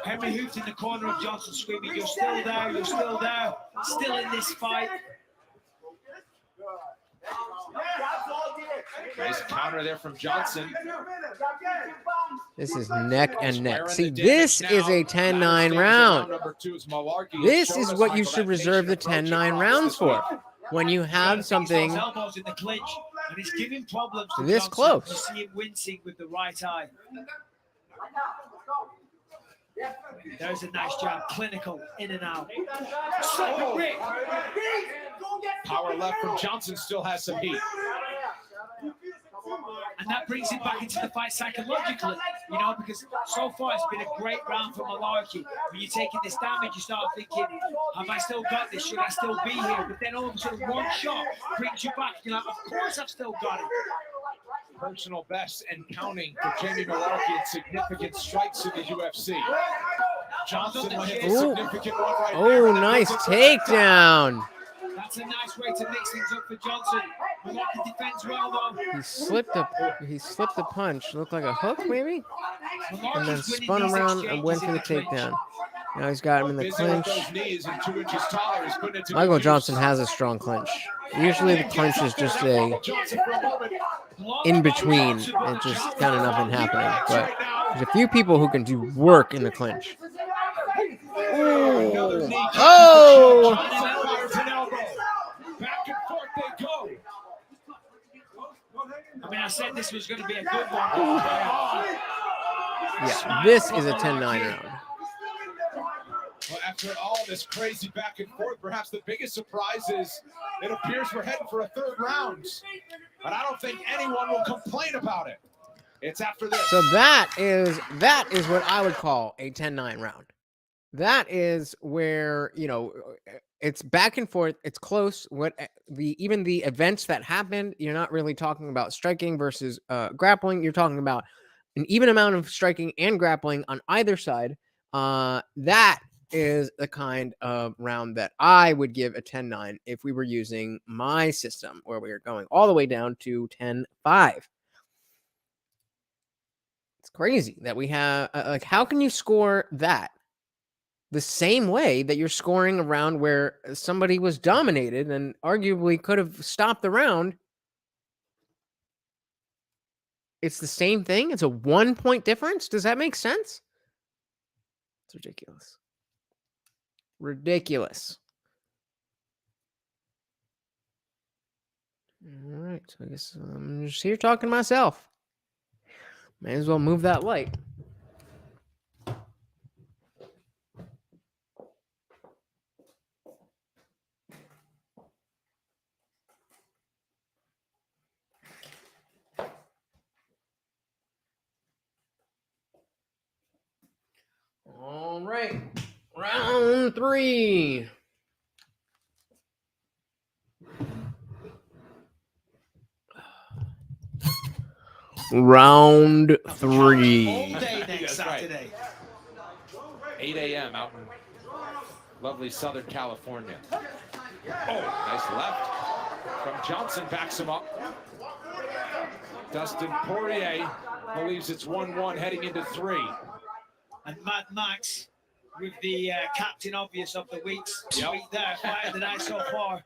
Henry Hooft in the corner of Johnson screaming, "You're still there, you're still there, still in this fight." Nice counter there from Johnson. This is neck and neck. See, this is a 10-9 round. This is what you should reserve the 10-9 rounds for. When you have something elbows in the clinch, and it's giving problems to this Johnson. close. You see him wincing with the right eye. There's a nice jab, clinical, in and out. Power left from Johnson still has some heat. And that brings him back into the fight psychologically, you know, because so far it's been a great round for Malarkey. When you're taking this damage, you start thinking, have I still got this? Should I still be here? But then all of a sudden, one shot brings you back. You're like, of course I've still got it. Personal best and counting for Jamie Malarkey in significant strikes in the UFC. Johnson with a significant one right there. Oh, nice takedown. That's a nice way to mix things up for Johnson. Malarkey defends well, though. He slipped a punch. Looked like a hook, maybe? And then spun around and went for the takedown. Now he's got him in the clinch. Michael Johnson has a strong clinch. Usually the clinch is just a in-between. It's just kind of nothing happening. But there's a few people who can do work in the clinch. Ooh. Oh! I mean, I said this was going to be a good one. Yeah, this is a 10-9 round. Well, after all this crazy back and forth, perhaps the biggest surprise is it appears we're heading for a third round. But I don't think anyone will complain about it. It's after this. So that is what I would call a 10-9 round. That is where, you know, it's back and forth. It's close. Even the events that happened, you're not really talking about striking versus grappling. You're talking about an even amount of striking and grappling on either side. That is the kind of round that I would give a 10-9 if we were using my system, where we are going all the way down to 10-5. It's crazy that we have like, how can you score that the same way that you're scoring a round where somebody was dominated and arguably could have stopped the round? It's the same thing. It's a 1-point difference. Does that make sense? It's ridiculous. Ridiculous. All right. So I guess I'm just here talking to myself. May as well move that light. All right, round 3. Round 3. All day next Saturday. 8 a.m. out in lovely Southern California. Oh, nice left from Johnson, backs him up. Dustin Poirier believes it's 1-1 heading into 3. And Mad Max with the captain obvious of the weeks. Week there, fight of the night so far.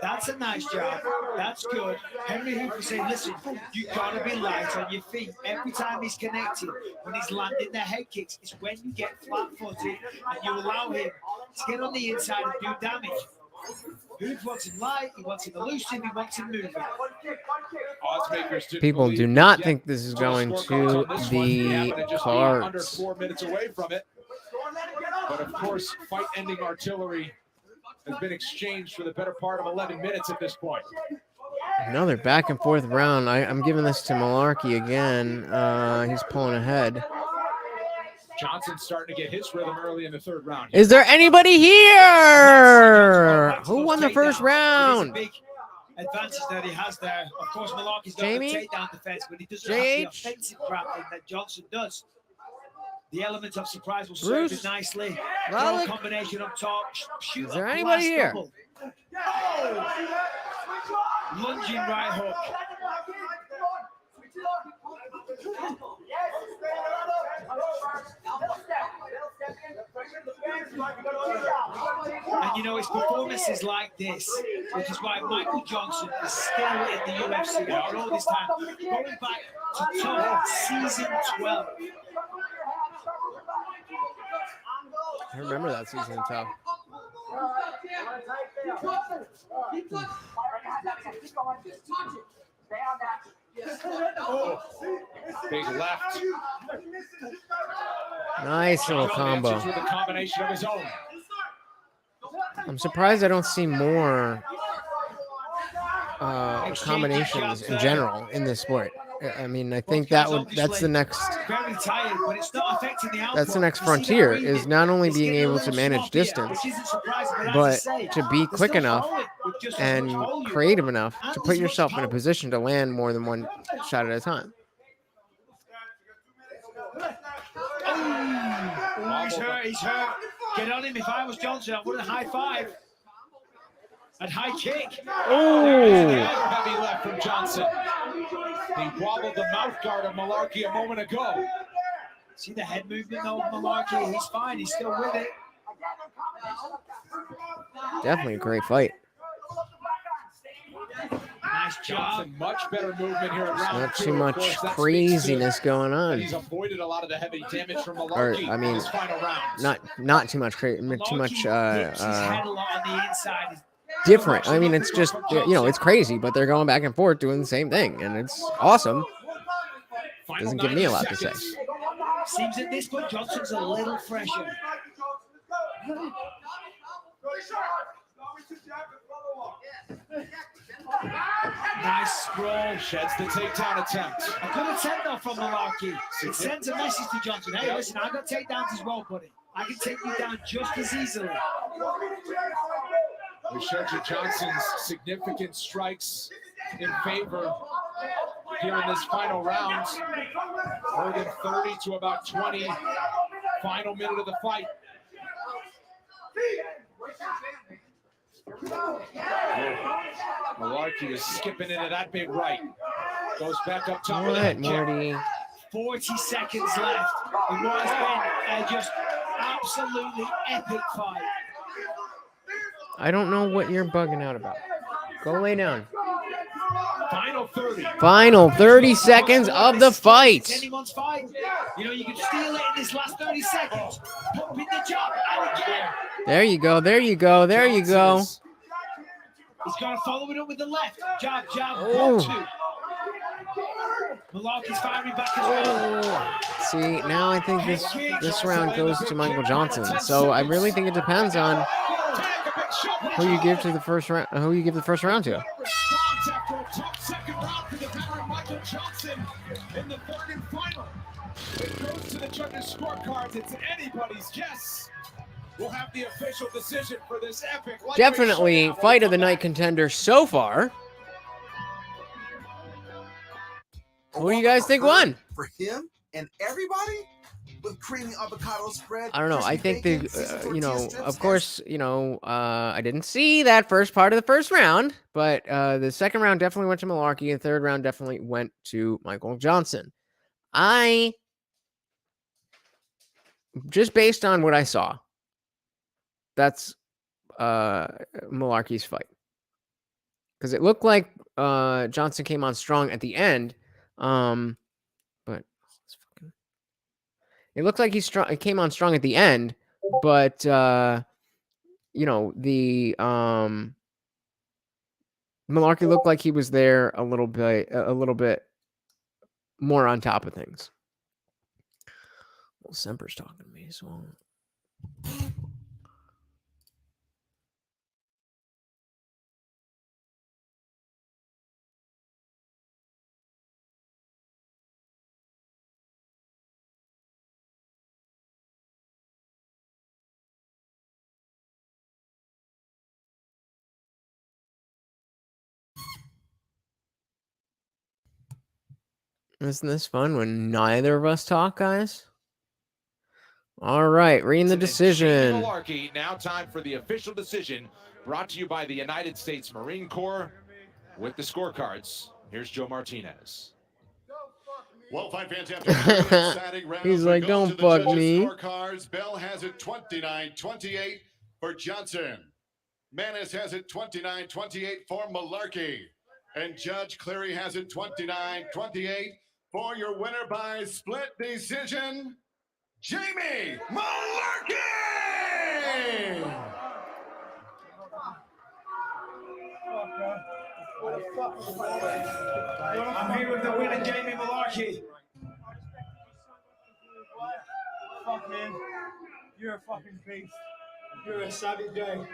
That's a nice job. That's good. Henry Hooper saying, listen, you got to be light on your feet. Every time he's connecting, when he's landing the head kicks, it's when you get flat-footed and you allow him to get on the inside and do damage. Hooper wants him light, he wants him elusive, he wants him moving. People do not think this is going to the cards. Under 4 minutes away from it. But of course, fight-ending artillery has been exchanged for the better part of 11 minutes at this point. Another back and forth round. I'm giving this to Malarkey again. He's pulling ahead. Johnson starting to get his rhythm early in the third round. Is there anybody here? Who won the first round? Big advantage that he has there. Of course, Malarkey's got the takedown defense, but he doesn't have the offensive grappling that Johnson does. The element of surprise will serve him nicely. Throw combination up top. Shoot. Is there anybody here? Lunging right hook. And you know, his performance is like this, which is why Michael Johnson is still in the UFC after all this time. Going back to top season 12. I remember that season of tough. Oh, big left. Nice little combo. With a combination of his own. I'm surprised I don't see more combinations in general in this sport. I mean, I think that's the next Very tired, but it's not affecting the output. that's the next frontier is not only being able to manage distance, but to be quick enough and creative enough to put yourself in a position to land more than one shot at a time. Oh, he's hurt, he's hurt. Get on him. If I was Johnson, I would have high five. And high kick. Oh! Heavy left from Johnson. He wobbled the mouth guard of Malarkey a moment ago. See the head movement though, Malarkey. He's fine. He's still with it. Definitely a great fight. Nice job. Much better movement here at round Not two. too much craziness going on. He's avoided a lot of the heavy damage from Or Malarkey I in mean, his final rounds. not too much too much Hits his head a lot on the inside. different. I mean, it's just it's crazy, but they're going back and forth doing the same thing, and it's awesome. Doesn't give me a lot to say. Seems at this point Johnson's a little fresher. Nice sprawl. Sheds the takedown attempt. A good attempt though from Malarkey. It sends a message to Johnson. Hey, listen, I got takedowns as well, buddy. I can take you down just as easily. We showed you Johnson's significant strikes in favor here in this final round. More than 30 to about 20. Final minute of the fight. Malarkey is skipping into that big right. Goes back up top of that Morty. 40 seconds left. It was been just absolutely epic fight. I don't know what you're bugging out about. Go lay down. Final 30. Final 30 seconds of the fight. Anyone's fight. You know, you can steal it in this last 30 seconds. Pump in the job. And again. There you go. There you go. There you go. He's got to follow it up with the left. Jab, jab, Oh. 1, 2. Malarkey's firing back as well. See, now I think this round goes to Michael Johnson. So I really think it depends on who you give to the first round. Who you give the first round to. After a tough second round for the veteran Michael Johnson in the third and final. It goes to the judges' scorecards. It's anybody's guess. We'll have the official decision for this epic. Definitely fight of the night contender so far. Who do you guys think won? For him and everybody with creamy avocado spread. I don't know. I think of course, I didn't see that first part of the first round, but the second round definitely went to Malarkey. The third round definitely went to Michael Johnson. Just based on what I saw, that's Malarkey's fight. Because it looked like Johnson came on strong at the end. But it looked like it came on strong at the end, but the Malarkey looked like he was there a little bit more on top of things. Well, Semper's talking to me, so isn't this fun when neither of us talk, guys? All right, reading the decision. Malarkey, now time for the official decision brought to you by the United States Marine Corps with the scorecards. Here's Joe Martinez. Well, fight fans, after an exciting round, He's like, don't bug me. Scorecards. Bell has it 29-28 for Johnson. Manis has it 29-28 for Malarkey. And Judge Cleary has it 29-28 For your winner by split decision, Jamie Malarkey! I'm here with the winner, Jamie Malarkey. Fuck, man. You're a fucking beast. You're a savage guy.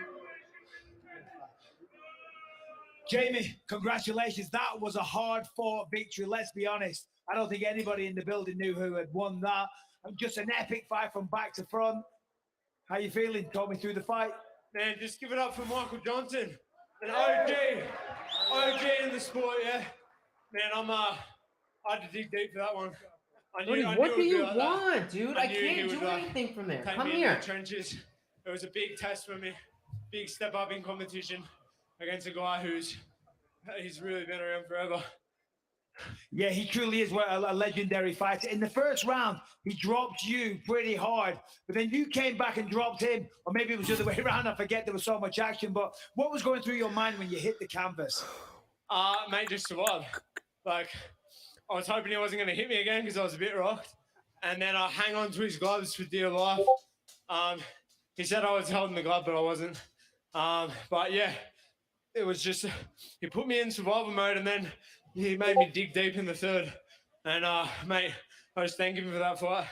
Jamie, congratulations. That was a hard-fought victory, let's be honest. I don't think anybody in the building knew who had won that. Just an epic fight from back to front. How you feeling? Talk me through the fight. Man, just give it up for Michael Johnson. An OG in the sport, yeah. Man, I had to dig deep for that one. What do you want, dude? I can't do anything from there. Come here. In the trenches. It was a big test for me. Big step up in competition against a guy he's really been around forever. Yeah, he truly is a legendary fighter. In the first round, he dropped you pretty hard, but then you came back and dropped him, or maybe it was the other way around. I forget, there was so much action, but what was going through your mind when you hit the canvas? Mate, just survived. Like, I was hoping he wasn't going to hit me again because I was a bit rocked, and then I hang on to his gloves for dear life. He said I was holding the glove, but I wasn't. But yeah, it was just, he put me in survival mode, and then he made me dig deep in the third. And, mate, I just thank him for that fight.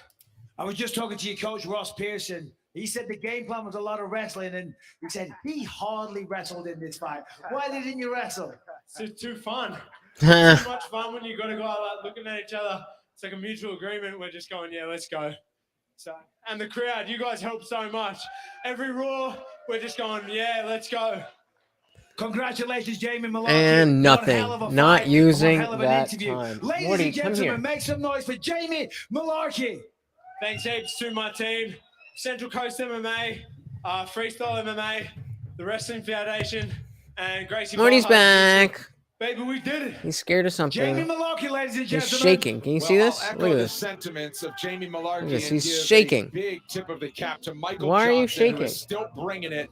I was just talking to your coach, Ross Pearson. He said the game plan was a lot of wrestling, and he said he hardly wrestled in this fight. Why didn't you wrestle? It's too fun. It's too much fun when you got to go out like looking at each other. It's like a mutual agreement. We're just going, yeah, let's go. So, and the crowd, you guys help so much. Every Raw, we're just going, yeah, let's go. Congratulations, Jamie Malarkey. And nothing. Not using that time. Ladies Morty, and gentlemen, make some noise for Jamie Malarkey. Thanks heaps to my team, Central Coast MMA, Freestyle MMA, the Wrestling Foundation, and Gracie. Morty's back. Baby, we did it. He's scared of something. Jamie Malarkey, ladies and gentlemen. He's shaking. Can you see this? Look at this. Sentiments of Jamie Malarkey. Look at this. He's and give shaking. a big tip of the cap to Michael Why are you Johnson, who shaking? is still bringing it.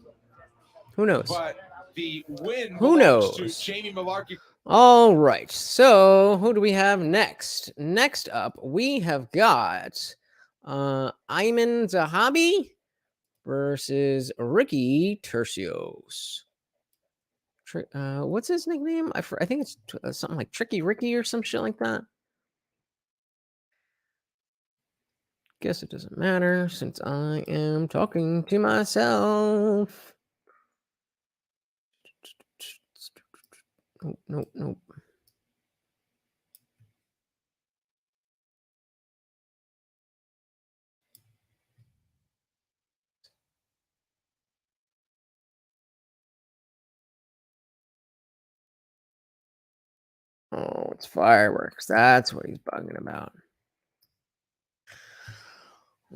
Who knows? But the win Who belongs knows? to Jamie Malarkey. All right. So who do we have next? Next up, we have got Ayman Zahabi versus Ricky Tercios. What's his nickname? I think it's something like Tricky Ricky or some shit like that. Guess it doesn't matter since I am talking to myself. Nope. Oh, it's fireworks. That's what he's bugging about.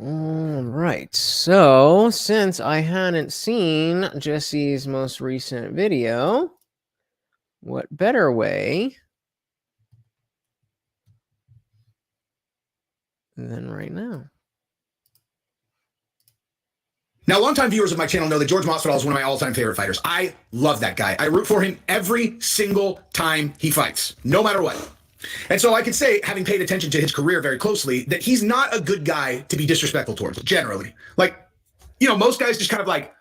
All right. So, since I hadn't seen Jesse's most recent video, what better way than right now? Now, longtime viewers of my channel know that George Masvidal is one of my all-time favorite fighters. I love that guy. I root for him every single time he fights, no matter what. And so I could say, having paid attention to his career very closely, that he's not a good guy to be disrespectful towards, generally. Like, you know, most guys just kind of like,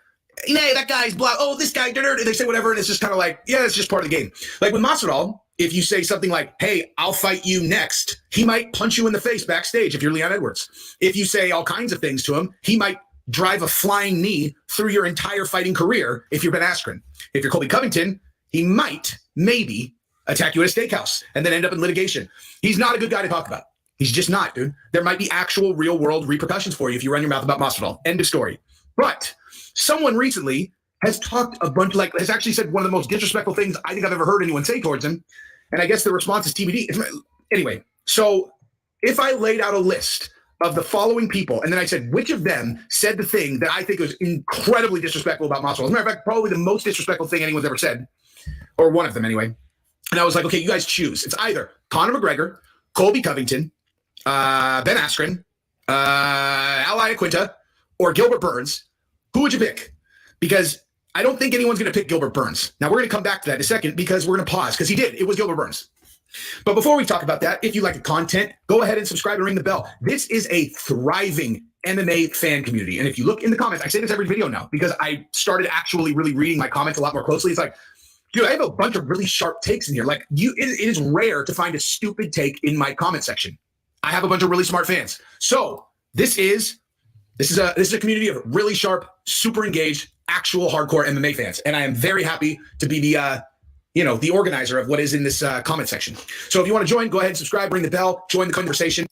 hey, that guy's blah, oh, this guy, they say whatever, and it's just kind of like, yeah, it's just part of the game. Like with Masvidal, if you say something like, hey, I'll fight you next, he might punch you in the face backstage if you're Leon Edwards. If you say all kinds of things to him, he might drive a flying knee through your entire fighting career if you're Ben Askren. If you're Colby Covington, he might, maybe, attack you at a steakhouse and then end up in litigation. He's not a good guy to talk about. He's just not, dude. There might be actual real-world repercussions for you if you run your mouth about Masvidal. End of story. But someone recently has talked a bunch, like, has actually said one of the most disrespectful things I think I've ever heard anyone say towards him. And I guess the response is TBD. Anyway, so if I laid out a list of the following people, and then I said, which of them said the thing that I think was incredibly disrespectful about Masvidal? As a matter of fact, probably the most disrespectful thing anyone's ever said, or one of them anyway. And I was like, okay, you guys choose. It's either Conor McGregor, Colby Covington, Ben Askren, Al Iaquinta, or Gilbert Burns. Who would you pick? Because I don't think anyone's going to pick Gilbert Burns. Now, we're going to come back to that in a second because we're going to pause, because he did. It was Gilbert Burns. But before we talk about that, if you like the content, go ahead and subscribe and ring the bell. This is a thriving MMA fan community. And if you look in the comments, I say this every video now because I started actually really reading my comments a lot more closely. It's like, dude, I have a bunch of really sharp takes in here. Like it is rare to find a stupid take in my comment section. I have a bunch of really smart fans. So this is a community of really sharp, super engaged, actual hardcore MMA fans. And I am very happy to be the organizer of what is in this comment section. So if you want to join, go ahead and subscribe, ring the bell, join the conversation.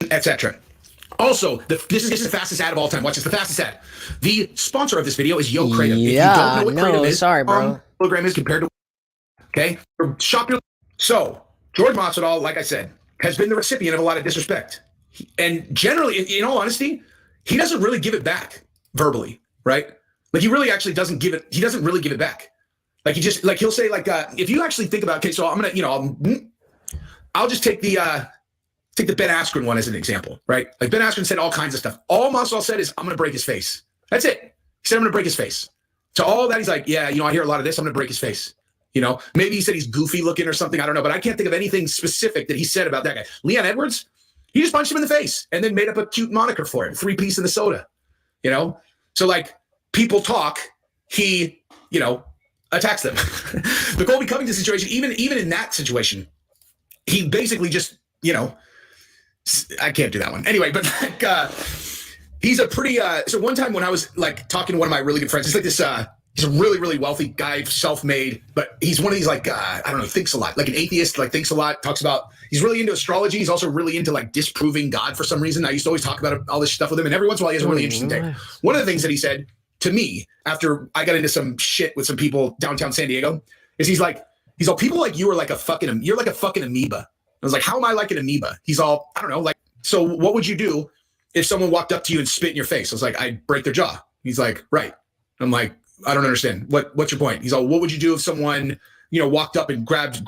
Etc. Also, this is the fastest ad of all time. Watch this, the fastest ad. The sponsor of this video is Yo Kratom. Yeah, if you don't know what Kratom is, sorry, bro. Kilogram is compared to, okay? Shop your. So, George Masvidal, like I said, has been the recipient of a lot of disrespect. And generally, in all honesty, he doesn't really give it back verbally, right? Like he really actually doesn't give it, he doesn't really give it back. Like he just, like he'll say like, if you actually think about, okay, so I'm gonna, I'll just take the Ben Askren one as an example, right? Like Ben Askren said all kinds of stuff. All Masvidal said is, I'm gonna break his face. That's it. He said, I'm gonna break his face. To all that, he's like, yeah, I hear a lot of this, I'm gonna break his face. Maybe he said he's goofy looking or something, I don't know, but I can't think of anything specific that he said about that guy. Leon Edwards, he just punched him in the face and then made up a cute moniker for it, 3-piece in the soda, So like people talk, he, attacks them. The Colby Covington situation, even in that situation, he basically just, I can't do that one. Anyway, but like, he's a pretty, so one time when I was like talking to one of my really good friends, he's like this, he's a really, really wealthy guy, self-made, but he's one of these like, I don't know, thinks a lot, like an atheist, like thinks a lot, talks about, he's really into astrology. He's also really into like disproving God for some reason. I used to always talk about all this stuff with him, and every once in a while he has a really interesting day. One of the things that he said to me after I got into some shit with some people downtown San Diego is he's all, people like you are like you're like a fucking amoeba. I was like, how am I like an amoeba? He's all, I don't know, like, so what would you do if someone walked up to you and spit in your face? I was like, I'd break their jaw. He's like, right. I'm like, I don't understand. What's your point? He's all, what would you do if someone, walked up and grabbed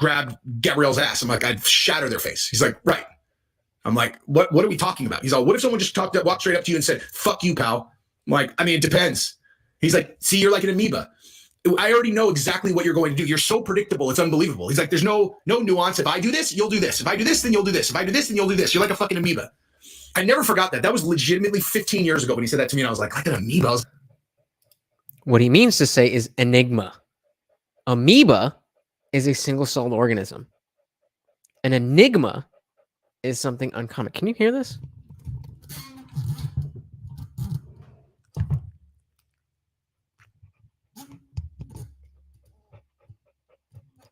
Gabrielle's ass? I'm like, I'd shatter their face. He's like, right. I'm like, what are we talking about? He's all, what if someone just walked straight up to you and said, fuck you, pal? I'm like, I mean, it depends. He's like, see, you're like an amoeba. I already know exactly what you're going to do. You're so predictable. It's unbelievable. He's like, there's no nuance. If I do this, you'll do this. If I do this, then you'll do this. If I do this, then you'll do this. You're like a fucking amoeba. I never forgot that. That was legitimately 15 years ago when he said that to me. And I was like an amoeba. What he means to say is enigma. Amoeba is a single-celled organism. An enigma is something uncommon. Can you hear this?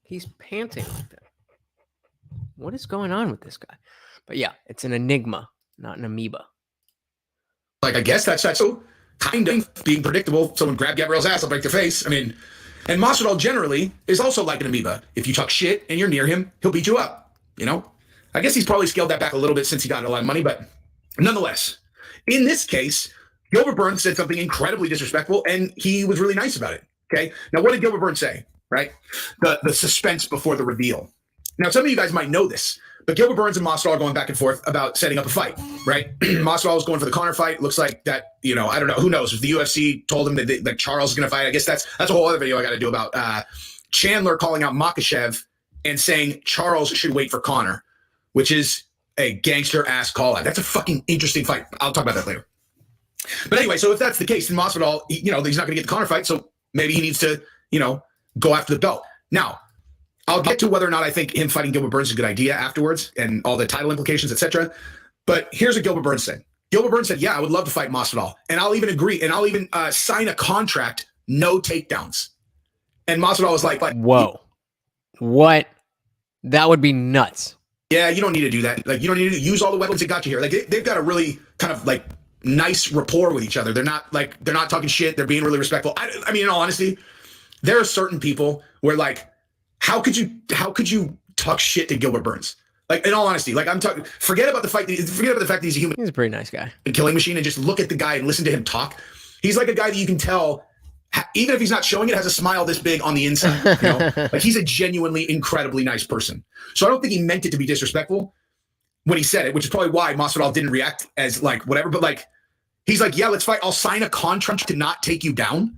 He's panting like that. What is going on with this guy? But yeah, it's an enigma, not an amoeba. Like, I guess that's so kind of being predictable. Someone grab Gabrielle's ass, I'll break their face. I mean, and Masvidal generally is also like an amoeba. If you talk shit and you're near him, he'll beat you up. I guess he's probably scaled that back a little bit since he got a lot of money, but nonetheless, in this case, Gilbert Burns said something incredibly disrespectful, and he was really nice about it. Okay. Now, what did Gilbert Burns say? Right? The suspense before the reveal. Now, some of you guys might know this, but Gilbert Burns and Masvidal are going back and forth about setting up a fight, right? Masvidal was going for the Conor fight. Looks like that, I don't know. Who knows? If the UFC told him that Charles is going to fight, I guess that's a whole other video I got to do about Chandler calling out Makhachev and saying Charles should wait for Conor, which is a gangster-ass call-out. That's a fucking interesting fight. I'll talk about that later. But anyway, so if that's the case, then Masvidal, he's not going to get the Conor fight, so maybe he needs to, go after the belt. Now, I'll get to whether or not I think him fighting Gilbert Burns is a good idea afterwards and all the title implications, etc. But here's what Gilbert Burns said. Gilbert Burns said, yeah, I would love to fight Masvidal. And I'll even agree. And I'll even sign a contract, no takedowns. And Masvidal was like, whoa, what? That would be nuts. Yeah, you don't need to do that. Like, you don't need to use all the weapons that got you here. Like, they've got a really kind of like nice rapport with each other. They're not talking shit. They're being really respectful. I mean, in all honesty, there are certain people where like, how could you talk shit to Gilbert Burns? Like, in all honesty, like I'm talking, forget about the fact that he's a human. He's a pretty nice guy. A killing machine, and just look at the guy and listen to him talk. He's like a guy that you can tell, even if he's not showing it, has a smile this big on the inside. Like he's a genuinely incredibly nice person. So I don't think he meant it to be disrespectful when he said it, which is probably why Masvidal didn't react as like whatever. But like, He's like, yeah, let's fight. I'll sign a contract to not take you down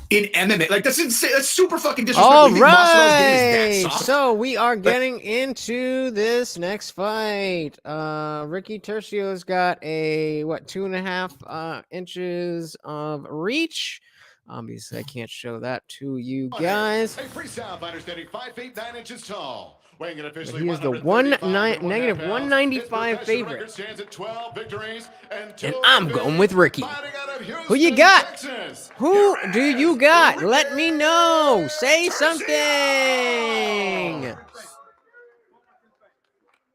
in MMA. Like, that's insane. That's super fucking disrespectful. All You think Masvidal's game is right, that soft? so we are getting into this next fight. Ricky Tercio's got a 2.5 inches of reach. Obviously, I can't show that to you guys. A freestyle fighter standing 5 feet 9 inches tall. Weighing in But officially he is the -135 -195 His favorite. record stands at 12 victories and And 2 I'm going with Ricky. fighting out of Who you Houston, got? Texas. Who do you got? Let me know. Say something.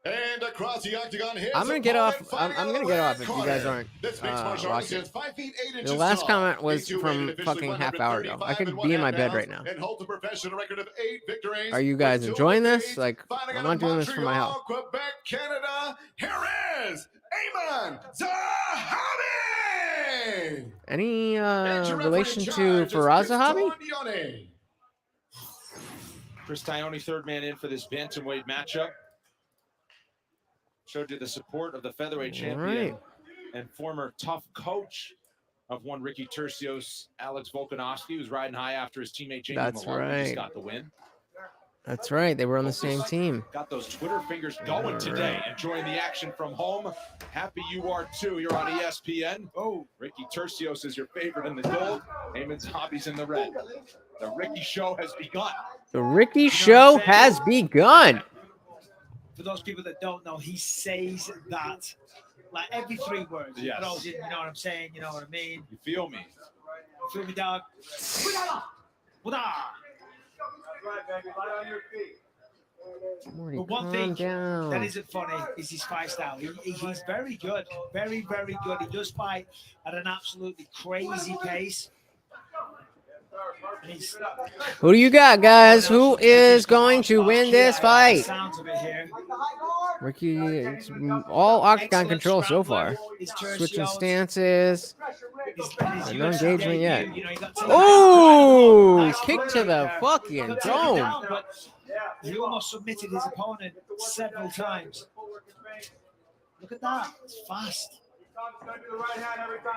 And across the octagon, his I'm gonna get off. opponent I'm gonna fighting get out off of if the you red guys corner. aren't This mixed martial artist watching. is 5 feet 8 inches The last tall. comment was These two from weighed officially fucking half hour ago. I could 135 be in my and bed 1/2 right now. pounds and holds a professional record of 8 victories. Are you guys enjoying this? Like, I'm not doing this for my health. Quebec, Canada. Here is Ayman Zahabi. Any And your relation referee to in charge Faraz is Zahabi? Christian Dione. Chris Tione, third man in for this bantamweight matchup. Showed you the support of the featherweight champion and former tough coach of one Ricky Tercios, Alex Volkanovski, who's riding high after his teammate Jamie That's Malone, who just right. got the win. That's right. They were on the same team. Got those Twitter fingers going today, enjoying the action from home. Happy you are too. You're on ESPN. Oh, Ricky Tercios is your favorite in the gold. Ayman's hobbies in the red. The Ricky Show has begun. The Ricky Show has begun. For those people that don't know, he says that like every 3 words. Yes. He throws in, you know what I'm saying? You know what I mean? You feel me? You feel me, dog? But one thing that isn't funny is his fight style. He's very good. Very, very good. He does fight at an absolutely crazy pace. Who do you got, guys? Who is going to win this fight? Ricky, it's all octagon control so far. Switching stances. No engagement yet. Oh, kick to the fucking dome. He almost submitted his opponent several times. Look at that. It's fast.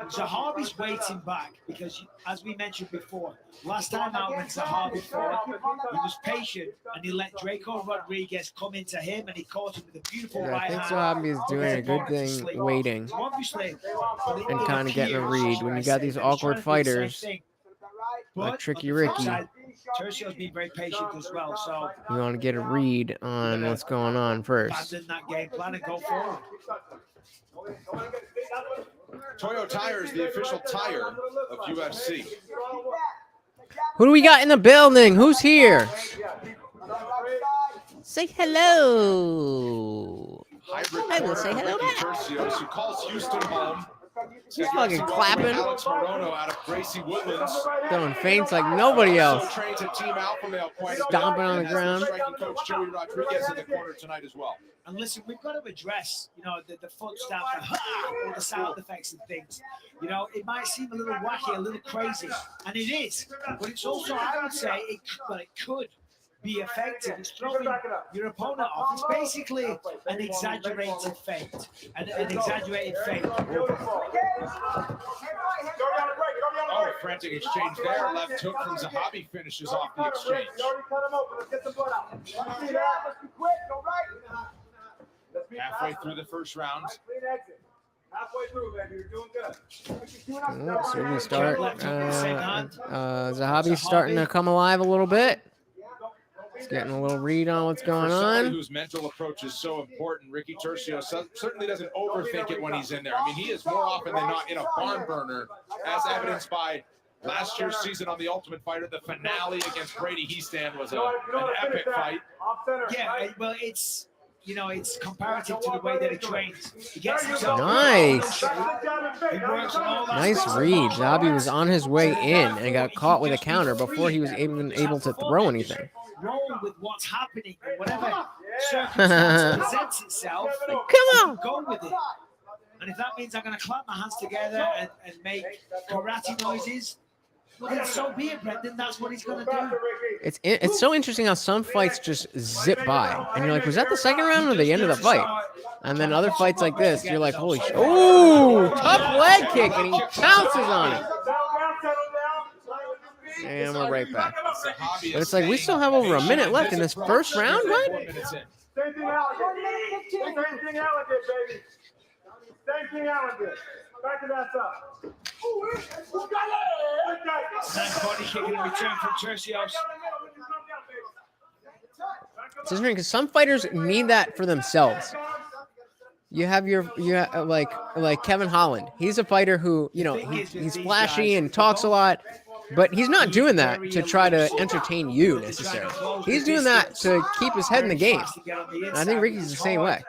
Zahabi's waiting back because, as we mentioned before, last time out when Zahabi fought, he was patient and he let Draco Rodriguez come into him and he caught him with a beautiful right I think hand. Zahabi is doing a good thing waiting and kind of getting a read. When you got these awkward fighters like Tricky Ricky, Tercio's been very patient as well, so you want to get a read on what's going on first. abandon that game plan and go forward. Toyo Tire is the official tire of UFC. Who do we got in the building? Who's here? Say hello. Hybrid will say hello back. Tercios, who calls Houston home. She's fucking clapping. Alex Morono out of Gracie Woodlands. Throwing feints like nobody else. Also trains at Team Alpha Male quite a bit, Stomping on the and has ground. striking coach Joey Rodriguez in the corner tonight as well. And listen, we've got to address, the footstep, all the sound effects and things. It might seem a little wacky, a little crazy, and it is. But it's also, I would say, it could be effective. It's throwing your opponent off. It's basically an exaggerated feint. An exaggerated feint. Oh, frantic exchange there. Left hook from Zahabi finishes off the exchange. Halfway through the first round. Halfway through, baby. You're doing good. So we start. Zahabi's starting to come alive a little bit. He's getting a little read on what's going Somebody on. whose mental approach is so important, Ricky Tercios certainly doesn't overthink it when he's in there. I mean, he is more often than not in a barn burner, as evidenced by last year's season on The Ultimate Fighter. The finale against Brady Heastand was an epic fight. Yeah, well, it's comparative to the way that he trains. He gets himself Nice. He works on all that Nice stuff. read. Zahabi was on his way in and got caught with a counter before he was even able to throw anything. Roll with what's happening, and whatever circumstance presents itself. Come on. Go with it. And if that means I'm going to clap my hands together and make karate noises, Then so be it, Brendan. That's what he's going to do. It's so interesting how some fights just zip by, and you're like, was that the second round or the end of the fight? And then other fights like this, you're like, holy shit! Ooh, tough leg kick, and he pounces on it. And we're right back. But it's like we still have over a minute left in this first round, what? Same thing Allen did. Same thing Allen did, baby. Same thing Allen did. Back to that up. Nice body kick in return from Tercios. It's interesting because some fighters need that for themselves. You have like Kevin Holland. He's a fighter who, you know, he's flashy and talks a lot, but he's not doing that to try to entertain you necessarily. He's doing that to keep his head in the game. And I think Ricky's the same way.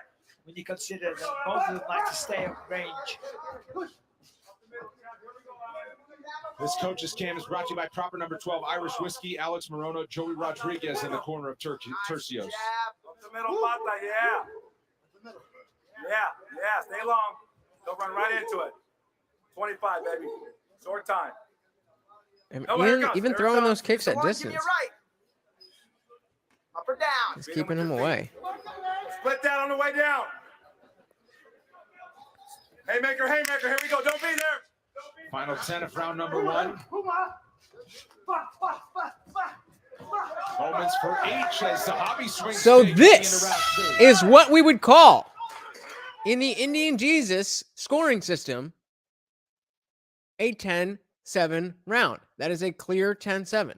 When you consider that both of them like to stay at range. This coach's cam is brought to you by Proper Number 12 Irish Whiskey, Alex Morono, Joey Rodriguez in the corner of Tercios. The middle pata, yeah. Yeah, stay long. Don't run right into it. 25, baby. Short time. And even throwing those kicks at distance. Right. Up or down. It's keeping him away. Split that on the way down. Haymaker, here we go. Don't be there. Final 10 of round number 1. Moments for each as Zahabi swings. So this is what we would call, in the IndianJesus scoring system, a 10-7 round. That is a clear 10-7.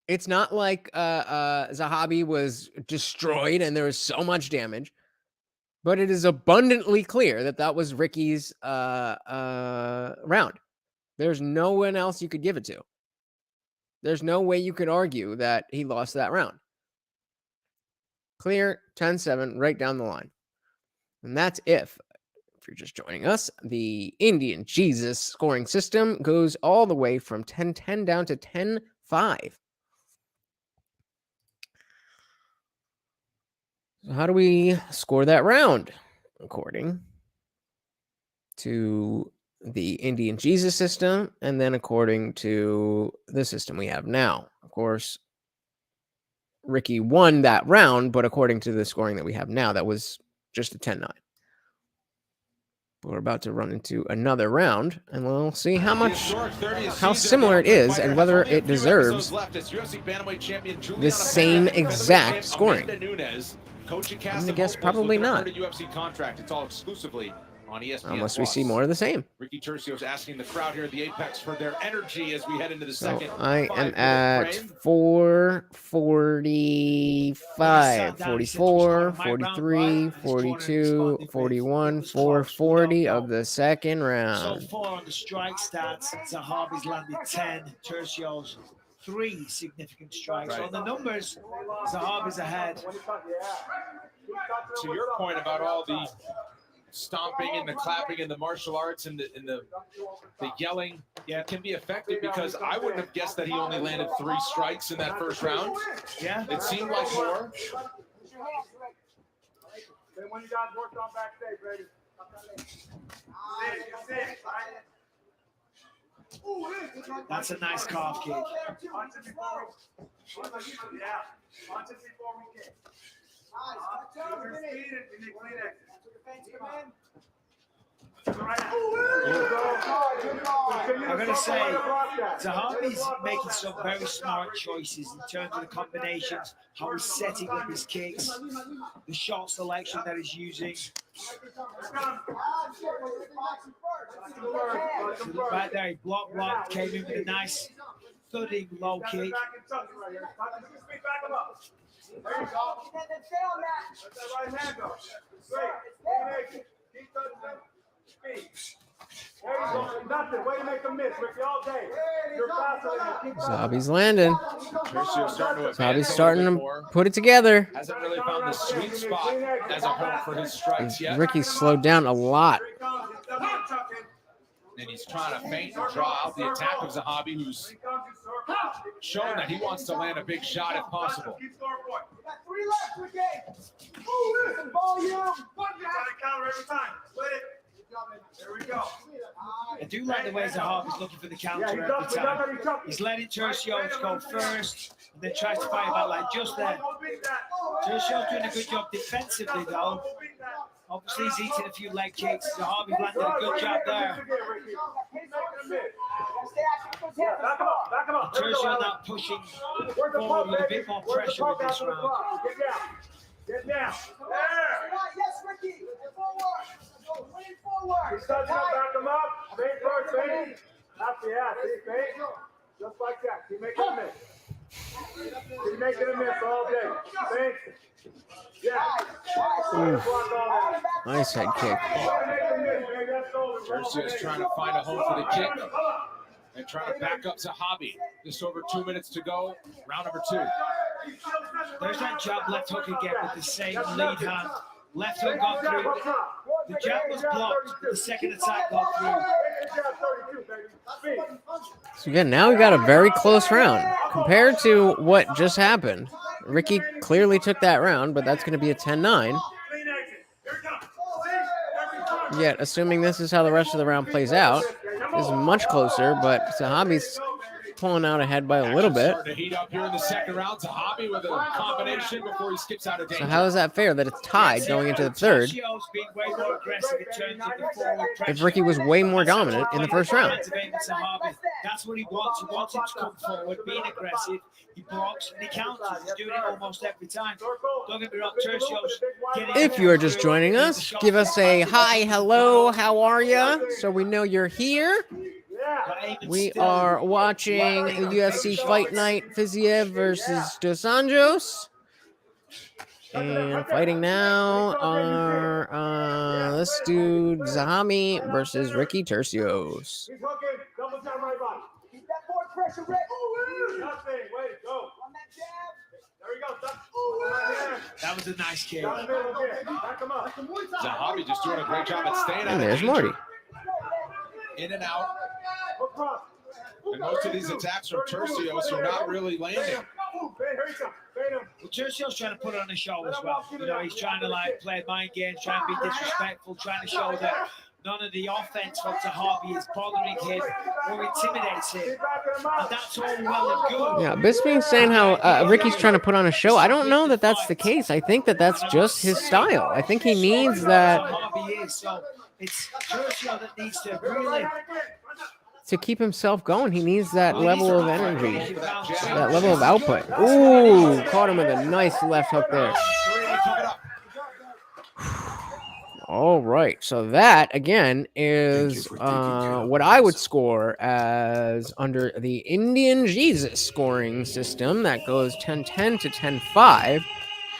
It's not like Zahabi was destroyed and there was so much damage, but it is abundantly clear that that was Ricky's round. There's no one else you could give it to. There's no way you could argue that he lost that round. Clear 10-7 right down the line. And that's if you're just joining us, the IndianJesus scoring system goes all the way from 10-10 down to 10-5. So how do we score that round? According to the IndianJesus system, and then according to the system we have now. Of course, Ricky won that round, but according to the scoring that we have now, that was just a 10-9. We're about to run into another round, and we'll see how similar it is and whether it deserves the same exact scoring. I'm gonna guess probably not. It's all exclusively on ESPN Unless we see more of the same. Ricky Tercios asking the crowd here at the Apex for their energy as we head into the second. I am at 445, 44, 43, 42, 41, 440 of the second round. So far on the strike stats, Zahabi's landed 10, Tercios 3 significant strikes. Right. On the numbers, Zahabi's ahead. To your point about all the stomping and the clapping and the martial arts and the yelling, it can be effective because I wouldn't have guessed that he only landed 3 strikes in that first round. Yeah, it seemed like more. When you guys worked on backstage, baby. That's a nice calf kick. I'm going to say Zahabi's making some very smart choices in terms of the combinations, how he's setting up his kicks, the shot selection that he's using. Right there, he blocked, came in with a nice thudding low kick. There you go. Let that right hand go. Great. Keep touching. Speed. There you go. Nothing. Way to make them miss, Ricky, all day. You're faster than him. Zahabi's landing. Zahabi's starting to put it together. Hasn't really found the sweet spot as a home for his strikes yet. Ricky's slowed down a lot. And he's trying to feint and draw out the attack of Zahabi, who's shown that he wants to land a big shot if possible. Three left, Ricky. Volume. You got to counter every time. Split it. I do like the way Zahabi's looking for the counter every time. He's letting Tercios go first and then tries to fight back like just there. Tercios doing a good job defensively though. Obviously he's eating a few leg kicks. Zahabi landed a good job there. Tercios now pushing forward with a bit more pressure in this round. Get down. Yes, Ricky. Forward. Lean forward. He's touching up, back him up. Feint first, feint. That's the ass. See, feint. Just like that. Keep making a miss. Keep making a miss all day. Feint. Yeah. Nice head kick. Tercios trying to find a home for the kick and trying to back up Zahabi. Just over 2 minutes to go. Round number 2. There's that jab left hook again with the same lead hand. Left hook got through. The jab was blocked, but the second attack got through. So again, now we got a very close round compared to what just happened. Ricky clearly took that round, but that's going to be a 10-9. Yet, assuming this is how the rest of the round plays out, this is much closer, but Zahabi's pulling out ahead by a little bit. To heat up here in the second round, Zahabi with a combination before he skips out of danger. So how is that fair that it's tied going into the third if Ricky was way more dominant in the first round? That's what he wants. He wants him to come forward, being aggressive. He blocks and he counters. He's doing it almost every time. Don't get me wrong, Tercios. If you are just joining us, give us a hi, hello, how are you? So we know you're here. We are watching the UFC Fight Night Fiziev versus Dos Anjos. And fighting now are this dude Zahabi versus Ricky Tercios. He's hooking. Double down right body. Keep that forward pressure, Rick. Nothing. Wait, go. On that jab. There we go. That was a nice kick. Back him up. Zahabi just doing a great job at staying out And of there's danger. Morty. In and out. And most of these attacks from Tercios are not really landing. Well, Tercios trying to put it on the show as well. You know, he's trying to like play mind games, trying to be disrespectful, trying to show that none of the offense from Zahabi is bothering him or intimidates him. And that's all well and good. Yeah, Bisping's saying how Ricky's trying to put on a show. I don't know that that's the case. I think that that's just his style. I think he needs that. Zahabi is, so it's Tercios that needs to really... To keep himself going, he needs that level of energy, that level of output. Ooh, caught him with a nice left hook there. All right, so that, again, is what I would score as under the IndianJesus scoring system that goes 10-10 to 10-5.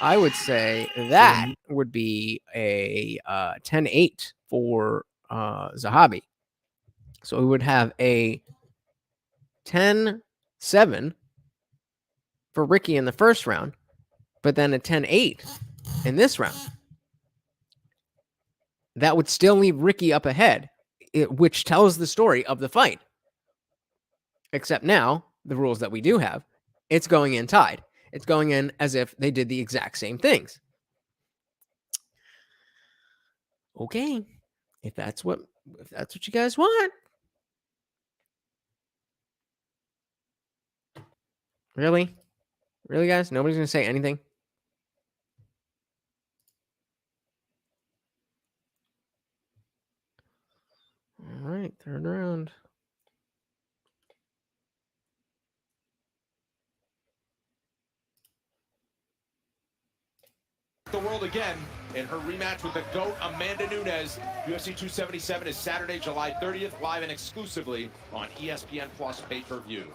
I would say that would be a 10-8 for Zahabi. So we would have a 10-7 for Ricky in the first round, but then a 10-8 in this round. That would still leave Ricky up ahead, which tells the story of the fight. Except now, the rules that we do have, it's going in tied. It's going in as if they did the exact same things. Okay, if that's what you guys want. Really? Really, guys? Nobody's going to say anything? All right, third round. The world again in her rematch with the GOAT Amanda Nunes. UFC 277 is Saturday, July 30th, live and exclusively on ESPN Plus pay-per-view.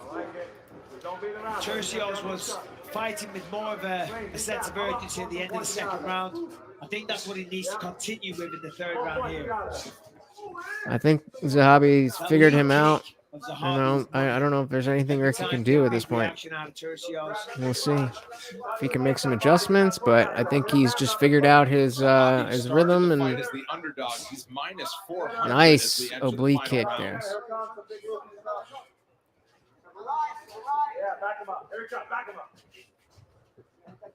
Tercios was fighting with more of a sense of urgency at the end of the second round. I think that's what he needs to continue with in the third round here. I think Zahabi's figured him out. I don't know if there's anything Ricky can do at this point. We'll see if he can make some adjustments, but I think he's just figured out his rhythm and nice oblique kick there. Yeah, back him up. Here he comes. Back him up.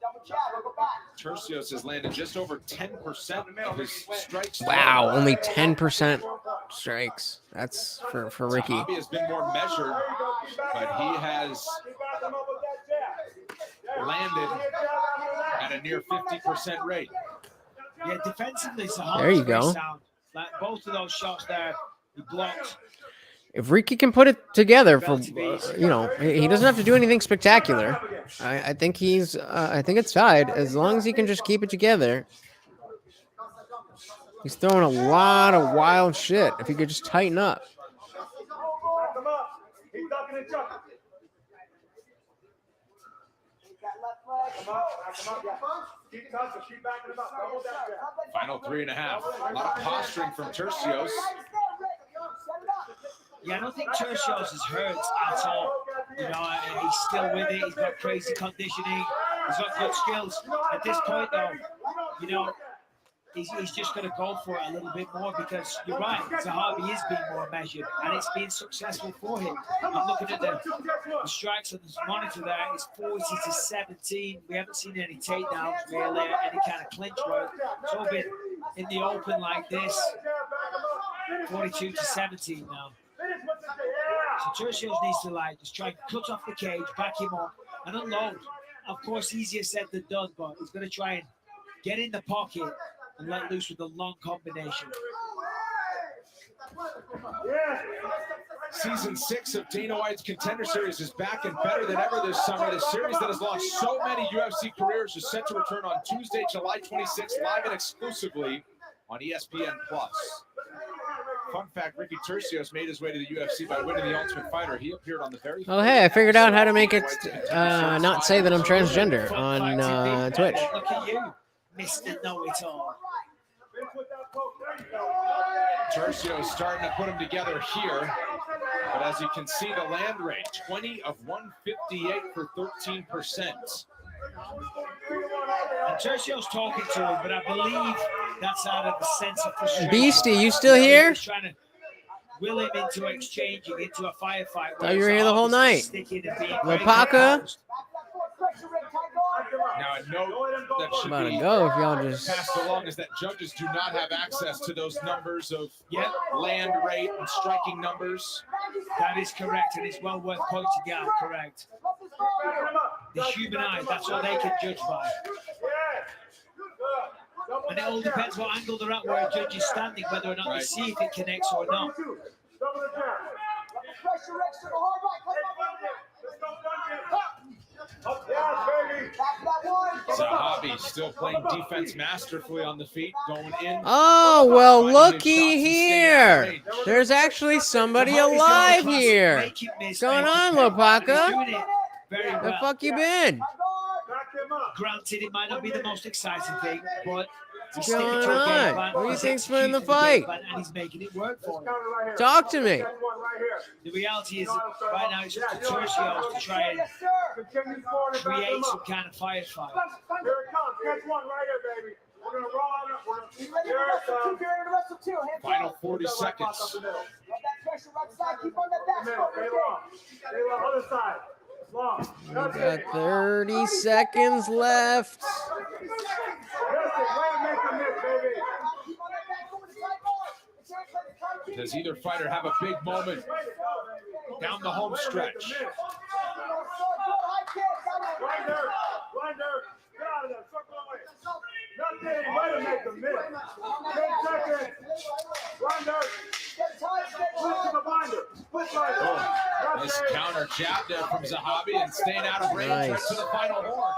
Double jab. Go back. Tercios has landed just over 10% of his strikes. Wow, only 10% strikes. That's for Ricky. Zahabi has been more measured, but he has landed at a near 50% rate. Yeah, defensively, Zahabi There you go. sound. Like both of those shots there, he blocked. If Ricky can put it together for, you know, he doesn't have to do anything spectacular. I think he's, I think it's tied. As long as he can just keep it together. He's throwing a lot of wild shit. If he could just tighten up. Final 3.5. A lot of posturing from Tercios. Yeah, I don't think Tercios is hurt at all. You know, and he's still with it. He's got crazy conditioning. He's got good skills. At this point, though, you know, he's just going to go for it a little bit more because you're right. Zahabi is being more measured, and it's been successful for him. I'm looking at the strikes on this monitor there. It's 40-17. We haven't seen any takedowns, really, any kind of clinch work. It's all been in the open like this. 42-17 now. So Tercios needs to just try and cut off the cage, back him up, and unload. Of course, easier said than done, but he's going to try and get in the pocket and let loose with a long combination. Season 6 of Dana White's Contender Series is back and better than ever this summer. The series that has lost so many UFC careers is set to return on Tuesday, July 26th, live and exclusively on ESPN+. Fun fact, Ricky Tercios made his way to the UFC by winning the Ultimate Fighter. He appeared on the very Oh, hey, I figured out how to make it not say that I'm transgender on Twitch. Look at you, Mr. Know-It-All. Tercios starting to put him together here. But as you can see, the land rate, 20 of 158 for 13%. And Tercios talking to him, but I believe that's out of a sense of frustration. Beastie, you still here? He's trying to will him into exchanging, into a firefight. Thought you were here the whole night. Lopaka. Now, a note that should About to be go if y'all just passed along is that judges do not have access to those numbers of land rate and striking numbers. That is correct, and it's well worth pointing out, correct. The human eye, that's what they can judge by. And it all depends what angle they're at where a judge is standing, whether or not they see if it connects or not. Zahabi still playing defense masterfully on the feet, going in. Oh, well, looky here. There's actually somebody alive here. What's going on, Lopaka? The fuck you been? Granted, it might not be the most exciting thing, but what's going on? What do you think's winning the fight? And he's making it work for him. Talk to me. The reality is, right now, it's up to Tercios to try and create some kind of firefight. Here it comes. Catch one right here, baby. We're going to roll out. Here it comes. Final 40 seconds. Other side. We got 30 seconds left. Does either fighter have a big moment down the home stretch? Nice counter jab there from Zahabi and staying out of range right to the final horn.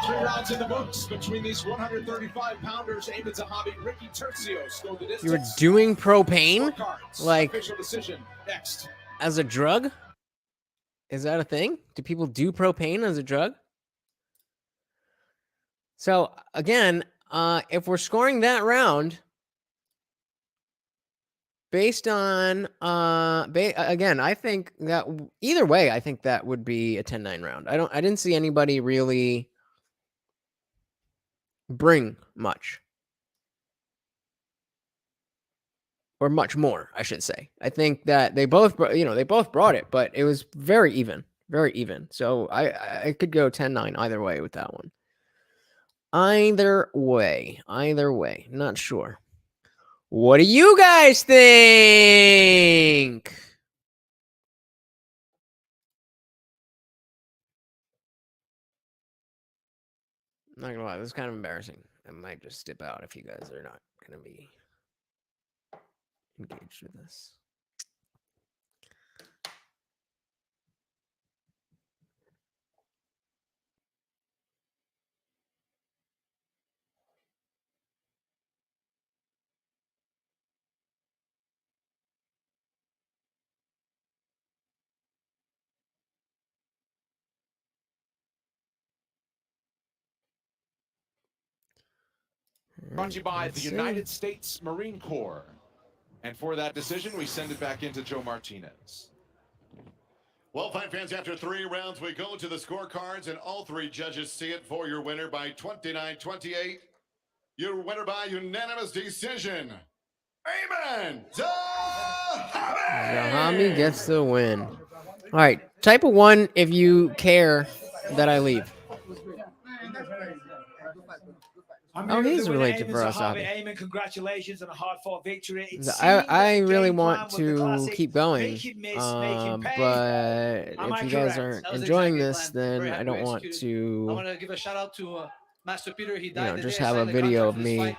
3 rounds in the books between these 135-pounders. Aimed at Zahabi, Ricky Tercios go the distance. You were doing propane? Like, official decision next. As a drug? Is that a thing? Do people do propane as a drug? So, again, if we're scoring that round, based on, again, I think that either way, I think that would be a 10-9 round. I didn't see anybody really bring much. Or much more, I should say. I think that they both, they both brought it, but it was very even Very even. So I could go 10-9 either way with that one. Either way. Not sure. What do you guys think? I'm not gonna lie, this is kind of embarrassing. I might just step out if you guys are not gonna be engaged with this. Brought to you by the United States Marine Corps. And for that decision, we send it back into Joe Martinez. Well, fight fans, after 3 rounds, we go to the scorecards, and all 3 judges see it for your winner by 29-28. Your winner by unanimous decision, Amen. Zahabi gets the win. All right, type a 1 if you care that I leave. Oh, he's related to Zahabi. Amen, congratulations on a hard-fought victory. I really want to keep going, but if you guys aren't enjoying this, then I don't want I to, want to give a shout out to Master Peter. He died the just day I have a signed the video contract of for this me fight.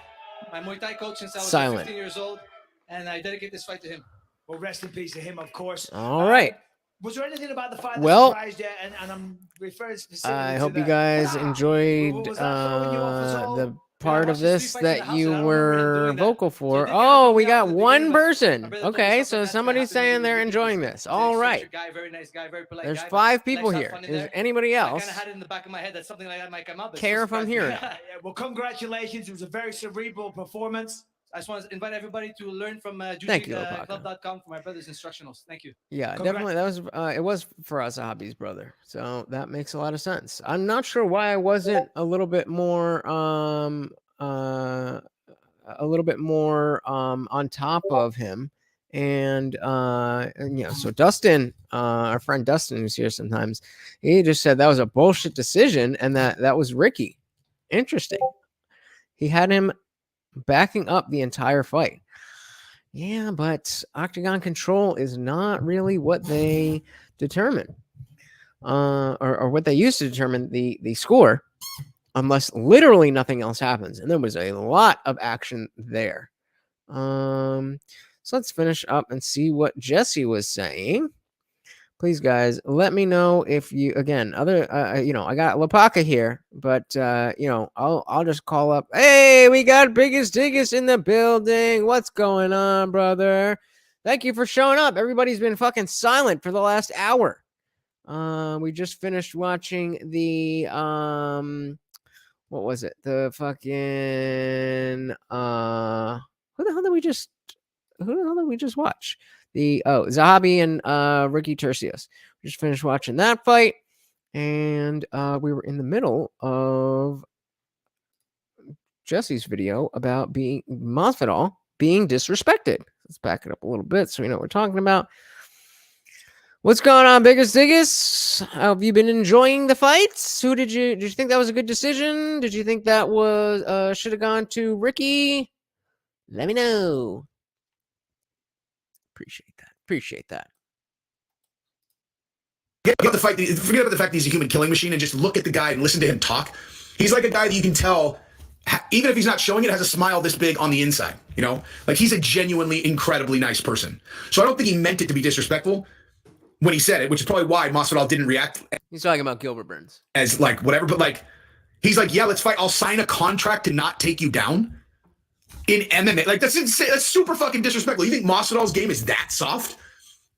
My Muay Thai coach since I was silent. 15 years old, and I dedicate this fight to him. Well, rest in peace to him, of course. All right. Was there anything about the fight that Well, surprised you? And I'm referring specifically I to hope you the- guys enjoyed the part of this that you were vocal for. Oh, we got one person. Okay, so somebody's saying they're enjoying this. All right. Guy, very nice guy, very polite There's guy, 5 but people likes to here. have fun in Is there. anybody I else kind of had it in the back of my head that something like that might come up. It's care so if I'm surprising. hearing it? Yeah, well, congratulations. It was a very cerebral performance. I just want to invite everybody to learn from Thank you, Alpaca. club.com for my brother's instructionals. Thank you. Yeah, definitely. That was it was for us, Hobby's brother. So that makes a lot of sense. I'm not sure why I wasn't a little bit more on top of him. And so Dustin, our friend Dustin, who's here sometimes, he just said that was a bullshit decision and that was Ricky. Interesting. He had him backing up the entire fight. Yeah, but Octagon control is not really what they determine, or what they used to determine the score, unless literally nothing else happens. And there was a lot of action there. So let's finish up and see what Jesse was saying. Please, guys, let me know if you, again, I got Lapaka here, but, I'll just call up. Hey, we got Biggest Diggest in the building. What's going on, brother? Thank you for showing up. Everybody's been fucking silent for the last hour. We just finished watching the, what was it? The fucking, who the hell did we just watch? Zahabi and Ricky Tercios. We just finished watching that fight, and we were in the middle of Jesse's video about Masvidal being disrespected. Let's back it up a little bit so we know what we're talking about. What's going on, Biggest Diggest? How have you been enjoying the fights? Did you think that was a good decision? Did you think that was should have gone to Ricky? Let me know. Appreciate that. Forget about the fact that he's a human killing machine and just look at the guy and listen to him talk. He's like a guy that you can tell, even if he's not showing it, has a smile this big on the inside. Like he's a genuinely incredibly nice person. So I don't think he meant it to be disrespectful when he said it, which is probably why Masvidal didn't react. He's talking about Gilbert Burns as like whatever, but like he's like, yeah, let's fight. I'll sign a contract to not take you down. In MMA, like that's insane. That's super fucking disrespectful. You think Masvidal's game is that soft?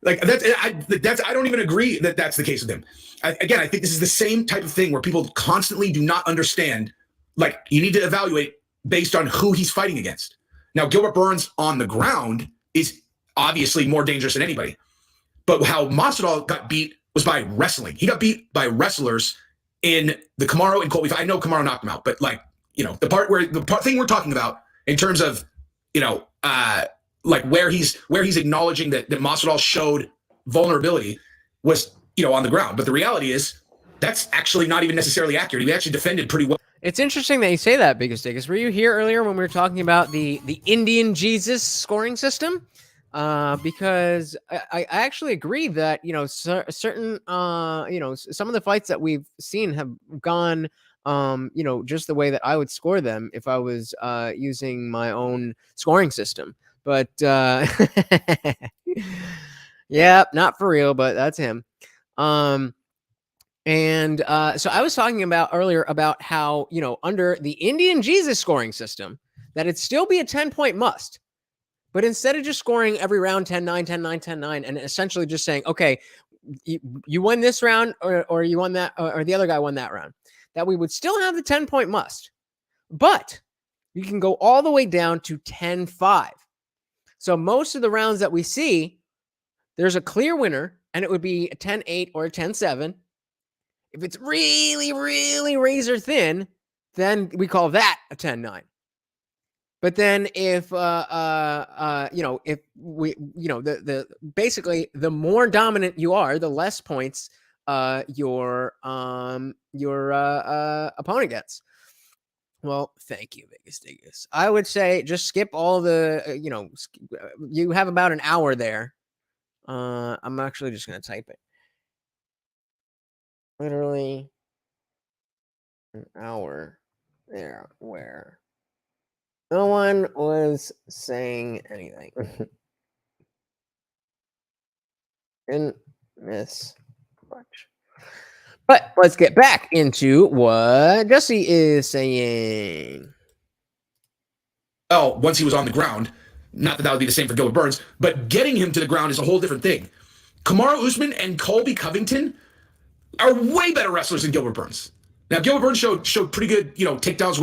Like I don't even agree that that's the case with him. I think this is the same type of thing where people constantly do not understand. Like you need to evaluate based on who he's fighting against. Now Gilbert Burns on the ground is obviously more dangerous than anybody, but how Masvidal got beat was by wrestling. He got beat by wrestlers in the Kamaru and Colby fight. I know Kamaru knocked him out, but like the thing we're talking about. In terms of, like where he's acknowledging that Masvidal showed vulnerability was, on the ground. But the reality is that's actually not even necessarily accurate. He actually defended pretty well. It's interesting that you say that, Biggest Dickus. Were you here earlier when we were talking about the IndianJesus scoring system? Because I actually agree that, certain, some of the fights that we've seen have gone, just the way that I would score them if I was using my own scoring system. But, yeah, not for real, but that's him. So I was talking about earlier about how, under the IndianJesus scoring system, that it'd still be a 10-point must. But instead of just scoring every round 10-9, 10-9, 10-9, and essentially just saying, okay, you won this round or you won that, or the other guy won that round, that we would still have the 10-point must. But you can go all the way down to 10-5. So most of the rounds that we see, there's a clear winner, and it would be a 10-8 or a 10-7. If it's really, really razor thin, then we call that a 10-9. But then if if we basically the more dominant you are, the less points your opponent gets. Well, thank you, Biggest Dickus. I would say just skip all the you have about an hour there. I'm actually just going to type it. Literally an hour there where no one was saying anything. Didn't miss much. But let's get back into what Jesse is saying. Oh, once he was on the ground, not that would be the same for Gilbert Burns, but getting him to the ground is a whole different thing. Kamaru Usman and Colby Covington are way better wrestlers than Gilbert Burns. Now, Gilbert Burns showed pretty good, takedowns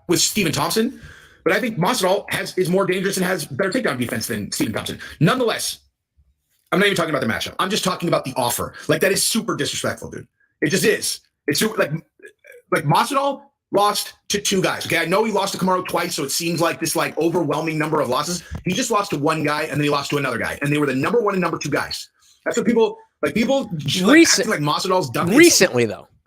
with Stephen Thompson, but I think Masvidal is more dangerous and has better takedown defense than Stephen Thompson. Nonetheless, I'm not even talking about the matchup. I'm just talking about the offer. Like, that is super disrespectful, dude. It just is. It's super, like Masvidal lost to two guys. Okay, I know he lost to Kamaru twice, so it seems like this overwhelming number of losses. He just lost to one guy, and then he lost to another guy, and they were the number one and number two guys. That's what people acting like Masvidal's done.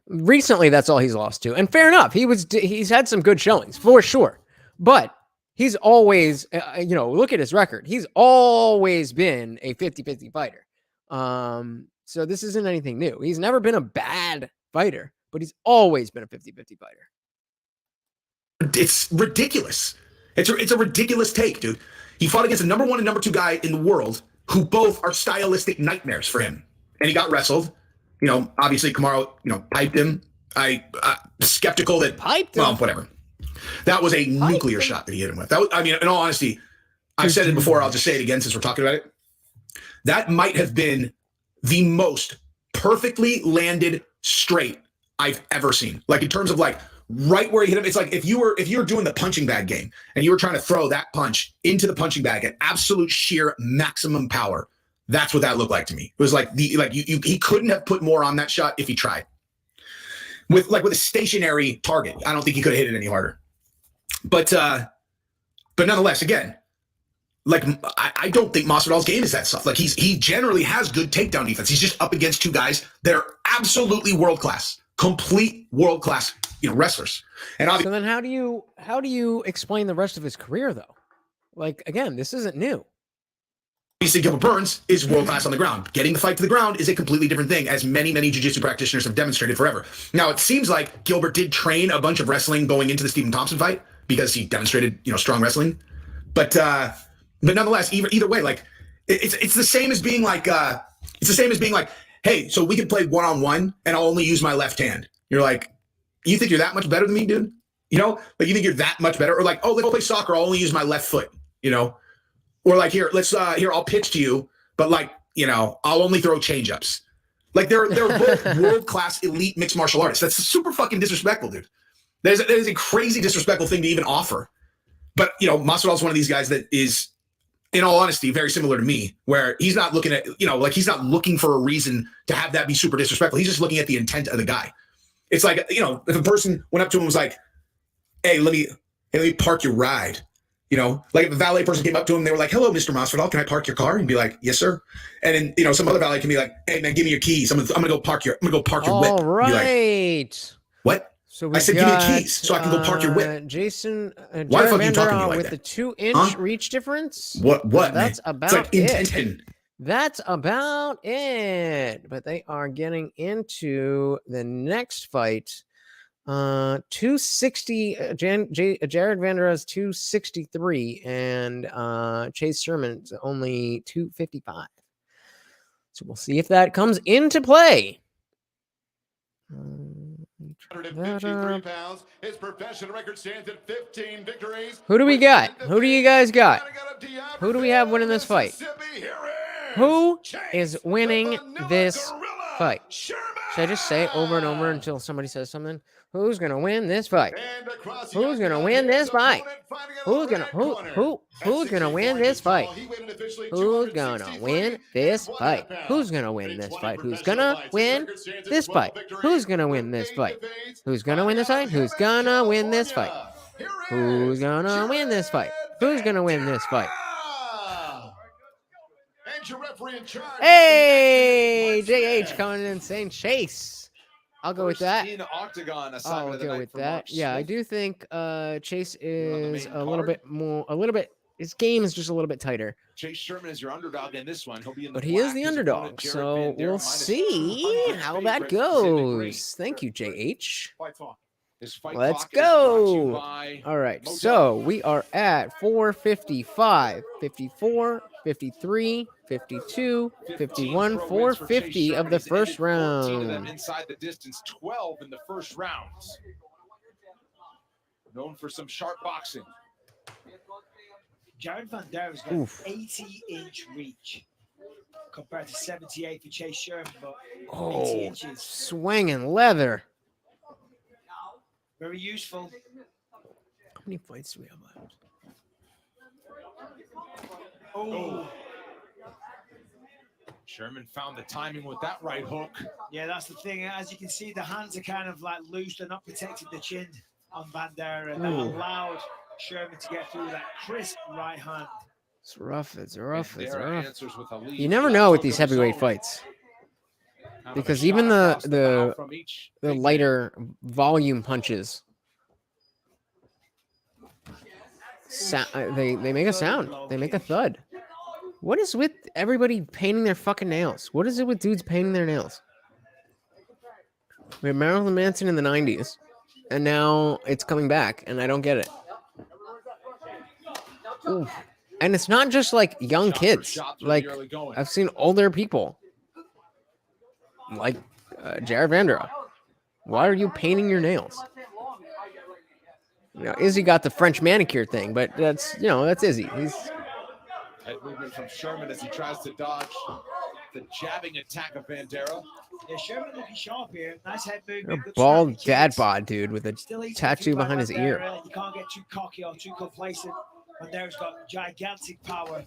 Recently, that's all he's lost to, and fair enough. He's had some good showings for sure, but he's always, look at his record. He's always been a 50-50 fighter. So this isn't anything new. He's never been a bad fighter, but he's always been a 50-50 fighter. It's ridiculous. It's a ridiculous take, dude. He fought against the number one and number two guy in the world, who both are stylistic nightmares for him, and he got wrestled. Obviously Kamaru, piped him. I skeptical that piped him. Well, whatever. That was a nuclear shot that he hit him with. In all honesty, I've said it before. I'll just say it again since we're talking about it. That might have been the most perfectly landed straight I've ever seen. Like, in terms of right where he hit him. It's like if you were doing the punching bag game and you were trying to throw that punch into the punching bag at absolute sheer maximum power. That's what that looked like to me. It was he couldn't have put more on that shot if he tried. With a stationary target, I don't think he could have hit it any harder. But nonetheless, again, I don't think Masvidal's game is that soft. He generally has good takedown defense. He's just up against two guys that are absolutely world class, complete world class, wrestlers. And so then, how do you explain the rest of his career though? Again, this isn't new. Obviously, Gilbert Burns is world class on the ground. Getting the fight to the ground is a completely different thing, as many jiu-jitsu practitioners have demonstrated forever. Now, it seems like Gilbert did train a bunch of wrestling going into the Stephen Thompson fight because he demonstrated, strong wrestling. But nonetheless, either way, it's the same as being hey, so we can play one-on-one and I'll only use my left hand. You're like, you think you're that much better than me, dude? You think you're that much better? Or let's go play soccer, I'll only use my left foot, Or here, I'll pitch to you, but I'll only throw change-ups. They're both world-class elite mixed martial artists. That's super fucking disrespectful, dude. That is a crazy disrespectful thing to even offer. But, Masvidal's one of these guys that is, in all honesty, very similar to me, where he's not looking at, he's not looking for a reason to have that be super disrespectful. He's just looking at the intent of the guy. It's like, if a person went up to him and was like, hey, let me park your ride. You know, like if a valet person came up to him, they were like, "Hello, Mr. Masvidal, can I park your car?" And be like, "Yes, sir." And then, you know, some other valet can be like, "Hey, man, give me your keys. I'm gonna go park your whip." All Be like, right. what? So I said, give me the keys so I can go park your whip. Jason, Why the Jared fuck are you talking to me Vanderaa like with that? the 2-inch reach difference. What, That's man? about It's like it. 10. That's about it. But they are getting into the next fight. 260. Jared Vanderaa's 263, and Chase Sherman's only 255. So we'll see if that comes into play. 153 pounds. His professional record stands at 15 victories. Who do we got? Who do you guys got? Who do we have winning this fight? Who is winning this fight? Should I just say it over and over until somebody says something? Who's gonna win this fight? Who's gonna win this fight? Who's gonna win this fight? Who's gonna win this fight? Who's gonna win this fight? Who's gonna win this fight? Who's gonna win this fight? Who's gonna win this fight? Who's gonna win this fight? Who's gonna win this fight? Who's gonna win this fight? Hey, JH coming in saying Chase. I'll go with that. I'll go with that. Yeah, I do think Chase is a little bit. His game is just a little bit tighter. Chase Sherman is your underdog in this one. He'll be in the But he is the black. His underdog, opponent, Jared so Vanderaa, we'll minus see 200 how favorite, that is in the green. goes. Thank you, JH. His fight Let's clock is brought to you go. by All right, Motel. so we are at 455, 54, 53, 52, 51, 450 of the first 14 of them round. inside the distance, 12 in the first rounds. Known for some sharp boxing. Jared Vanderaa got Oof. 80-inch reach compared to 78 for Chase Sherman, but 80 Oh, inches. swinging leather. Very useful. How many fights do we have left? Oh. Sherman found the timing with that right hook. Yeah, that's the thing. As you can see, the hands are kind of like loose. They're not protecting the chin on Vanderaa. And that Ooh. allowed Sherman to get through that crisp right hand. It's rough. It's rough. It's Vanderaa rough. answers with a lead. You never know with these heavyweight fights, Kind of a because shot even across the bow the from each the big man. lighter volume punches, they make a sound. They make a thud. What is with everybody painting their fucking nails? What is it with dudes painting their nails? We had Marilyn Manson in the 90s, and now it's coming back, and I don't get it. Ooh. And it's not just like young Shot for kids. shot through Like, the early going. I've seen older people, like Jared Vanderaa. Why are you painting your nails? You know, Izzy got the French manicure thing, but that's Izzy. He's Head movement from Sherman as he tries to dodge the jabbing attack of Vanderaa. Yeah, Sherman looking sharp here. Nice head a movement. good bald snappy dad kicks. bod dude with a Still easy to tattoo beat by behind his ear. Vanderaa. You can't get too cocky or too complacent. Vanderea's got gigantic power.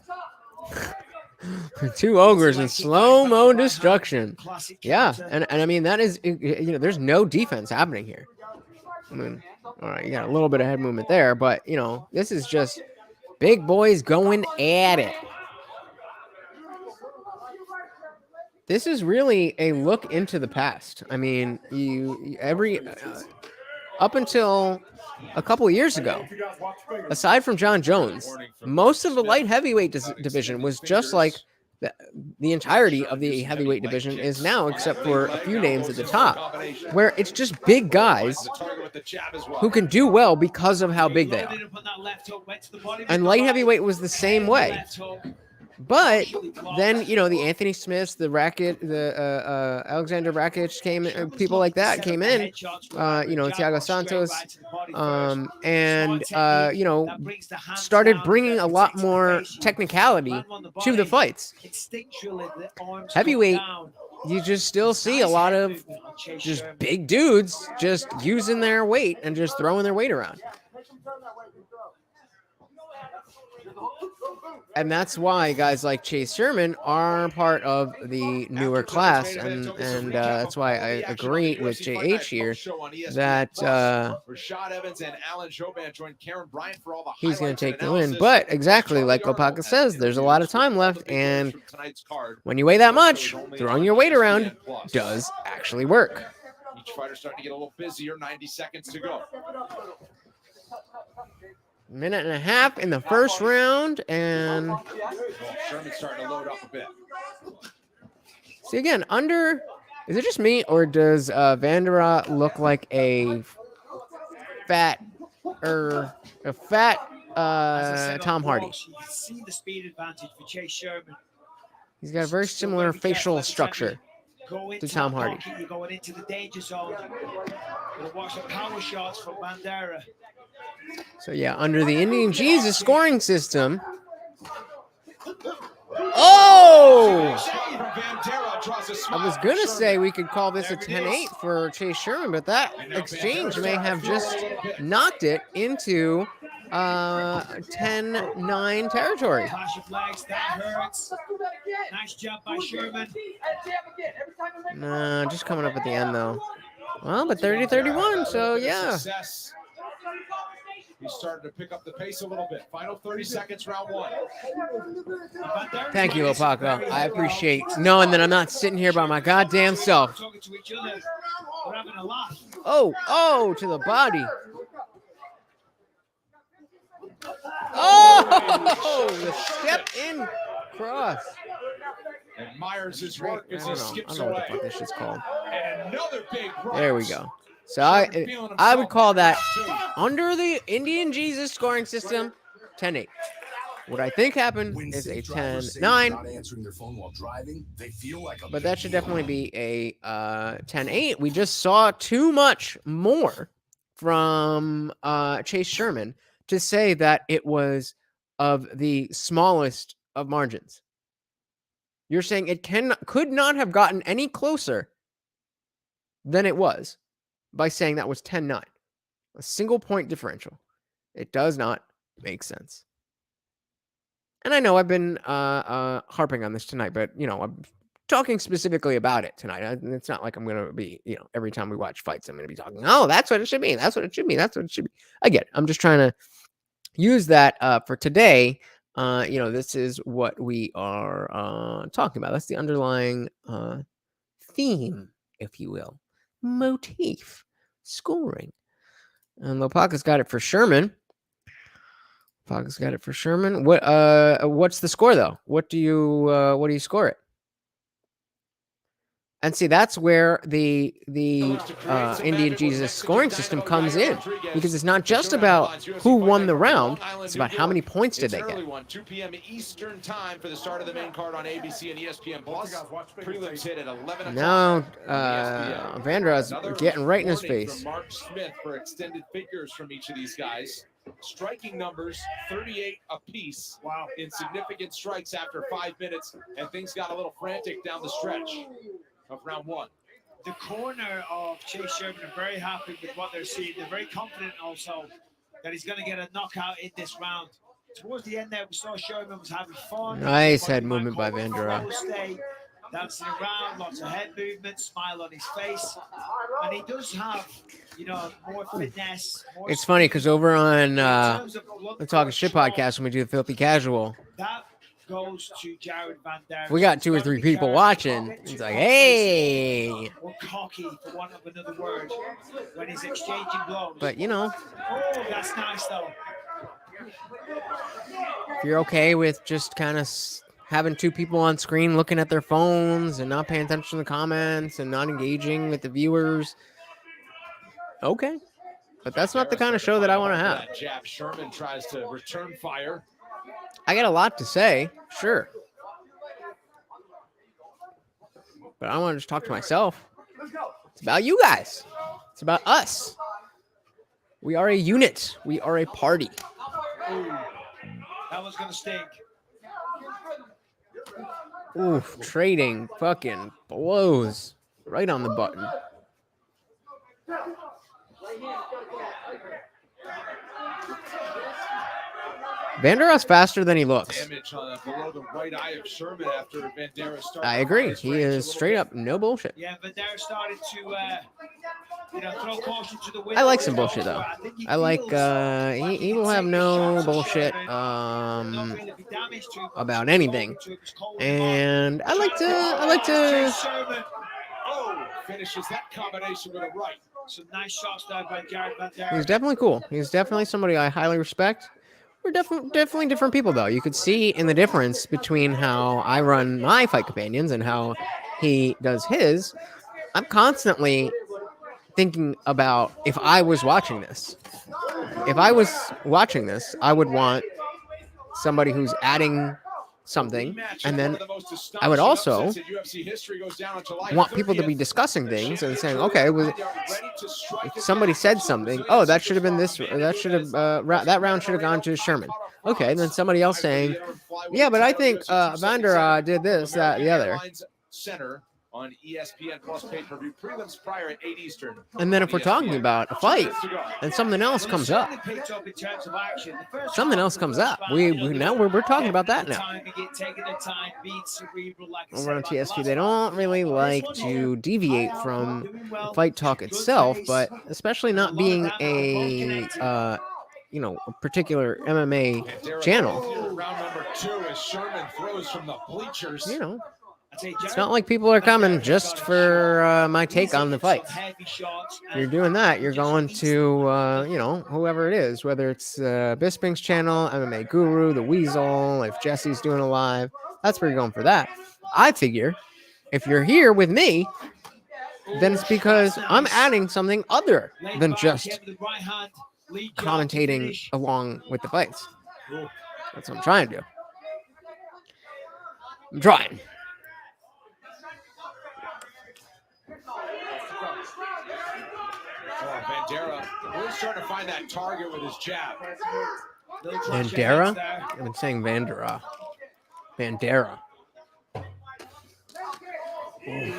2 ogres in slow-mo destruction. Yeah, and I mean, that is, there's no defense happening here. I mean, all right, you got a little bit of head movement there, but, this is just big boys going at it. This is really a look into the past. I mean, up until a couple of years ago, aside from John Jones, most of the light heavyweight division was just like the entirety of the heavyweight division is now, except for a few names at the top, where it's just big guys who can do well because of how big they are. And light heavyweight was the same way. But then, the Anthony Smiths, the Alexander Rakic people like that came in, Thiago Santos, and, started bringing a lot more technicality to the fights. Heavyweight, you just still see a lot of just big dudes just using their weight and just throwing their weight around. And that's why guys like Chase Sherman are part of the newer class, and that's why I agree with JH here that Rashad Evans and Alan Joban joined Karen Bryant for all the he's going highlights to and take the win. analysis. But exactly like Lopaka says, there's a lot of time left, and when you weigh that much, throwing your weight around does actually work. Each fighter starting to get a little busier. 90 seconds to go. Minute and a half in the first round, and Sherman's starting to load up a bit. see again, is it just me, or does Vandera look like a fat Tom Hardy? You can see the speed advantage for Chase Sherman. He's got a very similar facial structure to Tom Hardy. You're going into the danger zone. You're watch the power shots from Bandera. So yeah, under the IndianJesus scoring system. Oh! I was gonna say we could call this a 10-8 for Chase Sherman, but that exchange may have just knocked it into 10-9 territory. Clash of legs, that hurts. Nice job by Sherman. Nah, just coming up at the end though. Well, but 30-31, so yeah. He's starting to pick up the pace a little bit. Final 30 seconds, round one. Thank you, Lopaka. I appreciate knowing that I'm not sitting here by my goddamn self. Oh, to the body. Oh, the step in cross. Admires his work as he skips I don't know away. what the fuck this shit's called. And another big right. There we go. So I would call that under the IndianJesus scoring system 10-8. What I think happened is a 10-9. But that should definitely be a 10-8. We just saw too much more from Chase Sherman to say that it was of the smallest of margins. You're saying it could not have gotten any closer than it was by saying that was 10-9. A single point differential. It does not make sense. And I know I've been harping on this tonight, but, you know, I'm talking specifically about it tonight. It's not like I'm going to be, you know, every time we watch fights, I'm going to be talking, oh, that's what it should be. That's what it should be. That's what it should be. I get it. I'm just trying to use that for today. You know, this is what we are talking about. That's the underlying theme, if you will. Motif. Scoring. And Lopaka's got it for Sherman. Lopaka's got it for Sherman. What's the score though? What do you score it? And see, that's where the IndianJesus scoring system comes in, because it's not just about who won the round; it's about how many points did they get. 2 p.m. Eastern time for the start of the main card on ABC and ESPN Plus. Prelims hit at 11 o'clock. Now Vandra's getting right in his face. Mark Smith for extended figures from each of these guys. Striking numbers 38 apiece. Wow! In significant strikes after 5 minutes, and things got a little frantic down the stretch of round one. The corner of Chase Sherman are very happy with what they're seeing. They're very confident also that he's going to get a knockout in this round. Towards the end there, we saw Sherman was having fun. Nice head movement by Vandera. Dancing around, lots of head movement, smile on his face. And he does have, you know, more finesse. It's funny because over on the Talking Shit podcast, when we do the Filthy Casual, that goes to Jared Vandera. we got 2 or 3 people watching. It's like, hey. Or cocky, for want of another word, when he's exchanging blows. But, you know. Oh, that's nice, though. If you're okay with just kind of having 2 people on screen looking at their phones and not paying attention to the comments and not engaging with the viewers, okay. But that's not the kind of show that I want to have. That jab, Sherman tries to return fire. I got a lot to say, sure. But I want to just talk to myself. It's about you guys. It's about us. We are a unit. We are a party. Ooh, that was going to stink. Oof, trading fucking blows right on the button. Vandero's faster than he looks. Damage below the right eye of Sherman after Bandera started. I agree. He is straight up no bullshit. Yeah, Bandera started to throw caution to the wind. I like some bullshit though. I like he will have no bullshit about anything. And I like to Finishes that combination with a right. Some nice shots there by Jared Bandera. He's definitely cool. He's definitely somebody I highly respect. We're definitely different people, though. You could see in the difference between how I run my fight companions and how he does his. I'm constantly thinking about if I was watching this. If I was watching this, I would want somebody who's adding something, and then I would also want people to be discussing things and saying, okay, if somebody said something, oh, that should have been this, or that should have that round should have gone to Sherman. Okay, and then somebody else saying, yeah, but I think Vandera did this, that, the other. Center on ESPN Plus pay-per-view prelims prior at 8 Eastern. And then if we're talking about a fight and something else comes up, we're talking about that now. Over on TSP, they don't really like to deviate from the fight talk itself, but especially not being a a particular MMA channel. Round number 2 as Sherman throws from the bleachers. It's not like people are coming just for my take on the fight. If you're doing that, you're going to, whoever it is, whether it's Bisping's channel, MMA Guru, The Weasel, if Jesse's doing a live, that's where you're going for that. I figure if you're here with me, then it's because I'm adding something other than just commentating along with the fights. That's what I'm trying to do. I'm trying. Bandera really starting to find that target with his jab. Bandera? I've been saying Vandera. Bandera. In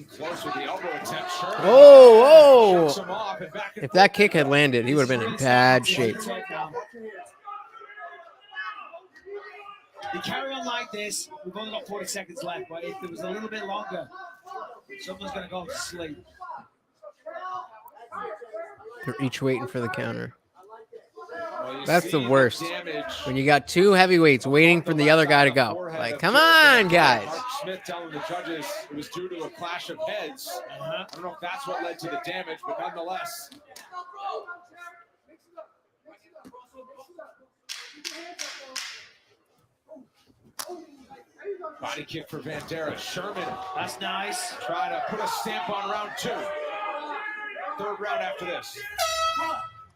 close with the elbow attempt. Oh! If that kick had landed, he would have been in bad shape. You carry on like this, we've only got 40 seconds left, but if there was a little bit longer, someone's going to go to sleep. They're each waiting for the counter. That's the worst. When you got two heavyweights waiting for the other guy to go. Like, come on, guys. Mark Smith telling the judges it was due to a clash of heads. I don't know if that's what led to the damage, but nonetheless. Body kick for Bandera. Sherman. That's nice. Try to put a stamp on round 2. Third round after this.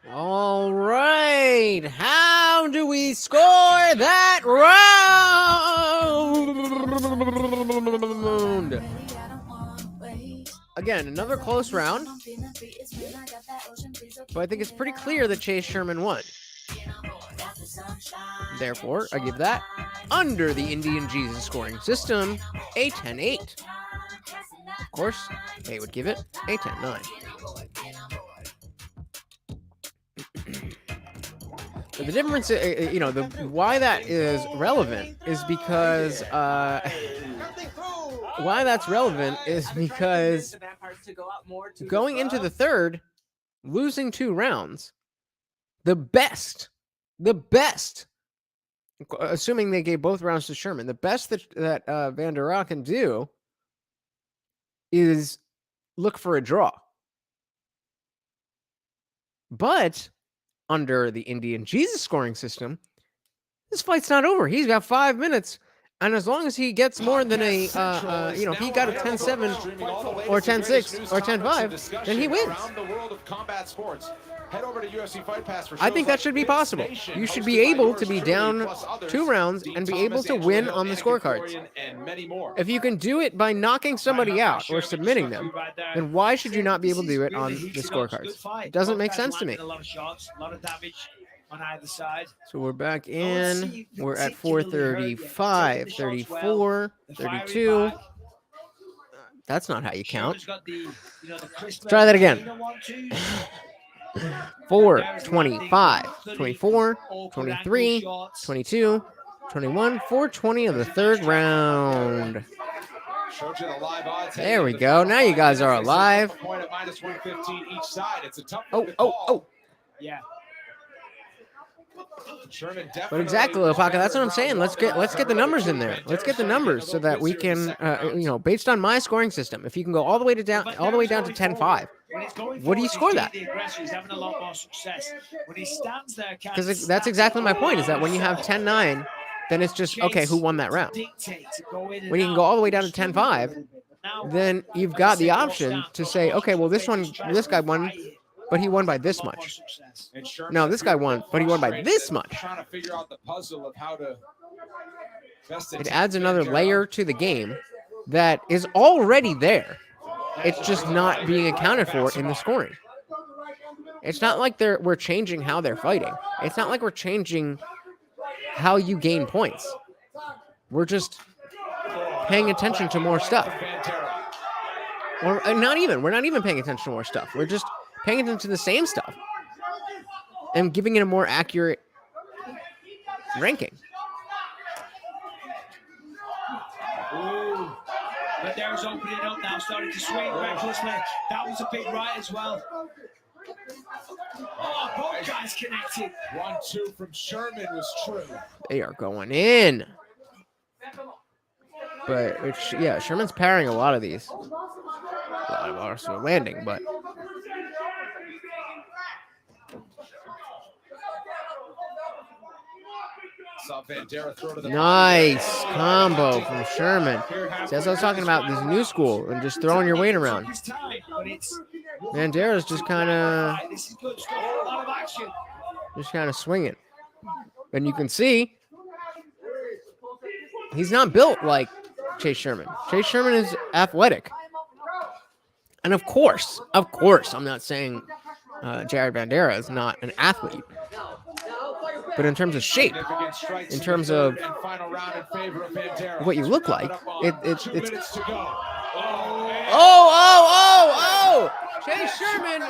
All right. How do we score that round? Again, another close round. But I think it's pretty clear that Chase Sherman won. Therefore, I give that, under the IndianJesus scoring system, a 10-8. Of course, they would give it a 10-9. The difference, why that is relevant is because going into the third, losing 2 rounds, the best, assuming they gave both rounds to Sherman, the best that Vandera can do is look for a draw. But under the IndianJesus scoring system, this fight's not over. He's got 5 minutes, and as long as he gets more than if he got a 10-7 or 10-6 or 10-5, then he wins. Head over to UFC Fight Pass for I think that should be possible. You should be able to be down 2 rounds and be able to win on the scorecards. If you can do it by knocking somebody out or submitting them, then why should you not be able to do it on the scorecards? It doesn't make sense to me. A lot of shots, a lot of damage on either side. So we're back in. We're at 435, 34, 32. That's not how you count. Try that again. 4, 25, 24, 23, 22, 21, 420 of the third round. Showed you the live odds. There we go. Now you guys are alive. Point at -115 each side. It's a tough Oh, one to call. Yeah. Sherman But definitely exactly, was Lopaka, that's better what I'm saying. Let's get the numbers in there. Let's get the numbers so that we can, based on my scoring system, if you can go all the way down to 10-5. What do you score that? He's having a lot more success. When he stands there, Because that's exactly my point, is that when you have 10-9, then it's just, okay, who won that round? When you can go all the way down to 10-5, then you've got the option to say, okay, well, this guy won, but he won by this much. No, this guy won, but he won by this much. Trying to figure out the puzzle of how to best It adds another layer to the game that is already there. It's just not being accounted for in the scoring. It's not like we're changing how they're fighting. It's not like we're changing how you gain points. We're just paying attention to more stuff. Or not even. We're not even paying attention to more stuff. We're just paying attention to the same stuff and giving it a more accurate ranking. Ooh. But there's opening up now, starting to swing recklessly. That was a big right as well. Oh, both guys connected. 1-2 from Sherman was true. They are going in. But, Sherman's parrying a lot of these. A lot of ours are landing, but... Saw Bandera throw to the Nice combo from Sherman. See, as I was talking about, this new school and just throwing your weight around. Bandera's just kind of swinging. And you can see he's not built like Chase Sherman. Chase Sherman is athletic. And of course, I'm not saying Jared Bandera is not an athlete. But in terms of shape, in terms of what you look like, it's... Oh! Chase Sherman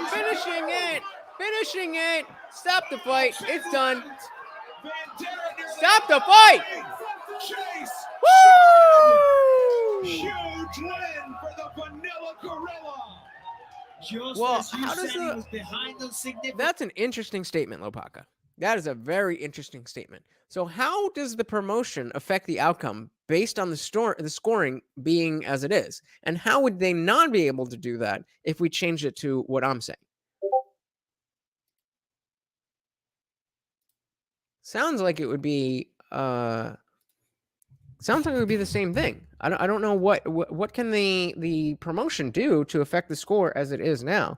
finishing it. Stop the fight. It's done. Stop the fight. Woo! Huge win for the Vanilla Gorilla. Just Well, as you said, he was behind those significant. That's an interesting statement, Lopaka. That is a very interesting statement. So how does the promotion affect the outcome based on the scoring being as it is? And how would they not be able to do that if we change it to what I'm saying? Sounds like it would be the same thing. I don't know what can the promotion do to affect the score as it is now.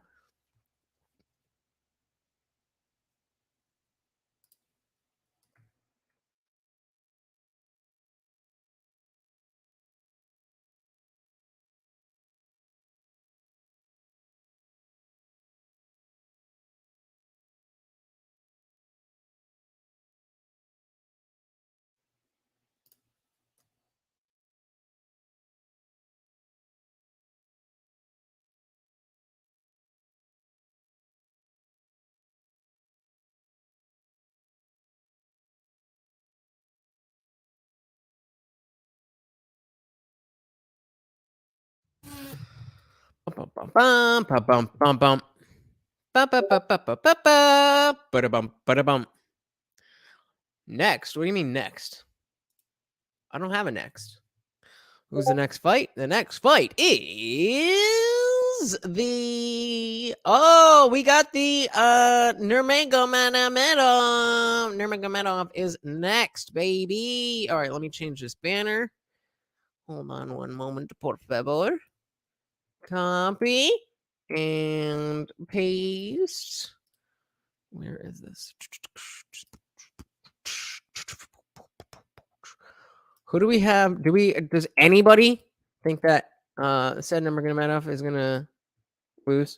Next? What do you mean next? I don't have a next. Who's the next fight? The next fight is the... Oh, we got the Nurmagomedov. Nurmagomedov is next, baby. All right, let me change this banner. Hold on one moment, por favor. Copy and paste. Where is this? Who do we have? Does anybody think that said Nurmagomedov is gonna lose?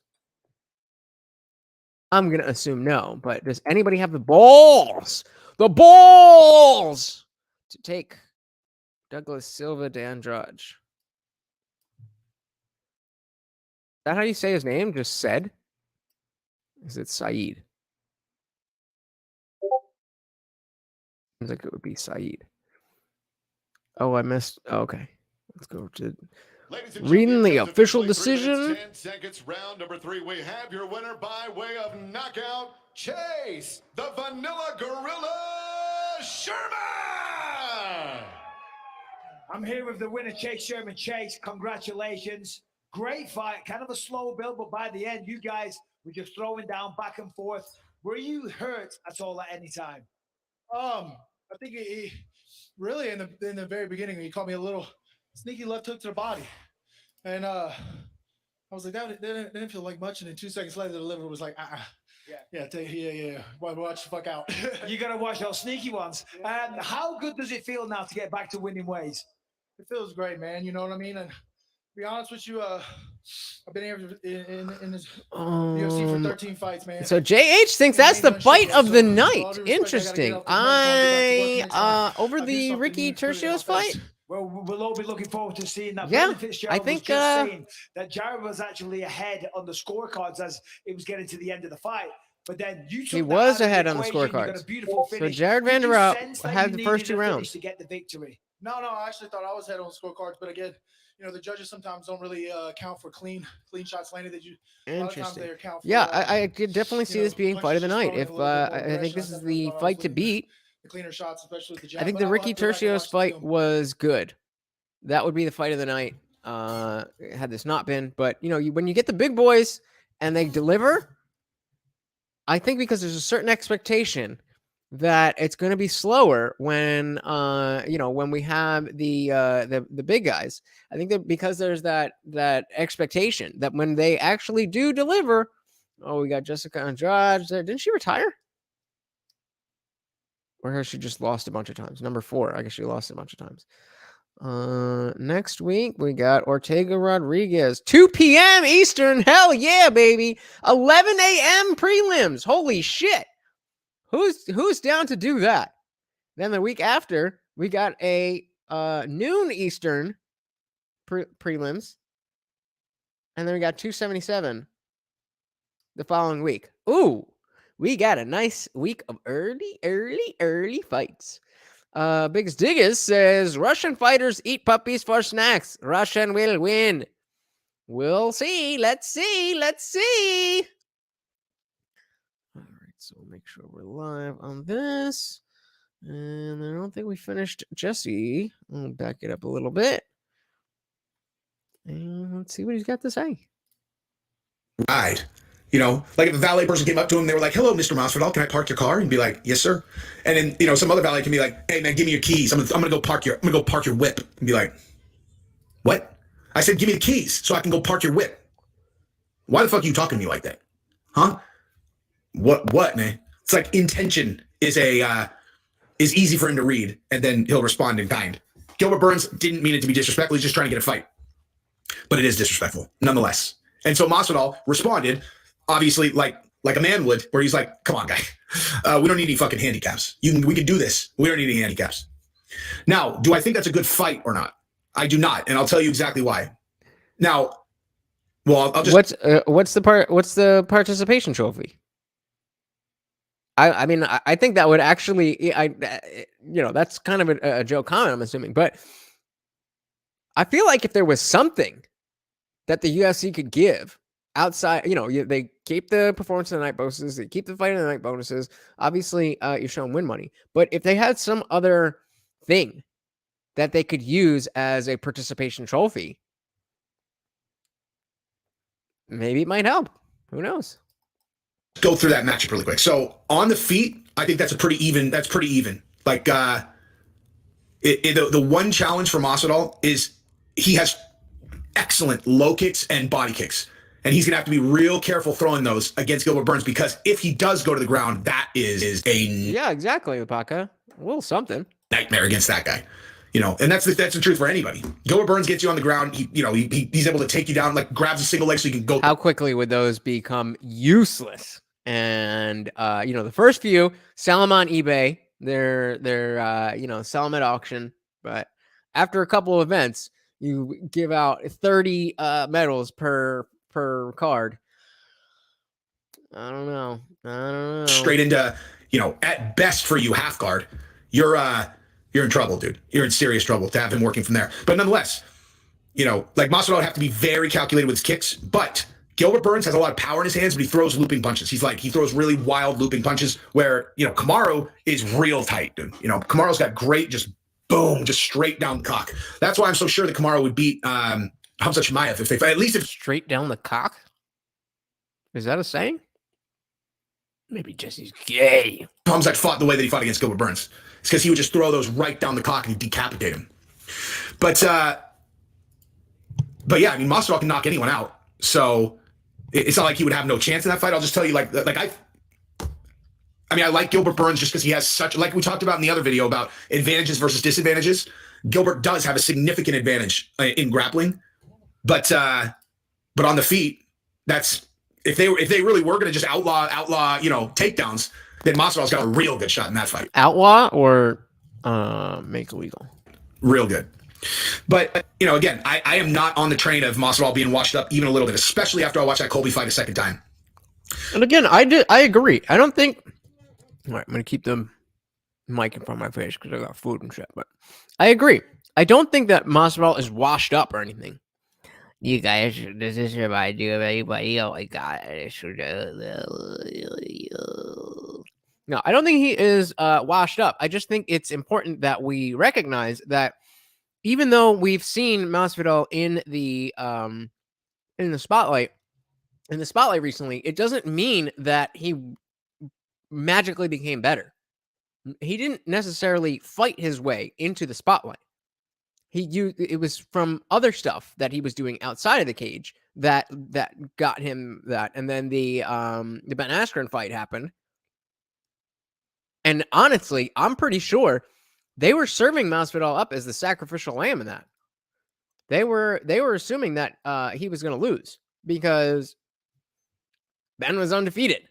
I'm gonna assume no, but does anybody have the balls? The balls to take Douglas Silva de Andrade? Is that how you say his name? Just said? Is it Saeed? Seems like it would be Saeed. Oh, I missed. Oh, okay. Let's go to reading the official decision. 10 seconds, round number 3. We have your winner by way of knockout, Chase, the Vanilla Gorilla Sherman. I'm here with the winner, Chase Sherman. Chase, congratulations. Great fight, kind of a slow build, but by the end, you guys were just throwing down back and forth. Were you hurt at all at any time? I think he really in the very beginning, he caught me a little sneaky left hook to the body, and I was like, that didn't feel like much. And then 2 seconds later, the liver was like, yeah. Watch the fuck out. You gotta watch those sneaky ones. How good does it feel now to get back to winning ways? It feels great, man. You know what I mean? And to be honest with you, I've been here in this UFC for 13 fights, man. So JH thinks that's the fight of the night. Interesting. Over the Ricky Tercios fight? Well, we'll all be looking forward to seeing that. Yeah, I think saying that Jared was actually ahead on the scorecards as it was getting to the end of the fight. But then you took he was ahead on the scorecards. So Jared Vanderbilt had the first 2 rounds. To get the victory. No, I actually thought I was ahead on the scorecards, but again, the judges sometimes don't really account for clean shots landed. Interesting. I could definitely see this being fight of the night. If I think this is the fight to beat. The cleaner shots, especially with the jab. I think the Ricky Tercios fight was good. That would be the fight of the night. Had this not been, but when you get the big boys and they deliver, I think because there's a certain expectation that it's going to be slower when when we have the big guys. I think that because there's that expectation that when they actually do deliver, we got Jessica Andrade there. Didn't she retire? Or has she just lost a bunch of times? Number 4, I guess she lost a bunch of times. Next week we got Ortega Rodriguez, 2 p.m. Eastern. Hell yeah, baby! 11 a.m. prelims. Holy shit! Who's down to do that? Then the week after we got a noon Eastern prelims, and then we got 277 the following week. Ooh. We got a nice week of early fights. Biggest Diggers says, Russian fighters eat puppies for snacks. Russian will win. We'll see. Let's see. All right, so we'll make sure we're live on this. And I don't think we finished Jesse. I'll back it up a little bit. And let's see what he's got to say. Right. Like if a valet person came up to him, they were like, hello, Mr. Masvidal, can I park your car? And be like, yes, sir. And then, some other valet can be like, hey man, give me your keys. I'm gonna go park your whip. And be like, what? I said, give me the keys so I can go park your whip. Why the fuck are you talking to me like that? Huh? What, man? It's like intention is easy for him to read, and then he'll respond in kind. Gilbert Burns didn't mean it to be disrespectful. He's just trying to get a fight. But it is disrespectful, nonetheless. And so Masvidal responded, obviously, like a man would, where he's like, come on, guy. We don't need any fucking handicaps. We can do this. We don't need any handicaps. Now, do I think that's a good fight or not? I do not, and I'll tell you exactly why. Now, well, I'll just... What's the participation trophy? I mean, I think that would actually, that's kind of a joke comment, I'm assuming, but I feel like if there was something that the UFC could give outside, they keep the performance of the night bonuses, they keep the fight of the night bonuses. Obviously, you're showing win money, but if they had some other thing that they could use as a participation trophy, maybe it might help. Who knows? Go through that matchup really quick. So on the feet, I think that's pretty even. Like the one challenge for Masvidal is he has excellent low kicks and body kicks. And he's going to have to be real careful throwing those against Gilbert Burns, because if he does go to the ground, that is a... Yeah, exactly, Lepaka. A little something. Nightmare against that guy. And that's the truth for anybody. Gilbert Burns gets you on the ground. He's able to take you down, like grabs a single leg so you can go. How quickly would those become useless? And, the first few, sell them on eBay. They're sell them at auction. But after a couple of events, you give out 30 medals per card. I don't know. Straight into, at best for you, half guard, you're in trouble, dude. You're in serious trouble to have him working from there. But nonetheless, like Masvidal would have to be very calculated with his kicks, but Gilbert Burns has a lot of power in his hands, but he throws looping punches. He throws really wild looping punches where, Kamaru is real tight, dude. Kamaru's got great, just boom, just straight down the cock. That's why I'm so sure that Kamaru would beat Hamza Chimaev if at least straight down the cock. Is that a saying? Maybe Jesse's gay. Hamza fought the way that he fought against Gilbert Burns. It's because he would just throw those right down the cock and he'd decapitate him. But yeah, I mean, Masvidal can knock anyone out. So it's not like he would have no chance in that fight. I'll just tell you, I like Gilbert Burns just because he has such, like we talked about in the other video about advantages versus disadvantages. Gilbert does have a significant advantage in grappling, but on the feet, that's if they really were going to just outlaw takedowns, then Masvidal's got a real good shot in that fight. Outlaw or make illegal? Real good. But, again, I am not on the train of Masvidal being washed up even a little bit, especially after I watched that Colby fight a second time. And again, I agree. I don't think... All right, I'm going to keep the mic in front of my face because I got food and shit, but I agree. I don't think that Masvidal is washed up or anything. You guys, this is remind you of anybody? Oh my God. No, I don't think he is washed up. I just think it's important that we recognize that even though we've seen Masvidal in the spotlight recently, it doesn't mean that he magically became better. He didn't necessarily fight his way into the spotlight. It was from other stuff that he was doing outside of the cage that got him that. And then the Ben Askren fight happened. And honestly, I'm pretty sure they were serving Masvidal up as the sacrificial lamb in that. They were assuming that he was going to lose because Ben was undefeated.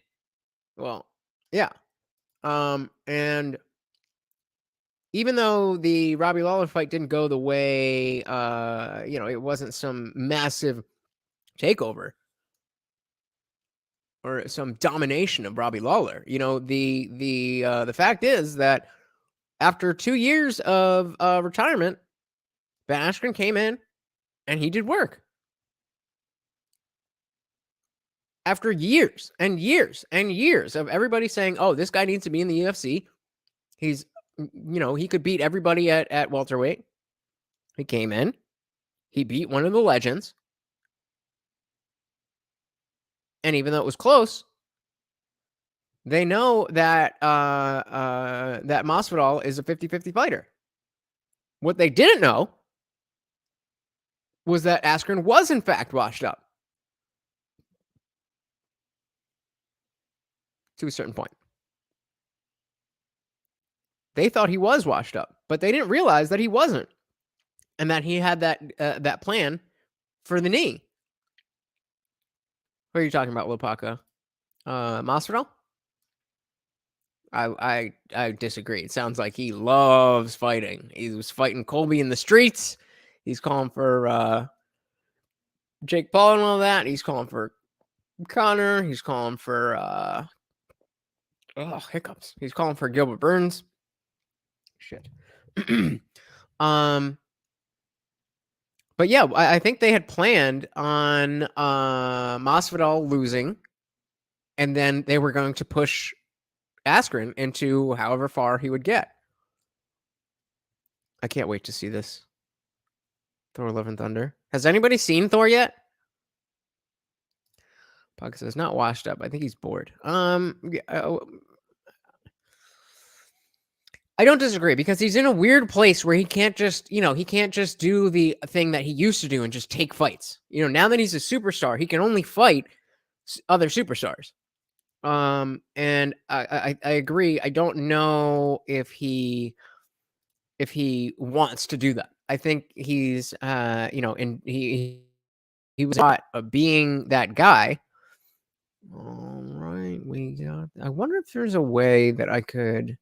Well, yeah. And even though the Robbie Lawler fight didn't go the way, it wasn't some massive takeover or some domination of Robbie Lawler. The fact is that after 2 years of retirement, Ben Askren came in and he did work. After years and years and years of everybody saying, oh, this guy needs to be in the UFC. He's, he could beat everybody at welterweight. He came in. He beat one of the legends. And even though it was close, they know that that Masvidal is a 50-50 fighter. What they didn't know was that Askren was, in fact, washed up. To a certain point. They thought he was washed up, but they didn't realize that he wasn't. And that he had that plan for the knee. What are you talking about, Lopaka? Masvidal? I disagree. It sounds like he loves fighting. He was fighting Colby in the streets. He's calling for Jake Paul and all that. He's calling for Conor. He's calling for hiccups. He's calling for Gilbert Burns. Shit. But yeah, I think they had planned on Masvidal losing, and then they were going to push Askren into however far he would get. I can't wait to see this. Thor: Love and Thunder. Has anybody seen Thor yet? Puck says not washed up. I think he's bored. I don't disagree because he's in a weird place where he can't just, he can't just do the thing that he used to do and just take fights. Now that he's a superstar, he can only fight other superstars. And I agree. I don't know if he wants to do that. I think he's, and he was not being that guy. All right, I wonder if there's a way that I could.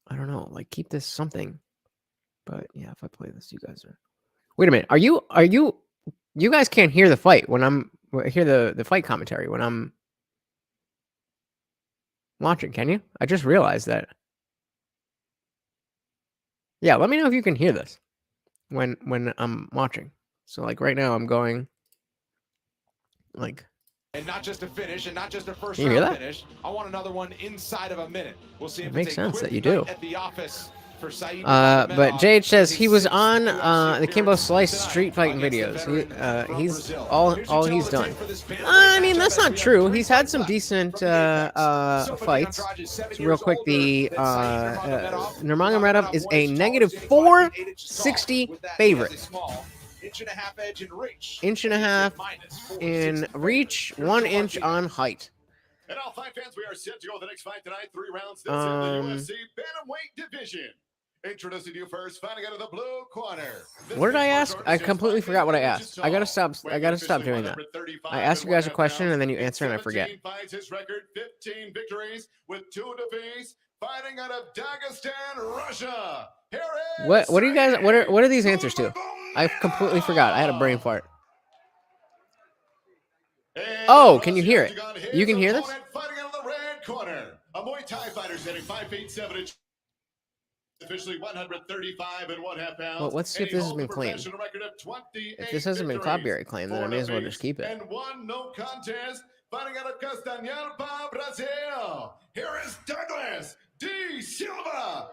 I don't know, keep this something. But yeah, if I play this, you guys are. Wait a minute. You guys can't hear the fight when I'm hear the fight commentary when I'm watching. Can you? I just realized that. Yeah, let me know if you can hear this when I'm watching. So like right now I'm going like. And not just a finish, and not just a first Can you hear round that? finish. I want another one inside of a minute. We'll see if It makes it's a sense quick that you do. night at the office for Saeed But Nurmagomedov. JH says he was His on UFC the Kimbo appearance Slice tonight street fighting against the videos. veteran from He's Brazil. all Here's your he's tail done. to tape for this bantamweight I mean, matchup that's as not we have true. 3 He's had fights some left. decent From the Apex, Silva fights. Andrade is 7 So real years quick, older the than Saeed Nurmagomedov. Nurmagomedov is won a his negative tallest in 5 feet 8 inches tall. 460 With that, he has a favorite. small inch-and-a-half edge in reach. Inch and a half Minus in 460 reach, favorite. 1 Here's inch Joe on Martinez. height. And all fight fans, we are set to go with the next fight tonight. 3 rounds. This in the UFC Bantamweight division. Introducing you first, fighting out of the blue corner. What did I ask? I completely forgot what I asked. I gotta stop doing that. I asked you guys a question and then you answer and I forget. Fights, his record 15 victories with 2 defeats. Fighting out of Dagestan, Russia. Here is What do you guys what are these answers to? I completely forgot. I had a brain fart. Oh, can you hear it? You can hear this? Fighting out of the red corner. A Muay Thai fighter standing 5 feet 7 inches. Officially 135 and 1/2 pounds. Well, let's see if this has been claimed. If this hasn't been copyright claimed, then I may as well just keep it. And 1 no contest. Fighting out of Castanhalpa, Brazil. Here is Douglas D. Silva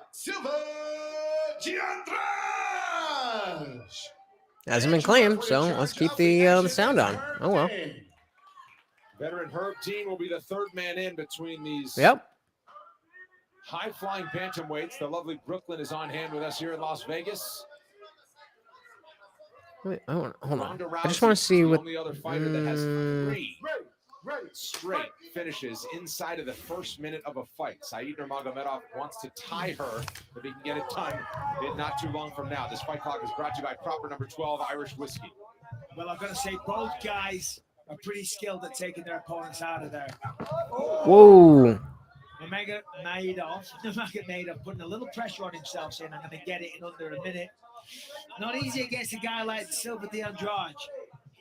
de Andrade. Hasn't been claimed, so let's keep the sound on. Oh well. Veteran Herb Dean will be the 3rd man in between these. Yep. High-flying bantamweights. The lovely Brooklyn is on hand with us here in Las Vegas. Wait, hold on. Ronda I just want to see the what. only other fighter that has 3 straight finishes inside of the first minute of a fight. Saeed Nurmagomedov wants to tie her if he can get it done not too long from now. This fight clock is brought to you by Proper Number 12 Irish Whiskey. Well, I'm going to say both guys are pretty skilled at taking their opponents out of there. Whoa. Nurmagomedov putting a little pressure on himself, saying, I'm going to get it in under a minute. Not easy against a guy like Silva de Andrade.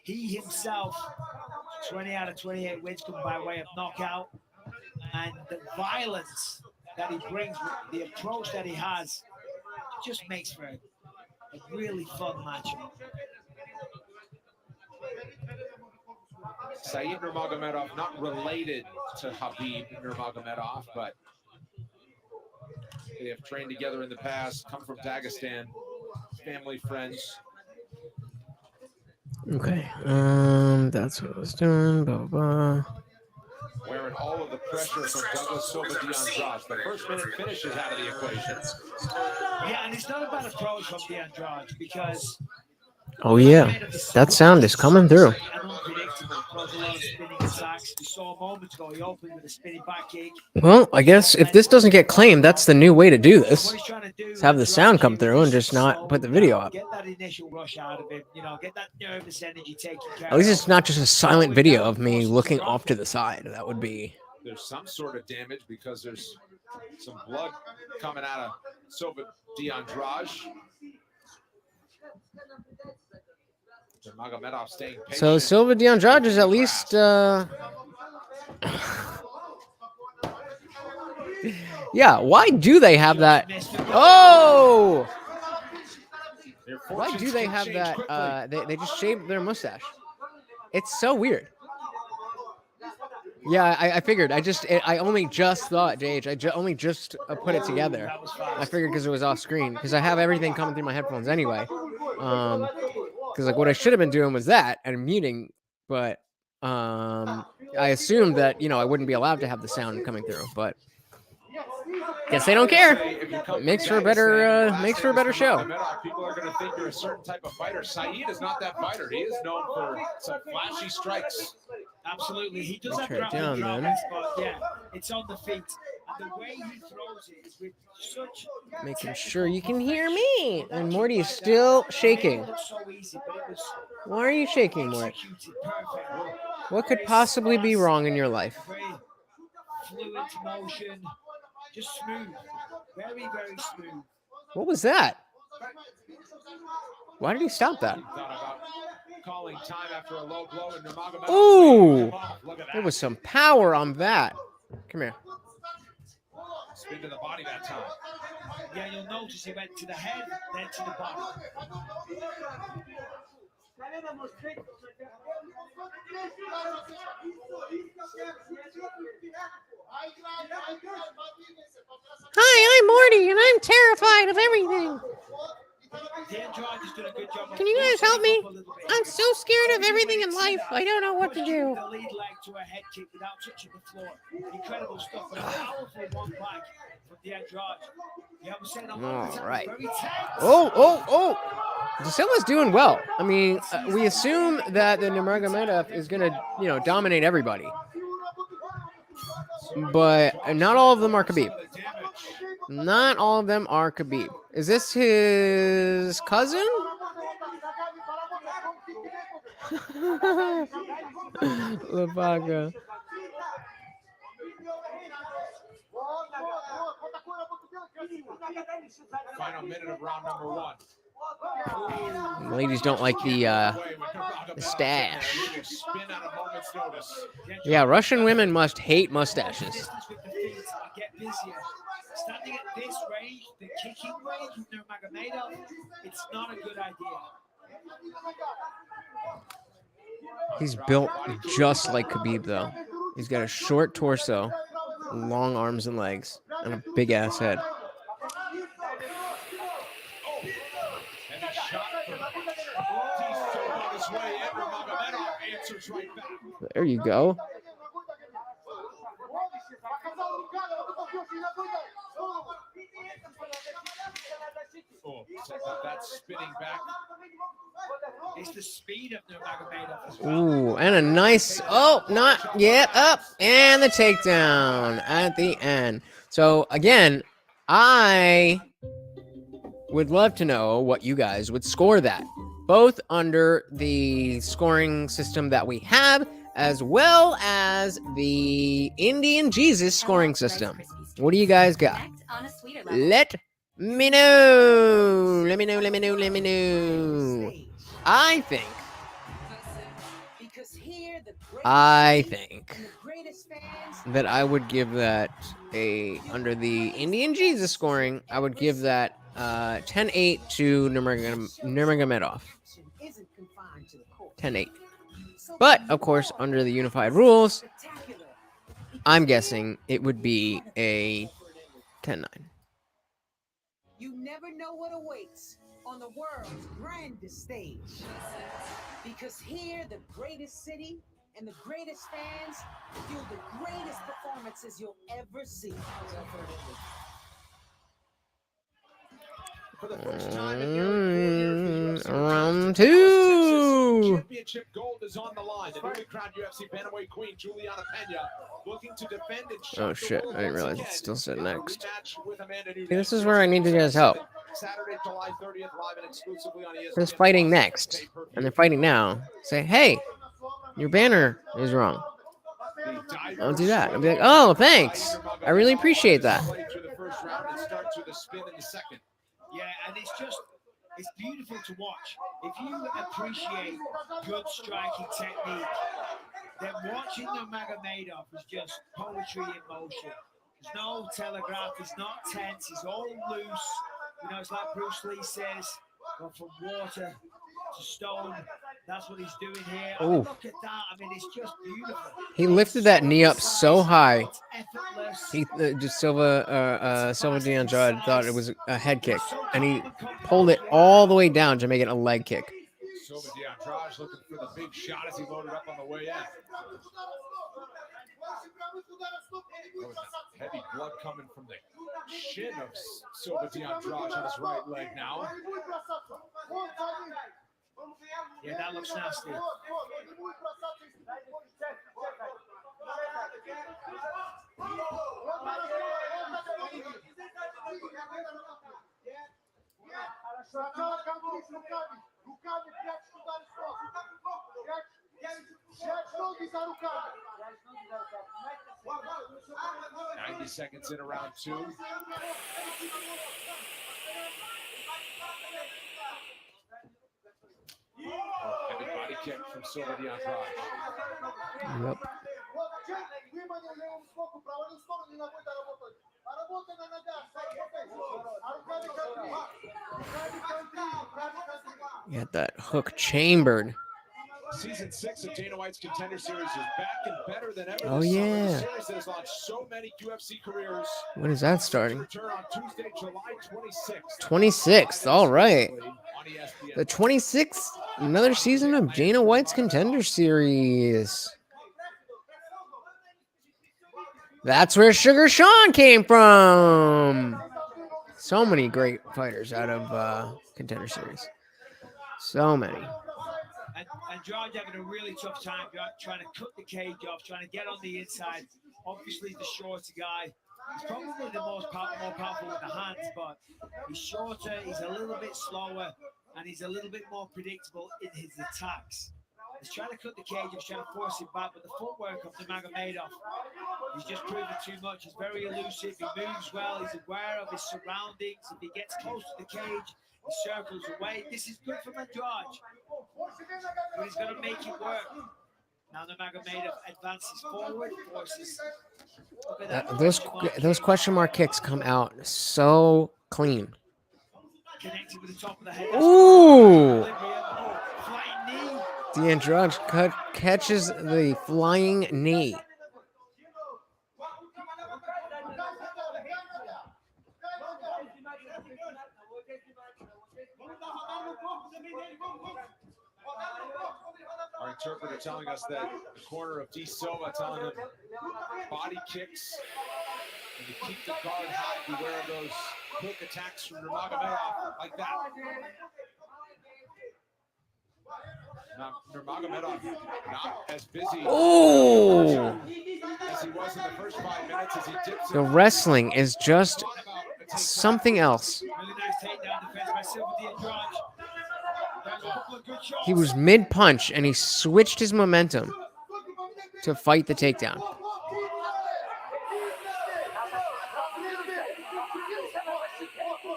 He himself, 20 out of 28 wins come by way of knockout. And the violence that he brings, the approach that he has, just makes for a really fun matchup. Saeed Nurmagomedov, not related to Habib Nurmagomedov, but they have trained together in the past, come from Dagestan, family, friends. Okay. That's what I was doing. Blah, blah, blah. Wearing all of the pressure from Douglas Silva de Andrade. The first minute finish is out of the equation. Yeah, and it's not about approach from de Andrade because. Oh yeah, that sound is coming through. Well, I guess if this doesn't get claimed, that's the new way to do this. Is have the sound come through and just not put the video up. Get that initial rush out of him, get that nervous energy taken care of. At least it's not just a silent video of me looking off to the side. That would be. There's some sort of damage because there's some blood coming out of Silva de Andrade. Nurmagomedov staying patient. So Silva de Andrade is at least yeah, why do they have that? Oh! Why do they have that they just shaved their mustache? It's so weird. Yeah, I figured. I only just thought, JH. Only just put it together. I figured because it was off screen. Because I have everything coming through my headphones anyway. Because like what I should have been doing was that and muting, but I assumed that I wouldn't be allowed to have the sound coming through. But guess they don't care. Makes for a better show. People are going to think you're a certain type of fighter. Saeed is not that fighter. He is known for some flashy strikes. Absolutely, he does have down, grappling man. prowess, but yeah, it's on the feet. And the way he throws it is with such Making sure you can hear me. And Morty is still shaking. Why are you shaking, Morty? What could possibly be wrong in your life? Fluid motion, just smooth, very, very smooth. What was that? Why did he stop that? Thought about calling time after a low blow, and Nurmagomedov Ooh, waved him off. Look at there that. was some power on that. Come here. Spin to the body that time. Yeah, you'll notice he went to the head, then to the body. Hi, I'm Morty, and I'm terrified of everything. The Anjos did a good job. Can you guys help me? I'm so scared of everything in life. I don't know what to do. The lead leg to a head kick without touching the floor. Incredible stuff. A powerful one back from the Anjos. Yeah, I'm saying All right. Oh. Da Silva's doing well. I mean, we assume that the Nurmagomedov is going to, dominate everybody. But not all of them are Khabib. Not all of them are Khabib. Is this his cousin? Lavaga. Final minute of round number 1. Ladies don't like the stash. Spin at a moment's notice. Yeah, Russian women must hate mustaches. Get busier. Standing at this range, the kicking range with Nurmagomedov, it's not a good idea. He's built just like Khabib, though. He's got a short torso, long arms and legs, and a big ass head. There you go. Oh, that's spinning back. It's the speed of Nurmagomedov as well. Ooh, and a nice, not yet, up, and the takedown at the end. So, again, I would love to know what you guys would score that, both under the scoring system that we have, as well as the IndianJesus scoring system. What do you guys got? Let me know. Let me know. I think that I would give that under the IndianJesus scoring, I would give that 10-8 to Nurmagomedov. 10-8. But, of course, under the unified rules, I'm guessing it would be a 10-9. You never know what awaits on the world's grandest stage. Because here, the greatest city and the greatest fans fuel the greatest performances you'll ever see. For the first time in nearly 4 years, round 2. Championship gold is on the line. The newly crowned UFC bantamweight queen Juliana Pena looking to defend and Oh shit! I didn't realize it still said next. Okay, this is where I need you guys' help. Saturday, July 30th, live and exclusively on ESPN. Who's fighting next? And they're fighting now. Say, hey, your banner is wrong. I'll do that. I'll be like, oh, thanks. I really appreciate that. Yeah, and it's beautiful to watch. If you appreciate good striking technique, then watching Nurmagomedov is just poetry in motion. There's no telegraph, he's not tense, he's all loose. You know, it's like Bruce Lee says, well, from water to stone. That's what he's doing here. I mean, look at that. I mean, it's just beautiful. He lifted that knee up so high. He just Silva DeAndrade thought it was a head kick, and he pulled it all the way down to make it a leg kick. Silva DeAndrade looking for the big shot as he loaded up on the way in. Heavy blood coming from the shin of Silva DeAndrade on his right leg now. Yeah, that looks nasty. Seconds in around 2. kick from Silva de Andrade. Yep. Got that hook chambered. Season 6 of Dana White's Contender Series is back and better than ever. Oh, this summer. yeah. The series that has launched so many UFC careers. When is that starting? Return on Tuesday, July 26th. 26th. All right. The 26th, another season of Dana White's Contender Series. That's where Sugar Sean came from. So many great fighters out of Contender Series. So many. And George having a really tough time trying to cut the cage off, trying to get on the inside. Obviously, the shorter guy. He's probably the more powerful with the hands, but he's shorter, he's a little bit slower, and he's a little bit more predictable in his attacks. He's trying to cut the cage, he's trying to force him back, but the footwork of Nurmagomedov, he's just proven too much. He's very elusive, he moves well, he's aware of his surroundings. If he gets close to the cage, he circles away. This is good for George, but he's going to make it work. Now Nurmagomedov advances forward, forces. Those question mark kicks come out so clean. Connected with the top of the head. Ooh! Flying knee. D'Andrade catches the flying knee. Our interpreter telling us that the corner of D. Silva telling him body kicks and to keep the guard high, beware of those quick attacks from Nurmagomedov like that. Now, Nurmagomedov not as busy as he was in the first 5 minutes as he dips. The wrestling is just something else. Really nice takedown defense by Silva D'Andrade. He was mid-punch, and he switched his momentum to fight the takedown.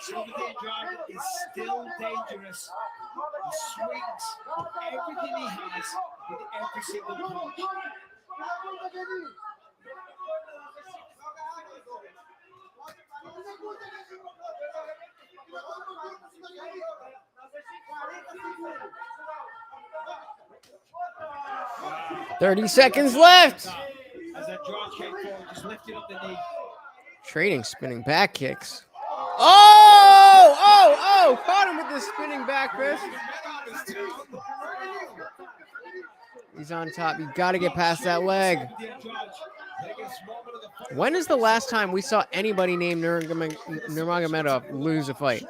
Silva D'Andrade is still dangerous. He swings with everything he has with every single punch. Wow. 30 seconds left. As that George came forward, just lifted up the knee. Trading spinning back kicks. Oh! Caught him with the spinning back fist. He's on top. You got to get past that leg. When is the last time we saw anybody named Nurmagomedov lose a fight?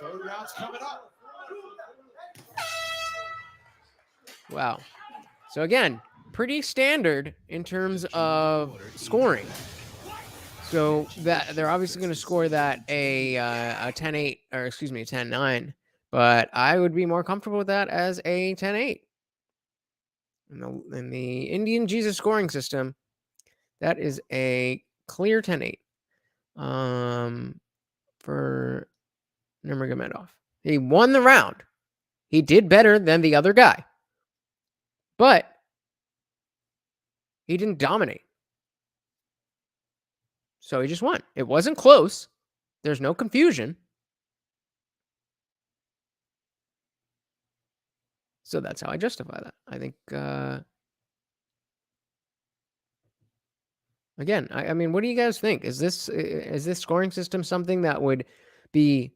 Third round's coming up. Wow. So again, pretty standard in terms of scoring. So that they're obviously going to score that a 10-8 or excuse me, a 10-9, but I would be more comfortable with that as a 10-8. In the IndianJesus scoring system, that is a clear 10-8 for Nurmagomedov. He won the round. He did better than the other guy, but he didn't dominate. So he just won. It wasn't close. There's no confusion. So that's how I justify that. I think, again, I mean, what do you guys think? Is this scoring system something that would be,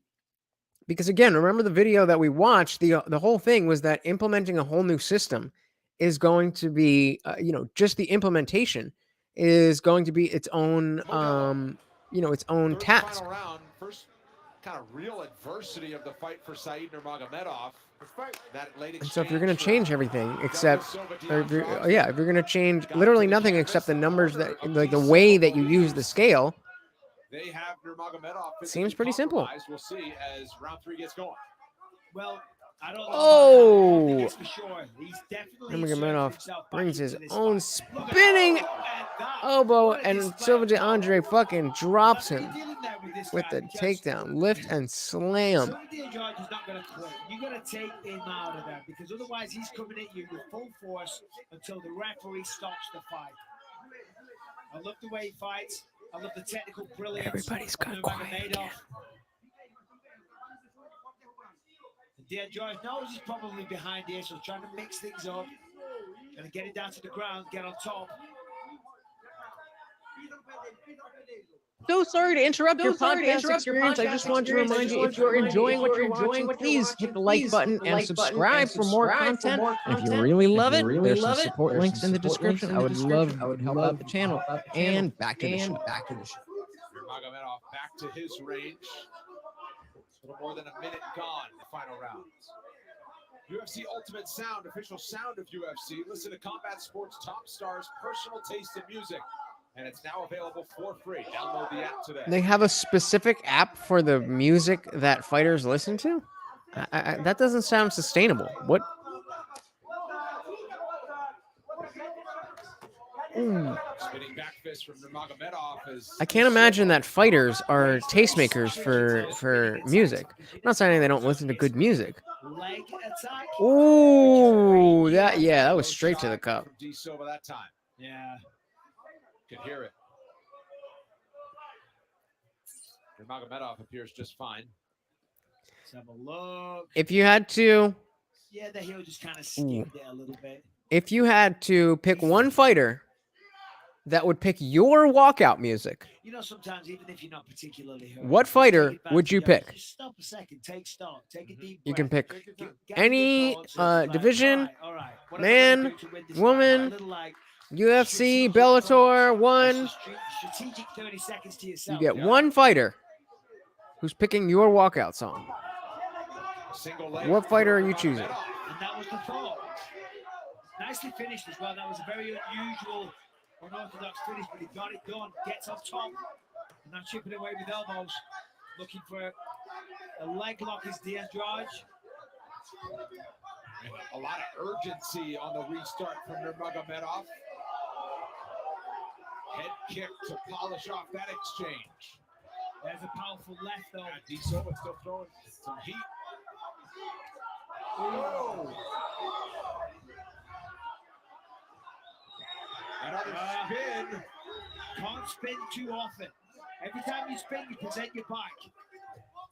because again, remember the video that we watched, the whole thing was that implementing a whole new system is going to be, just the implementation is going to be its own, its own task. First kind of real adversity of the fight for Said Nurmagomedov. And so if you're going to change everything except, if you're going to change literally nothing except the numbers that, like the way that you use the scale, they have Nurmagomedov. Seems pretty simple. We'll see as round 3 gets going. Well, Oh! For sure. He's definitely Nurmagomedov brings his own spinning elbow, and Silva de Andre fucking drops him with the takedown, lift and slam. Silva de Andrade is not going to quit. You got to take him out of there because otherwise he's coming at you with full force until the referee stops the fight. I love the way he fights. I love the technical brilliance. Everybody's got quiet. Andrade knows he's probably behind here, so trying to mix things up. Gonna get it down to the ground, get on top. So sorry to interrupt your podcast experience. I just want to remind you, if you're enjoying what you're watching, please hit the like button and subscribe for more content. And if you really love it, there's some support links in the description. I would love to help out the channel. And back to the show. Nurmagomedov back to his range. A little more than a minute gone in the final rounds. UFC Ultimate Sound, official sound of UFC. Listen to Combat Sports Top Stars' personal taste in music. And it's now available for free. Download the app today. They have a specific app for the music that fighters listen to? That doesn't sound sustainable. What? Spinning back fist from Nurmagomedov is... I can't imagine that fighters are tastemakers for music. I'm not saying they don't listen to good music. Ooh, that was straight to the cup. D Silva that time. Yeah. Could hear it. Nurmagomedov appears just fine. Let's have a look. If you had to... Yeah, the heel just kind of skimmed it a little bit. If you had to pick one fighter that would pick your walkout music, you know, sometimes even if you're not particularly hurt, what fighter would you pick? Just stop a second, take stock, take a deep breath. You can pick any division, man, woman, UFC, Bellator, one. Strategic 30 seconds to yourself. You get one fighter who's picking your walkout song. What fighter are you choosing? And that was the thought. Nicely finished as well. That was a very unusual, unorthodox finish, but he got it done. Gets on top, and now chipping away with elbows. Looking for a leg lock is the Andrade. A lot of urgency on the restart from Nurmagomedov. Head kick to polish off that exchange. There's a powerful left though. D Silva still throwing some heat. Oh. Another spin. Can't spin too often. Every time you spin, you present your back.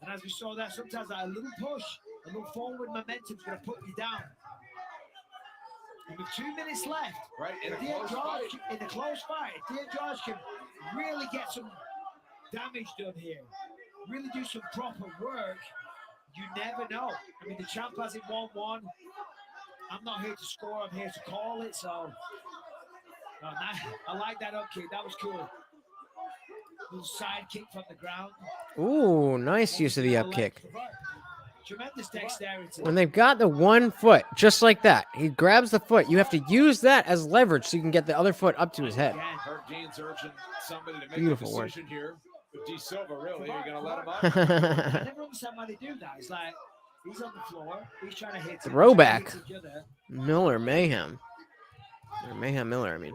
And as we saw there, sometimes a little push, a little forward momentum is going to put you down. And with 2 minutes left, right, in a close fight, if Anjos can really get some damage done here, really do some proper work, you never know. I mean, the champ has it 1-1. I'm not here to score, I'm here to call it, so... I like that up kick. That was cool. Little side kick from the ground. Ooh, nice use of the up kick. Tremendous dexterity. When they've got the one foot, just like that, he grabs the foot. You have to use that as leverage so you can get the other foot up to his head. Beautiful work. Here. But D Silva, really, you're going to let him up? I never understand why they do that. It's like, he's on the floor, he's trying to hit Throwback. Miller Mayhem. Or Mayhem Miller, I mean.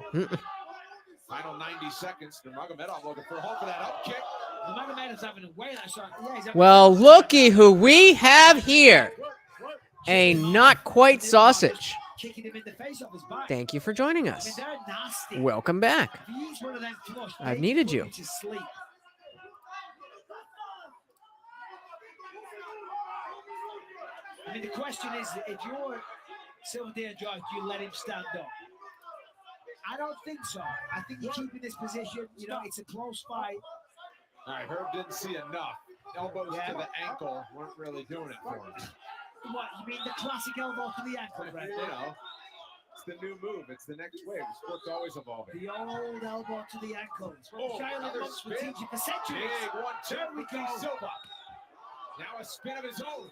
Final 90 seconds. Nurmagomedov looking for a hole for that up kick. Nurmagomedov's having a way that shot. Yeah, well, looky who we have here. A not quite sausage. Kicking him in the face off his back. Thank you for joining us. I mean, they're nasty. Welcome back. He's one of them flush. I've needed you. To sleep. I mean, the question is, if you're Silva de Andrade, do you let him stand up? I don't think so. I think you keep in this position. You know, it's a close fight. All right, Herb didn't see enough. Elbows to the ankle weren't really doing it for him. What, you mean the classic elbow to the ankle, right? You know, it's the new move. It's the next wave. The sport's always evolving. The old elbow to the ankle. Oh, another spin. For centuries. Big 1-2 There we go. Silva. Now a spin of his own.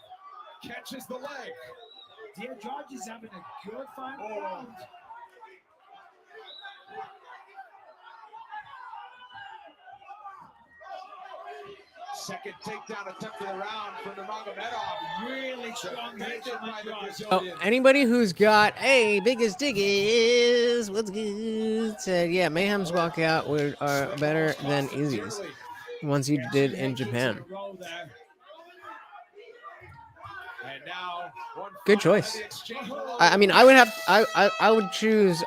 Catches the leg. De Andrade is having a good final round. Second takedown attempt of the round from Nurmagomedov. Really strong hit by the Oh, Brazilian. anybody who's got biggest diggies, what's good? Said, yeah, Mayhem's walkout are better than Izzy's ones he did in Japan. And now Good choice. I mean, I would choose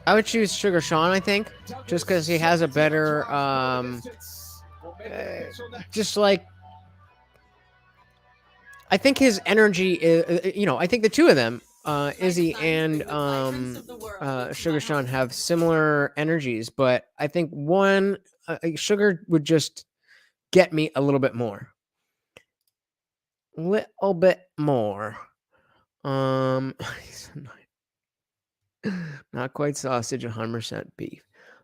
I would choose Sugar Sean, I think, just because he has a better just like I think his energy is, I think the two of them, Izzy and Sugar Sean, have similar energies, but I think one Sugar would just get me a little bit more. Little bit more. Not quite sausage, 100% beef.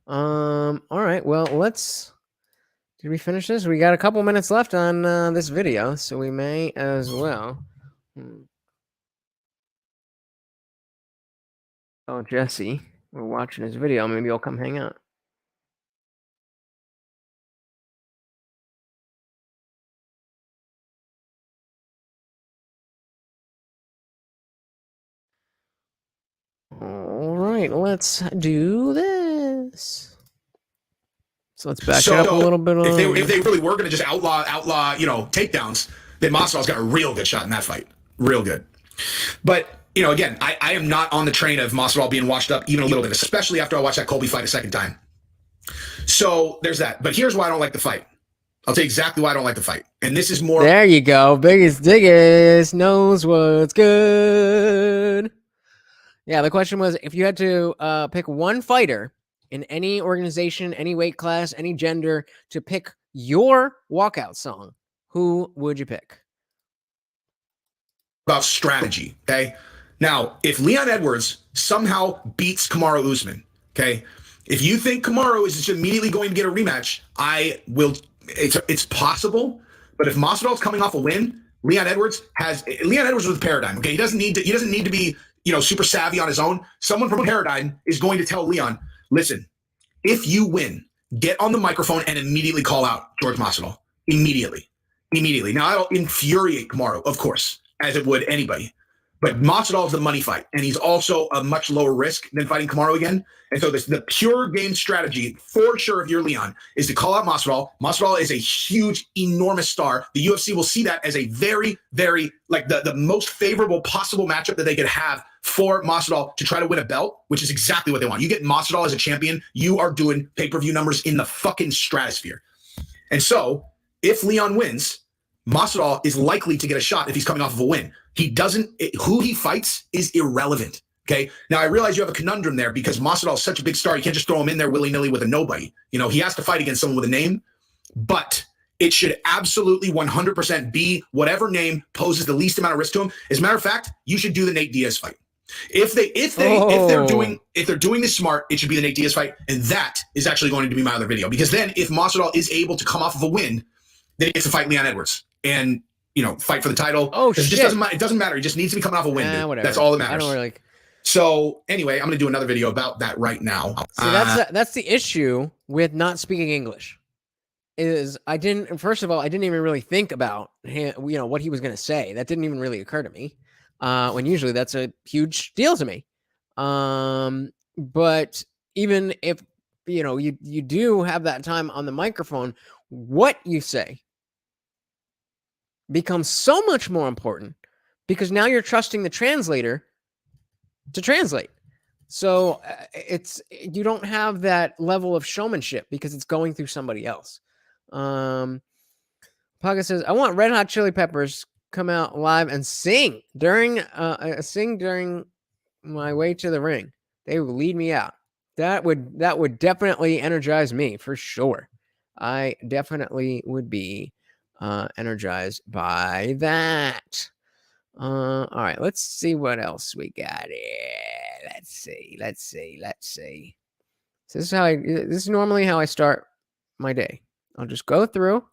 All right, well, did we finish this? We got a couple minutes left on this video, so we may as well. Oh, Jesse, we're watching his video. Maybe you'll come hang out. All right, let's do this. So let's back it up a little bit. If they really were going to just outlaw, takedowns, then Masvidal's got a real good shot in that fight. Real good. But, again, I am not on the train of Masvidal being washed up even a little bit, especially after I watched that Colby fight a second time. So there's that. But here's why I don't like the fight. I'll tell you exactly why I don't like the fight. And this is more... There you go. Biggest Diggest knows what's good. Yeah, the question was, if you had to pick one fighter in any organization, any weight class, any gender, to pick your walkout song, who would you pick? About strategy, okay? Now, if Leon Edwards somehow beats Kamaru Usman, okay? If you think Kamaru is just immediately going to get a rematch, I will... It's possible, but if Masvidal's coming off a win, Leon Edwards was with Paradigm, okay? He doesn't need to be, super savvy on his own. Someone from Paradigm is going to tell Leon, listen, if you win, get on the microphone and immediately call out George Masvidal. Immediately. Now, that'll infuriate Kamaru, of course, as it would anybody. But Masvidal is the money fight, and he's also a much lower risk than fighting Kamaru again. And so the pure game strategy, for sure, if you're Leon, is to call out Masvidal. Masvidal is a huge, enormous star. The UFC will see that as a very, very, the most favorable possible matchup that they could have for Masvidal to try to win a belt, which is exactly what they want. You get Masvidal as a champion, you are doing pay-per-view numbers in the fucking stratosphere. And so, if Leon wins, Masvidal is likely to get a shot if he's coming off of a win. Who he fights is irrelevant. Okay. Now I realize you have a conundrum there because Masvidal is such a big star. You can't just throw him in there willy-nilly with a nobody. He has to fight against someone with a name, but it should absolutely 100% be whatever name poses the least amount of risk to him. As a matter of fact, you should do the Nate Diaz fight. If they're doing this smart, it should be the Nate Diaz fight. And that is actually going to be my other video, because then if Masvidal is able to come off of a win, then he gets to fight Leon Edwards and, fight for the title. Oh, shit. It doesn't matter. He just needs to be coming off a win. That's all that matters. I don't really... So anyway, I'm going to do another video about that right now. See, that's the issue with not speaking English. First of all, I didn't even really think about what he was going to say. That didn't even really occur to me. When usually that's a huge deal to me. But even if you do have that time on the microphone, what you say becomes so much more important, because now you're trusting the translator to translate. So you don't have that level of showmanship because it's going through somebody else. Paga says, I want Red Hot Chili Peppers come out live and sing during my way to the ring. They would lead me out. That would definitely energize me for sure. I definitely would be energized by that. All right, let's see what else we got here. Let's see. So this is normally how I start my day. I'll just go through.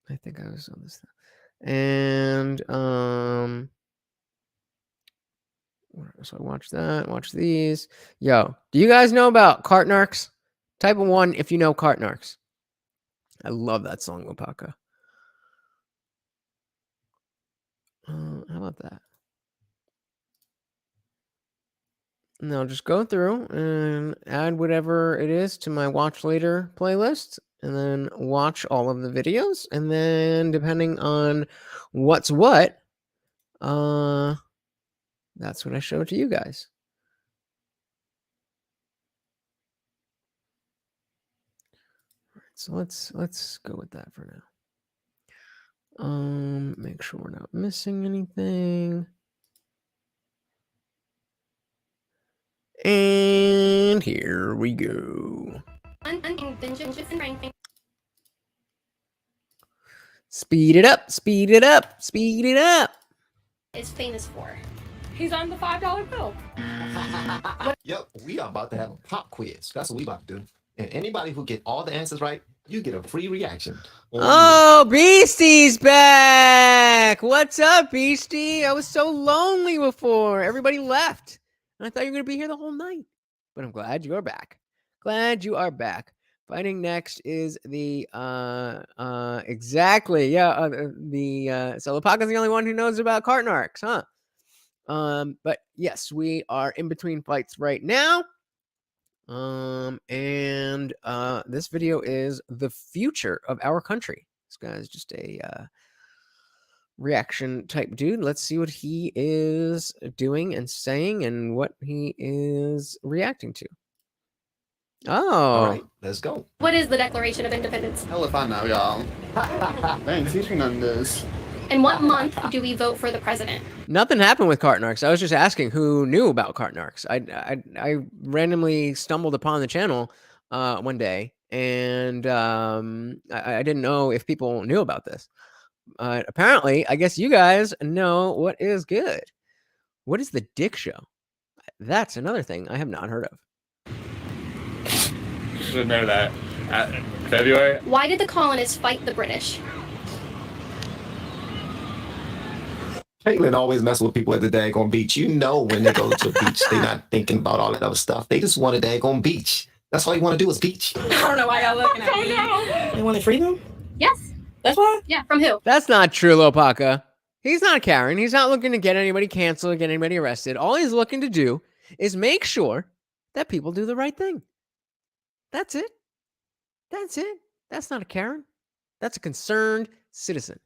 I think I was on this thing. And so I watch that, watch these. Yo, do you guys know about cart narcs? Type of 1 if you know cart narcs. I love that song, Lopaka. How about that? Now just go through and add whatever it is to my watch later playlist, and then watch all of the videos, and then depending on what's what, that's what I show to you guys. So let's go with that for now. Make sure we're not missing anything. And here we go. Speed it up, speed it up, speed it up. Is famous for. He's on the $5 bill. Yep, we are about to have a pop quiz. That's what we about to do. And anybody who get all the answers right, you get a free reaction. Oh, Beastie's back. What's up, Beastie? I was so lonely before. Everybody left. And I thought you were going to be here the whole night. But I'm glad you are back. Glad you are back. Fighting next is the exactly. Yeah, so Lopaka's the only one who knows about carton arcs, huh? But yes, we are in between fights right now. And this video is the future of our country. This guy is just a reaction type dude. Let's see what he is doing and saying and what he is reacting to. Oh, all right, let's go. What is the Declaration of Independence? Hell if I know, y'all. Thanks, teaching on this. And what month do we vote for the president? Nothing happened with carton arcs. I was just asking who knew about carton arcs. I randomly stumbled upon the channel one day, and I didn't know if people knew about this. Apparently, I guess you guys know what is good. What is the Dick Show? That's another thing I have not heard of. Should know that. February. Why did the colonists fight the British? Caitlin always mess with people at the daggone beach. You know when they go to a beach, they're not thinking about all that other stuff. They just want a daggone beach. That's all you want to do is beach. I don't know why y'all looking at me. They want to free them? Yes. That's why? Yeah, from who? That's not true, Lopaka. He's not Karen. He's not looking to get anybody canceled, get anybody arrested. All he's looking to do is make sure that people do the right thing. That's it. That's it. That's not a Karen. That's a concerned citizen,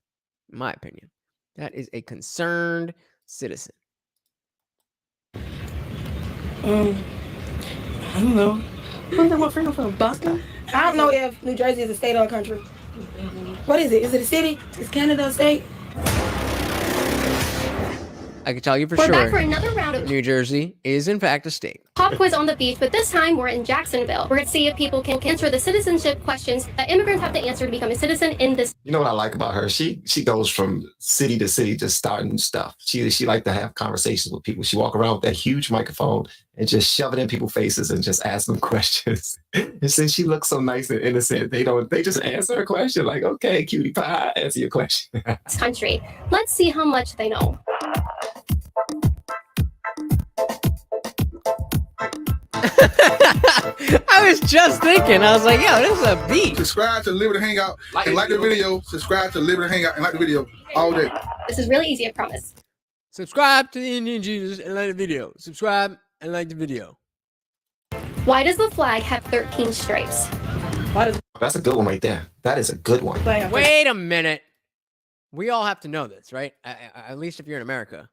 in my opinion. That is a concerned citizen. I don't know. Where's they want freedom from? Boston? I don't know if New Jersey is a state or a country. What is it? Is it a city? Is Canada a state? I can tell you for We're sure. back for another round of New Jersey is in fact a state. pop quiz on the beach, but this time we're in Jacksonville. We're going to see if people can answer the citizenship questions that immigrants have to answer to become a citizen in this. You know what I like about her? She goes from city to city just starting stuff. She like to have conversations with people. She walk around with that huge microphone and just shove it in people's faces and just ask them questions. And since she looks so nice and innocent, they just answer a question like, okay, cutie pie, answer your question. Country. Let's see how much they know. I was just thinking, I was like, yo, this is a beat. Subscribe to Liberty Hangout and like the video. Subscribe to Liberty Hangout and like the video all day. This is really easy, I promise. Subscribe to the IndianJesus and like the video. Subscribe and like the video. Why does the flag have 13 stripes? That's a good one right there. That is a good one. Wait a minute. We all have to know this, right? At least if you're in America.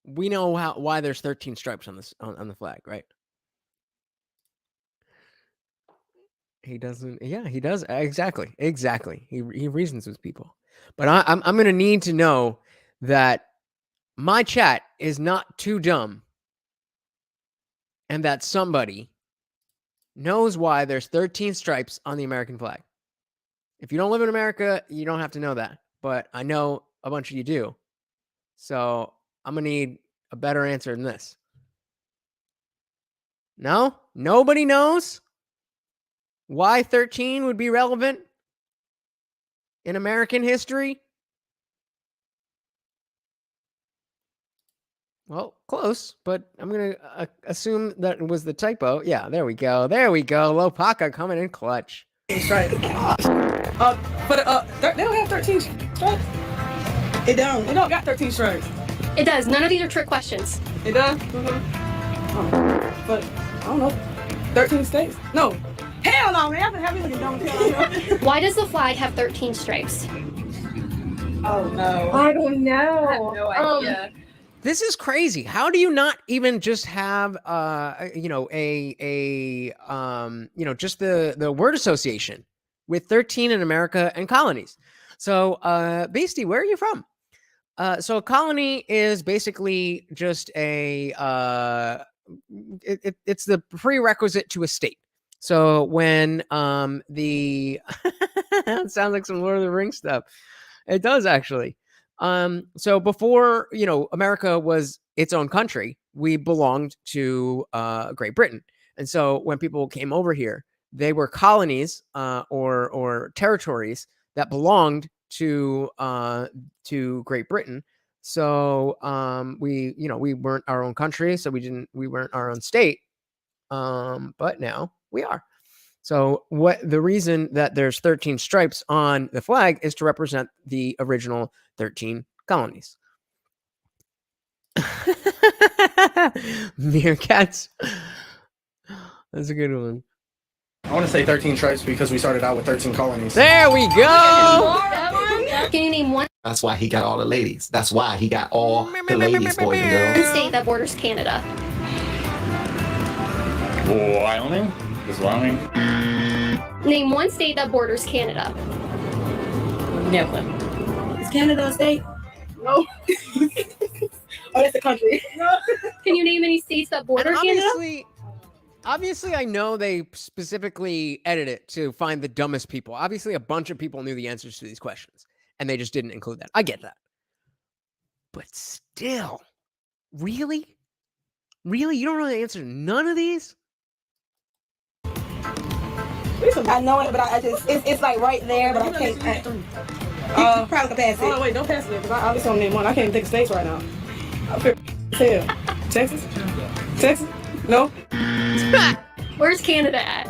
We know why there's 13 stripes on this on the flag, right? He doesn't. Yeah, he does. Exactly. He reasons with people. But I'm gonna need to know that my chat is not too dumb, and that somebody knows why there's 13 stripes on the American flag. If you don't live in America, you don't have to know that. But I know a bunch of you do. So I'm going to need a better answer than this. No? Nobody knows why 13 would be relevant in American history? Well, close, but I'm going to assume that it was the typo. Yeah, there we go. There we go. Lopaka coming in clutch. stripes. But they don't have 13 stripes. It don't. It don't got 13 stripes. It does. None of these are trick questions. It does. But I don't know. 13 states? No. Hell no, man. I've been having looking dumb. Why does the flag have 13 stripes? Oh no. I don't know. I have no idea. This is crazy. How do you not even just have you know, you know, just the word association with 13 in America and colonies? So Beastie, where are you from? So a colony is basically just a it's the prerequisite to a state. So when the it sounds like some Lord of the Rings stuff. It does actually. So before, you know, America was its own country, we belonged to Great Britain. And so when people came over here, they were colonies or territories that belonged to Great Britain. So we, you know, we weren't our own country, so we weren't our own state. But now we are. So the reason that there's 13 stripes on the flag is to represent the original 13 colonies. Meerkats. That's a good one. I want to say 13 stripes because we started out with 13 colonies. There we go. Can you name one That's why he got all the ladies. That's why he got all the ladies, boys and girls. state that borders Canada? Wyoming? Is Wyoming? Name one state that borders Canada. Never. Is Canada a state? No. Oh, that's a country. Can you name any states that border And Canada? obviously, I know they specifically edit it to find the dumbest people. Obviously, a bunch of people knew the answers to these questions, and they just didn't include that. I get that. But still, really? Really? You don't know the answer to none of these? I know it, but I just, it's like right there, but I can't. Probably can pass it. Oh, wait, don't pass it, because I just don't name one. I can't even think of states right now. I feel Texas? Texas? No? Where's Canada at?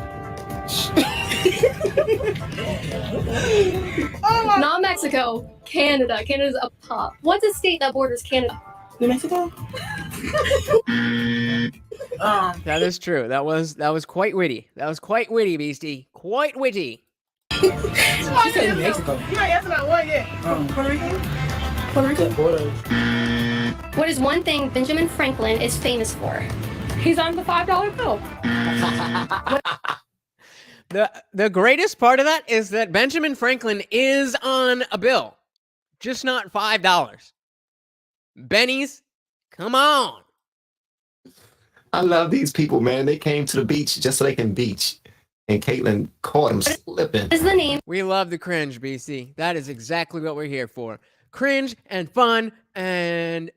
Not Mexico. Canada. Canada's up top. What's a state that borders Canada? New Mexico? That is true. That was quite witty. That was quite witty, Beastie. Quite witty. She said Mexico. You ain't answered that one yet. Puerto Rico? Puerto Rico? What is one thing Benjamin Franklin is famous for? He's on the $5 bill. The greatest part of that is that Benjamin Franklin is on a bill, just not $5. Bennies, come on. I love these people, man. They came to the beach just so they can beach. And Caitlin caught him slipping. Is the name? We love the cringe, BC. That is exactly what we're here for. Cringe and fun and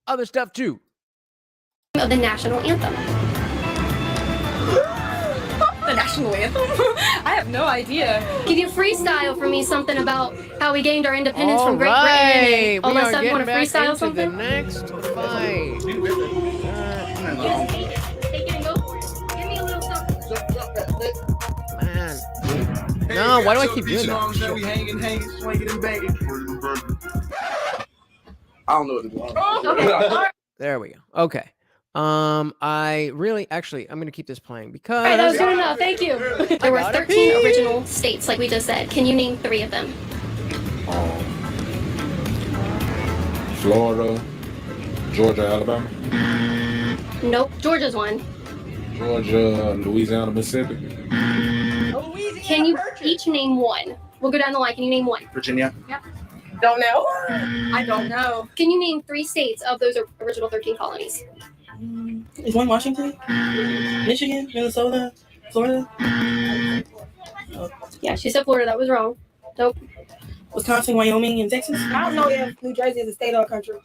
other stuff too. Of the national anthem. The national anthem? I have no idea. Can you freestyle for me something about how we gained our independence from Great Right. Britain? And all We that are stuff. You want to getting back freestyle into something? the next fight. Take it and go for it. Give me a little something. Man. No, why do I keep doing that? We hanging, swinging and banging. I don't know what to do. Okay. There we go. Okay. I really, actually, I'm going to keep this playing because... All right, that was good enough. Thank you. There were 13 original states, like we just said. Can you name 3 of them? Florida, Georgia, Alabama. Nope. Georgia's one. Georgia, Louisiana, Mississippi. Can you each name one? We'll go down the line. Can you name one? Virginia. Yep. Don't know. I don't know. Can you name 3 states of those original 13 colonies? Is one Washington? Michigan? Minnesota? Florida? Yeah, she said Florida. That was wrong. Nope. Wisconsin, Wyoming, and Texas? I don't know if New Jersey is a state or a country.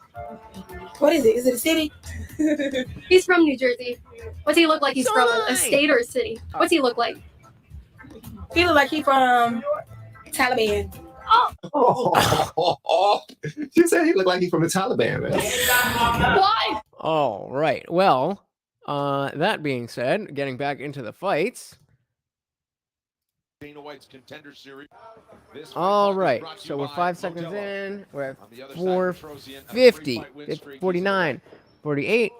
What is it? Is it a city? He's from New Jersey. What's he look like? He's So from am I. a state or a city? What's he look like? He look like he from Taliban. She said he looked like he from the Taliban, man. Why? All right. Well, that being said, getting back into the fights. Dana White's Contender Series. This All right, so we're 5 seconds in. We're at 450, 49, 48,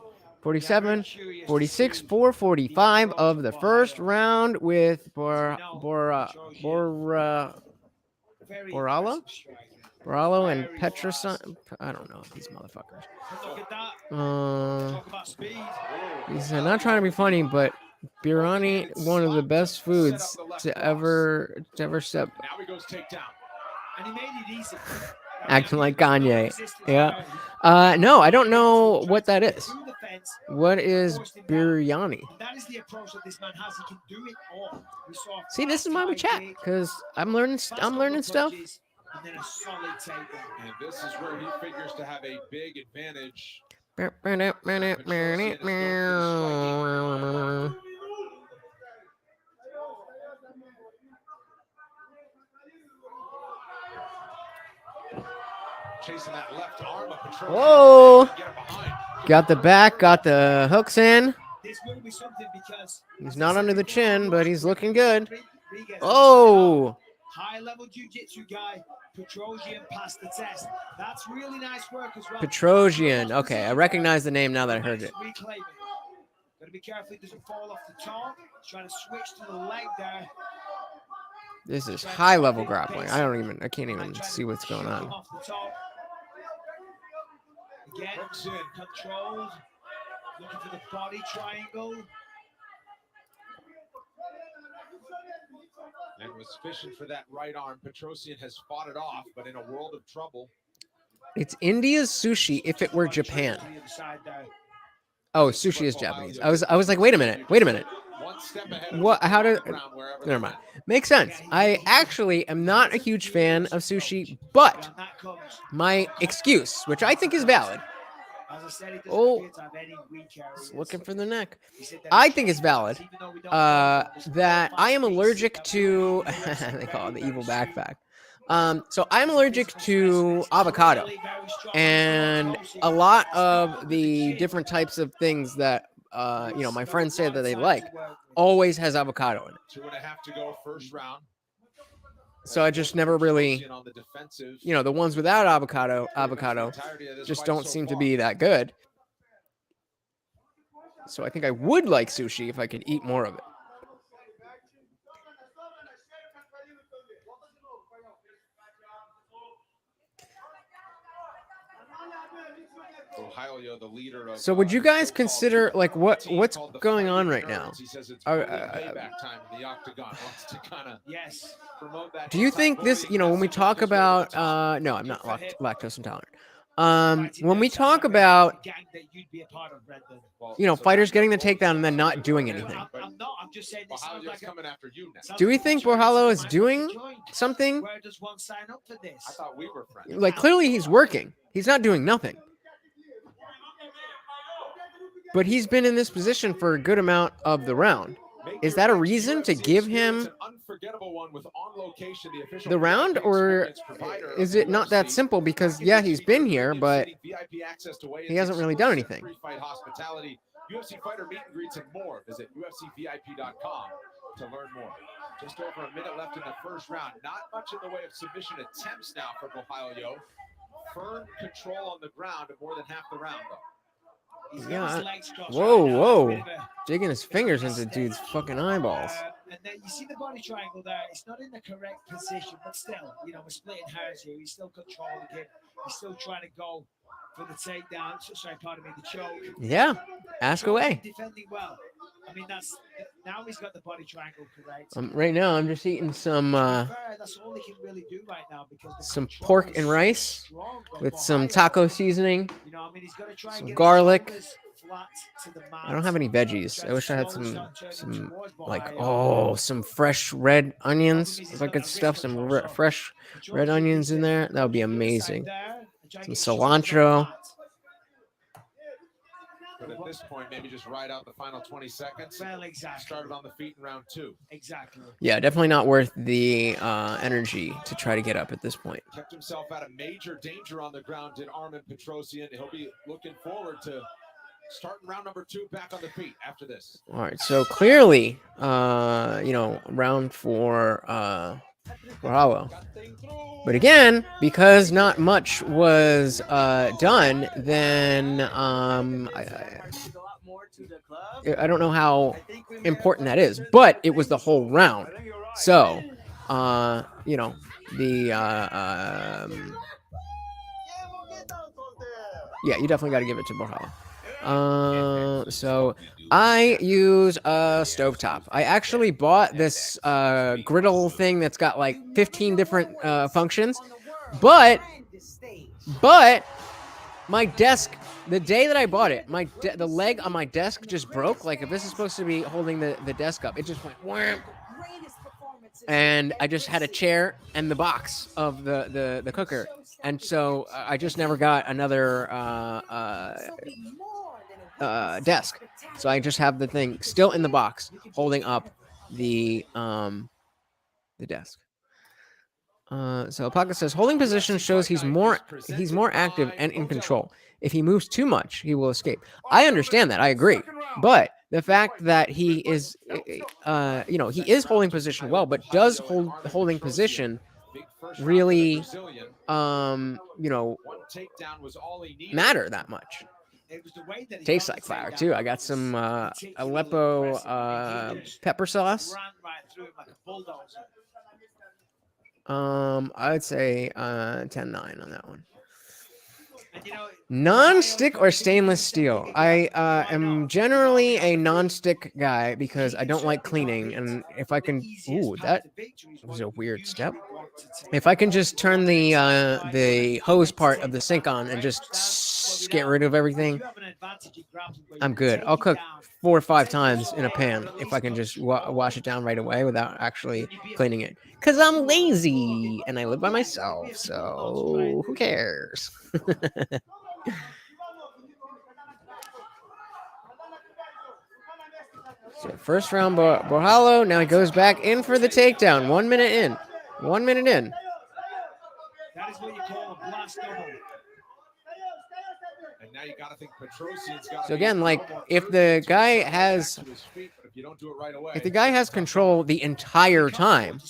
47, 46, 445 of the first round with Borrallo and Petroson. I don't know these motherfuckers. He's not trying to be funny, but biryani, one of the best foods to ever step. Now he goes takedown. And he made it easy. Acting like Kanye. Yeah. No, I don't know what that is. What is biryani? That is the approach that this man has. He can do it all. See, this is why we chat, because I'm learning stuff. And then a solid takedown. And this is where he figures to have a big advantage. Chasing that left arm of Petrosian. Whoa! Got the back, got the hooks in. This will be something because He's not under the chin, but he's looking good. Oh! High-level jiu-jitsu guy, Petrosian passed the test. That's really nice work as well. Petrosian. Okay, I recognize the name now that I heard it. Reclaim it. Got to be careful he doesn't fall off the top. He's trying to switch to the leg there. This is high-level grappling. I can't even see what's going on. Off the top. Again, controlled. Looking for the body triangle. And was fishing for that right arm. Petrosian has fought it off, but in a world of trouble. It's India's sushi if it were Japan. Oh, sushi is Japanese. I was like, wait a minute. What? How did? Never mind. Makes sense. I actually am not a huge fan of sushi, but my excuse, which I think is valid. Oh, looking for the neck. I think it's valid that I am allergic to. They call it the evil backpack. So I'm allergic to avocado, and a lot of the different types of things that my friends say that they like always has avocado in it. 2.5 to go, first round. So I just never really, the ones without avocado just don't seem to be that good. So I think I would like sushi if I could eat more of it. Ohio, the leader of, so would you guys consider like what's going on right now? Yes. Do you think this, when we talk about no, I'm not lactose intolerant. When we talk about fighters getting the takedown and then not doing anything. I'm just saying this sounds like coming after you now. Do we think Borrallo is doing something? Where does one sign up for this? I thought we were friends. Like clearly he's working. He's not doing nothing. But he's been in this position for a good amount of the round. Is that a reason to give him the round, or is it not that simple? Because yeah, he's been here, but he hasn't really done anything. UFC fighter meet and greets and more. Visit UFCVIP.com to learn more. Just over a minute left in the first round. Not much in the way of submission attempts now for Ohio. Firm control on the ground of more than half the round, though. Yeah. Whoa. Digging his fingers into dude's fucking eyeballs. And then you see the body triangle there. It's not in the correct position, but still, we're splitting hairs here. He's still controlling him. He's still trying to go for the takedown. Sorry, pardon me, the choke. Yeah. Ask away. Defending well. I mean, now he's got the body triangle correct. Right now, I'm just eating some that's all he can really do right now because some pork and rice with some taco seasoning, he's got to try some and get garlic. flat to the mat. I don't have any veggies. I wish I had some fresh red onions. If I could stuff some fresh red onions in there, that would be amazing. Some cilantro. But at this point, maybe just ride out the final 20 seconds. Well, exactly. Started on the feet in round 2. Exactly. Yeah, definitely not worth the energy to try to get up at this point. Kept himself out of major danger on the ground, did Armen Petrosian. He'll be looking forward to Starting round number 2 back on the feet after this. All right, so clearly, round 4, Bravo. But again, because not much was done, then I don't know how important that is, but it was the whole round. So, the yeah, you definitely got to give it to Borhala. So I use a stovetop. I actually bought this griddle thing that's got like 15 different functions, but my desk, the day that I bought it, the leg on my desk just broke. Like if this is supposed to be holding the desk up, it just went wham. And I just had a chair and the box of the cooker, and so I just never got another desk. So I just have the thing still in the box, holding up the desk. So Alpaca says holding position shows he's more active and in control. If he moves too much, he will escape. I understand that. I agree. But the fact that he is, he is holding position well, but does holding position really, matter that much? Tastes like fire too. I got some Aleppo pepper sauce. I would say 10-9 on that one. Non-stick or stainless steel? I am generally a non-stick guy because I don't like cleaning, and if I can, that was a weird step. If I can just turn the hose part of the sink on and just get rid of everything, I'm good. I'll cook 4 or 5 times in a pan if I can just wash it down right away without actually cleaning it. Because I'm lazy and I live by myself, so who cares? So first round, Borhalo. Now he goes back in for the takedown. 1 minute in. 1 minute in. That is what you call a blast double. And now you got to think Petrosian's got. So again, like if the guy has, if the guy has control the entire time,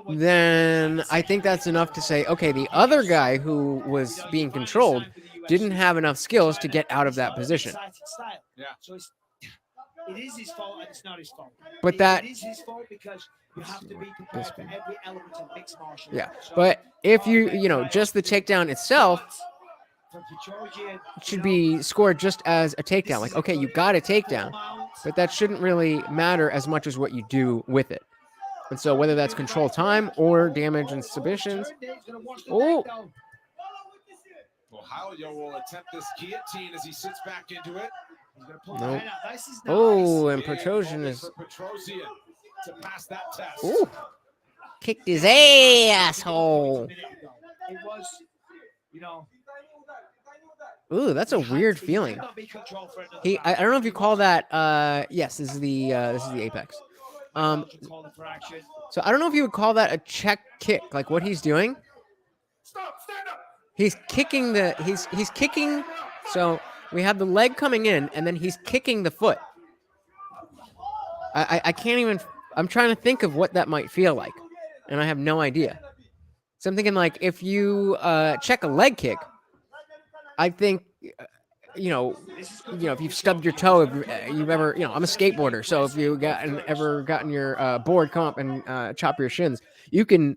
then I think that's enough to say, okay, the other guy who was being controlled didn't have enough skills to get out of that position. Yeah. So it is his fault and it's not his fault. But that it is his fault because you have to be prepared for every element of mixed martial arts. Yeah, but if just the takedown itself should be scored just as a takedown. Like, okay, you got a takedown, but that shouldn't really matter as much as what you do with it. And so whether that's control time or damage and submissions. Oh. Borhalo will attempt this guillotine as he sits back into it. Nope. Oh, and Petrosian is. To pass that test. Ooh. Kicked his asshole. It was, Ooh, that's a weird feeling. I don't know if you call that. Yes, this is the apex. So I don't know if you would call that a check kick, like what he's doing. He's kicking he's kicking. So we have the leg coming in, and then he's kicking the foot. I can't even. I'm trying to think of what that might feel like, and I have no idea. So I'm thinking like if you check a leg kick, I think if you've stubbed your toe, if you've ever, I'm a skateboarder, so if you ever gotten your board come up and chop your shins, you can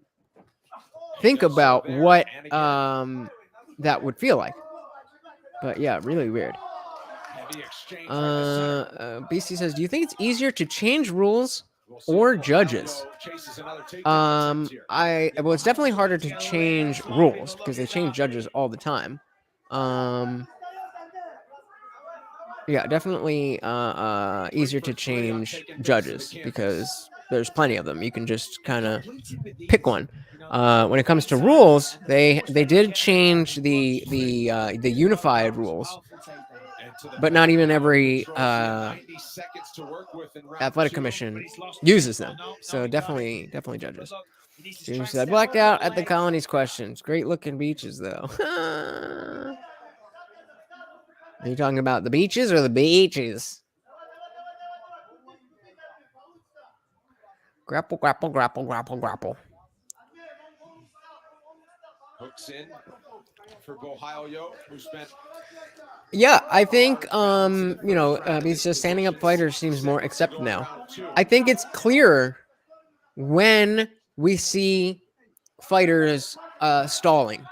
think about what that would feel like. But yeah, really weird. BC says, do you think it's easier to change rules or judges? Well, it's definitely harder to change rules because they change judges all the time. Yeah, definitely easier to change judges because there's plenty of them. You can just kind of pick one. When it comes to rules, they did change the unified rules, but not even every athletic commission uses them. So definitely judges. James said, blacked out at the colony's questions. Great looking beaches, though. Are you talking about the beaches or the beaches? Grapple, grapple, grapple, grapple, grapple. Hooks in for Bohayo, who spent. Yeah, I think you know, because a standing up fighter seems more accepted now. I think it's clearer when we see fighters stalling,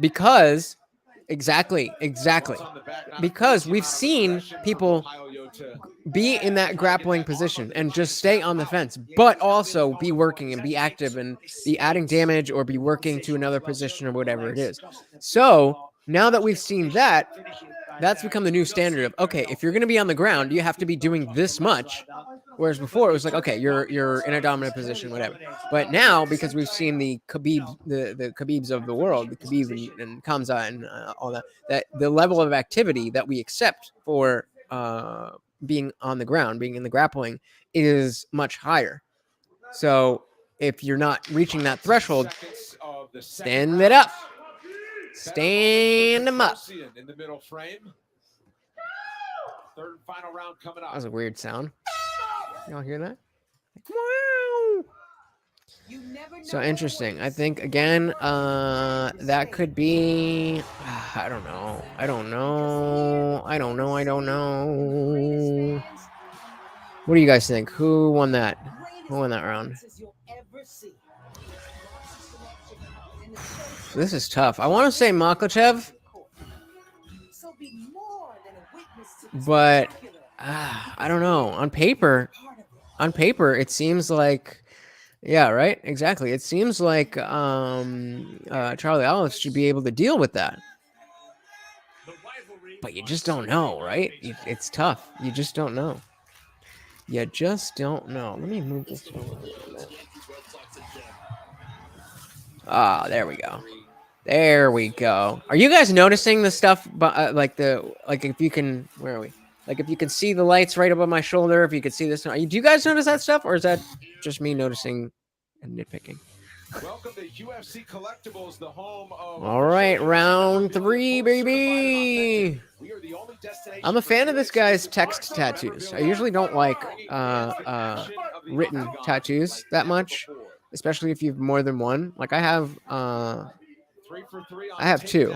because exactly, because we've seen people be in that grappling position and just stay on the fence, but also be working and be active and be adding damage or be working to another position or whatever it is. So now that we've seen that, that's become the new standard of, okay, if you're going to be on the ground, you have to be doing this much. Whereas before it was like, okay, you're in a dominant position, whatever. But now, because we've seen the Khabib, the Khabibs of the world, the Khabib and Kamza and all that, that the level of activity that we accept for being on the ground, being in the grappling, is much higher. So if you're not reaching that threshold, stand it up. Stand them up. In the middle frame. Third and final round coming up. That was a weird sound. Y'all hear that? Wow. So interesting. I think again, that could be. I don't know. What do you guys think? Who won that? Who won that round? This is tough. I want to say Makhachev, but I don't know. On paper, it seems like, yeah, right, exactly. It seems like Charlie Ellis should be able to deal with that, but you just don't know, right? It's tough. You just don't know. Let me move this over a little bit. Ah, there we go. There we go. Are you guys noticing the stuff, like if you can, where are we? Like if you can see the lights right above my shoulder, if you can see this, do you guys notice that stuff, or is that just me noticing and nitpicking? Welcome to UFC Collectibles, the home of. All right, round 3, baby. I'm a fan of this guy's text tattoos. I usually don't like written tattoos that much, especially if you've more than one. Like I have 2,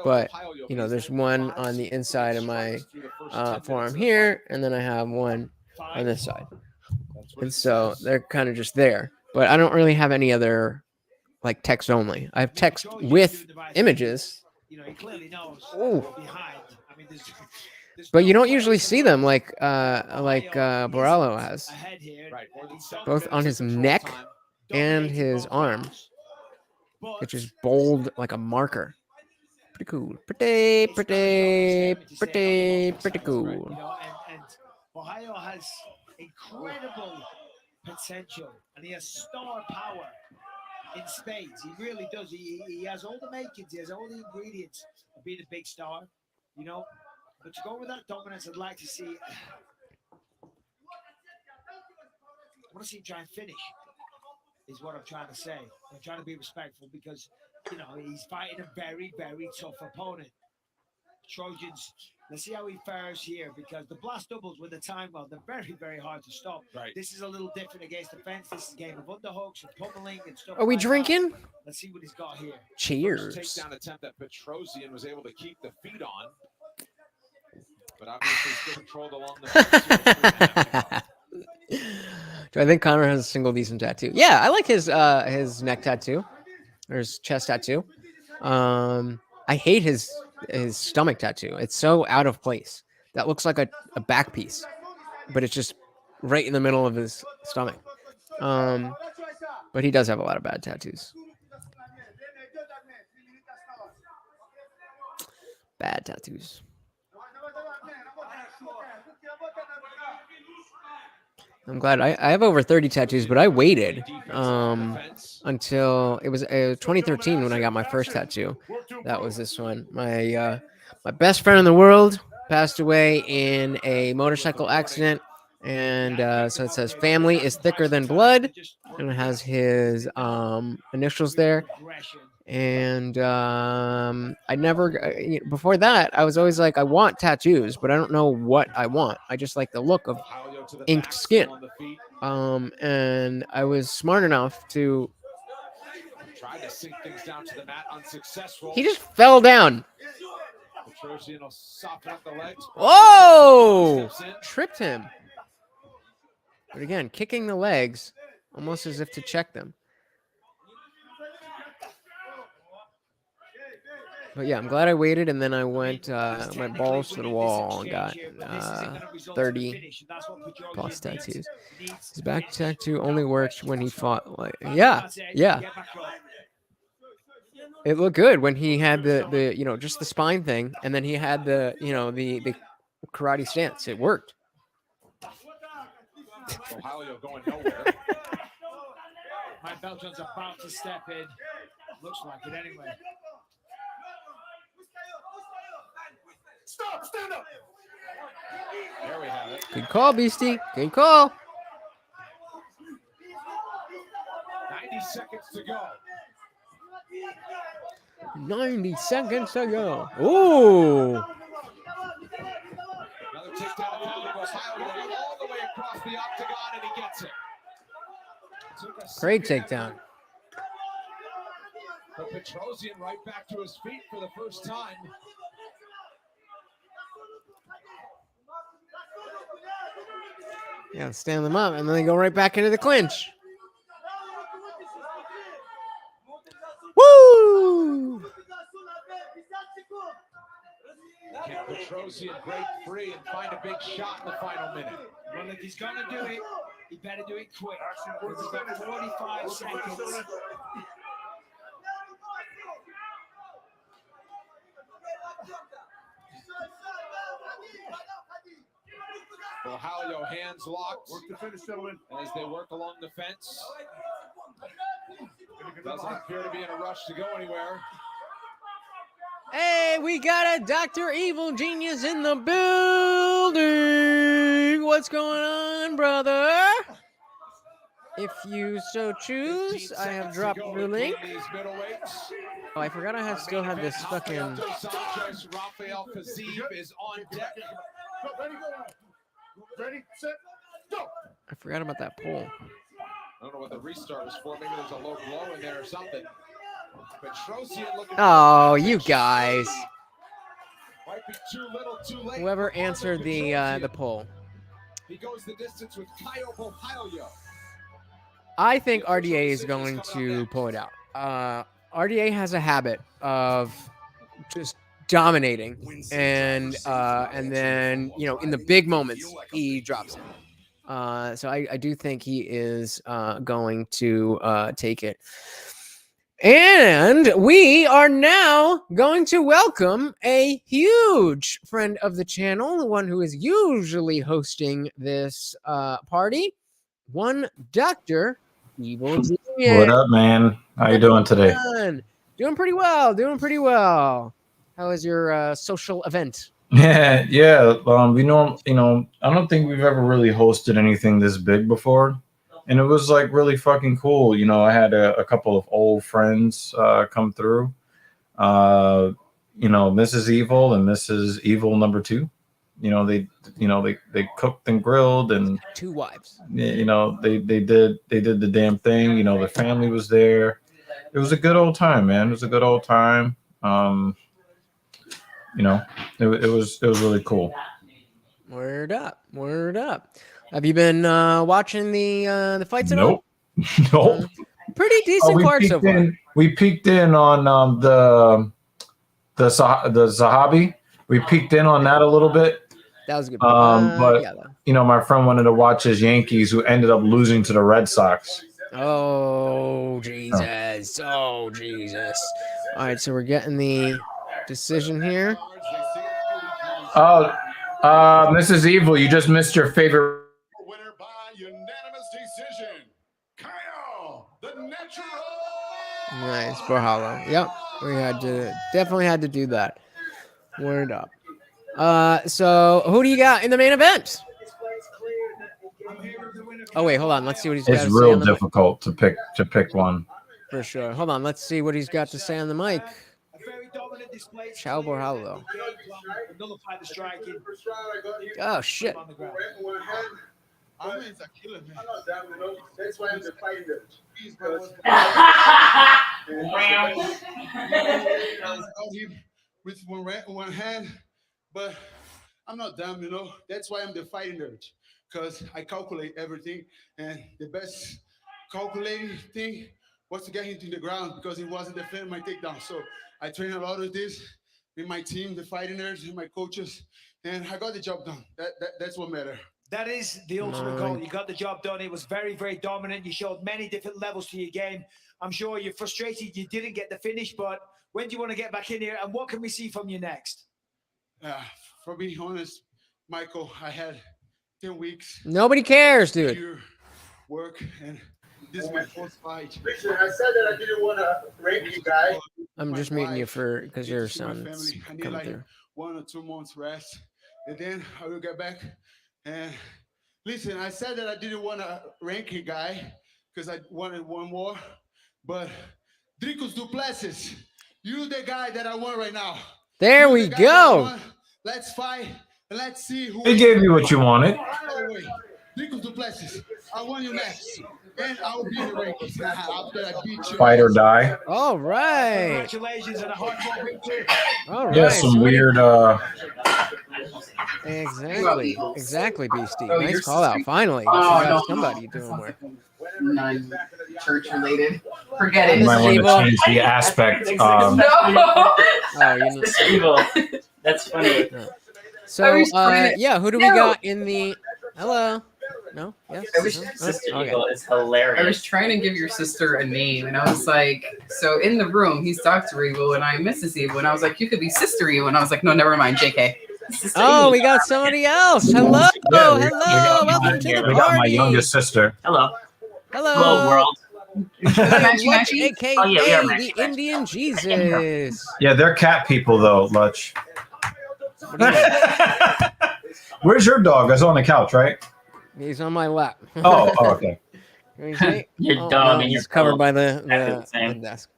but you know, there's one on the inside of my forearm here, and then I have one on this side, and so they're kind of just there. But I don't really have any other like text only. I have text with images. Ooh. But you don't usually see them like Borrello has, both on his neck and his arm, which is bold like a marker. Pretty cool. Pretty cool. And Ohio has incredible potential, and he has star power in spades. He really does. He has all the makings. He has all the ingredients of being a big star, you know. But to go with that dominance, I'd like to see. I want to see him try and finish. Is what I'm trying to say. I'm trying to be respectful because, you know, he's fighting a very, very tough opponent. Trojans, let's see how he fares here, because the blast doubles with the time well, they're very, very hard to stop. Right. This is a little different against the fence. This is a game of underhooks and pummeling and stuff. Are we drinking? Let's see what he's got here. Cheers. First takedown attempt that Petrosian was able to keep the feet on, but obviously still controlled along the. Do I think Conor has a single decent tattoo? Yeah, I like his neck tattoo or his chest tattoo. I hate his stomach tattoo. It's so out of place. That looks like a back piece, but it's just right in the middle of his stomach. But he does have a lot of bad tattoos. Bad tattoos. I'm glad I have over 30 tattoos, but I waited until it was 2013 when I got my first tattoo. That was this one. My best friend in the world passed away in a motorcycle accident, and so it says "Family is thicker than blood," and it has his initials there. And I never before that I was always like, I want tattoos, but I don't know what I want. I just like the look of inked skin. And I was smart enough to Tried to sink things down to the mat, unsuccessful. he just fell down. Petrosian will soften up the legs. Whoa! Tripped him. But again, kicking the legs almost as if to check them. But yeah, I'm glad I waited, and then I went balls to the wall and got 30 plus tattoos. His back tattoo only works when he fought. Like, yeah. It looked good when he had the just the spine thing, and then he had the the karate stance. It worked. Ohio going nowhere. My Belgian's about to step in. Looks like it anyway. Stop! Stand up! There we have it. Good call, Beastie. Good call. 90 seconds to go. 90 seconds to go. Ooh. Another takedown attempt of Ohio all the way across the octagon, and he gets it. Great takedown. But Petrosian right back to his feet for the first time. Yeah, stand them up, and then they go right back into the clinch. Woo! Can Petrosian break free and find a big shot in the final minute? Well, if he's going to do it, he better do it quick. He's got 45 seconds. Ohio hands locked. Work the finish, gentlemen. As they work along the fence. Doesn't appear to be in a rush to go anywhere. Hey, we got a Dr. Evil Genius in the building. What's going on, brother? If you so choose, I have dropped the link. Oh, I forgot I still had this fucking... Rafael Fiziev is on deck. Ready, set, go! I forgot about that pole. I don't know what the restart was for. Maybe there's a low blow in there or something. Petrosian looking. Oh, you guys. Might be too little, too late. Whoever answered the poll. He goes the distance with Caio Ohio. I think RDA is going to pull it out. RDA has a habit of just dominating, and then in the big moments he drops it. So I do think he is going to take it. And we are now going to welcome a huge friend of the channel, the one who is usually hosting this party, one Dr. Evil Genius. What up, man? How you doing today? Doing pretty well. How was your social event? Yeah. We know, I don't think we've ever really hosted anything this big before, and it was like really fucking cool. I had a couple of old friends come through. Mrs. Evil and Mrs. Evil number 2. They cooked and grilled, and 2 wives. They did the damn thing. The family was there. It was a good old time, man. It was a good old time. It was really cool. Word up. Have you been watching the fights at all? Nope. Pretty decent card so far. We peeked in on the Zahabi. We peeked in on that a little bit. That was a good. But my friend wanted to watch his Yankees, who ended up losing to the Red Sox. Oh Jesus! Oh Jesus! All right, so we're getting the decision here. Oh, Mrs. Evil, you just missed your favorite. Winner by unanimous decision, Caio, the Natural. Nice for Hollow. Yep, we definitely had to do that. Word up. So who do you got in the main event? Oh wait, hold on. Let's see what he's got. It's real difficult to pick one. For sure. Hold on. Let's see what he's got to say on the mic. A very dominant display. Ciao, Borjalo. Nullify the striking. Oh, shit. On the ground. I'm a killer, man. That's why I'm the fighter. With one hand, but I'm not dumb, you know. That's why I'm the fighting nerd, because I calculate everything, and the best calculating thing was to get him to the ground because he wasn't defending my takedown. So I train a lot of this with my team, the fighting nerds, and my coaches, and I got the job done. That's what matters. That is the ultimate goal. You got the job done. It was very, very dominant. You showed many different levels to your game. I'm sure you're frustrated you didn't get the finish, but when do you want to get back in here, and what can we see from you next? For being honest, Michael, I had 10 weeks. Nobody cares, dude. Pure work, and this is my fourth fight. Listen, I said that I didn't want to rank you, guy. I'm just muting you for because your sound's I need coming like through. 1 or 2 months rest, and then I will get back. And listen, I said that I didn't want to rank you, guy, because I wanted one more. But Dricus Duplessis, you the guy that I want right now. There we go. Let's fight and let's see who. They gave you what you wanted. Dricus Duplessis, I want you next, and I will be in the rankings after I beat you. Fight or die. All right. Congratulations and a hard victory. All right. Yeah, some weird. Exactly, Beastie. Oh, Nice your call out. sister- Finally. Oh, no. Somebody doing work. Non-church related. Forget it. You might want to change the aspect. Oh, It's evil. That's funny. So, yeah, who do we got in the... Hello? No? Yes? I wish No? Sister Okay. Eagle is hilarious. I was trying to give your sister a name, and I was like, so in the room, he's Dr. Evil, and I'm Mrs. Evil, and I was like, you could be Sister Evil, and I was like, no, never mind, JK. Oh, we got somebody else. Hello. Hello. Welcome to the We got my party. youngest sister. Hello. Hello. Hello, world. Lutch, a.k.a. Oh, yeah, we are the Indian Jesus. Yeah, they're cat people though, Lutch. Where's your dog? It's on the couch, right? He's on my lap. Oh, okay. Can you see? Your dog and he's your covered pillow. by the Exactly the desk.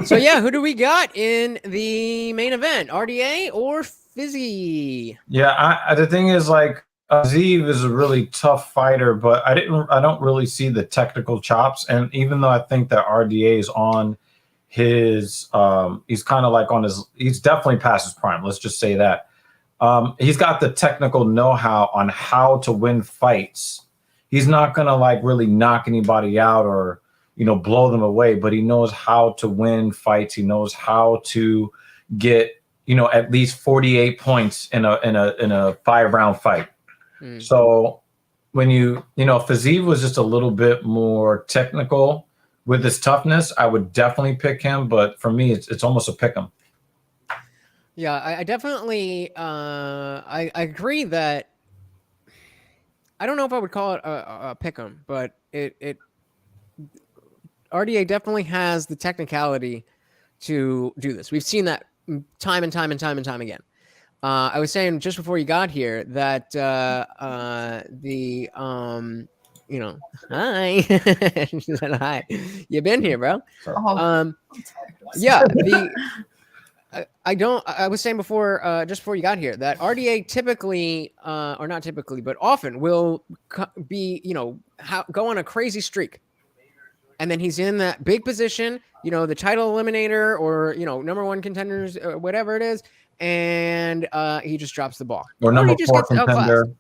So yeah, who do we got in the main event? RDA or Fizzy? Yeah, the thing is, like, Zeev is a really tough fighter, but I don't really see the technical chops. And even though I think that RDA is on his, he's kind of like on his, he's definitely past his prime. Let's just say that. He's got the technical know-how on how to win fights. He's not gonna like really knock anybody out or, you know, blow them away, but he knows how to win fights. He knows how to get, you know, at least 48 points in a 5-round fight. So when you know, Fiziev was just a little bit more technical with his toughness, I would definitely pick him. But for me, it's almost a pick 'em. Yeah, I definitely I agree that I don't know if I would call it a pick 'em, but it RDA definitely has the technicality to do this. We've seen that time and time again. I was saying just before you got here that you know, hi. She said hi. You've been here, bro. Yeah, I was saying before, just before you got here, that RDA typically, or not typically, but often will be, you know, go on a crazy streak. And then he's in that big position, you know, the title eliminator or, you know, number 1 contenders, whatever it is. And he just drops the ball. Or number 4 contender,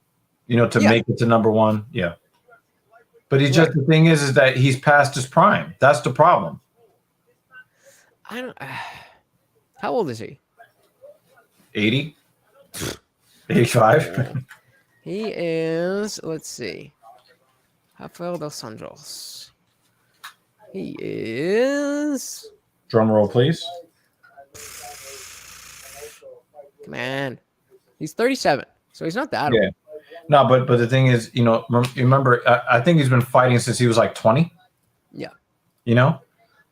you know, to Yeah. make it to number 1. Yeah. But he's just, the thing is that he's past his prime. That's the problem. I don't, how old is he? 80? 85? He is, let's see. Rafael dos Anjos. He is. Drum roll, please. Man, he's 37, so he's not that old. Yeah. No, but the thing is, you know, remember, I think he's been fighting since he was like 20. Yeah. You know,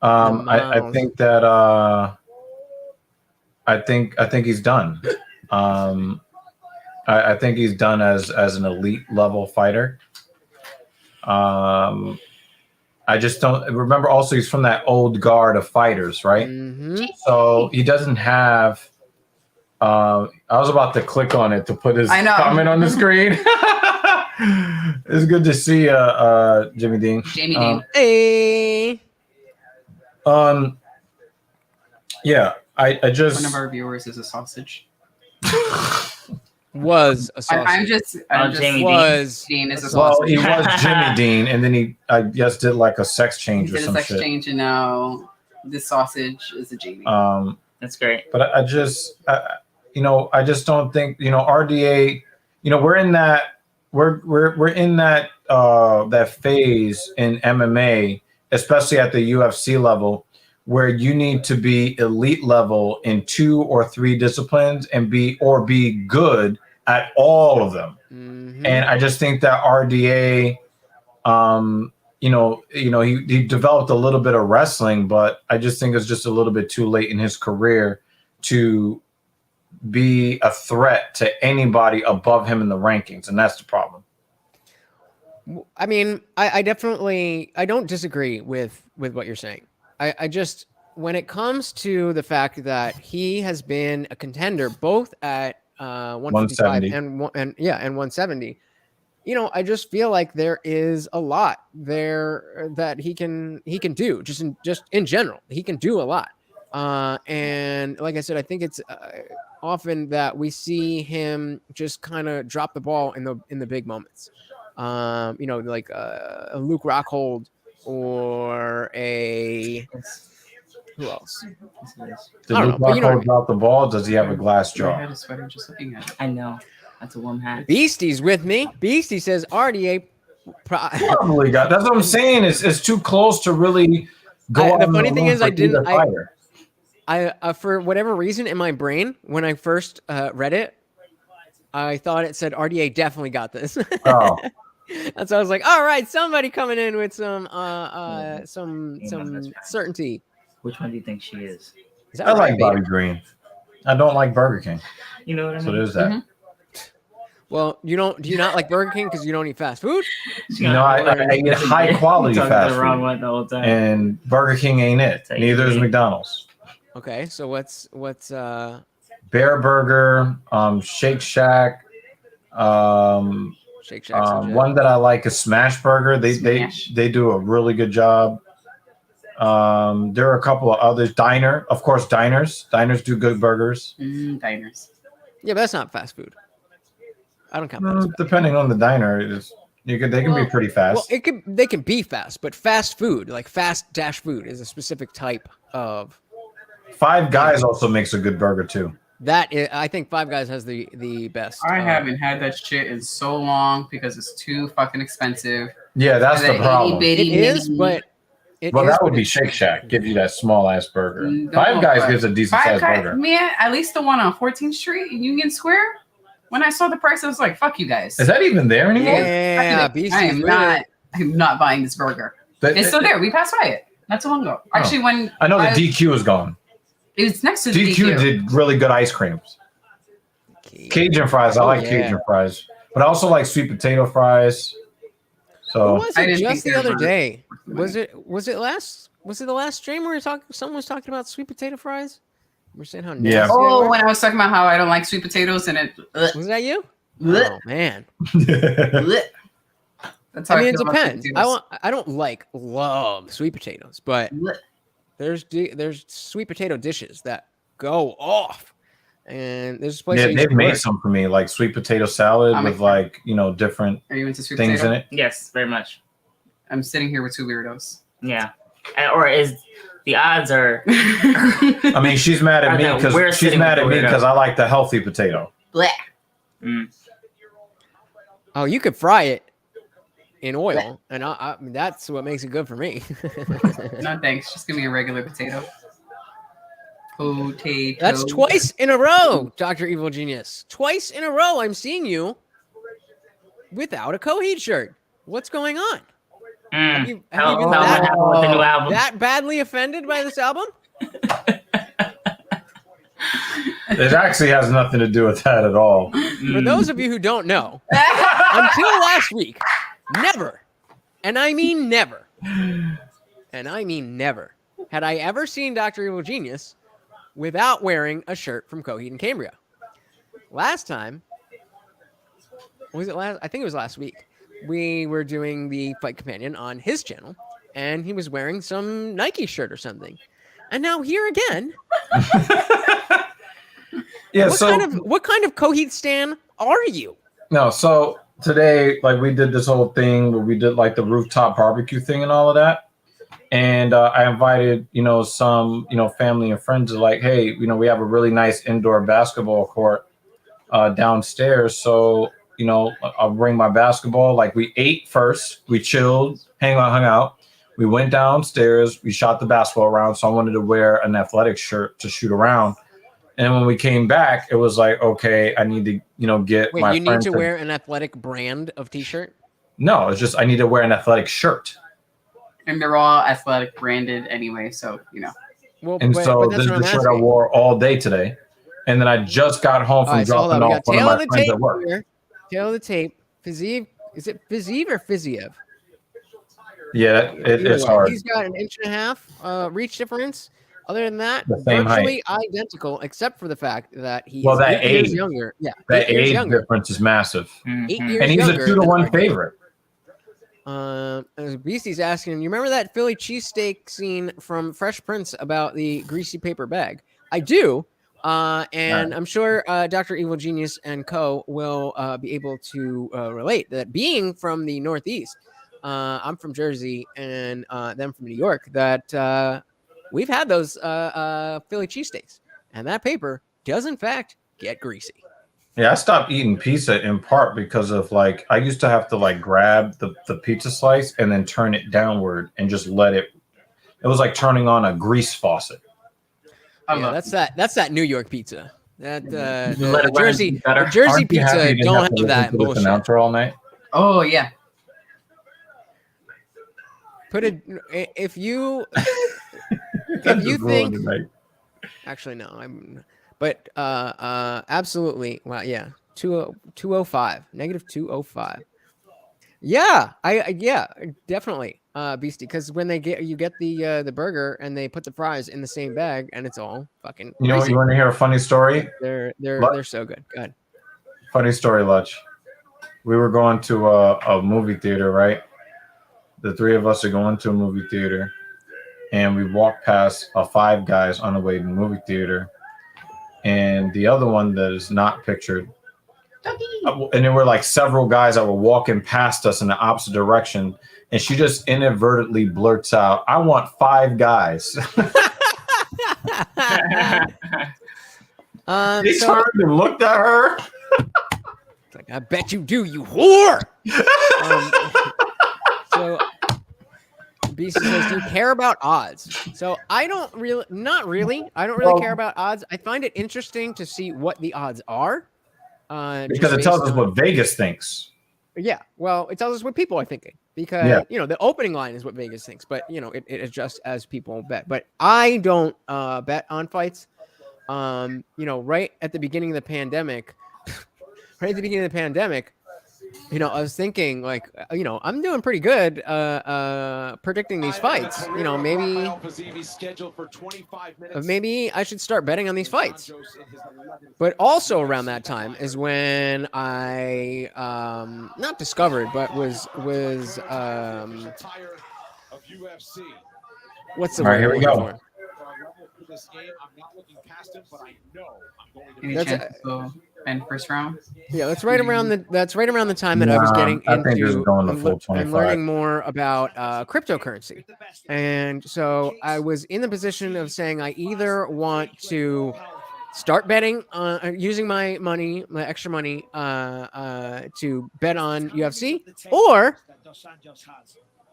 I think that I think he's done. I think he's done as an elite level fighter. I just don't remember. Also, he's from that old guard of fighters, right? So he doesn't have. I was about to click on it to put his comment on the screen. It's good to see Jimmy Dean. Jamie Dean. Hey. Yeah, I just one of our viewers is a sausage. Was a sausage. I'm just Jamie was Dean is a well, sausage. he was Jimmy Dean, and then he I guess did like a sex change He or did a some sex shit. change, and now this sausage is a Jamie. That's great. But I just, you know, I just don't think, you know, RDA, you know, we're in that that phase in MMA, especially at the UFC level, where you need to be elite level in 2 or 3 disciplines and be good at all of them. And I just think that RDA, he developed a little bit of wrestling, but I just think it's just a little bit too late in his career to be a threat to anybody above him in the rankings, and that's the problem. I mean, I definitely don't disagree with what you're saying. I just, when it comes to the fact that he has been a contender both at 155 and 170, you know, I just feel like there is a lot there that he can do just in general. He can do a lot. And like I said, I think it's often that we see him just kind of drop the ball in the big moments. You know, like a Luke Rockhold or a who else? Did Luke Rockhold drop the ball? Does he have a glass jaw? I had a sweater just looking at it. I know. That's a warm hat. Beastie's with me. Beastie says RDA probably got. That's what I'm saying. It's too close to really go. The funny thing is, I for whatever reason in my brain when I first read it, I thought it said RDA definitely got this. Oh. And so I was like, all right, somebody coming in with some certainty. Which one do you think she is? I like Bobby Green. I don't like Burger King. You know what I mean? So there's that. Well, do you not like Burger King because you don't eat fast food? No, I eat high quality fast the wrong food, one the whole time. and Burger King ain't it. Neither is McDonald's. Okay, so what's Bear Burger, Shake Shack, Shake Shack's legit. one that I like is Smash Burger. They do a really good job. There are a couple of others. Diner, of course, diners do good burgers. Diners. Yeah, but that's not fast food. I don't count that as fast. Depending on the diner, they can be pretty fast. Well, they can be fast, but fast food, like fast dash food, is a specific type of. Five Guys also makes a good burger too. I think Five Guys has the best. I haven't had that shit in so long because it's too fucking expensive. Yeah, that's the problem. It is, but that would be Shake Shack. Give you that small ass burger. Five Guys gives a decent sized burger. Man, at least the one on 14th Street in Union Square. When I saw the price, I was like, "Fuck you guys." Is that even there anymore? Yeah, I'm not buying this burger. It's still there. We passed by it not too long ago. Actually, when I know the DQ is gone. It's next to the DQ did really good ice creams. Cajun fries. I like Cajun fries, but I also like sweet potato fries. So What was it just the other day? Was it the last stream where someone was talking about sweet potato fries? We're saying how nasty. Oh, when I was talking about how I don't like sweet potatoes and it was that you? Oh man. That's how I mean, it feel about depends. sweet potatoes. I don't love sweet potatoes, but there's sweet potato dishes that go off, and there's a place. Yeah, they've made some for me, like sweet potato salad with like different Are you into sweet things potato? in it. Yes, very much. I'm sitting here with two weirdos. Yeah, or is the odds are? I mean, she's mad at me because I like the healthy potato. Blech. Oh, you could fry it in oil, and I mean, that's what makes it good for me. No thanks. Just give me a regular potato. Potato. That's twice in a row, Dr. Evil Genius. Twice in a row, I'm seeing you without a Coheed shirt. What's going on? Have you been that badly offended by this album? It actually has nothing to do with that at all. For those of you who don't know, until last week, never, and I mean never, And I mean never, had I ever seen Dr. Evil Genius without wearing a shirt from Coheed and Cambria. Last time, was it last? I think it was last week. We were doing the Fight Companion on his channel, and he was wearing some Nike shirt or something. And now here again. Yeah. What kind of Coheed stan are you? No. So today, like, we did this whole thing where we did like the rooftop barbecue thing and all of that. And I invited, some, family and friends. Like, hey, we have a really nice indoor basketball court downstairs. So, I'll bring my basketball. Like, we ate first, we chilled, hung out. We went downstairs, we shot the basketball around. So I wanted to wear an athletic shirt to shoot around. And when we came back, it was like, okay, I need to, get Wait, my you need friend to wear an athletic brand of t-shirt? No, it's just I need to wear an athletic shirt. And they're all athletic branded anyway, so Well, And so this is the shirt I wore all day today. And then I just got home from dropping off one of my friends at work. Here. Tail of the tape. Fiziev. Is it Fiziev or Fiziev? Yeah, it's hard. He's got an 1.5 inch reach difference. Other than that, The same virtually identical, except for the fact that he's that 8 years age, younger. Yeah, that 8 years age younger. difference is massive. 8 years And he's a younger 2-to-1 than favorite. Beastie's asking, you remember that Philly cheesesteak scene from Fresh Prince about the greasy paper bag? I do. And I'm sure Dr. Evil Genius and co will be able to relate that being from the Northeast, I'm from Jersey and them from New York, that we've had those Philly cheesesteaks, and that paper does in fact get greasy. Yeah, I stopped eating pizza in part because of like I used to have to like grab the pizza slice and then turn it downward and just let it. It was like turning on a grease faucet. Yeah, that's that New York pizza. That Let it Jersey run Jersey Aren't you happy pizza you didn't don't have to have listen that to this bullshit. announcer all night? Oh yeah. Put it if you Just think. ruined the night. Actually, no. But absolutely. Well, yeah. 205. Negative 205. Yeah, yeah, definitely, Beastie. Because when you get the burger and they put the fries in the same bag and it's all fucking. You know what? crazy. You want to hear a funny story? They're so good. Go ahead. Funny story, Lutch. We were going to a movie theater, right? The three of us are going to a movie theater, and we walked past Five Guys on the way to the movie theater, and the other one that is not pictured. And there were like several guys that were walking past us in the opposite direction, and she just inadvertently blurts out, "I want 5 guys." They turned and looked at her. Like, I bet you do, you whore. So Beastie says, do you care about odds? So I don't really, not really. I don't really care about odds. I find it interesting to see what the odds are. Because it tells us what Vegas thinks. Yeah, well, it tells us what people are thinking. Because, the opening line is what Vegas thinks. But, it adjusts as people bet. But I don't bet on fights. Right at the beginning of the pandemic, I was thinking like, I'm doing pretty good predicting these fights. Maybe I should start betting on these fights. But also around that time is when I not discovered, but was what's the word? All right, here we go. Any chance to go in first round? Yeah, that's right around the time that I was getting into and learning more about cryptocurrency. And so I was in the position of saying I either want to start betting using my extra money to bet on UFC, or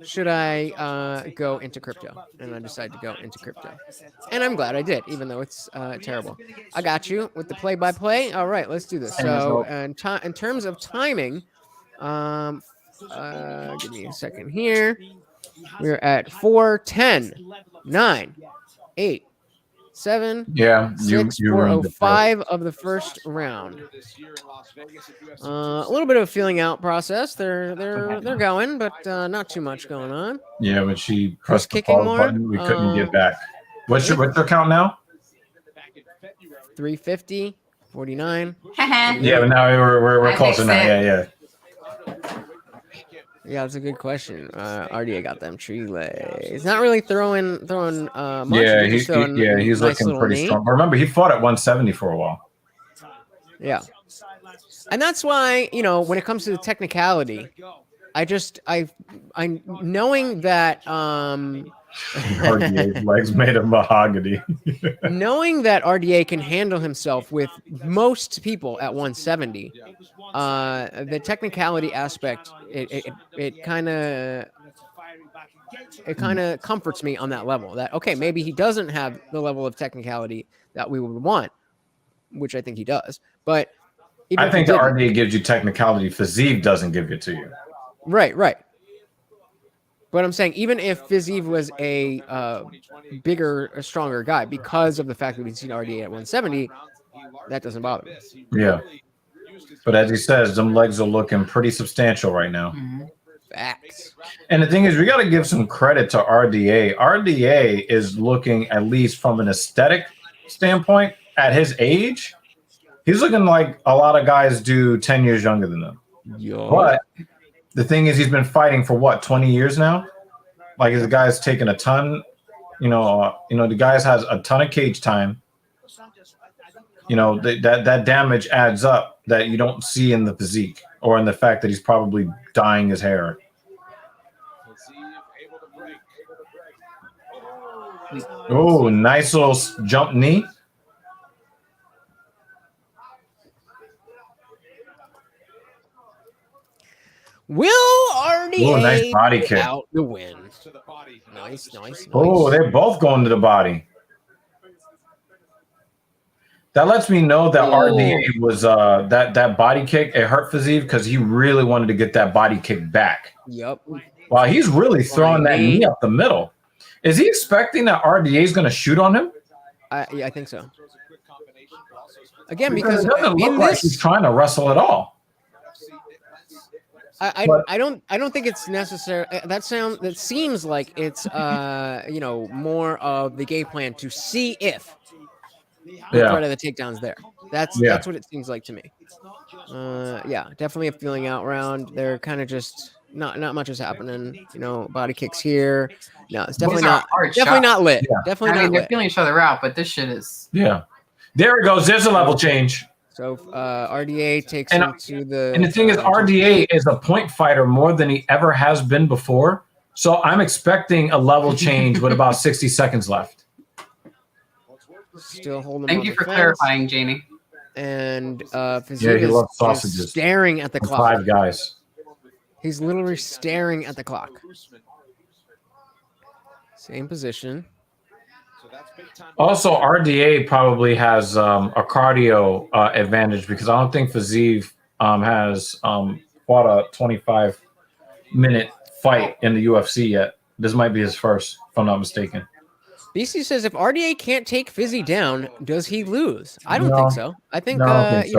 should I go into crypto? And I decided to go into crypto. And I'm glad I did, even though it's terrible. I got you with the play-by-play. All right, let's do this. So in terms of timing, give me a second here. We're at 4, 10, 9, 8, 7, Yeah, 6, you 4, ruined 0, the 5 of the first round. A little bit of a feeling out process. They're going, but not too much going on. Yeah, when she Who's pressed the kicking pause more? button, we couldn't get back. What's your count now? 350, 49. Yeah, but now we're closer now. Yeah. Yeah, that's a good question. RDA got them tree legs. He's not really throwing much. Yeah, He's throwing he's nice looking little pretty knee. strong. But remember, he fought at 170 for a while. Yeah, and that's why when it comes to the technicality, I knowing that RDA's legs made of mahogany. knowing that RDA can handle himself with most people at 170, the technicality aspect it kind of comforts me on that level. That okay, maybe he doesn't have the level of technicality that we would want, which I think he does. But I think the RDA gives you technicality. Fiziev doesn't give it to you. Right. But I'm saying even if Fiziev was a bigger, a stronger guy, because of the fact that we've seen RDA at 170, that doesn't bother me. Yeah. But as he says, them legs are looking pretty substantial right now. Facts. And the thing is, we got to give some credit to RDA. RDA is looking, at least from an aesthetic standpoint, at his age, he's looking like a lot of guys do 10 years younger than him. Yo. But the thing is, he's been fighting for what, 20 years now? Like, the guy's taken a ton, the guy's has a ton of cage time. That damage adds up that you don't see in the physique or in the fact that he's probably dyeing his hair. Oh, nice little jump knee. Will RDA nice body kick. out the win? Nice. Oh, they're both going to the body. That lets me know that RDA was that body kick. It hurt Fiziev because he really wanted to get that body kick back. Yep. Wow, he's really throwing that knee up the middle. Is he expecting that RDA is going to shoot on him? Yeah, I think so. Again, Because because it doesn't look like he's trying to wrestle at all. I don't think it's necessary. That seems like it's more of the game plan to see if the threat of the takedown's there. That's what it seems like to me. Yeah, definitely a feeling out round. They're kind of just not much is happening. Body kicks here. No, it's definitely not lit. Yeah. Definitely not they're lit. feeling each other out, but this shit is. Yeah, there it goes. There's a level change. So RDA takes him to the. And the thing is, RDA is a point fighter more than he ever has been before. So I'm expecting a level change with about 60 seconds left. Still holding. Thank you for clarifying, Janie. And Fiziev he loves sausages. is staring at the clock. 5 guys. He's literally staring at the clock. Same position. Also, RDA probably has a cardio advantage because I don't think Fiziev has fought a 25-minute fight in the UFC yet. This might be his first, if I'm not mistaken. BC says if RDA can't take Fizzy down, does he lose? I don't think so. I think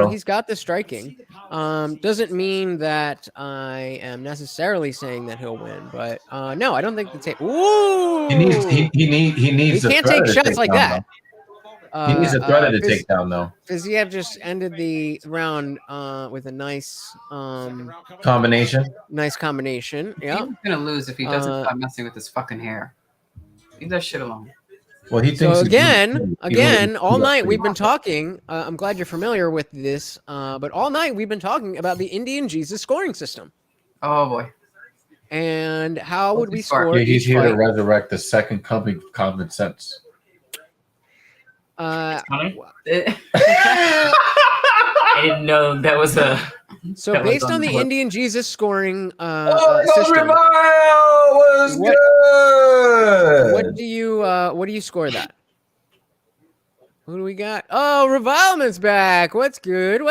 he's got the striking. Doesn't mean that I am necessarily saying that he'll win, but no, I don't think the take. Ooh, he needs. He can't take shots like that. He needs a threat to take down though. Fiziev just ended the round with a nice combination. Nice combination. Yeah, He's gonna lose if he doesn't stop messing with his fucking hair. Leave that shit alone. Well, he thinks so again, all night we've been talking. I'm glad you're familiar with this, but all night we've been talking about the IndianJesus scoring system. Oh boy! And how would we score? Yeah, he's here to resurrect the second common sense. I didn't know that was a. So based on the IndianJesus scoring system, what do you score that? Who do we got? Oh, Revilement's back. What's good?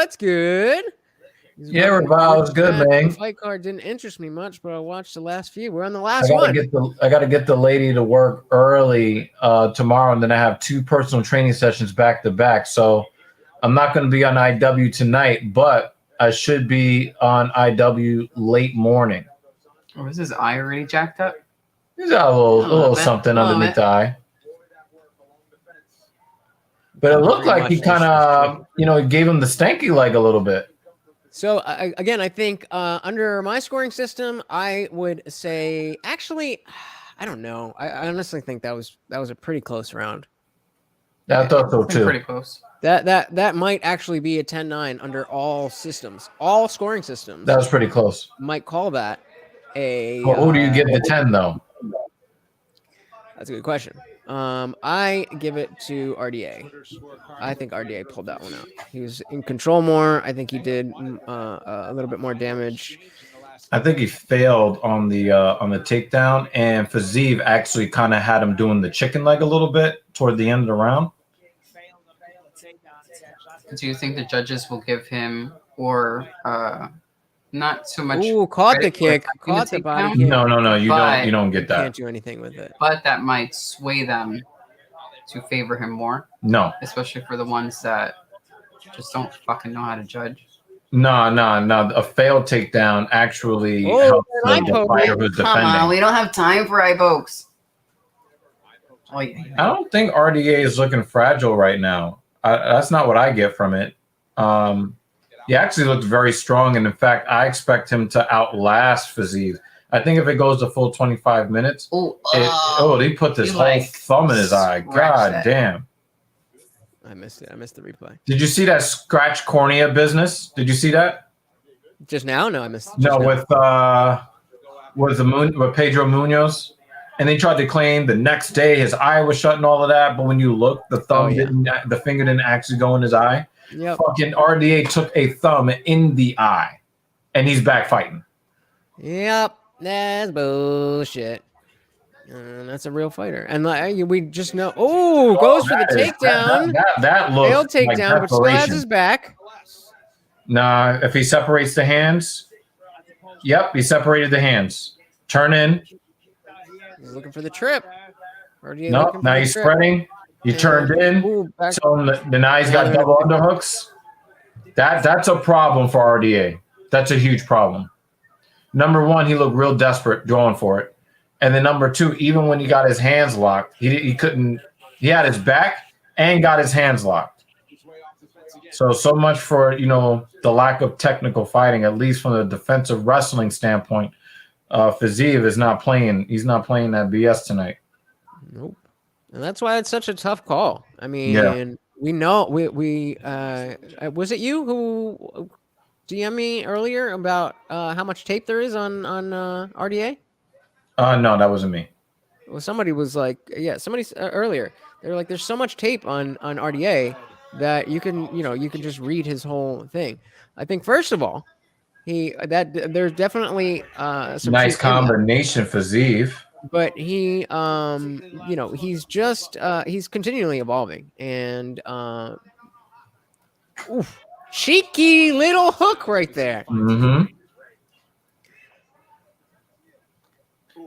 Yeah, Revile's good, The man. fight card didn't interest me much, but I watched the last few. We're on the I last gotta one. get the lady to work early tomorrow, and then I have 2 personal training sessions back to back. So I'm not going to be on IW tonight, but I should be on IW late morning. Oh, is his eye already jacked up? He's got a little something underneath the eye. But it looked like he kind of, gave him the stanky leg a little bit. So again, I think under my scoring system, I would say actually, I don't know. I honestly think that was a pretty close round. Yeah, I thought so too. Pretty close. That might actually be a 10-9 under all systems, all scoring systems. That was pretty close. Might call that a. Well, who do you give the 10 though? That's a good question. I give it to RDA. I think RDA pulled that one out. He was in control more. I think he did a little bit more damage. I think he failed on the takedown, and Fiziev actually kind of had him doing the chicken leg a little bit toward the end of the round. Do you think the judges will give him or not so much? Ooh, caught the kick, caught the body kick. No, you don't get that. Can't do anything with it. But that might sway them to favor him more. No, especially for the ones that just don't fucking know how to judge. No. A failed takedown actually helps the fighter who's defending. Come on, we don't have time for eye pokes. Oh, yeah. I don't think RDA is looking fragile right now. That's not what I get from it. He actually looked very strong, and in fact, I expect him to outlast Fiziev. I think if it goes the full 25 minutes, he put this whole thumb in his eye. God damn. I missed it. I missed the replay. Did you see that scratch cornea business? Did you see that? Just now? No, I missed it. No, with Pedro Munoz. And they tried to claim the next day his eye was shut and all of that, but when you look, the finger didn't actually go in his eye. Yep. Fucking RDA took a thumb in the eye, and he's back fighting. Yep, that's bullshit. That's a real fighter, and we just know. Oh, goes for the takedown. That looks failed takedown, like but still has his back. Nah, if he separates the hands, yep, he separated the hands. Turn in. He's looking for the trip. No, now he's spreading. He turned in. So now he's got double underhooks. That's a problem for RDA. That's a huge problem. Number one, he looked real desperate going for it. And then number two, even when he got his hands locked, he couldn't. He had his back and got his hands locked. So much for the lack of technical fighting, at least from the defensive wrestling standpoint. Fiziev is not playing. He's not playing that BS tonight. Nope. And that's why it's such a tough call. I mean, we know we was it you who DM'd me earlier about how much tape there is on RDA? No, that wasn't me. Well, somebody was like, somebody earlier. They were like, there's so much tape on RDA that you can just read his whole thing. I think first of all, there's definitely some nice combination for Fiziev. But he he's just he's continually evolving, and cheeky little hook right there. Mm-hmm.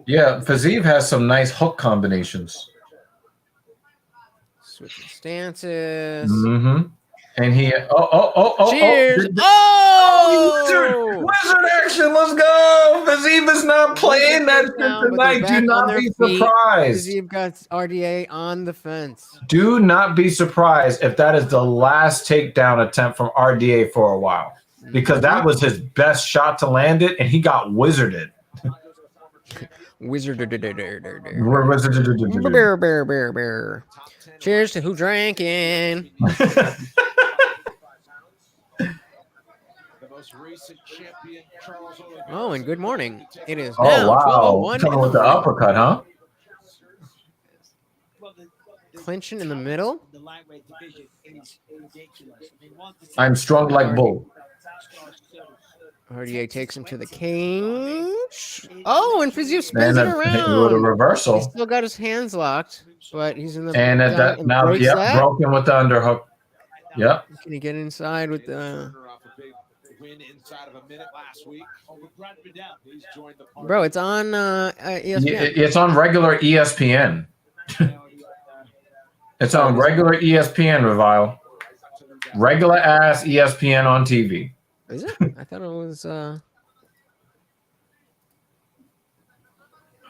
Yeah, Fiziev has some nice hook combinations. Switching stances. Mm-hmm. And he cheers! Wizard action, let's go! Fiziev is not playing that shit tonight. Do not be surprised. Fiziev got RDA on the fence. Do not be surprised if that is the last takedown attempt from RDA for a while, because that was his best shot to land it, and he got wizarded. Bear. Cheers to who drinking. Oh, and good morning. It is now 12:01 Coming with the uppercut, huh? Clinching in the middle. I'm strong like bull. RDA takes him to the cage. Oh, and Fiziev spins it around. With a reversal. He's still got his hands locked, but he's in the and at that now, broken with the underhook. Yep. Can he get inside with the? win inside of a minute last week. He's joined the party. Bro, it's on ESPN. It's on regular ESPN. It's on regular ESPN, Revile. Regular ass ESPN on TV. Is it? I thought it was.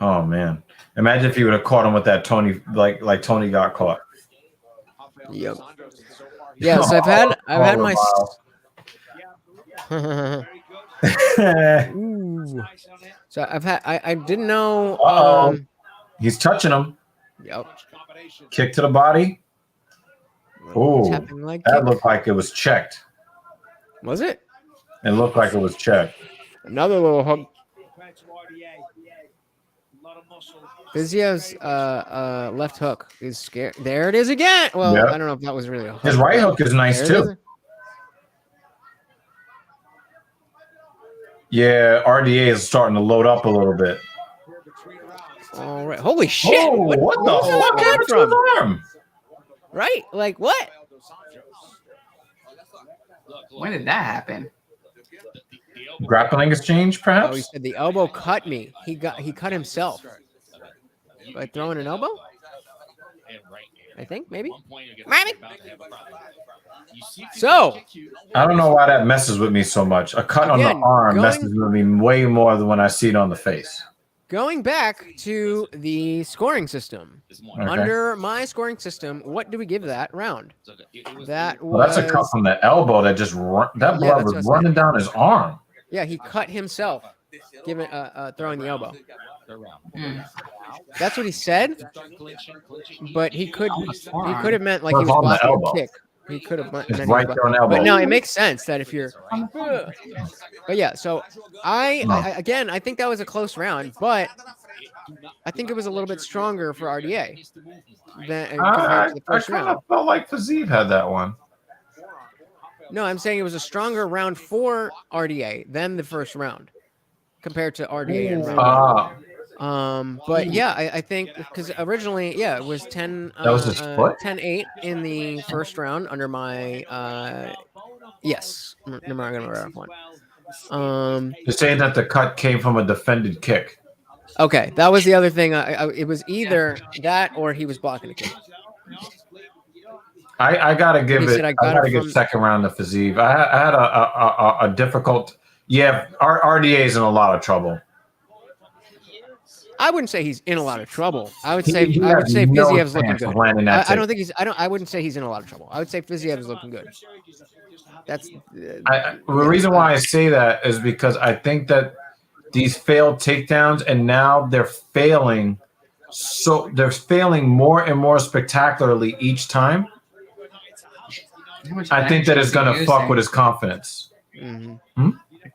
Oh man! Imagine if you would have caught him with that Tony, like Tony got caught. Yep. Yeah. So I've had my. Ooh. So I've had. I didn't know. He's touching him. Yep. Kick to the body. Oh, like that looked like it was checked. Was it? It looked like it was checked. Another little hook. Fiziev's left hook is scared. There it is again. Well, Yep. I don't know if that was really a hook. His right hook is nice too. Yeah, RDA is starting to load up a little bit. All right. Holy shit! Oh, what the fuck happened to his arm? Right? Like what? When did that happen? Grappling exchange, perhaps? Oh, he said the elbow cut me. He cut himself by throwing an elbow. I think maybe. So I don't know why that messes with me so much. A cut on the arm messes with me way more than when I see it on the face. Going back to the scoring system, under my scoring system, what do we give that round? That was, Well, that's a cut from the elbow that just that blood was running down his arm. Yeah, he cut himself, throwing the elbow. That's what he said, but he could have meant like he was blocking a kick. He could have meant right there on the elbow. But no, it makes sense that if you're. But yeah, so I think that was a close round, but I think it was a little bit stronger for RDA than compared to the first round. I felt like Fiziev had that one. No, I'm saying it was a stronger round for RDA than the first round compared to RDA and round. But yeah, I think because originally, yeah, it was 10. That was his foot? 10-8 in the first round under my. Yes, remember I'm gonna round one. You're saying that the cut came from a defended kick. Okay, that was the other thing. It was either that or he was blocking a kick. I gotta give it. I gotta give second round to Fiziev. I had a difficult. Yeah, our RDA is in a lot of trouble. I wouldn't say he's in a lot of trouble. I would say Fiziev's looking good. I don't think he's. I wouldn't say he's in a lot of trouble. I would say Fiziev is looking good. That's the reason why I say that is because I think that these failed takedowns and now they're failing. So they're failing more and more spectacularly each time. I think that it's going to fuck with his confidence. Mm-hmm.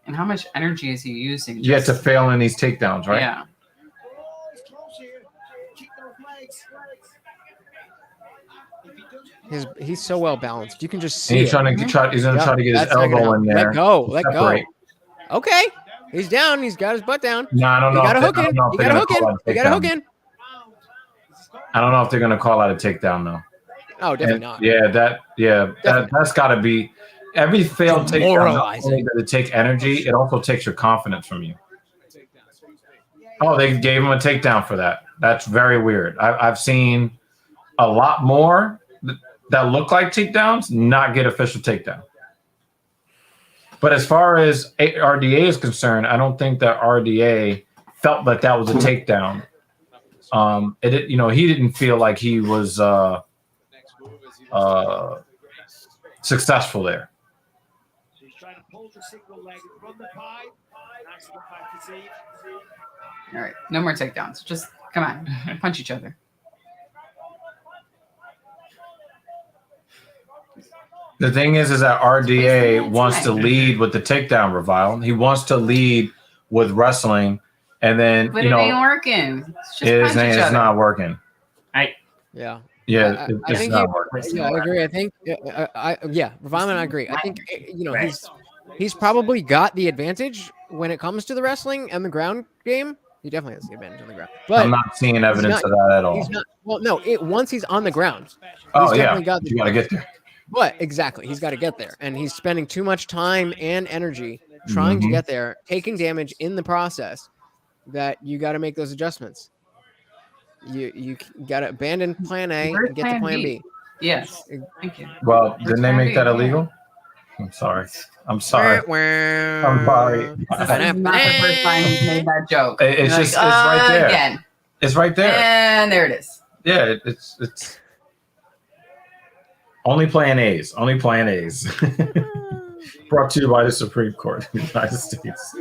And how much energy is he using? Yeah, to fail in these takedowns, right? Yeah. He's so well balanced. You can just see. And he's trying to try. He's going to try to get his elbow in there. Let go. Okay, he's down. He's got his butt down. No, I don't know. He got a hook in. He got a hook in. I don't know if they're going to call out a takedown though. Oh, definitely not. Yeah, that's got to be every failed takedown. Not only does it take energy, it also takes your confidence from you. Oh, they gave him a takedown for that. That's very weird. I've seen a lot more that look like takedowns not get official takedown. But as far as RDA is concerned, I don't think that RDA felt like that was a takedown. He didn't feel like he was successful there. All right, no more takedowns. Just come on, punch each other. The thing is that RDA wants to lead with the takedown revival. He wants to lead with wrestling, and then but it ain't working. It's not working. Yeah. Yeah, it's not working. Yeah, I agree. I think. Revival, I agree. I think he's probably got the advantage when it comes to the wrestling and the ground game. He definitely has the advantage on the ground. But I'm not seeing evidence of that at all. He's not. Well, no. Once he's on the ground. Oh yeah, you got to get there. But exactly, he's got to get there, and he's spending too much time and energy trying to get there, taking damage in the process. That you got to make those adjustments. You got to abandon plan A Where's and get to plan B. Yes. Thank you. Well, Where's didn't they plan make B? that Yeah. illegal? I'm sorry. I'm sorry. I'm sorry. This is not the first time he's made that joke. It's You're just like, it's right there. Again. It's right there. And there it is. Yeah, it's only plan A's. Only plan A's. Brought to you by the Supreme Court of the United States.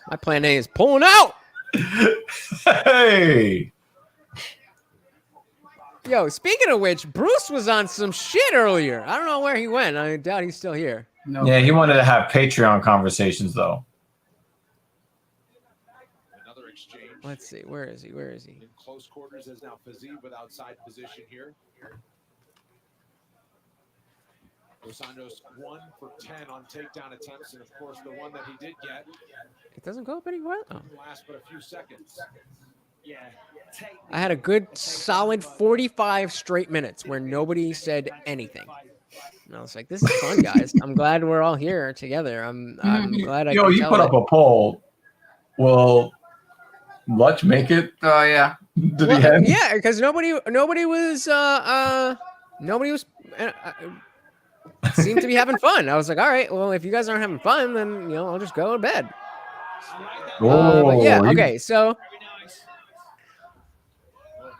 My plan A is pulling out. Hey. Yo, speaking of which, Bruce was on some shit earlier. I don't know where he went. I doubt he's still here. No. Yeah, he wanted to have Patreon conversations though. Another exchange. Let's see. Where is he? Where is he? In close quarters is now Fiziev with outside position here. Dos Anjos 1 for 10 on takedown attempts, and of course the one that he did get. It doesn't go up anywhere. Oh. Last but a few seconds. Yeah. I had a good solid 45 straight minutes where nobody said anything. And I was like, this is fun, guys. I'm glad we're all here together. I'm glad I Yo, can you tell put it. up a poll. Will Lutch make it? Oh yeah. Did he have? Yeah, because nobody was seemed to be having fun. I was like, all right, well, if you guys aren't having fun, then I'll just go to bed. But yeah, okay, so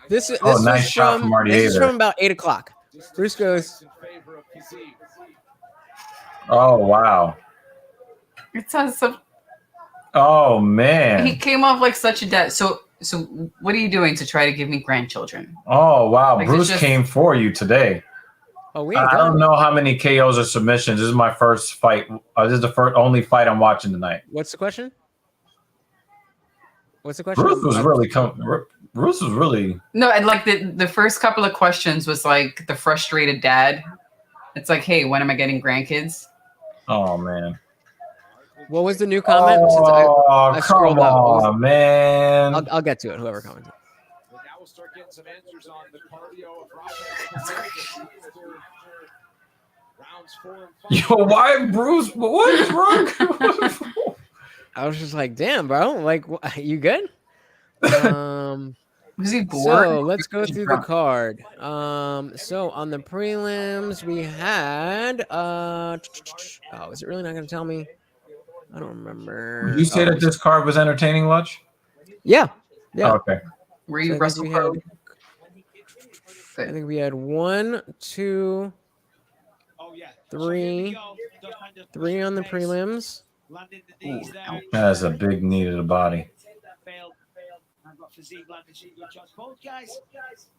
this nice shot from Marty this is Aver. from about 8 o'clock. Bruce goes, Oh wow. It sounds so. Oh man. He came off like such a dad. So what are you doing to try to give me grandchildren? Oh wow. Like, Bruce it's just- came for you today. oh, we ain't I don't done. know how many KOs or submissions. This is my first fight. This is the only fight I'm watching tonight. What's the question? What's the question? Bruce was really No, and like the first couple of questions was like the frustrated dad. It's like, hey, when am I getting grandkids? Oh man. What was the new comment? Since Oh, I scrolled come up. What was on, it? man. I'll get to it. Whoever commented. But now we'll start getting some answers on the cardio of Rounds 4 and 5. Yo, why Bruce? What is wrong? I was just like, damn, bro. Like, you good? Was he bored? So let's go Was he through the drunk? card. So on the prelims, we had oh, is it really not going to tell me? I don't remember. Did you say that this card was entertaining, Lutch? Yeah. Yeah. Oh, okay. Were So you I think Russell we Crowe? I think we had 1, 2, 3 on the prelims. That's a big knee to the body. I've got Fiziev landing some good shots. Both guys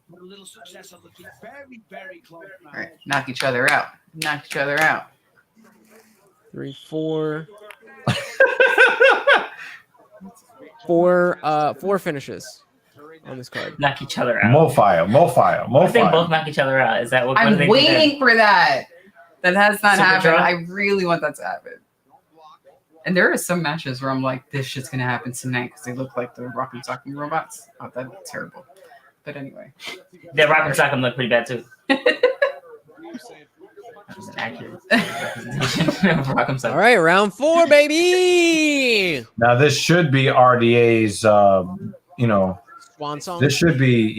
with a little success on the feet. Very, very close. All right, knock each other out. Knock each other out. 3, 4. 4 finishes on this card. Knock each other out. Mo fire. What if they both knock each other out? Is that what? I'm waiting for that. That has not Super happened. draw? I really want that to happen. And there are some matches where I'm like, this shit's gonna happen tonight because they look like the rock and sock robots. Oh, that's terrible. But anyway. The rock and sock look pretty bad too. That was an accurate representation of rock and sock. All right, round 4, baby. Now this should be RDA's. Swan song. This should be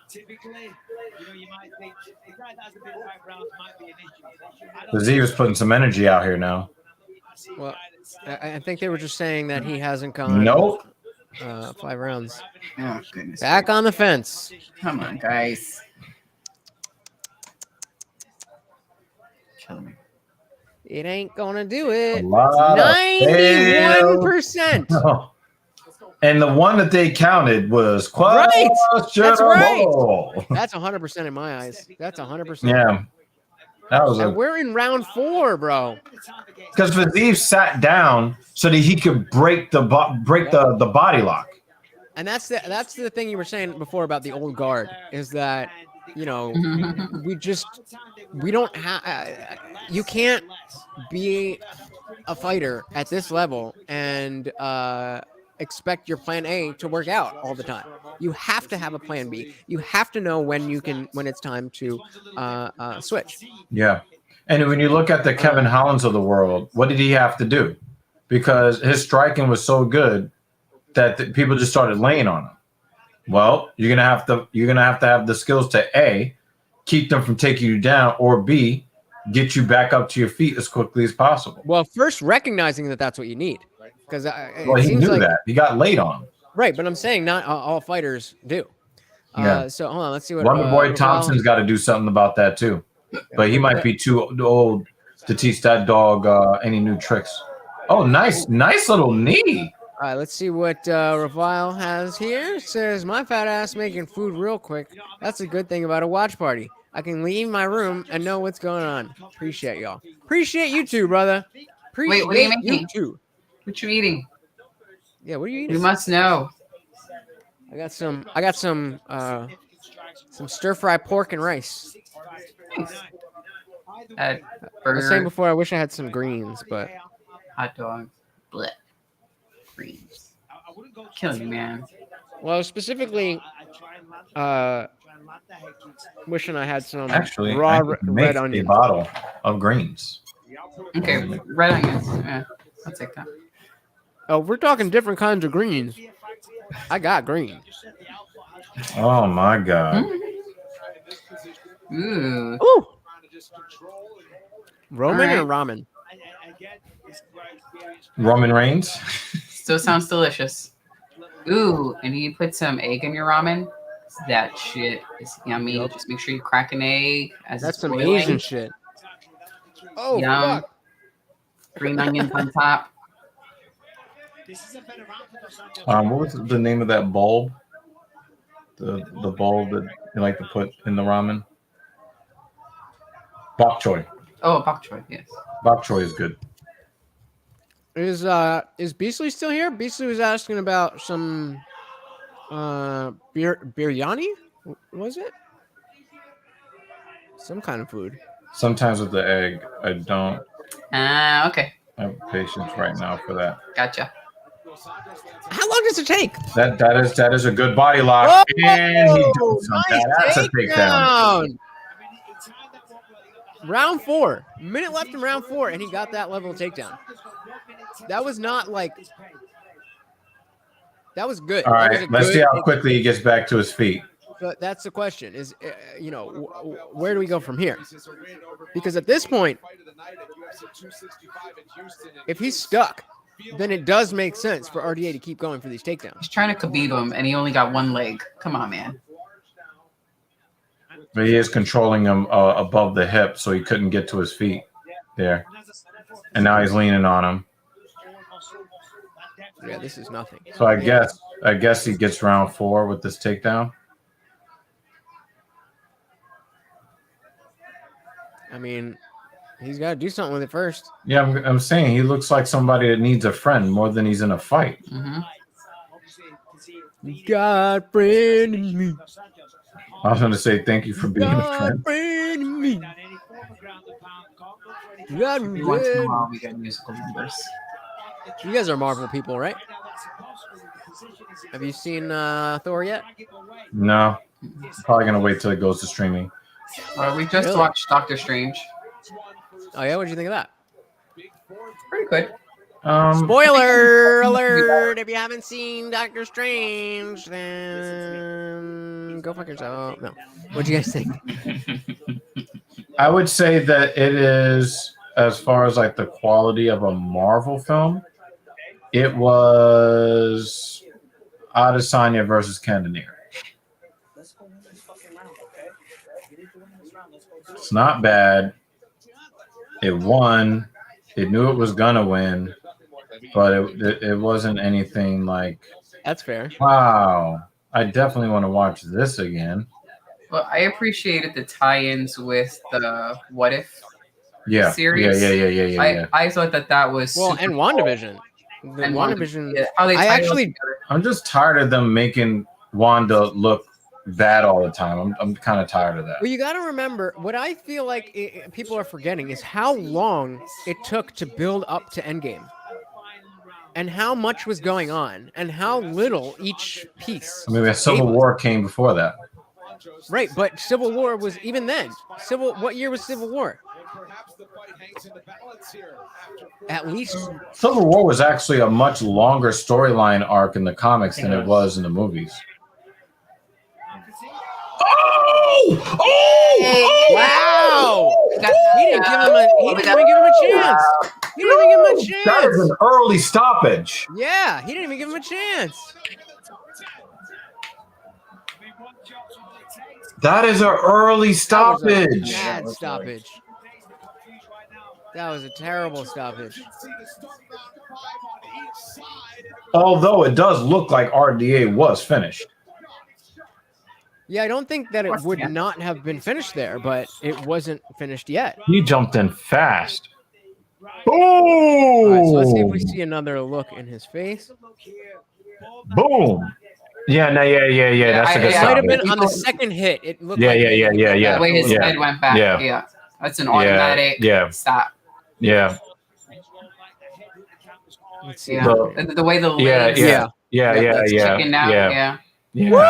Typically, you might think the guy that hasn't been 5 rounds might be an issue. The Z was putting some energy out here now. Well, I think they were just saying that he hasn't gone. Nope. 5 rounds. Oh, goodness. Back on the fence. Come on, guys. Killing me. It ain't gonna do it. A lot of 91%. fail. And the one that they counted was Right. That's right. questionable. That's 100% in my eyes. That's 100%. Yeah. That was And we're in round 4, bro. because Fiziev sat down so that he could break the body lock. And that's the thing you were saying before about the old guard is that we don't have you can't be a fighter at this level and expect your plan A to work out all the time. You have to have a plan B. You have to know when it's time to switch. Yeah. And when you look at the Kevin Hollands of the world, what did he have to do? Because his striking was so good that people just started laying on him. Well, you're gonna have to have the skills to A, keep them from taking you down, or B, get you back up to your feet as quickly as possible. Well, first recognizing that that's what you need, because he knew that. He got laid on. Right, but I'm saying not all fighters do. Yeah. So hold on, let's see what. Lumber Boy Thompson's got to do something about that too, but he might be too old to teach that dog any new tricks. Oh, nice little knee. All right, let's see what Revile has here. It says, my fat ass making food real quick. That's a good thing about a watch party. I can leave my room and know what's going on. Appreciate y'all. Appreciate you too, brother. Wait, what are you making? You too. What you eating? Yeah, what are you eating? You must know. I got some stir fry pork and rice. I was saying before, I wish I had some greens, but hot dogs. Blech. Greens. Killing me, man. Well, specifically, wishing I had some actually raw a red onions. bottle of greens. Okay, red onions. Yeah, I'll take that. Oh, we're talking different kinds of greens. I got green. Oh my god. Ooh. Ooh. Roman or ramen? Roman Reigns. Still sounds delicious. Ooh, and you put some egg in your ramen. That shit is yummy. Yep. Just make sure you crack an egg. That's some Asian shit. Oh, yum. fuck. Green onions on top. What was the name of that bulb? The bulb that you like to put in the ramen? Bok choy. Oh, bok choy, yes. Bok choy is good. Is Beasley still here? Beasley was asking about some biryani. Was it? Some kind of food. Sometimes with the egg, I don't. Okay. I have patience right now for that. Gotcha. How long does it take? That is a good body lock. Oh, and he does nice that's a takedown. Round 4. Minute left in round 4, and he got that level of takedown. That was not like. That was good. All right, let's see how quickly he gets back to his feet. But that's the question: is where do we go from here? Because at this point, if he's stuck, then it does make sense for RDA to keep going for these takedowns. He's trying to Khabib him, and he only got one leg. Come on, man. But he is controlling him above the hip, so he couldn't get to his feet there. And now he's leaning on him. Yeah, this is nothing. So I guess he gets round 4 with this takedown. I mean, he's got to do something with it first. Yeah, I'm saying he looks like somebody that needs a friend more than he's in a fight. Mm-hmm. God friend in me. I was going to say thank you for being a friend. Friend in me. God Every once in a while, we get musical numbers. You guys are Marvel people, right? Have you seen Thor yet? No. Probably going to wait till it goes to streaming. We just watched Doctor Strange. Oh, yeah? What did you think of that? Pretty good. Spoiler alert! If you haven't seen Doctor Strange, then go fuck yourself. No. What'd you guys think? I would say that it is, as far as like the quality of a Marvel film, it was Adesanya versus Cannonier. It's not bad. It won. It knew it was gonna win, but it wasn't anything like. That's fair. Wow, I definitely want to watch this again. Well, I appreciated the tie-ins with the What If series. Yeah. I thought that was and WandaVision. And WandaVision. Yeah, how they I'm just tired of them making Wanda look bad all the time. I'm kind of tired of that. Well, you got to remember, what I feel like people are forgetting is how long it took to build up to Endgame. and how much was going on and how little each piece. I mean, a Civil War came before that. Right, but Civil War was even then. What year was Civil War? At least Civil War was actually a much longer storyline arc in the comics than it was in the movies. Wow! He didn't give him a chance. He didn't even give him a chance. That is an early stoppage. Yeah, he didn't even give him a chance. That is an early stoppage. Bad stoppage. That was a terrible stoppage. Although it does look like RDA was finished. Yeah, I don't think that it would not have been finished there, but it wasn't finished yet. He jumped in fast. Boom! All right, so let's see if we see another look in his face. Boom! Yeah, no, yeah. That's a good It might have been on the second hit. It looked like yeah. The way his head went back. Yeah. Yeah. That's an automatic stop. Yeah. Let's see. Yeah. The way the legs. Yeah. Chicken out. Yeah. Woo!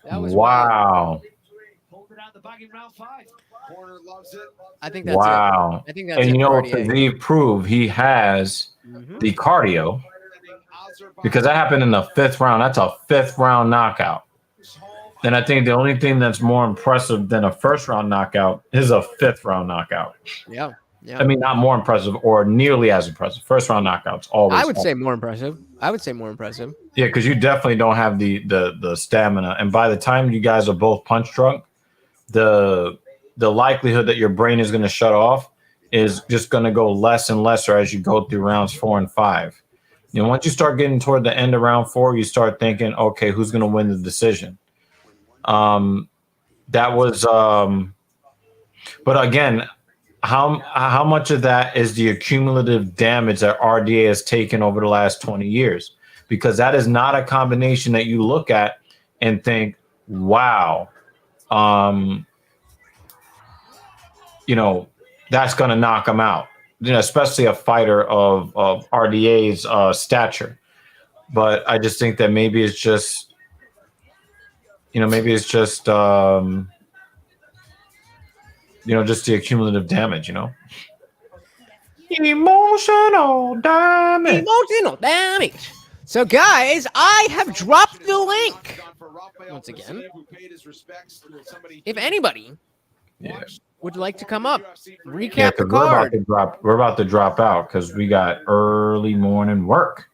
That was wow. I think that's wow. it. I think that's and it you know, for what RDA. Fiziev proved he has the cardio because that happened in the 5th round. That's a 5th round knockout. And I think the only thing that's more impressive than a 1st round knockout is a 5th round knockout. Yeah. I mean, not more impressive or nearly as impressive. 1st round knockouts always. I would say more impressive. Yeah, because you definitely don't have the stamina, and by the time you guys are both punch drunk, the likelihood that your brain is going to shut off is just going to go less and lesser as you go through rounds 4 and 5. You know, once you start getting toward the end of round 4, you start thinking, okay, who's going to win the decision? That was, but again. How much of that is the accumulative damage that RDA has taken over the last 20 years? Because that is not a combination that you look at and think, wow, you know, that's going to knock him out. You know, especially a fighter of RDA's stature. But I just think that maybe it's just, just the accumulative damage, Emotional damage. So, guys, I have dropped the link once again. If anybody would like to come up, recap the card. We're about to drop out because we got early morning work.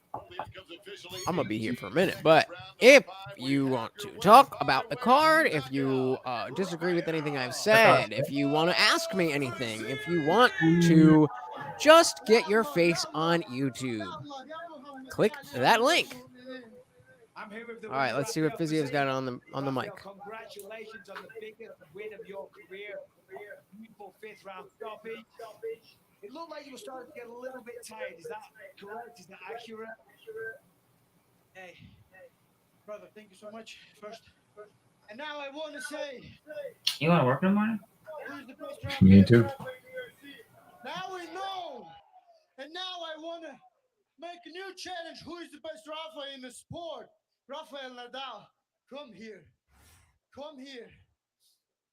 I'm gonna be here for a minute, but if you want to talk about the card, if you disagree with anything I've said, if you want to ask me anything, if you want to just get your face on YouTube, click that link. All right, let's see what Fiziev's got on the mic. Congratulations on the biggest win of your career. Beautiful 5th round stoppage. It looked like you were starting to get a little bit tired. Is that correct? Is that accurate? Hey, brother, thank you so much. First. And now I want to say. You want to work in the morning? Me too. Now we know. And now I want to make a new challenge. Who is the best Rafa in the sport? Rafael Nadal. Come here.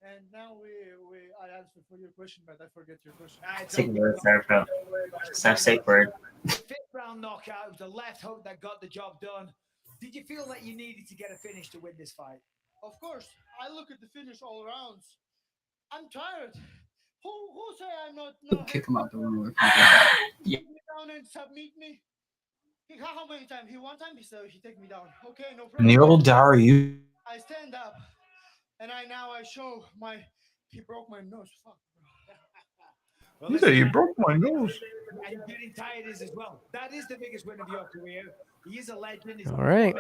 And now I answer for your question, but I forget your question. Safe word, safe word. 5th round knockout. It was the left hook that got the job done. Did you feel that you needed to get a finish to win this fight? Of course. I look at the finish all rounds. I'm tired. Who say I'm not? Kick him out the room. Take me down and submit me. How many times? One time he take me down. Okay, no problem. Neil Daru. I stand up, and I show he broke my nose. Fuck. Well, You said you broke my nose. And getting tired is as well. That is the biggest win of your career. He is a legend. He's All right.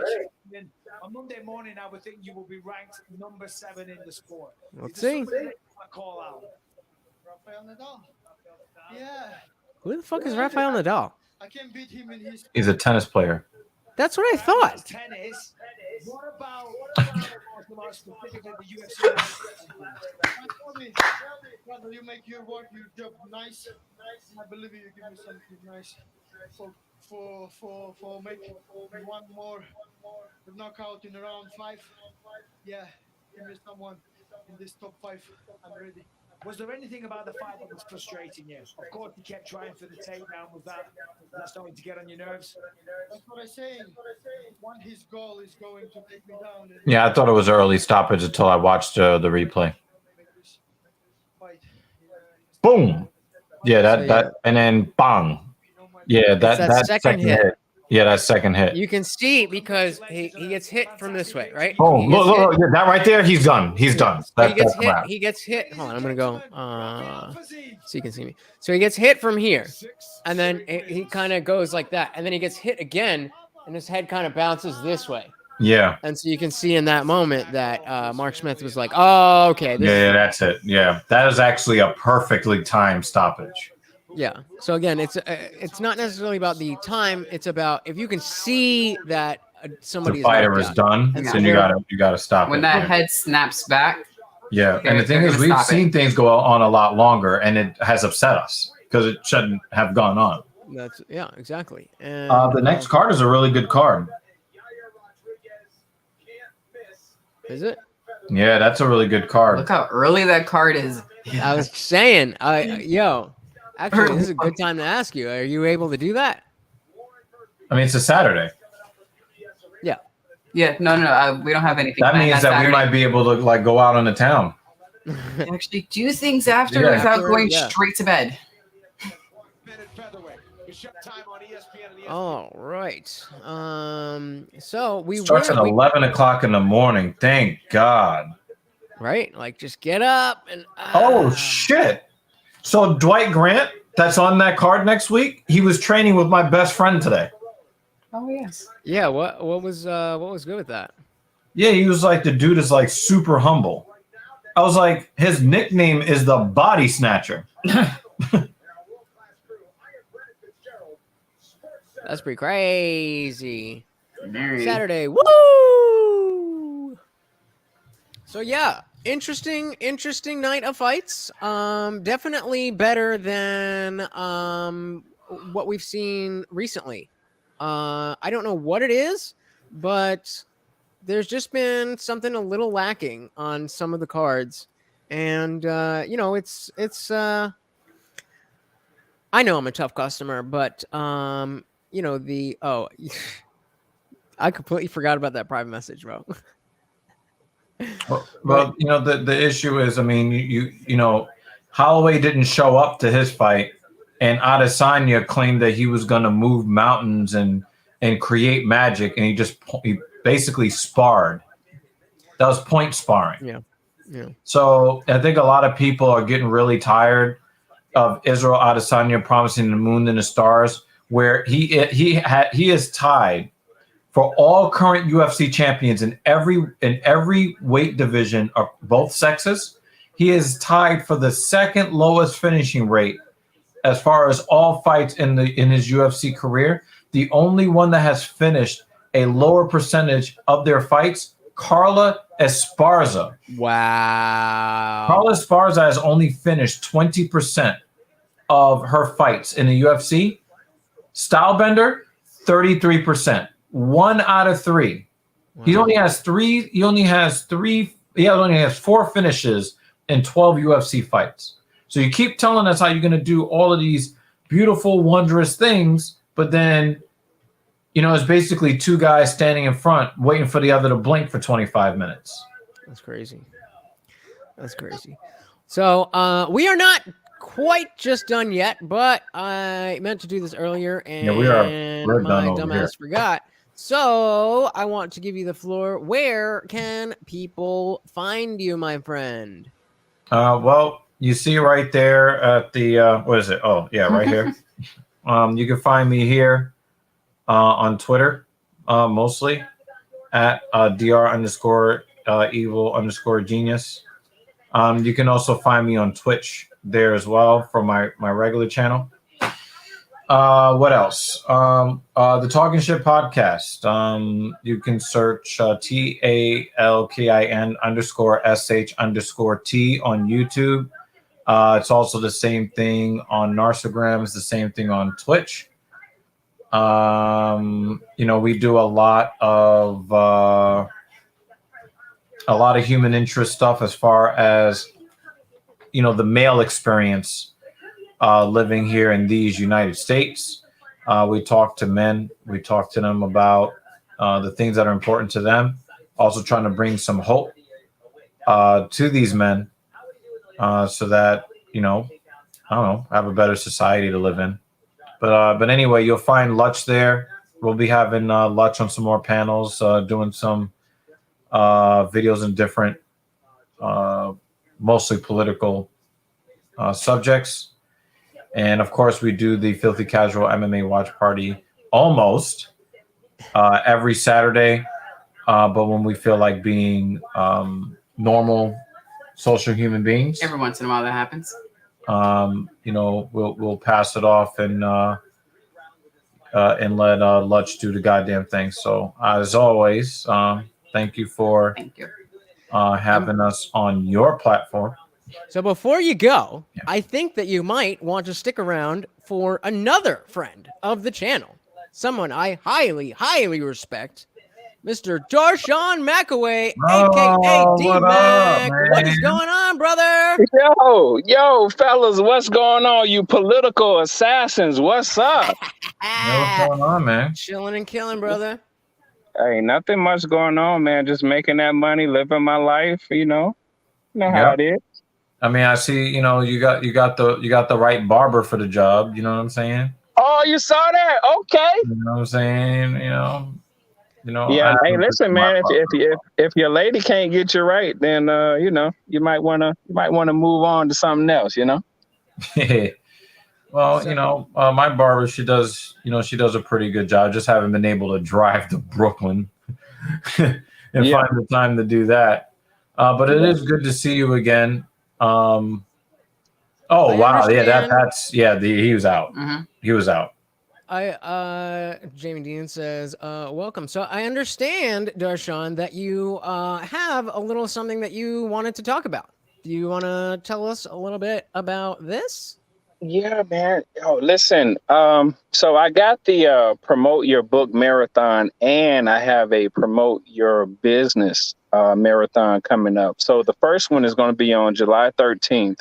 On Monday morning, I would think you will be ranked number 7 in the sport. Let's see. Call out. Rafael Nadal. Yeah. Who the fuck is Rafael Nadal? I can't beat him in his. He's a tennis player. That's what I thought. Tennis. What about specifically the UFC? Brother, you make your job nice. I believe you give me something nice. for making one more knockout in round 5. Yeah, give me someone in this top 5. I'm ready. Was there anything about the fight that was frustrating you? Of course, you kept trying for the takedown. Was that starting to get on your nerves? That's what I'm saying. One, his goal is going to take me down. And Yeah, I thought it was early stoppage until I watched the replay. Boom. Yeah, that and then bang. Yeah, that second hit. Yeah, that second hit. You can see because he gets hit from this way, right? Boom. Look, yeah, that right there, he's done. He's done. He gets hit. He gets hit. Hold on, I'm gonna go so you can see me. So he gets hit from here, and then he kind of goes like that, and then he gets hit again, and his head kind of bounces this way. Yeah. And so you can see in that moment that Mark Smith was like, "Oh, okay." Yeah, that's it. Yeah, that is actually a perfectly timed stoppage. Yeah. So again, it's not necessarily about the time. It's about if you can see that somebody The fighter is done, then you gotta stop When it. that head snaps back. Yeah, and the thing is, we've seen things go on a lot longer, and it has upset us because it shouldn't have gone on. That's exactly. And The next card is a really good card. Is it? Yeah, that's a really good card. Look how early that card is. I was saying, actually, this is a good time to ask you. Are you able to do that? I mean, it's a Saturday. Yeah. Yeah, no, we don't have anything. That means that Saturday. we might be able to like go out on the town. Actually do things after Yeah. without going straight to bed. All right. So we Starts at 11 o'clock in the morning. Thank God. Right? Like just get up and Oh shit. So Dwight Grant, that's on that card next week, he was training with my best friend today. Oh yes. Yeah, what was good with that? Yeah, he was like, the dude is like super humble. I was like, his nickname is the Body Snatcher. That's pretty crazy. Very. Saturday. Woo! So yeah, interesting night of fights. Definitely better than what we've seen recently. I don't know what it is, but there's just been something a little lacking on some of the cards. And it's I know I'm a tough customer, but I completely forgot about that private message, bro. Well, the issue is, I mean, you know, Holloway didn't show up to his fight, and Adesanya claimed that he was going to move mountains and create magic, and he basically sparred. That was point sparring. Yeah. So I think a lot of people are getting really tired of Israel Adesanya promising the moon and the stars, where he is tied for all current UFC champions in every weight division of both sexes. He is tied for the second lowest finishing rate as far as all fights in his UFC career. The only one that has finished a lower percentage of their fights, Carla Esparza. Wow. Carla Esparza has only finished 20% of her fights in the UFC. Stylebender, 33%. 1 out of 3. Wow. He only has 4 finishes in 12 UFC fights. So you keep telling us how you're going to do all of these beautiful, wondrous things, but then, it's basically 2 guys standing in front waiting for the other to blink for 25 minutes. That's crazy. So we are not quite just done yet, but I meant to do this earlier, and we're my done over dumbass here. forgot. So I want to give you the floor. Where can people find you, my friend? Well, you see right there at the what is it? Oh, yeah, right here. You can find me here on Twitter, mostly at dr_evil_genius. You can also find me on Twitch there as well for my regular channel. What else? The Talking Shit podcast. You can search TALKIN_SH_T on YouTube. It's also the same thing on Narsagram. It's the same thing on Twitch. We do a lot of human interest stuff as far as the male experience living here in these United States. We talk to men. We talk to them about the things that are important to them. Also trying to bring some hope to these men so that, have a better society to live in. But anyway, you'll find Lutch there. We'll be having Lutch on some more panels, doing some videos in different, mostly political subjects. And of course, we do the Filthy Casual MMA watch party almost every Saturday. But when we feel like being normal, social human beings, Every once in a while that happens. we'll pass it off and let Lutch do the goddamn thing. So as always, thank you for having us on your platform. So before you go, I think that you might want to stick around for another friend of the channel, someone I highly, highly respect, Mr. Darshaun McAway, aka D-Mac. What is going on, brother? Yo, fellas, what's going on? You political assassins, what's up? What's going on, man? Chilling and killing, brother. Hey, nothing much going on, man. Just making that money, living my life. You know how it is. I mean, I see. You got the right barber for the job. You know what I'm saying? Oh, you saw that? Okay. You know what I'm saying? Yeah. Hey, listen, man. If your lady can't get you right, then you might wanna move on to something else. Well, my barber, she does a pretty good job. Just haven't been able to drive to Brooklyn and find the time to do that. But it is good to see you again. Oh wow, yeah, he was out. Mm-hmm. He was out. Jamie Dean says, welcome. So I understand, Darshaun, that you have a little something that you wanted to talk about. Do you want to tell us a little bit about this? Yeah, man. Oh, listen. So I got the promote your book marathon, and I have a promote your business marathon coming up. So the first one is going to be on July 13th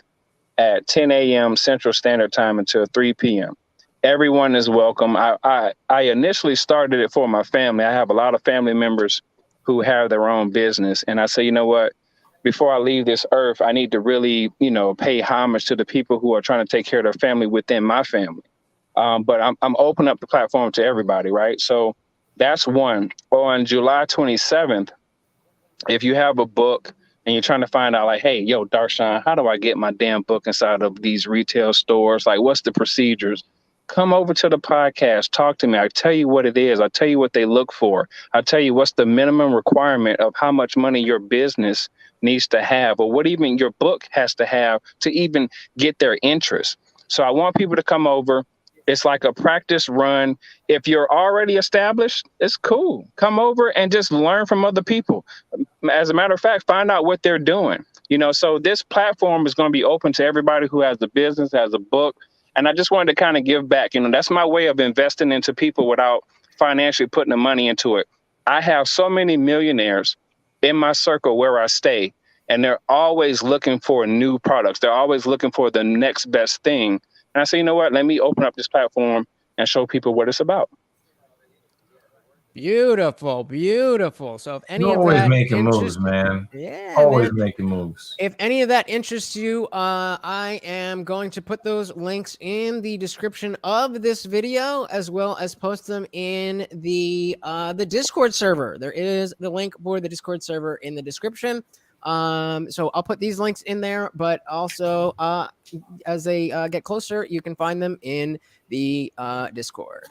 at 10 a.m. Central Standard Time until 3 p.m. Everyone is welcome. I initially started it for my family. I have a lot of family members who have their own business, and I say, you know what? Before I leave this earth, I need to really, pay homage to the people who are trying to take care of their family within my family. But I'm opening up the platform to everybody, right? So that's one. On July 27th, if you have a book and you're trying to find out, like, hey, yo, Darshaun, how do I get my damn book inside of these retail stores? Like, what's the procedures? Come over to the podcast. Talk to me. I tell you what it is. I tell you what they look for. I tell you what's the minimum requirement of how much money your business needs to have, or what even your book has to have to even get their interest. So I want people to come over. It's like a practice run. If you're already established, it's cool. Come over and just learn from other people. As a matter of fact, find out what they're doing. So this platform is going to be open to everybody who has a business, has a book. And I just wanted to kind of give back. That's my way of investing into people without financially putting the money into it. I have so many millionaires in my circle where I stay, and they're always looking for new products. They're always looking for the next best thing. And I say, you know what? Let me open up this platform and show people what it's about. Beautiful, beautiful. So if any You're of always that making moves, man. Yeah, always man. making moves. If any of that interests you, I am going to put those links in the description of this video, as well as post them in the Discord server. There is the link for the Discord server in the description. So I'll put these links in there, but also as they get closer, you can find them in the Discord.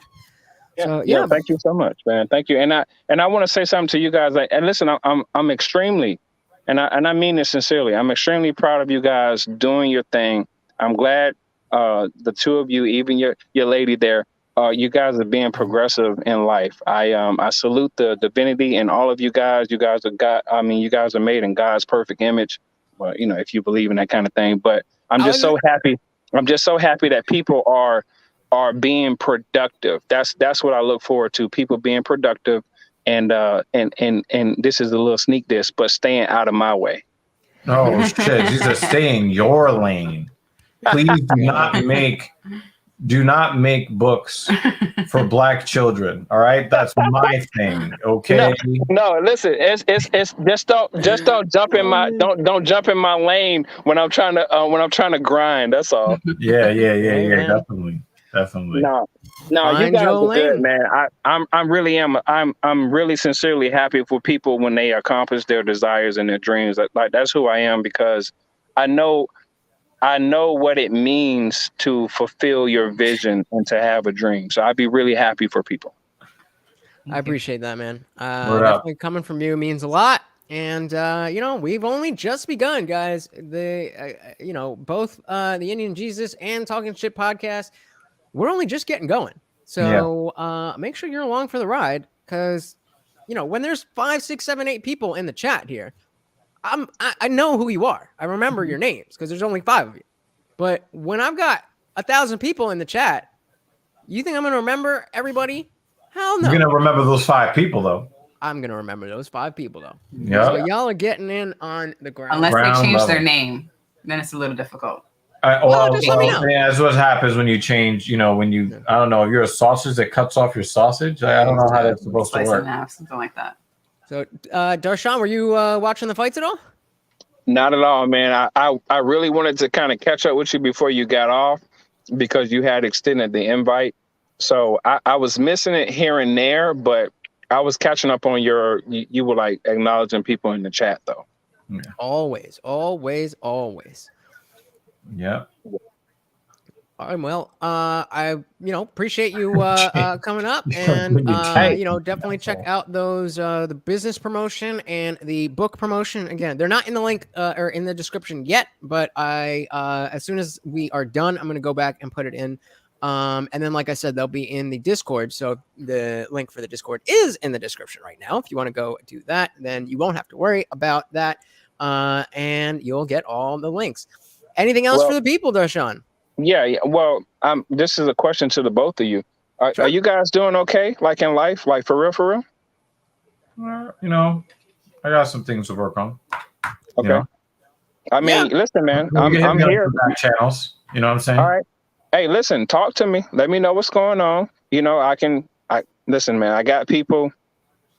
Yeah, thank you so much, man. Thank you. And I want to say something to you guys. And listen, I'm extremely, and I mean this sincerely, I'm extremely proud of you guys doing your thing. I'm glad the two of you, even your lady there, you guys are being progressive in life. I salute the divinity in all of you guys. You guys are God. I mean, you guys are made in God's perfect image. Well, if you believe in that kind of thing. But I'm just so happy. I'm just so happy that people are are being productive. That's what I look forward to. People being productive, and this is a little sneak diss, but staying out of my way. Oh shit! These are stay in your lane. Please do not make books for Black children. All right, that's my thing. Okay. No, listen. It's just don't jump in my don't jump in my lane when I'm trying to grind. That's all. Yeah. Definitely. No, you guys are good, man. I'm really sincerely happy for people when they accomplish their desires and their dreams. Like that's who I am, because I know what it means to fulfill your vision and to have a dream. So I'd be really happy for people. I appreciate that, man. Word Definitely coming from you means a lot. And, we've only just begun, guys. Both the Indian Jesus and Talking Shit podcast, we're only just getting going. So make sure you're along for the ride, because, when there's 5, 6, 7, 8 people in the chat here, I know who you are. I remember your names because there's only 5 of you. But when I've got 1,000 people in the chat, you think I'm going to remember everybody? Hell no. You're going to remember those 5 people, though. I'm going to remember those 5 people, though. Yeah. So y'all are getting in on the ground. Unless they change their name, then it's a little difficult. Just let me know. Yeah, that's what happens when you change, I don't know, if you're a sausage that cuts off your sausage. I don't know how that's supposed to work. In half, something like that. So, Darshaun, were you watching the fights at all? Not at all, man. I really wanted to kind of catch up with you before you got off, because you had extended the invite. So I was missing it here and there, but I was catching up on you were like acknowledging people in the chat, though. Yeah. Always. Yeah. All right, well, I appreciate you coming up, and definitely check out those the business promotion and the book promotion. Again, they're not in the link or in the description yet, but I as soon as we are done, I'm going to go back and put it in. And then, like I said, they'll be in the Discord. So the link for the Discord is in the description right now. If you want to go do that, then you won't have to worry about that, and you'll get all the links. Anything else for the people, Darshaun? Yeah. Well, this is a question to the both of you. Are you guys doing okay? Like in life, like for real? Well, I got some things to work on. Okay. I mean, listen, man, I'm here. Back channels. You know what I'm saying? All right. Hey, listen, talk to me. Let me know what's going on. Listen, man, I got people.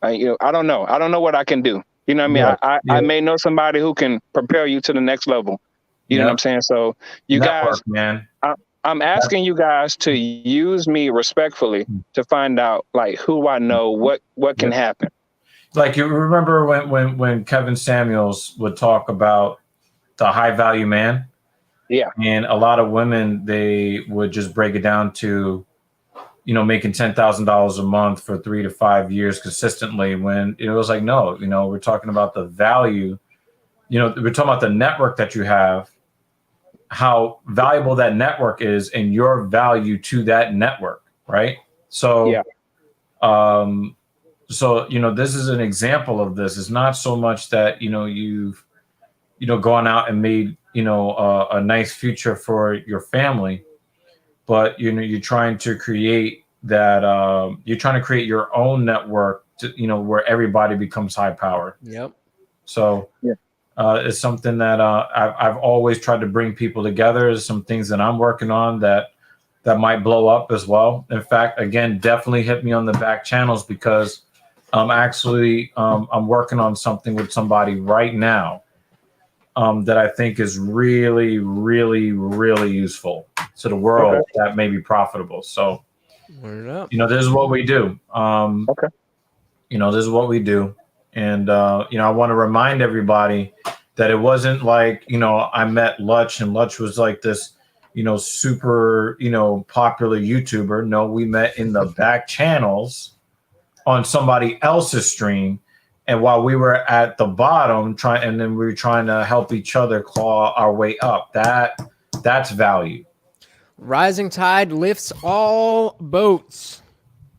I don't know. I don't know what I can do. You know what I mean? I may know somebody who can prepare you to the next level. You know what I'm saying? So you guys, man. I'm asking you guys to use me respectfully to find out like who I know, what can happen. Like, you remember when Kevin Samuels would talk about the high value man? Yeah. And a lot of women, they would just break it down to, making $10,000 a month for 3 to 5 years consistently, when it was like, no, we're talking about the value. We're talking about the network that you have, how valuable that network is, and your value to that network, right? So, this is an example of this. It's not so much that you've gone out and made a nice future for your family, but you're trying to create that. You're trying to create your own network to, where everybody becomes high power. Yep. So it's something that I've always tried to bring people together. There's some things that I'm working on that might blow up as well. In fact, again, definitely hit me on the back channels, because I'm working on something with somebody right now that I think is really, really, really useful to the world, that may be profitable. So, this is what we do. This is what we do. And, I want to remind everybody that it wasn't like, I met Lutch and Lutch was like this, super, popular YouTuber. No, we met in the back channels on somebody else's stream. And while we were at the bottom and then we were trying to help each other claw our way up, that's value. Rising tide lifts all boats.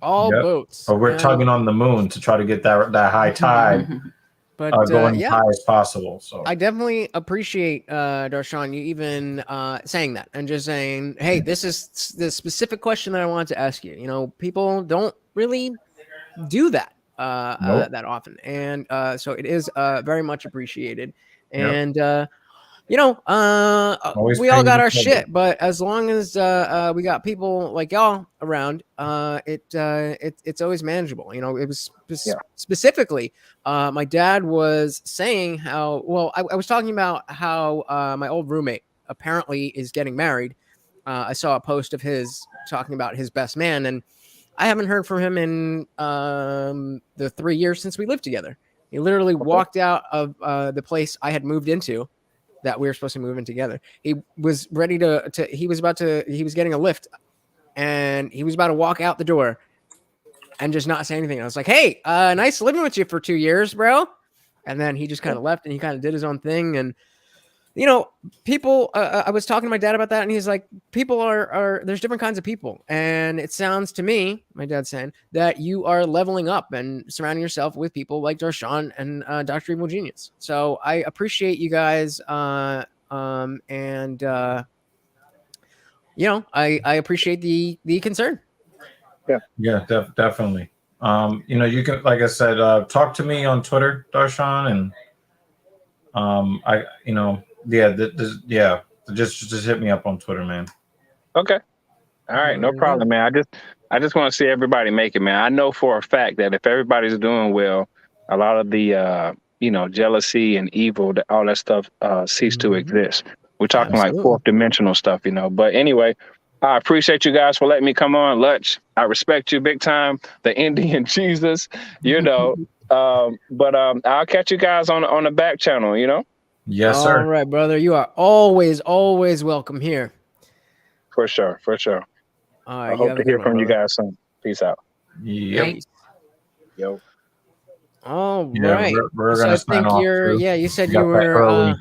All boats. But we're tugging on the moon to try to get that high tide But going as yeah, high as possible. So I definitely appreciate Darshaun, you even saying that and just saying, hey, this is the specific question that I wanted to ask you. You know, people don't really do that Nope. that often, and so it is very much appreciated. Yep. And you know, Always we all paying got our attention. shit, but as long as we got people like y'all around, it's always manageable. You know, it was specifically my dad was saying how well I was talking about how my old roommate apparently is getting married. I saw a post of his talking about his best man, and I haven't heard from him in the 3 years since we lived together. He literally walked out of the place I had moved into that we were supposed to move in together. He was ready he was getting a lift, and he was about to walk out the door and just not say anything. I was like, hey, nice living with you for 2 years, bro. And then he just kind of left, and he kind of did his own thing. And, you know, people, I was talking to my dad about that, and he's like, people are there's different kinds of people. And it sounds to me, my dad's saying, that you are leveling up and surrounding yourself with people like Darshaun and Dr. Evil Genius. So I appreciate you guys. You know, I appreciate the concern. Yeah, definitely. You know, you can, like I said, talk to me on Twitter, Darshaun, and I, you know, just hit me up on Twitter, man. Okay. All right, no problem, man. I just want to see everybody make it, man. I know for a fact that if everybody's doing well, a lot of the you know, jealousy and evil, all that stuff cease to exist. We're talking like fourth dimensional stuff, you know. But anyway, I appreciate you guys for letting me come on, Lutch. I respect you big time, the IndianJesus, you know. But I'll catch you guys on the back channel, you know. Yes, sir. All right, brother. You are always welcome here. For sure. All right, I hope to hear from you guys soon. Peace out. Yep. Yo. All Yeah, right. we're So gonna I sign think off, you're. too. Yeah, you said You you got that were. early.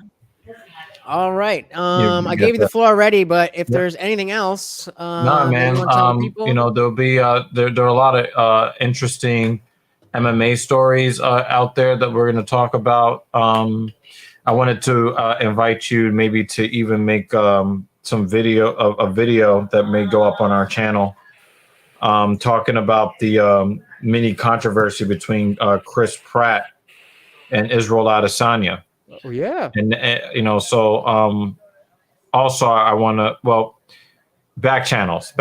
All right. You I got gave you the that. floor already, but if Yep. there's anything else, Nah, that man. you want to tell the people, You know, there'll be there are a lot of interesting MMA stories out there that we're going to talk about. I wanted to invite you maybe to even make some video a video that may go up on our channel, talking about the mini controversy between Chris Pratt and Israel Adesanya. Oh yeah. And you know, so also I want to back channels,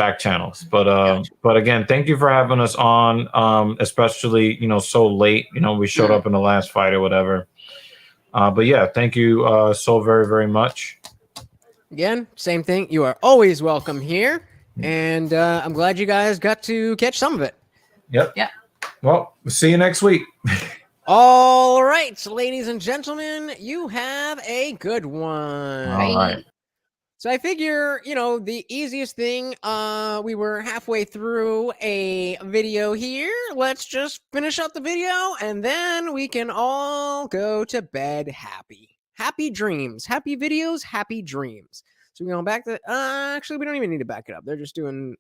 but again, thank you for having us on, especially, you know, so late. You know, we showed up in the last fight or whatever. But yeah, thank you so very, very much. Again, same thing. You are always welcome here, and I'm glad you guys got to catch some of it. Yep. Yeah. Well, we'll see you next week. All right, ladies and gentlemen, you have a good one. All right. So I figure, you know, the easiest thing, we were halfway through a video here. Let's just finish up the video, and then we can all go to bed happy. Happy dreams. Happy videos, happy dreams. So we're going back to, actually, we don't even need to back it up. They're just doing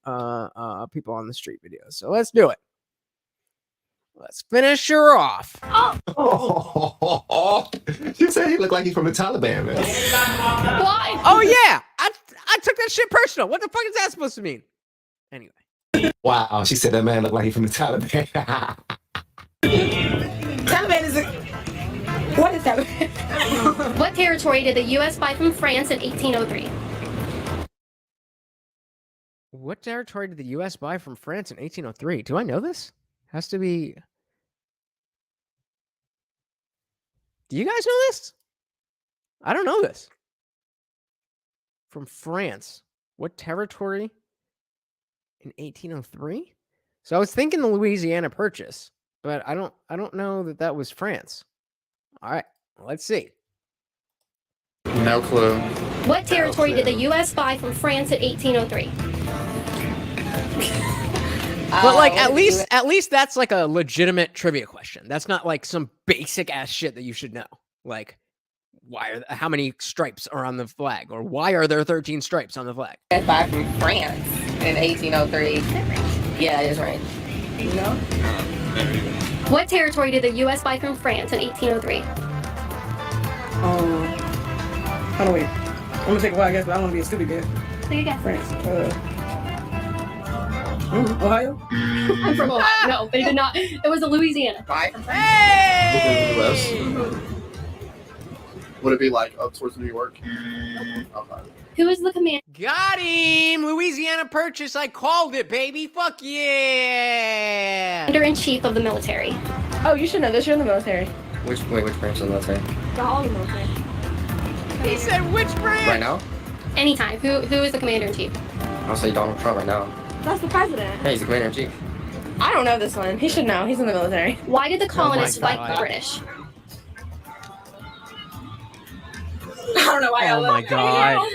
people on the street videos. So let's do it. Let's finish her off. She said he looked like he's from the Taliban, man. Why? Oh, yeah. I took that shit personal. What the fuck is that supposed to mean? Anyway. Wow, she said that man looked like he's from the Taliban. Taliban is what is Taliban? What territory did the U.S. buy from France in 1803? What territory did the U.S. buy from France in 1803? Do I know this? Has to be. Do you guys know this? I don't know this. From France. What territory in 1803? So I was thinking the Louisiana Purchase, but I don't know that that was France. All right, let's see. No clue. What territory did the U.S. buy from France in 1803? But like at least that's like a legitimate trivia question. That's not like some basic ass shit that you should know. Like how many stripes are on the flag, or why are there 13 stripes on the flag? That's buy from France in 1803. Yeah, it's right. You know? What territory did the U.S. buy from France in 1803? Hold on, wait. I'm gonna take a while, I guess, but I don't want to be a stupid guess. Take a guess. France. Ohio? I'm from Ohio. No, they did not. It was Louisiana. Buy from France? Hey! Would it be like up towards New York? Who is the commander? Got him! Louisiana Purchase. I called it, baby. Fuck yeah! Commander-in-chief of the military. Oh, you should know this. You're in the military. Which branch of the military? All the military. He said which branch? Right now? Anytime. Who is the commander-in-chief? I'll say Donald Trump right now. That's the president. Hey, he's the commander-in-chief. I don't know this one. He should know. He's in the military. Why did the colonists my fight God. the British? I don't know why. Oh my God.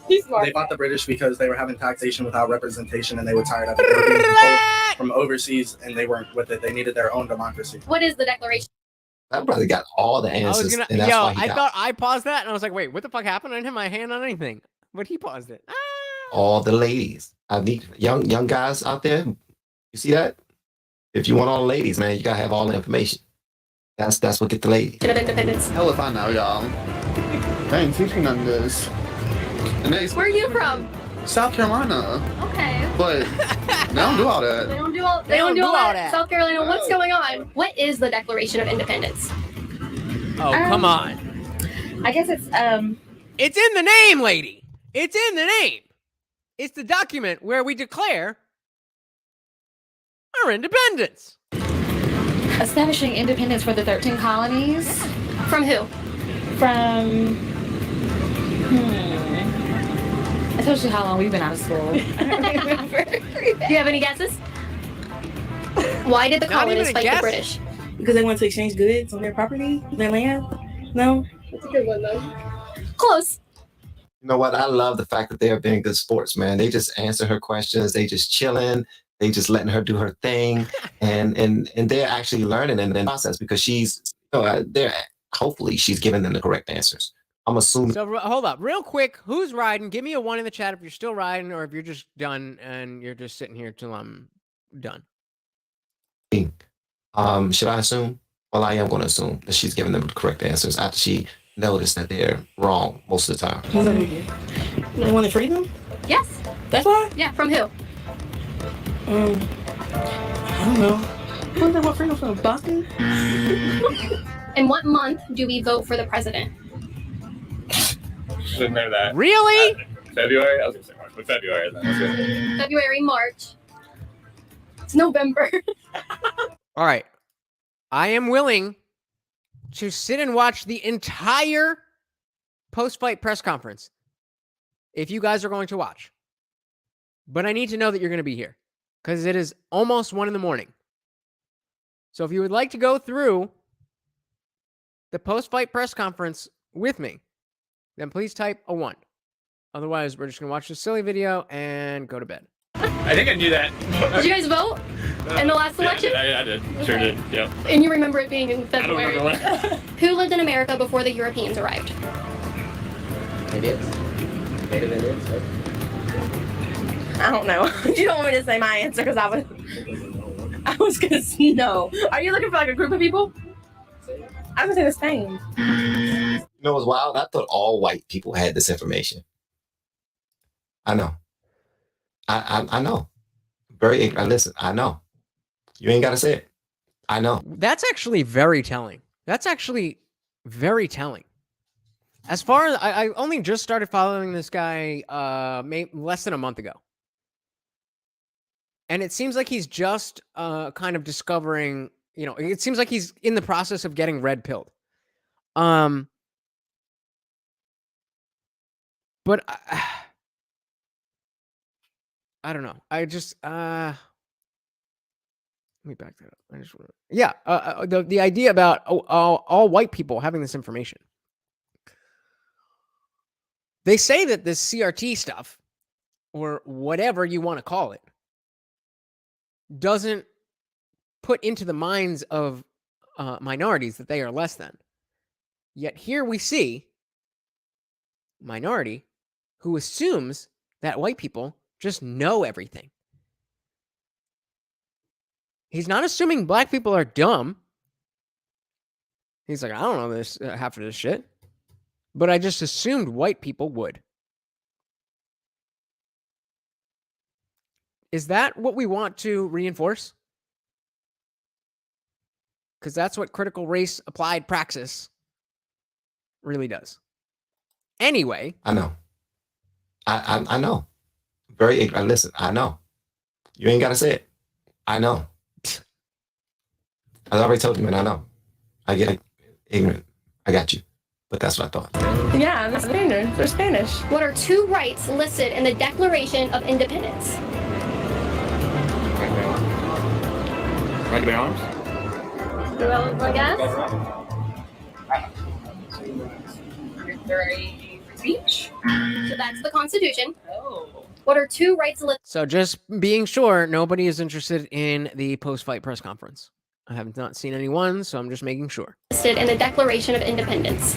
He's smart. They fought the British because they were having taxation without representation, and they were tired of it. They were being imposed from overseas, and they weren't with it. They needed their own democracy. What is the Declaration? That brother got all the I was answers, gonna, and that's why he I got thought I paused that and I was like, wait, what the fuck happened? I didn't have my hand on anything. But he paused it. all the ladies. I need young guys out there. You see that? If you want all the ladies, man, you gotta have all the information. That's what get the ladies. Of independence. Hell if I know, y'all. They ain't teaching on this. And Where are you from? South Carolina. Okay. But they don't do all They that. don't do all. They don't do all that. South Carolina. What's going on? What is the Declaration of Independence? Oh, come on. I guess it's It's in the name, lady. It's in the name. It's the document where we declare our independence. establishing independence for the 13 colonies. From who? From I told you how long we've been out of school. Do you have any guesses? Why did the Not even colonists a fight guess? the British? Because they want to exchange goods on their property, their land. No, that's a good one though. Close. You know what? I love the fact that they are being good sports, man. They just answer her questions. They just chilling. They just letting her do her thing, and they're actually learning in the process because she's, they're hopefully she's giving them the correct answers. I'm assuming. So hold up, real quick. Who's riding? Give me a 1 in the chat if you're still riding, or if you're just done and you're just sitting here till I'm done. Should I assume? Well, I am going to assume that she's giving them the correct answers after she noticed that they're wrong most of the time. They want to free them? Yes. That's why? Yeah. From who? I don't know. Who they want freedom from? Boston? In what month do we vote for the president? Shouldn't know that. Really? February? I was gonna say March, but February. Then. February, March. It's November. All right. I am willing to sit and watch the entire post-fight press conference if you guys are going to watch. But I need to know that you're going to be here because it is almost 1 a.m. So if you would like to go through the post-fight press conference with me, then please type a 1. Otherwise, we're just going to watch this silly video and go to bed. I think I knew that. Did you guys vote in the last election? I did. Sure did. Yep. And you remember it being in I don't February. remember when. Who lived in America before the Europeans arrived? Idiots. Native Indians. Right? I don't know. You don't want me to say my answer because I was gonna say no. Are you looking for like a group of people? I was gonna say the same. You know what's wild? I thought all white people had this information. I know. I know. Very ignorant. Listen, I know. You ain't got to say it. I know. That's actually very telling. That's actually very telling. As far as I only just started following this guy less than a month ago. And it seems like he's just kind of discovering, it seems like he's in the process of getting red pilled. But I don't know. I just let me back that up. I just want to, the idea about all white people having this information. They say that this CRT stuff, or whatever you want to call it, doesn't put into the minds of minorities that they are less than. Yet here we see minority who assumes that white people just know everything. He's not assuming black people are dumb. He's like, I don't know this half of this shit, but I just assumed white people would. Is that what we want to reinforce? Because that's what critical race applied praxis really does. Anyway. I know. I know. Very ignorant. Listen, I know. You ain't got to say it. I know. I already told you, man. I know. I get ignorant. I got you. But that's what I thought. Yeah, they're Spanish. They're Spanish. What are two rights listed in the Declaration of Independence? Right to bear arms? I guess. Speech. So that's the Constitution. What are two rights listed? So just being sure, nobody is interested in the post-fight press conference. I have not seen anyone, so I'm just making sure. Listed in the Declaration of Independence.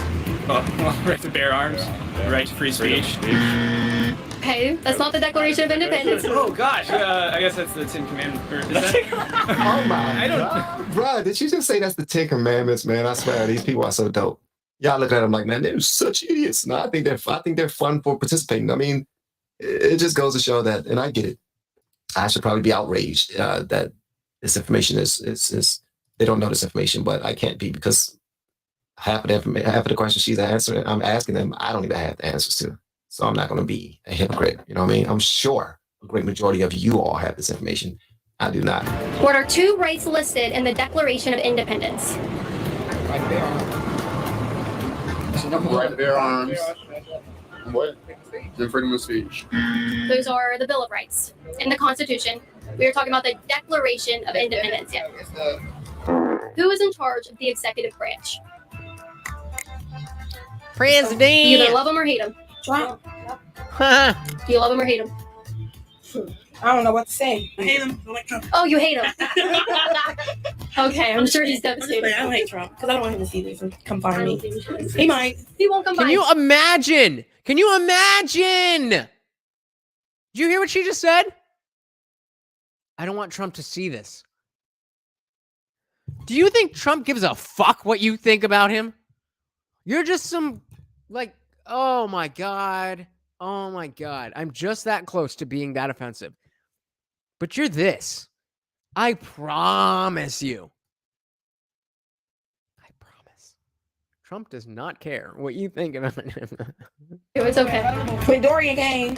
Right to bear arms, right to free speech. Okay, that's not the Declaration of Independence. Oh gosh, I guess that's the Ten Commandments. Is that? Oh my God. Bro, did you just say that's the 10 Commandments, man? I swear, these people are so dope. Y'all look at them like, man, they're such idiots. No, I think they're fun for participating. I mean, it just goes to show that, and I get it. I should probably be outraged that this information is they don't know this information, but I can't be, because half of the questions she's answering, I'm asking them, I don't even have the answers to. So I'm not going to be a hypocrite. You know what I mean? I'm sure a great majority of you all have this information. I do not. What are two rights listed in the Declaration of Independence? Right to bear arms. What? And freedom of speech. Those are the Bill of Rights in the Constitution. We are talking about the Declaration of Independence. Yeah. Who is in charge of the executive branch? President. You either love him or hate him. Trump. Do you love him or hate him? I don't know what to say. I hate him. I like Trump. Oh, you hate him. Okay, I'm sure he's devastated. I don't hate Trump because I don't want him to see this and come find me. He might. He won't come Can by. you imagine? Can you imagine? Did you hear what she just said? I don't want Trump to see this. Do you think Trump gives a fuck what you think about him? You're just some, like, oh my God. Oh my God. I'm just that close to being that offensive. But you're this. I promise you. I promise. Trump does not care what you think about him. It's okay. When Dorian came,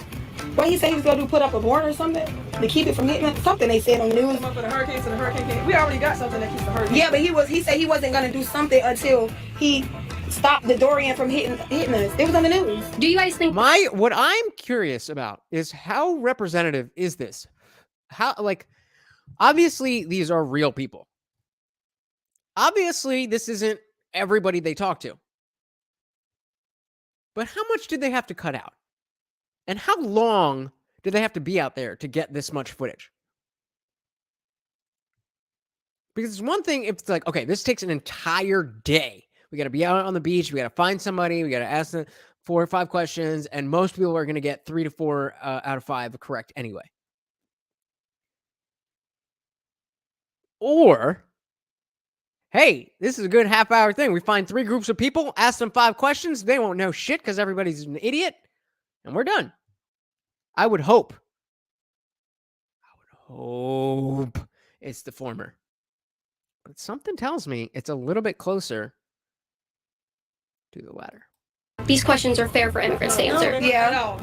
what he said he was going to do, put up a border or something to keep it from hitting something they said on the news. For the hurricane, so the hurricane came. We already got something that keeps the hurricane. Yeah, but he said he wasn't going to do something until he stopped the Dorian from hitting us. It was on the news. Do you guys think what I'm curious about is how representative is this? How, like, obviously these are real people. Obviously this isn't everybody they talk to. But how much did they have to cut out? And how long do they have to be out there to get this much footage? Because it's one thing if it's like, okay, this takes an entire day. We got to be out on the beach. We got to find somebody. We got to ask them 4 or 5 questions. And most people are going to get 3 to 4 out of 5 correct anyway. Or, hey, this is a good half-hour thing. We find 3 groups of people, ask them 5 questions. They won't know shit because everybody's an idiot. And we're done. I would hope it's the former. But something tells me it's a little bit closer to the latter. these questions are fair for immigrants to answer? Yeah.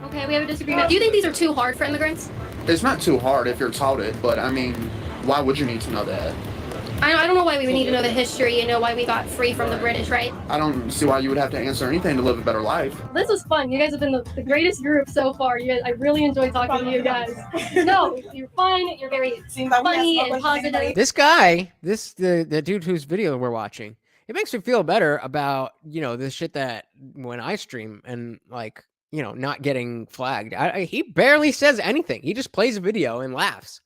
Okay, we have a disagreement. Do you think these are too hard for immigrants? It's not too hard if you're taught it, but I mean, why would you need to know that? I don't know why we would need to know the history and know why we got free from the British, right? I don't see why you would have to answer anything to live a better life. This was fun. You guys have been the greatest group so far. You guys, I really enjoyed talking to you guys. No, you're fun. You're very funny and positive. This guy, the dude whose video we're watching, it makes me feel better about, you know, the shit that when I stream and like, you know, not getting flagged. He barely says anything. He just plays a video and laughs.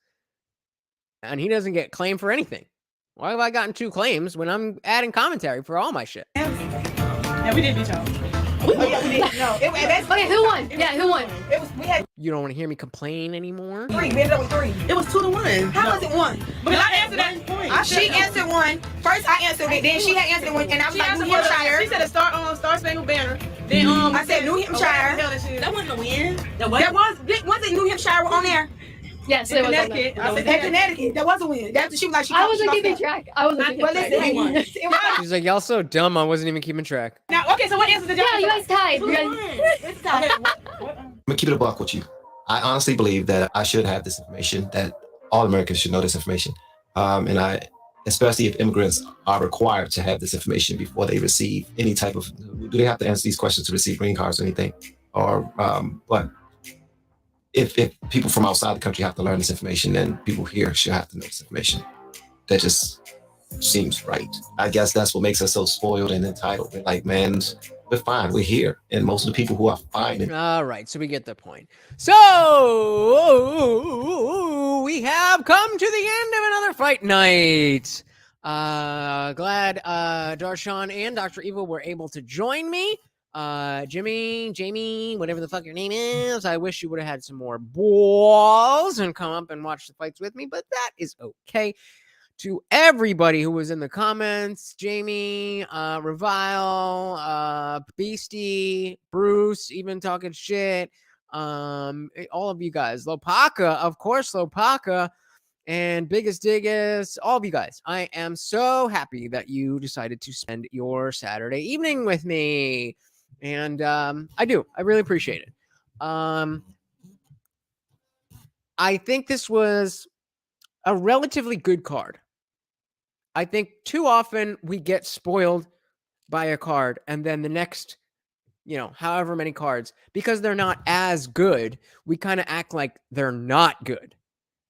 And he doesn't get claimed for anything. Why have I gotten 2 claims when I'm adding commentary for all my shit? Yeah, we did beat y'all. Oh yeah, we did. No, Okay, who won? Yeah, who won? It was we had You don't want to hear me complain anymore? 3. We ended up with 3. It was 2-1. How was it 1? Because I answered that. She answered 1. First I answered it, then she had answered 1, and I was like New Hampshire. She said a Star Spangled Banner. Then I said New Hampshire. That wasn't a win. That was it New Hampshire on there? Yes, it was on there. Connecticut. I said that Connecticut. That was a win. That she was like she. I wasn't keeping track. I wasn't keeping Well, track. listen, it was. She's like, y'all so dumb. I wasn't even keeping track. Now, okay, so what answer did y'all? Yeah, you guys tied. You guys. It's tied. I'm gonna keep it a buck with you. I honestly believe that I should have this information, that all Americans should know this information. And I, especially if immigrants are required to have this information before they receive any type of, do they have to answer these questions to receive green cards or anything? Or what? If people from outside the country have to learn this information, then people here should have to know this information. That just seems right. I guess that's what makes us so spoiled and entitled. We're like, man, we're fine. We're here. And most of the people who are fine. All right, so we get the point. So we have come to the end of another fight night. Glad Darshan and Dr. Evil were able to join me. Jamie, whatever the fuck your name is, I wish you would have had some more balls and come up and watch the fights with me, but that is okay. To everybody who was in the comments, Jamie, Revile, Beastie, Bruce, even talking shit, all of you guys, Lopaka, of course, Lopaka, and Biggest Diggus, all of you guys. I am so happy that you decided to spend your Saturday evening with me. And I really appreciate it. I think this was a relatively good card. I think too often we get spoiled by a card and then the next, however many cards, because they're not as good, we kind of act like they're not good.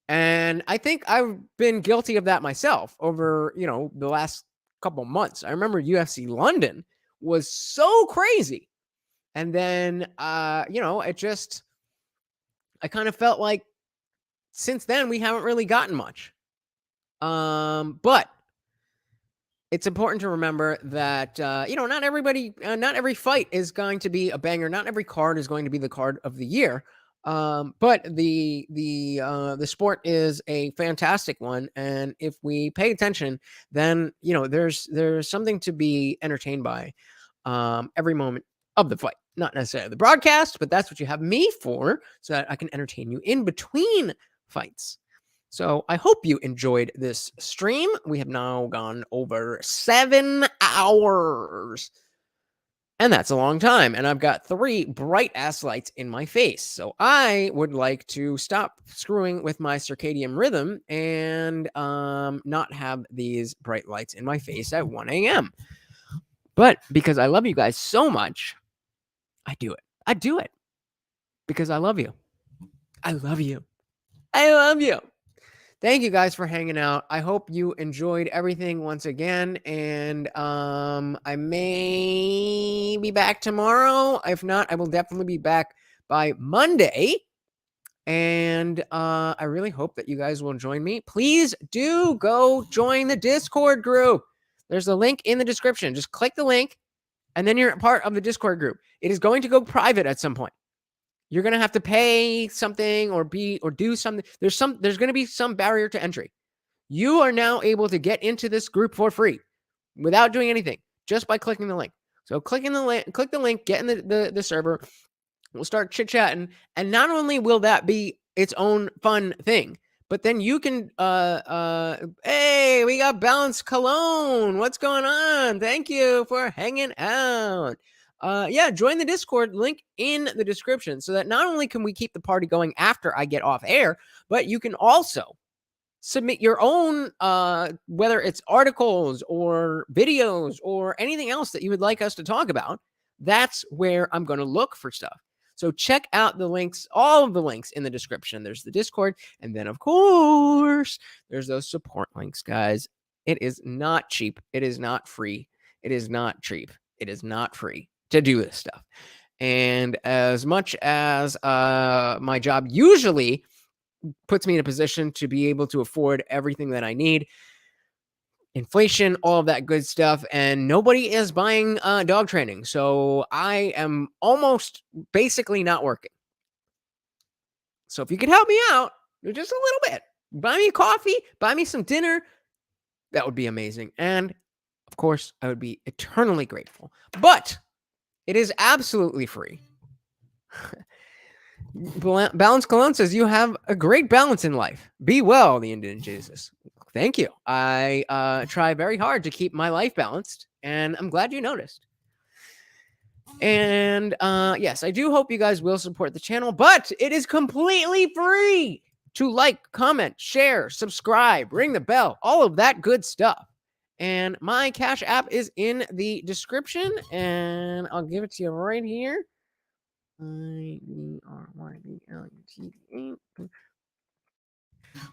And I think I've been guilty of that myself over, the last couple months. I remember UFC London was so crazy. And then, I kind of felt like since then we haven't really gotten much. But it's important to remember that, not every fight is going to be a banger. Not every card is going to be the card of the year. But the sport is a fantastic one. And if we pay attention, then, there's something to be entertained by, every moment of the fight. Not necessarily the broadcast, but that's what you have me for, so that I can entertain you in between fights. So I hope you enjoyed this stream. We have now gone over 7 hours. And that's a long time. And I've got 3 bright ass lights in my face. So I would like to stop screwing with my circadian rhythm and not have these bright lights in my face at 1 a.m. But because I love you guys so much, I do it. I do it because I love you. I love you. I love you. Thank you guys for hanging out. I hope you enjoyed everything once again. And I may be back tomorrow. If not, I will definitely be back by Monday. And I really hope that you guys will join me. Please do go join the Discord group. There's a link in the description. Just click the link, and then you're a part of the Discord group. It is going to go private at some point. You're going to have to pay something or do something. There's going to be some barrier to entry. You are now able to get into this group for free without doing anything, just by clicking the link. So click the link, get in the server. We'll start chit-chatting. And not only will that be its own fun thing, but then you can, hey, we got Balanced Cologne. What's going on? Thank you for hanging out. Join the Discord, link in the description, so that not only can we keep the party going after I get off air, but you can also submit your own, whether it's articles or videos or anything else that you would like us to talk about. That's where I'm going to look for stuff. So check out the links, all of the links in the description. There's the Discord, and then, of course, there's those support links, guys. It is not cheap. It is not free. It is not cheap. It is not free to do this stuff. And as much as my job usually puts me in a position to be able to afford everything that I need, inflation, all of that good stuff, and nobody is buying dog training. So I am almost basically not working. So if you could help me out, just a little bit, buy me coffee, buy me some dinner, that would be amazing. And of course, I would be eternally grateful. But it is absolutely free. Balance Cologne says you have a great balance in life. Be well, the IndianJesus. Thank you. I try very hard to keep my life balanced, and I'm glad you noticed. And yes, I do hope you guys will support the channel, but it is completely free to like, comment, share, subscribe, ring the bell, all of that good stuff. And my Cash App is in the description, and I'll give it to you right here.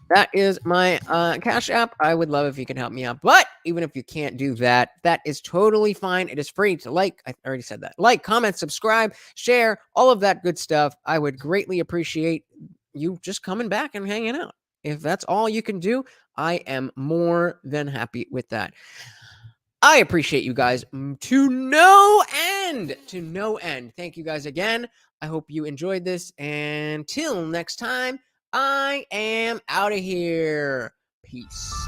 That is my Cash App. I would love if you can help me out. But even if you can't do that, that is totally fine. It is free to like. I already said that. Like, comment, subscribe, share, all of that good stuff. I would greatly appreciate you just coming back and hanging out. If that's all you can do, I am more than happy with that. I appreciate you guys to no end. To no end. Thank you guys again. I hope you enjoyed this. And till next time, I am out of here. Peace.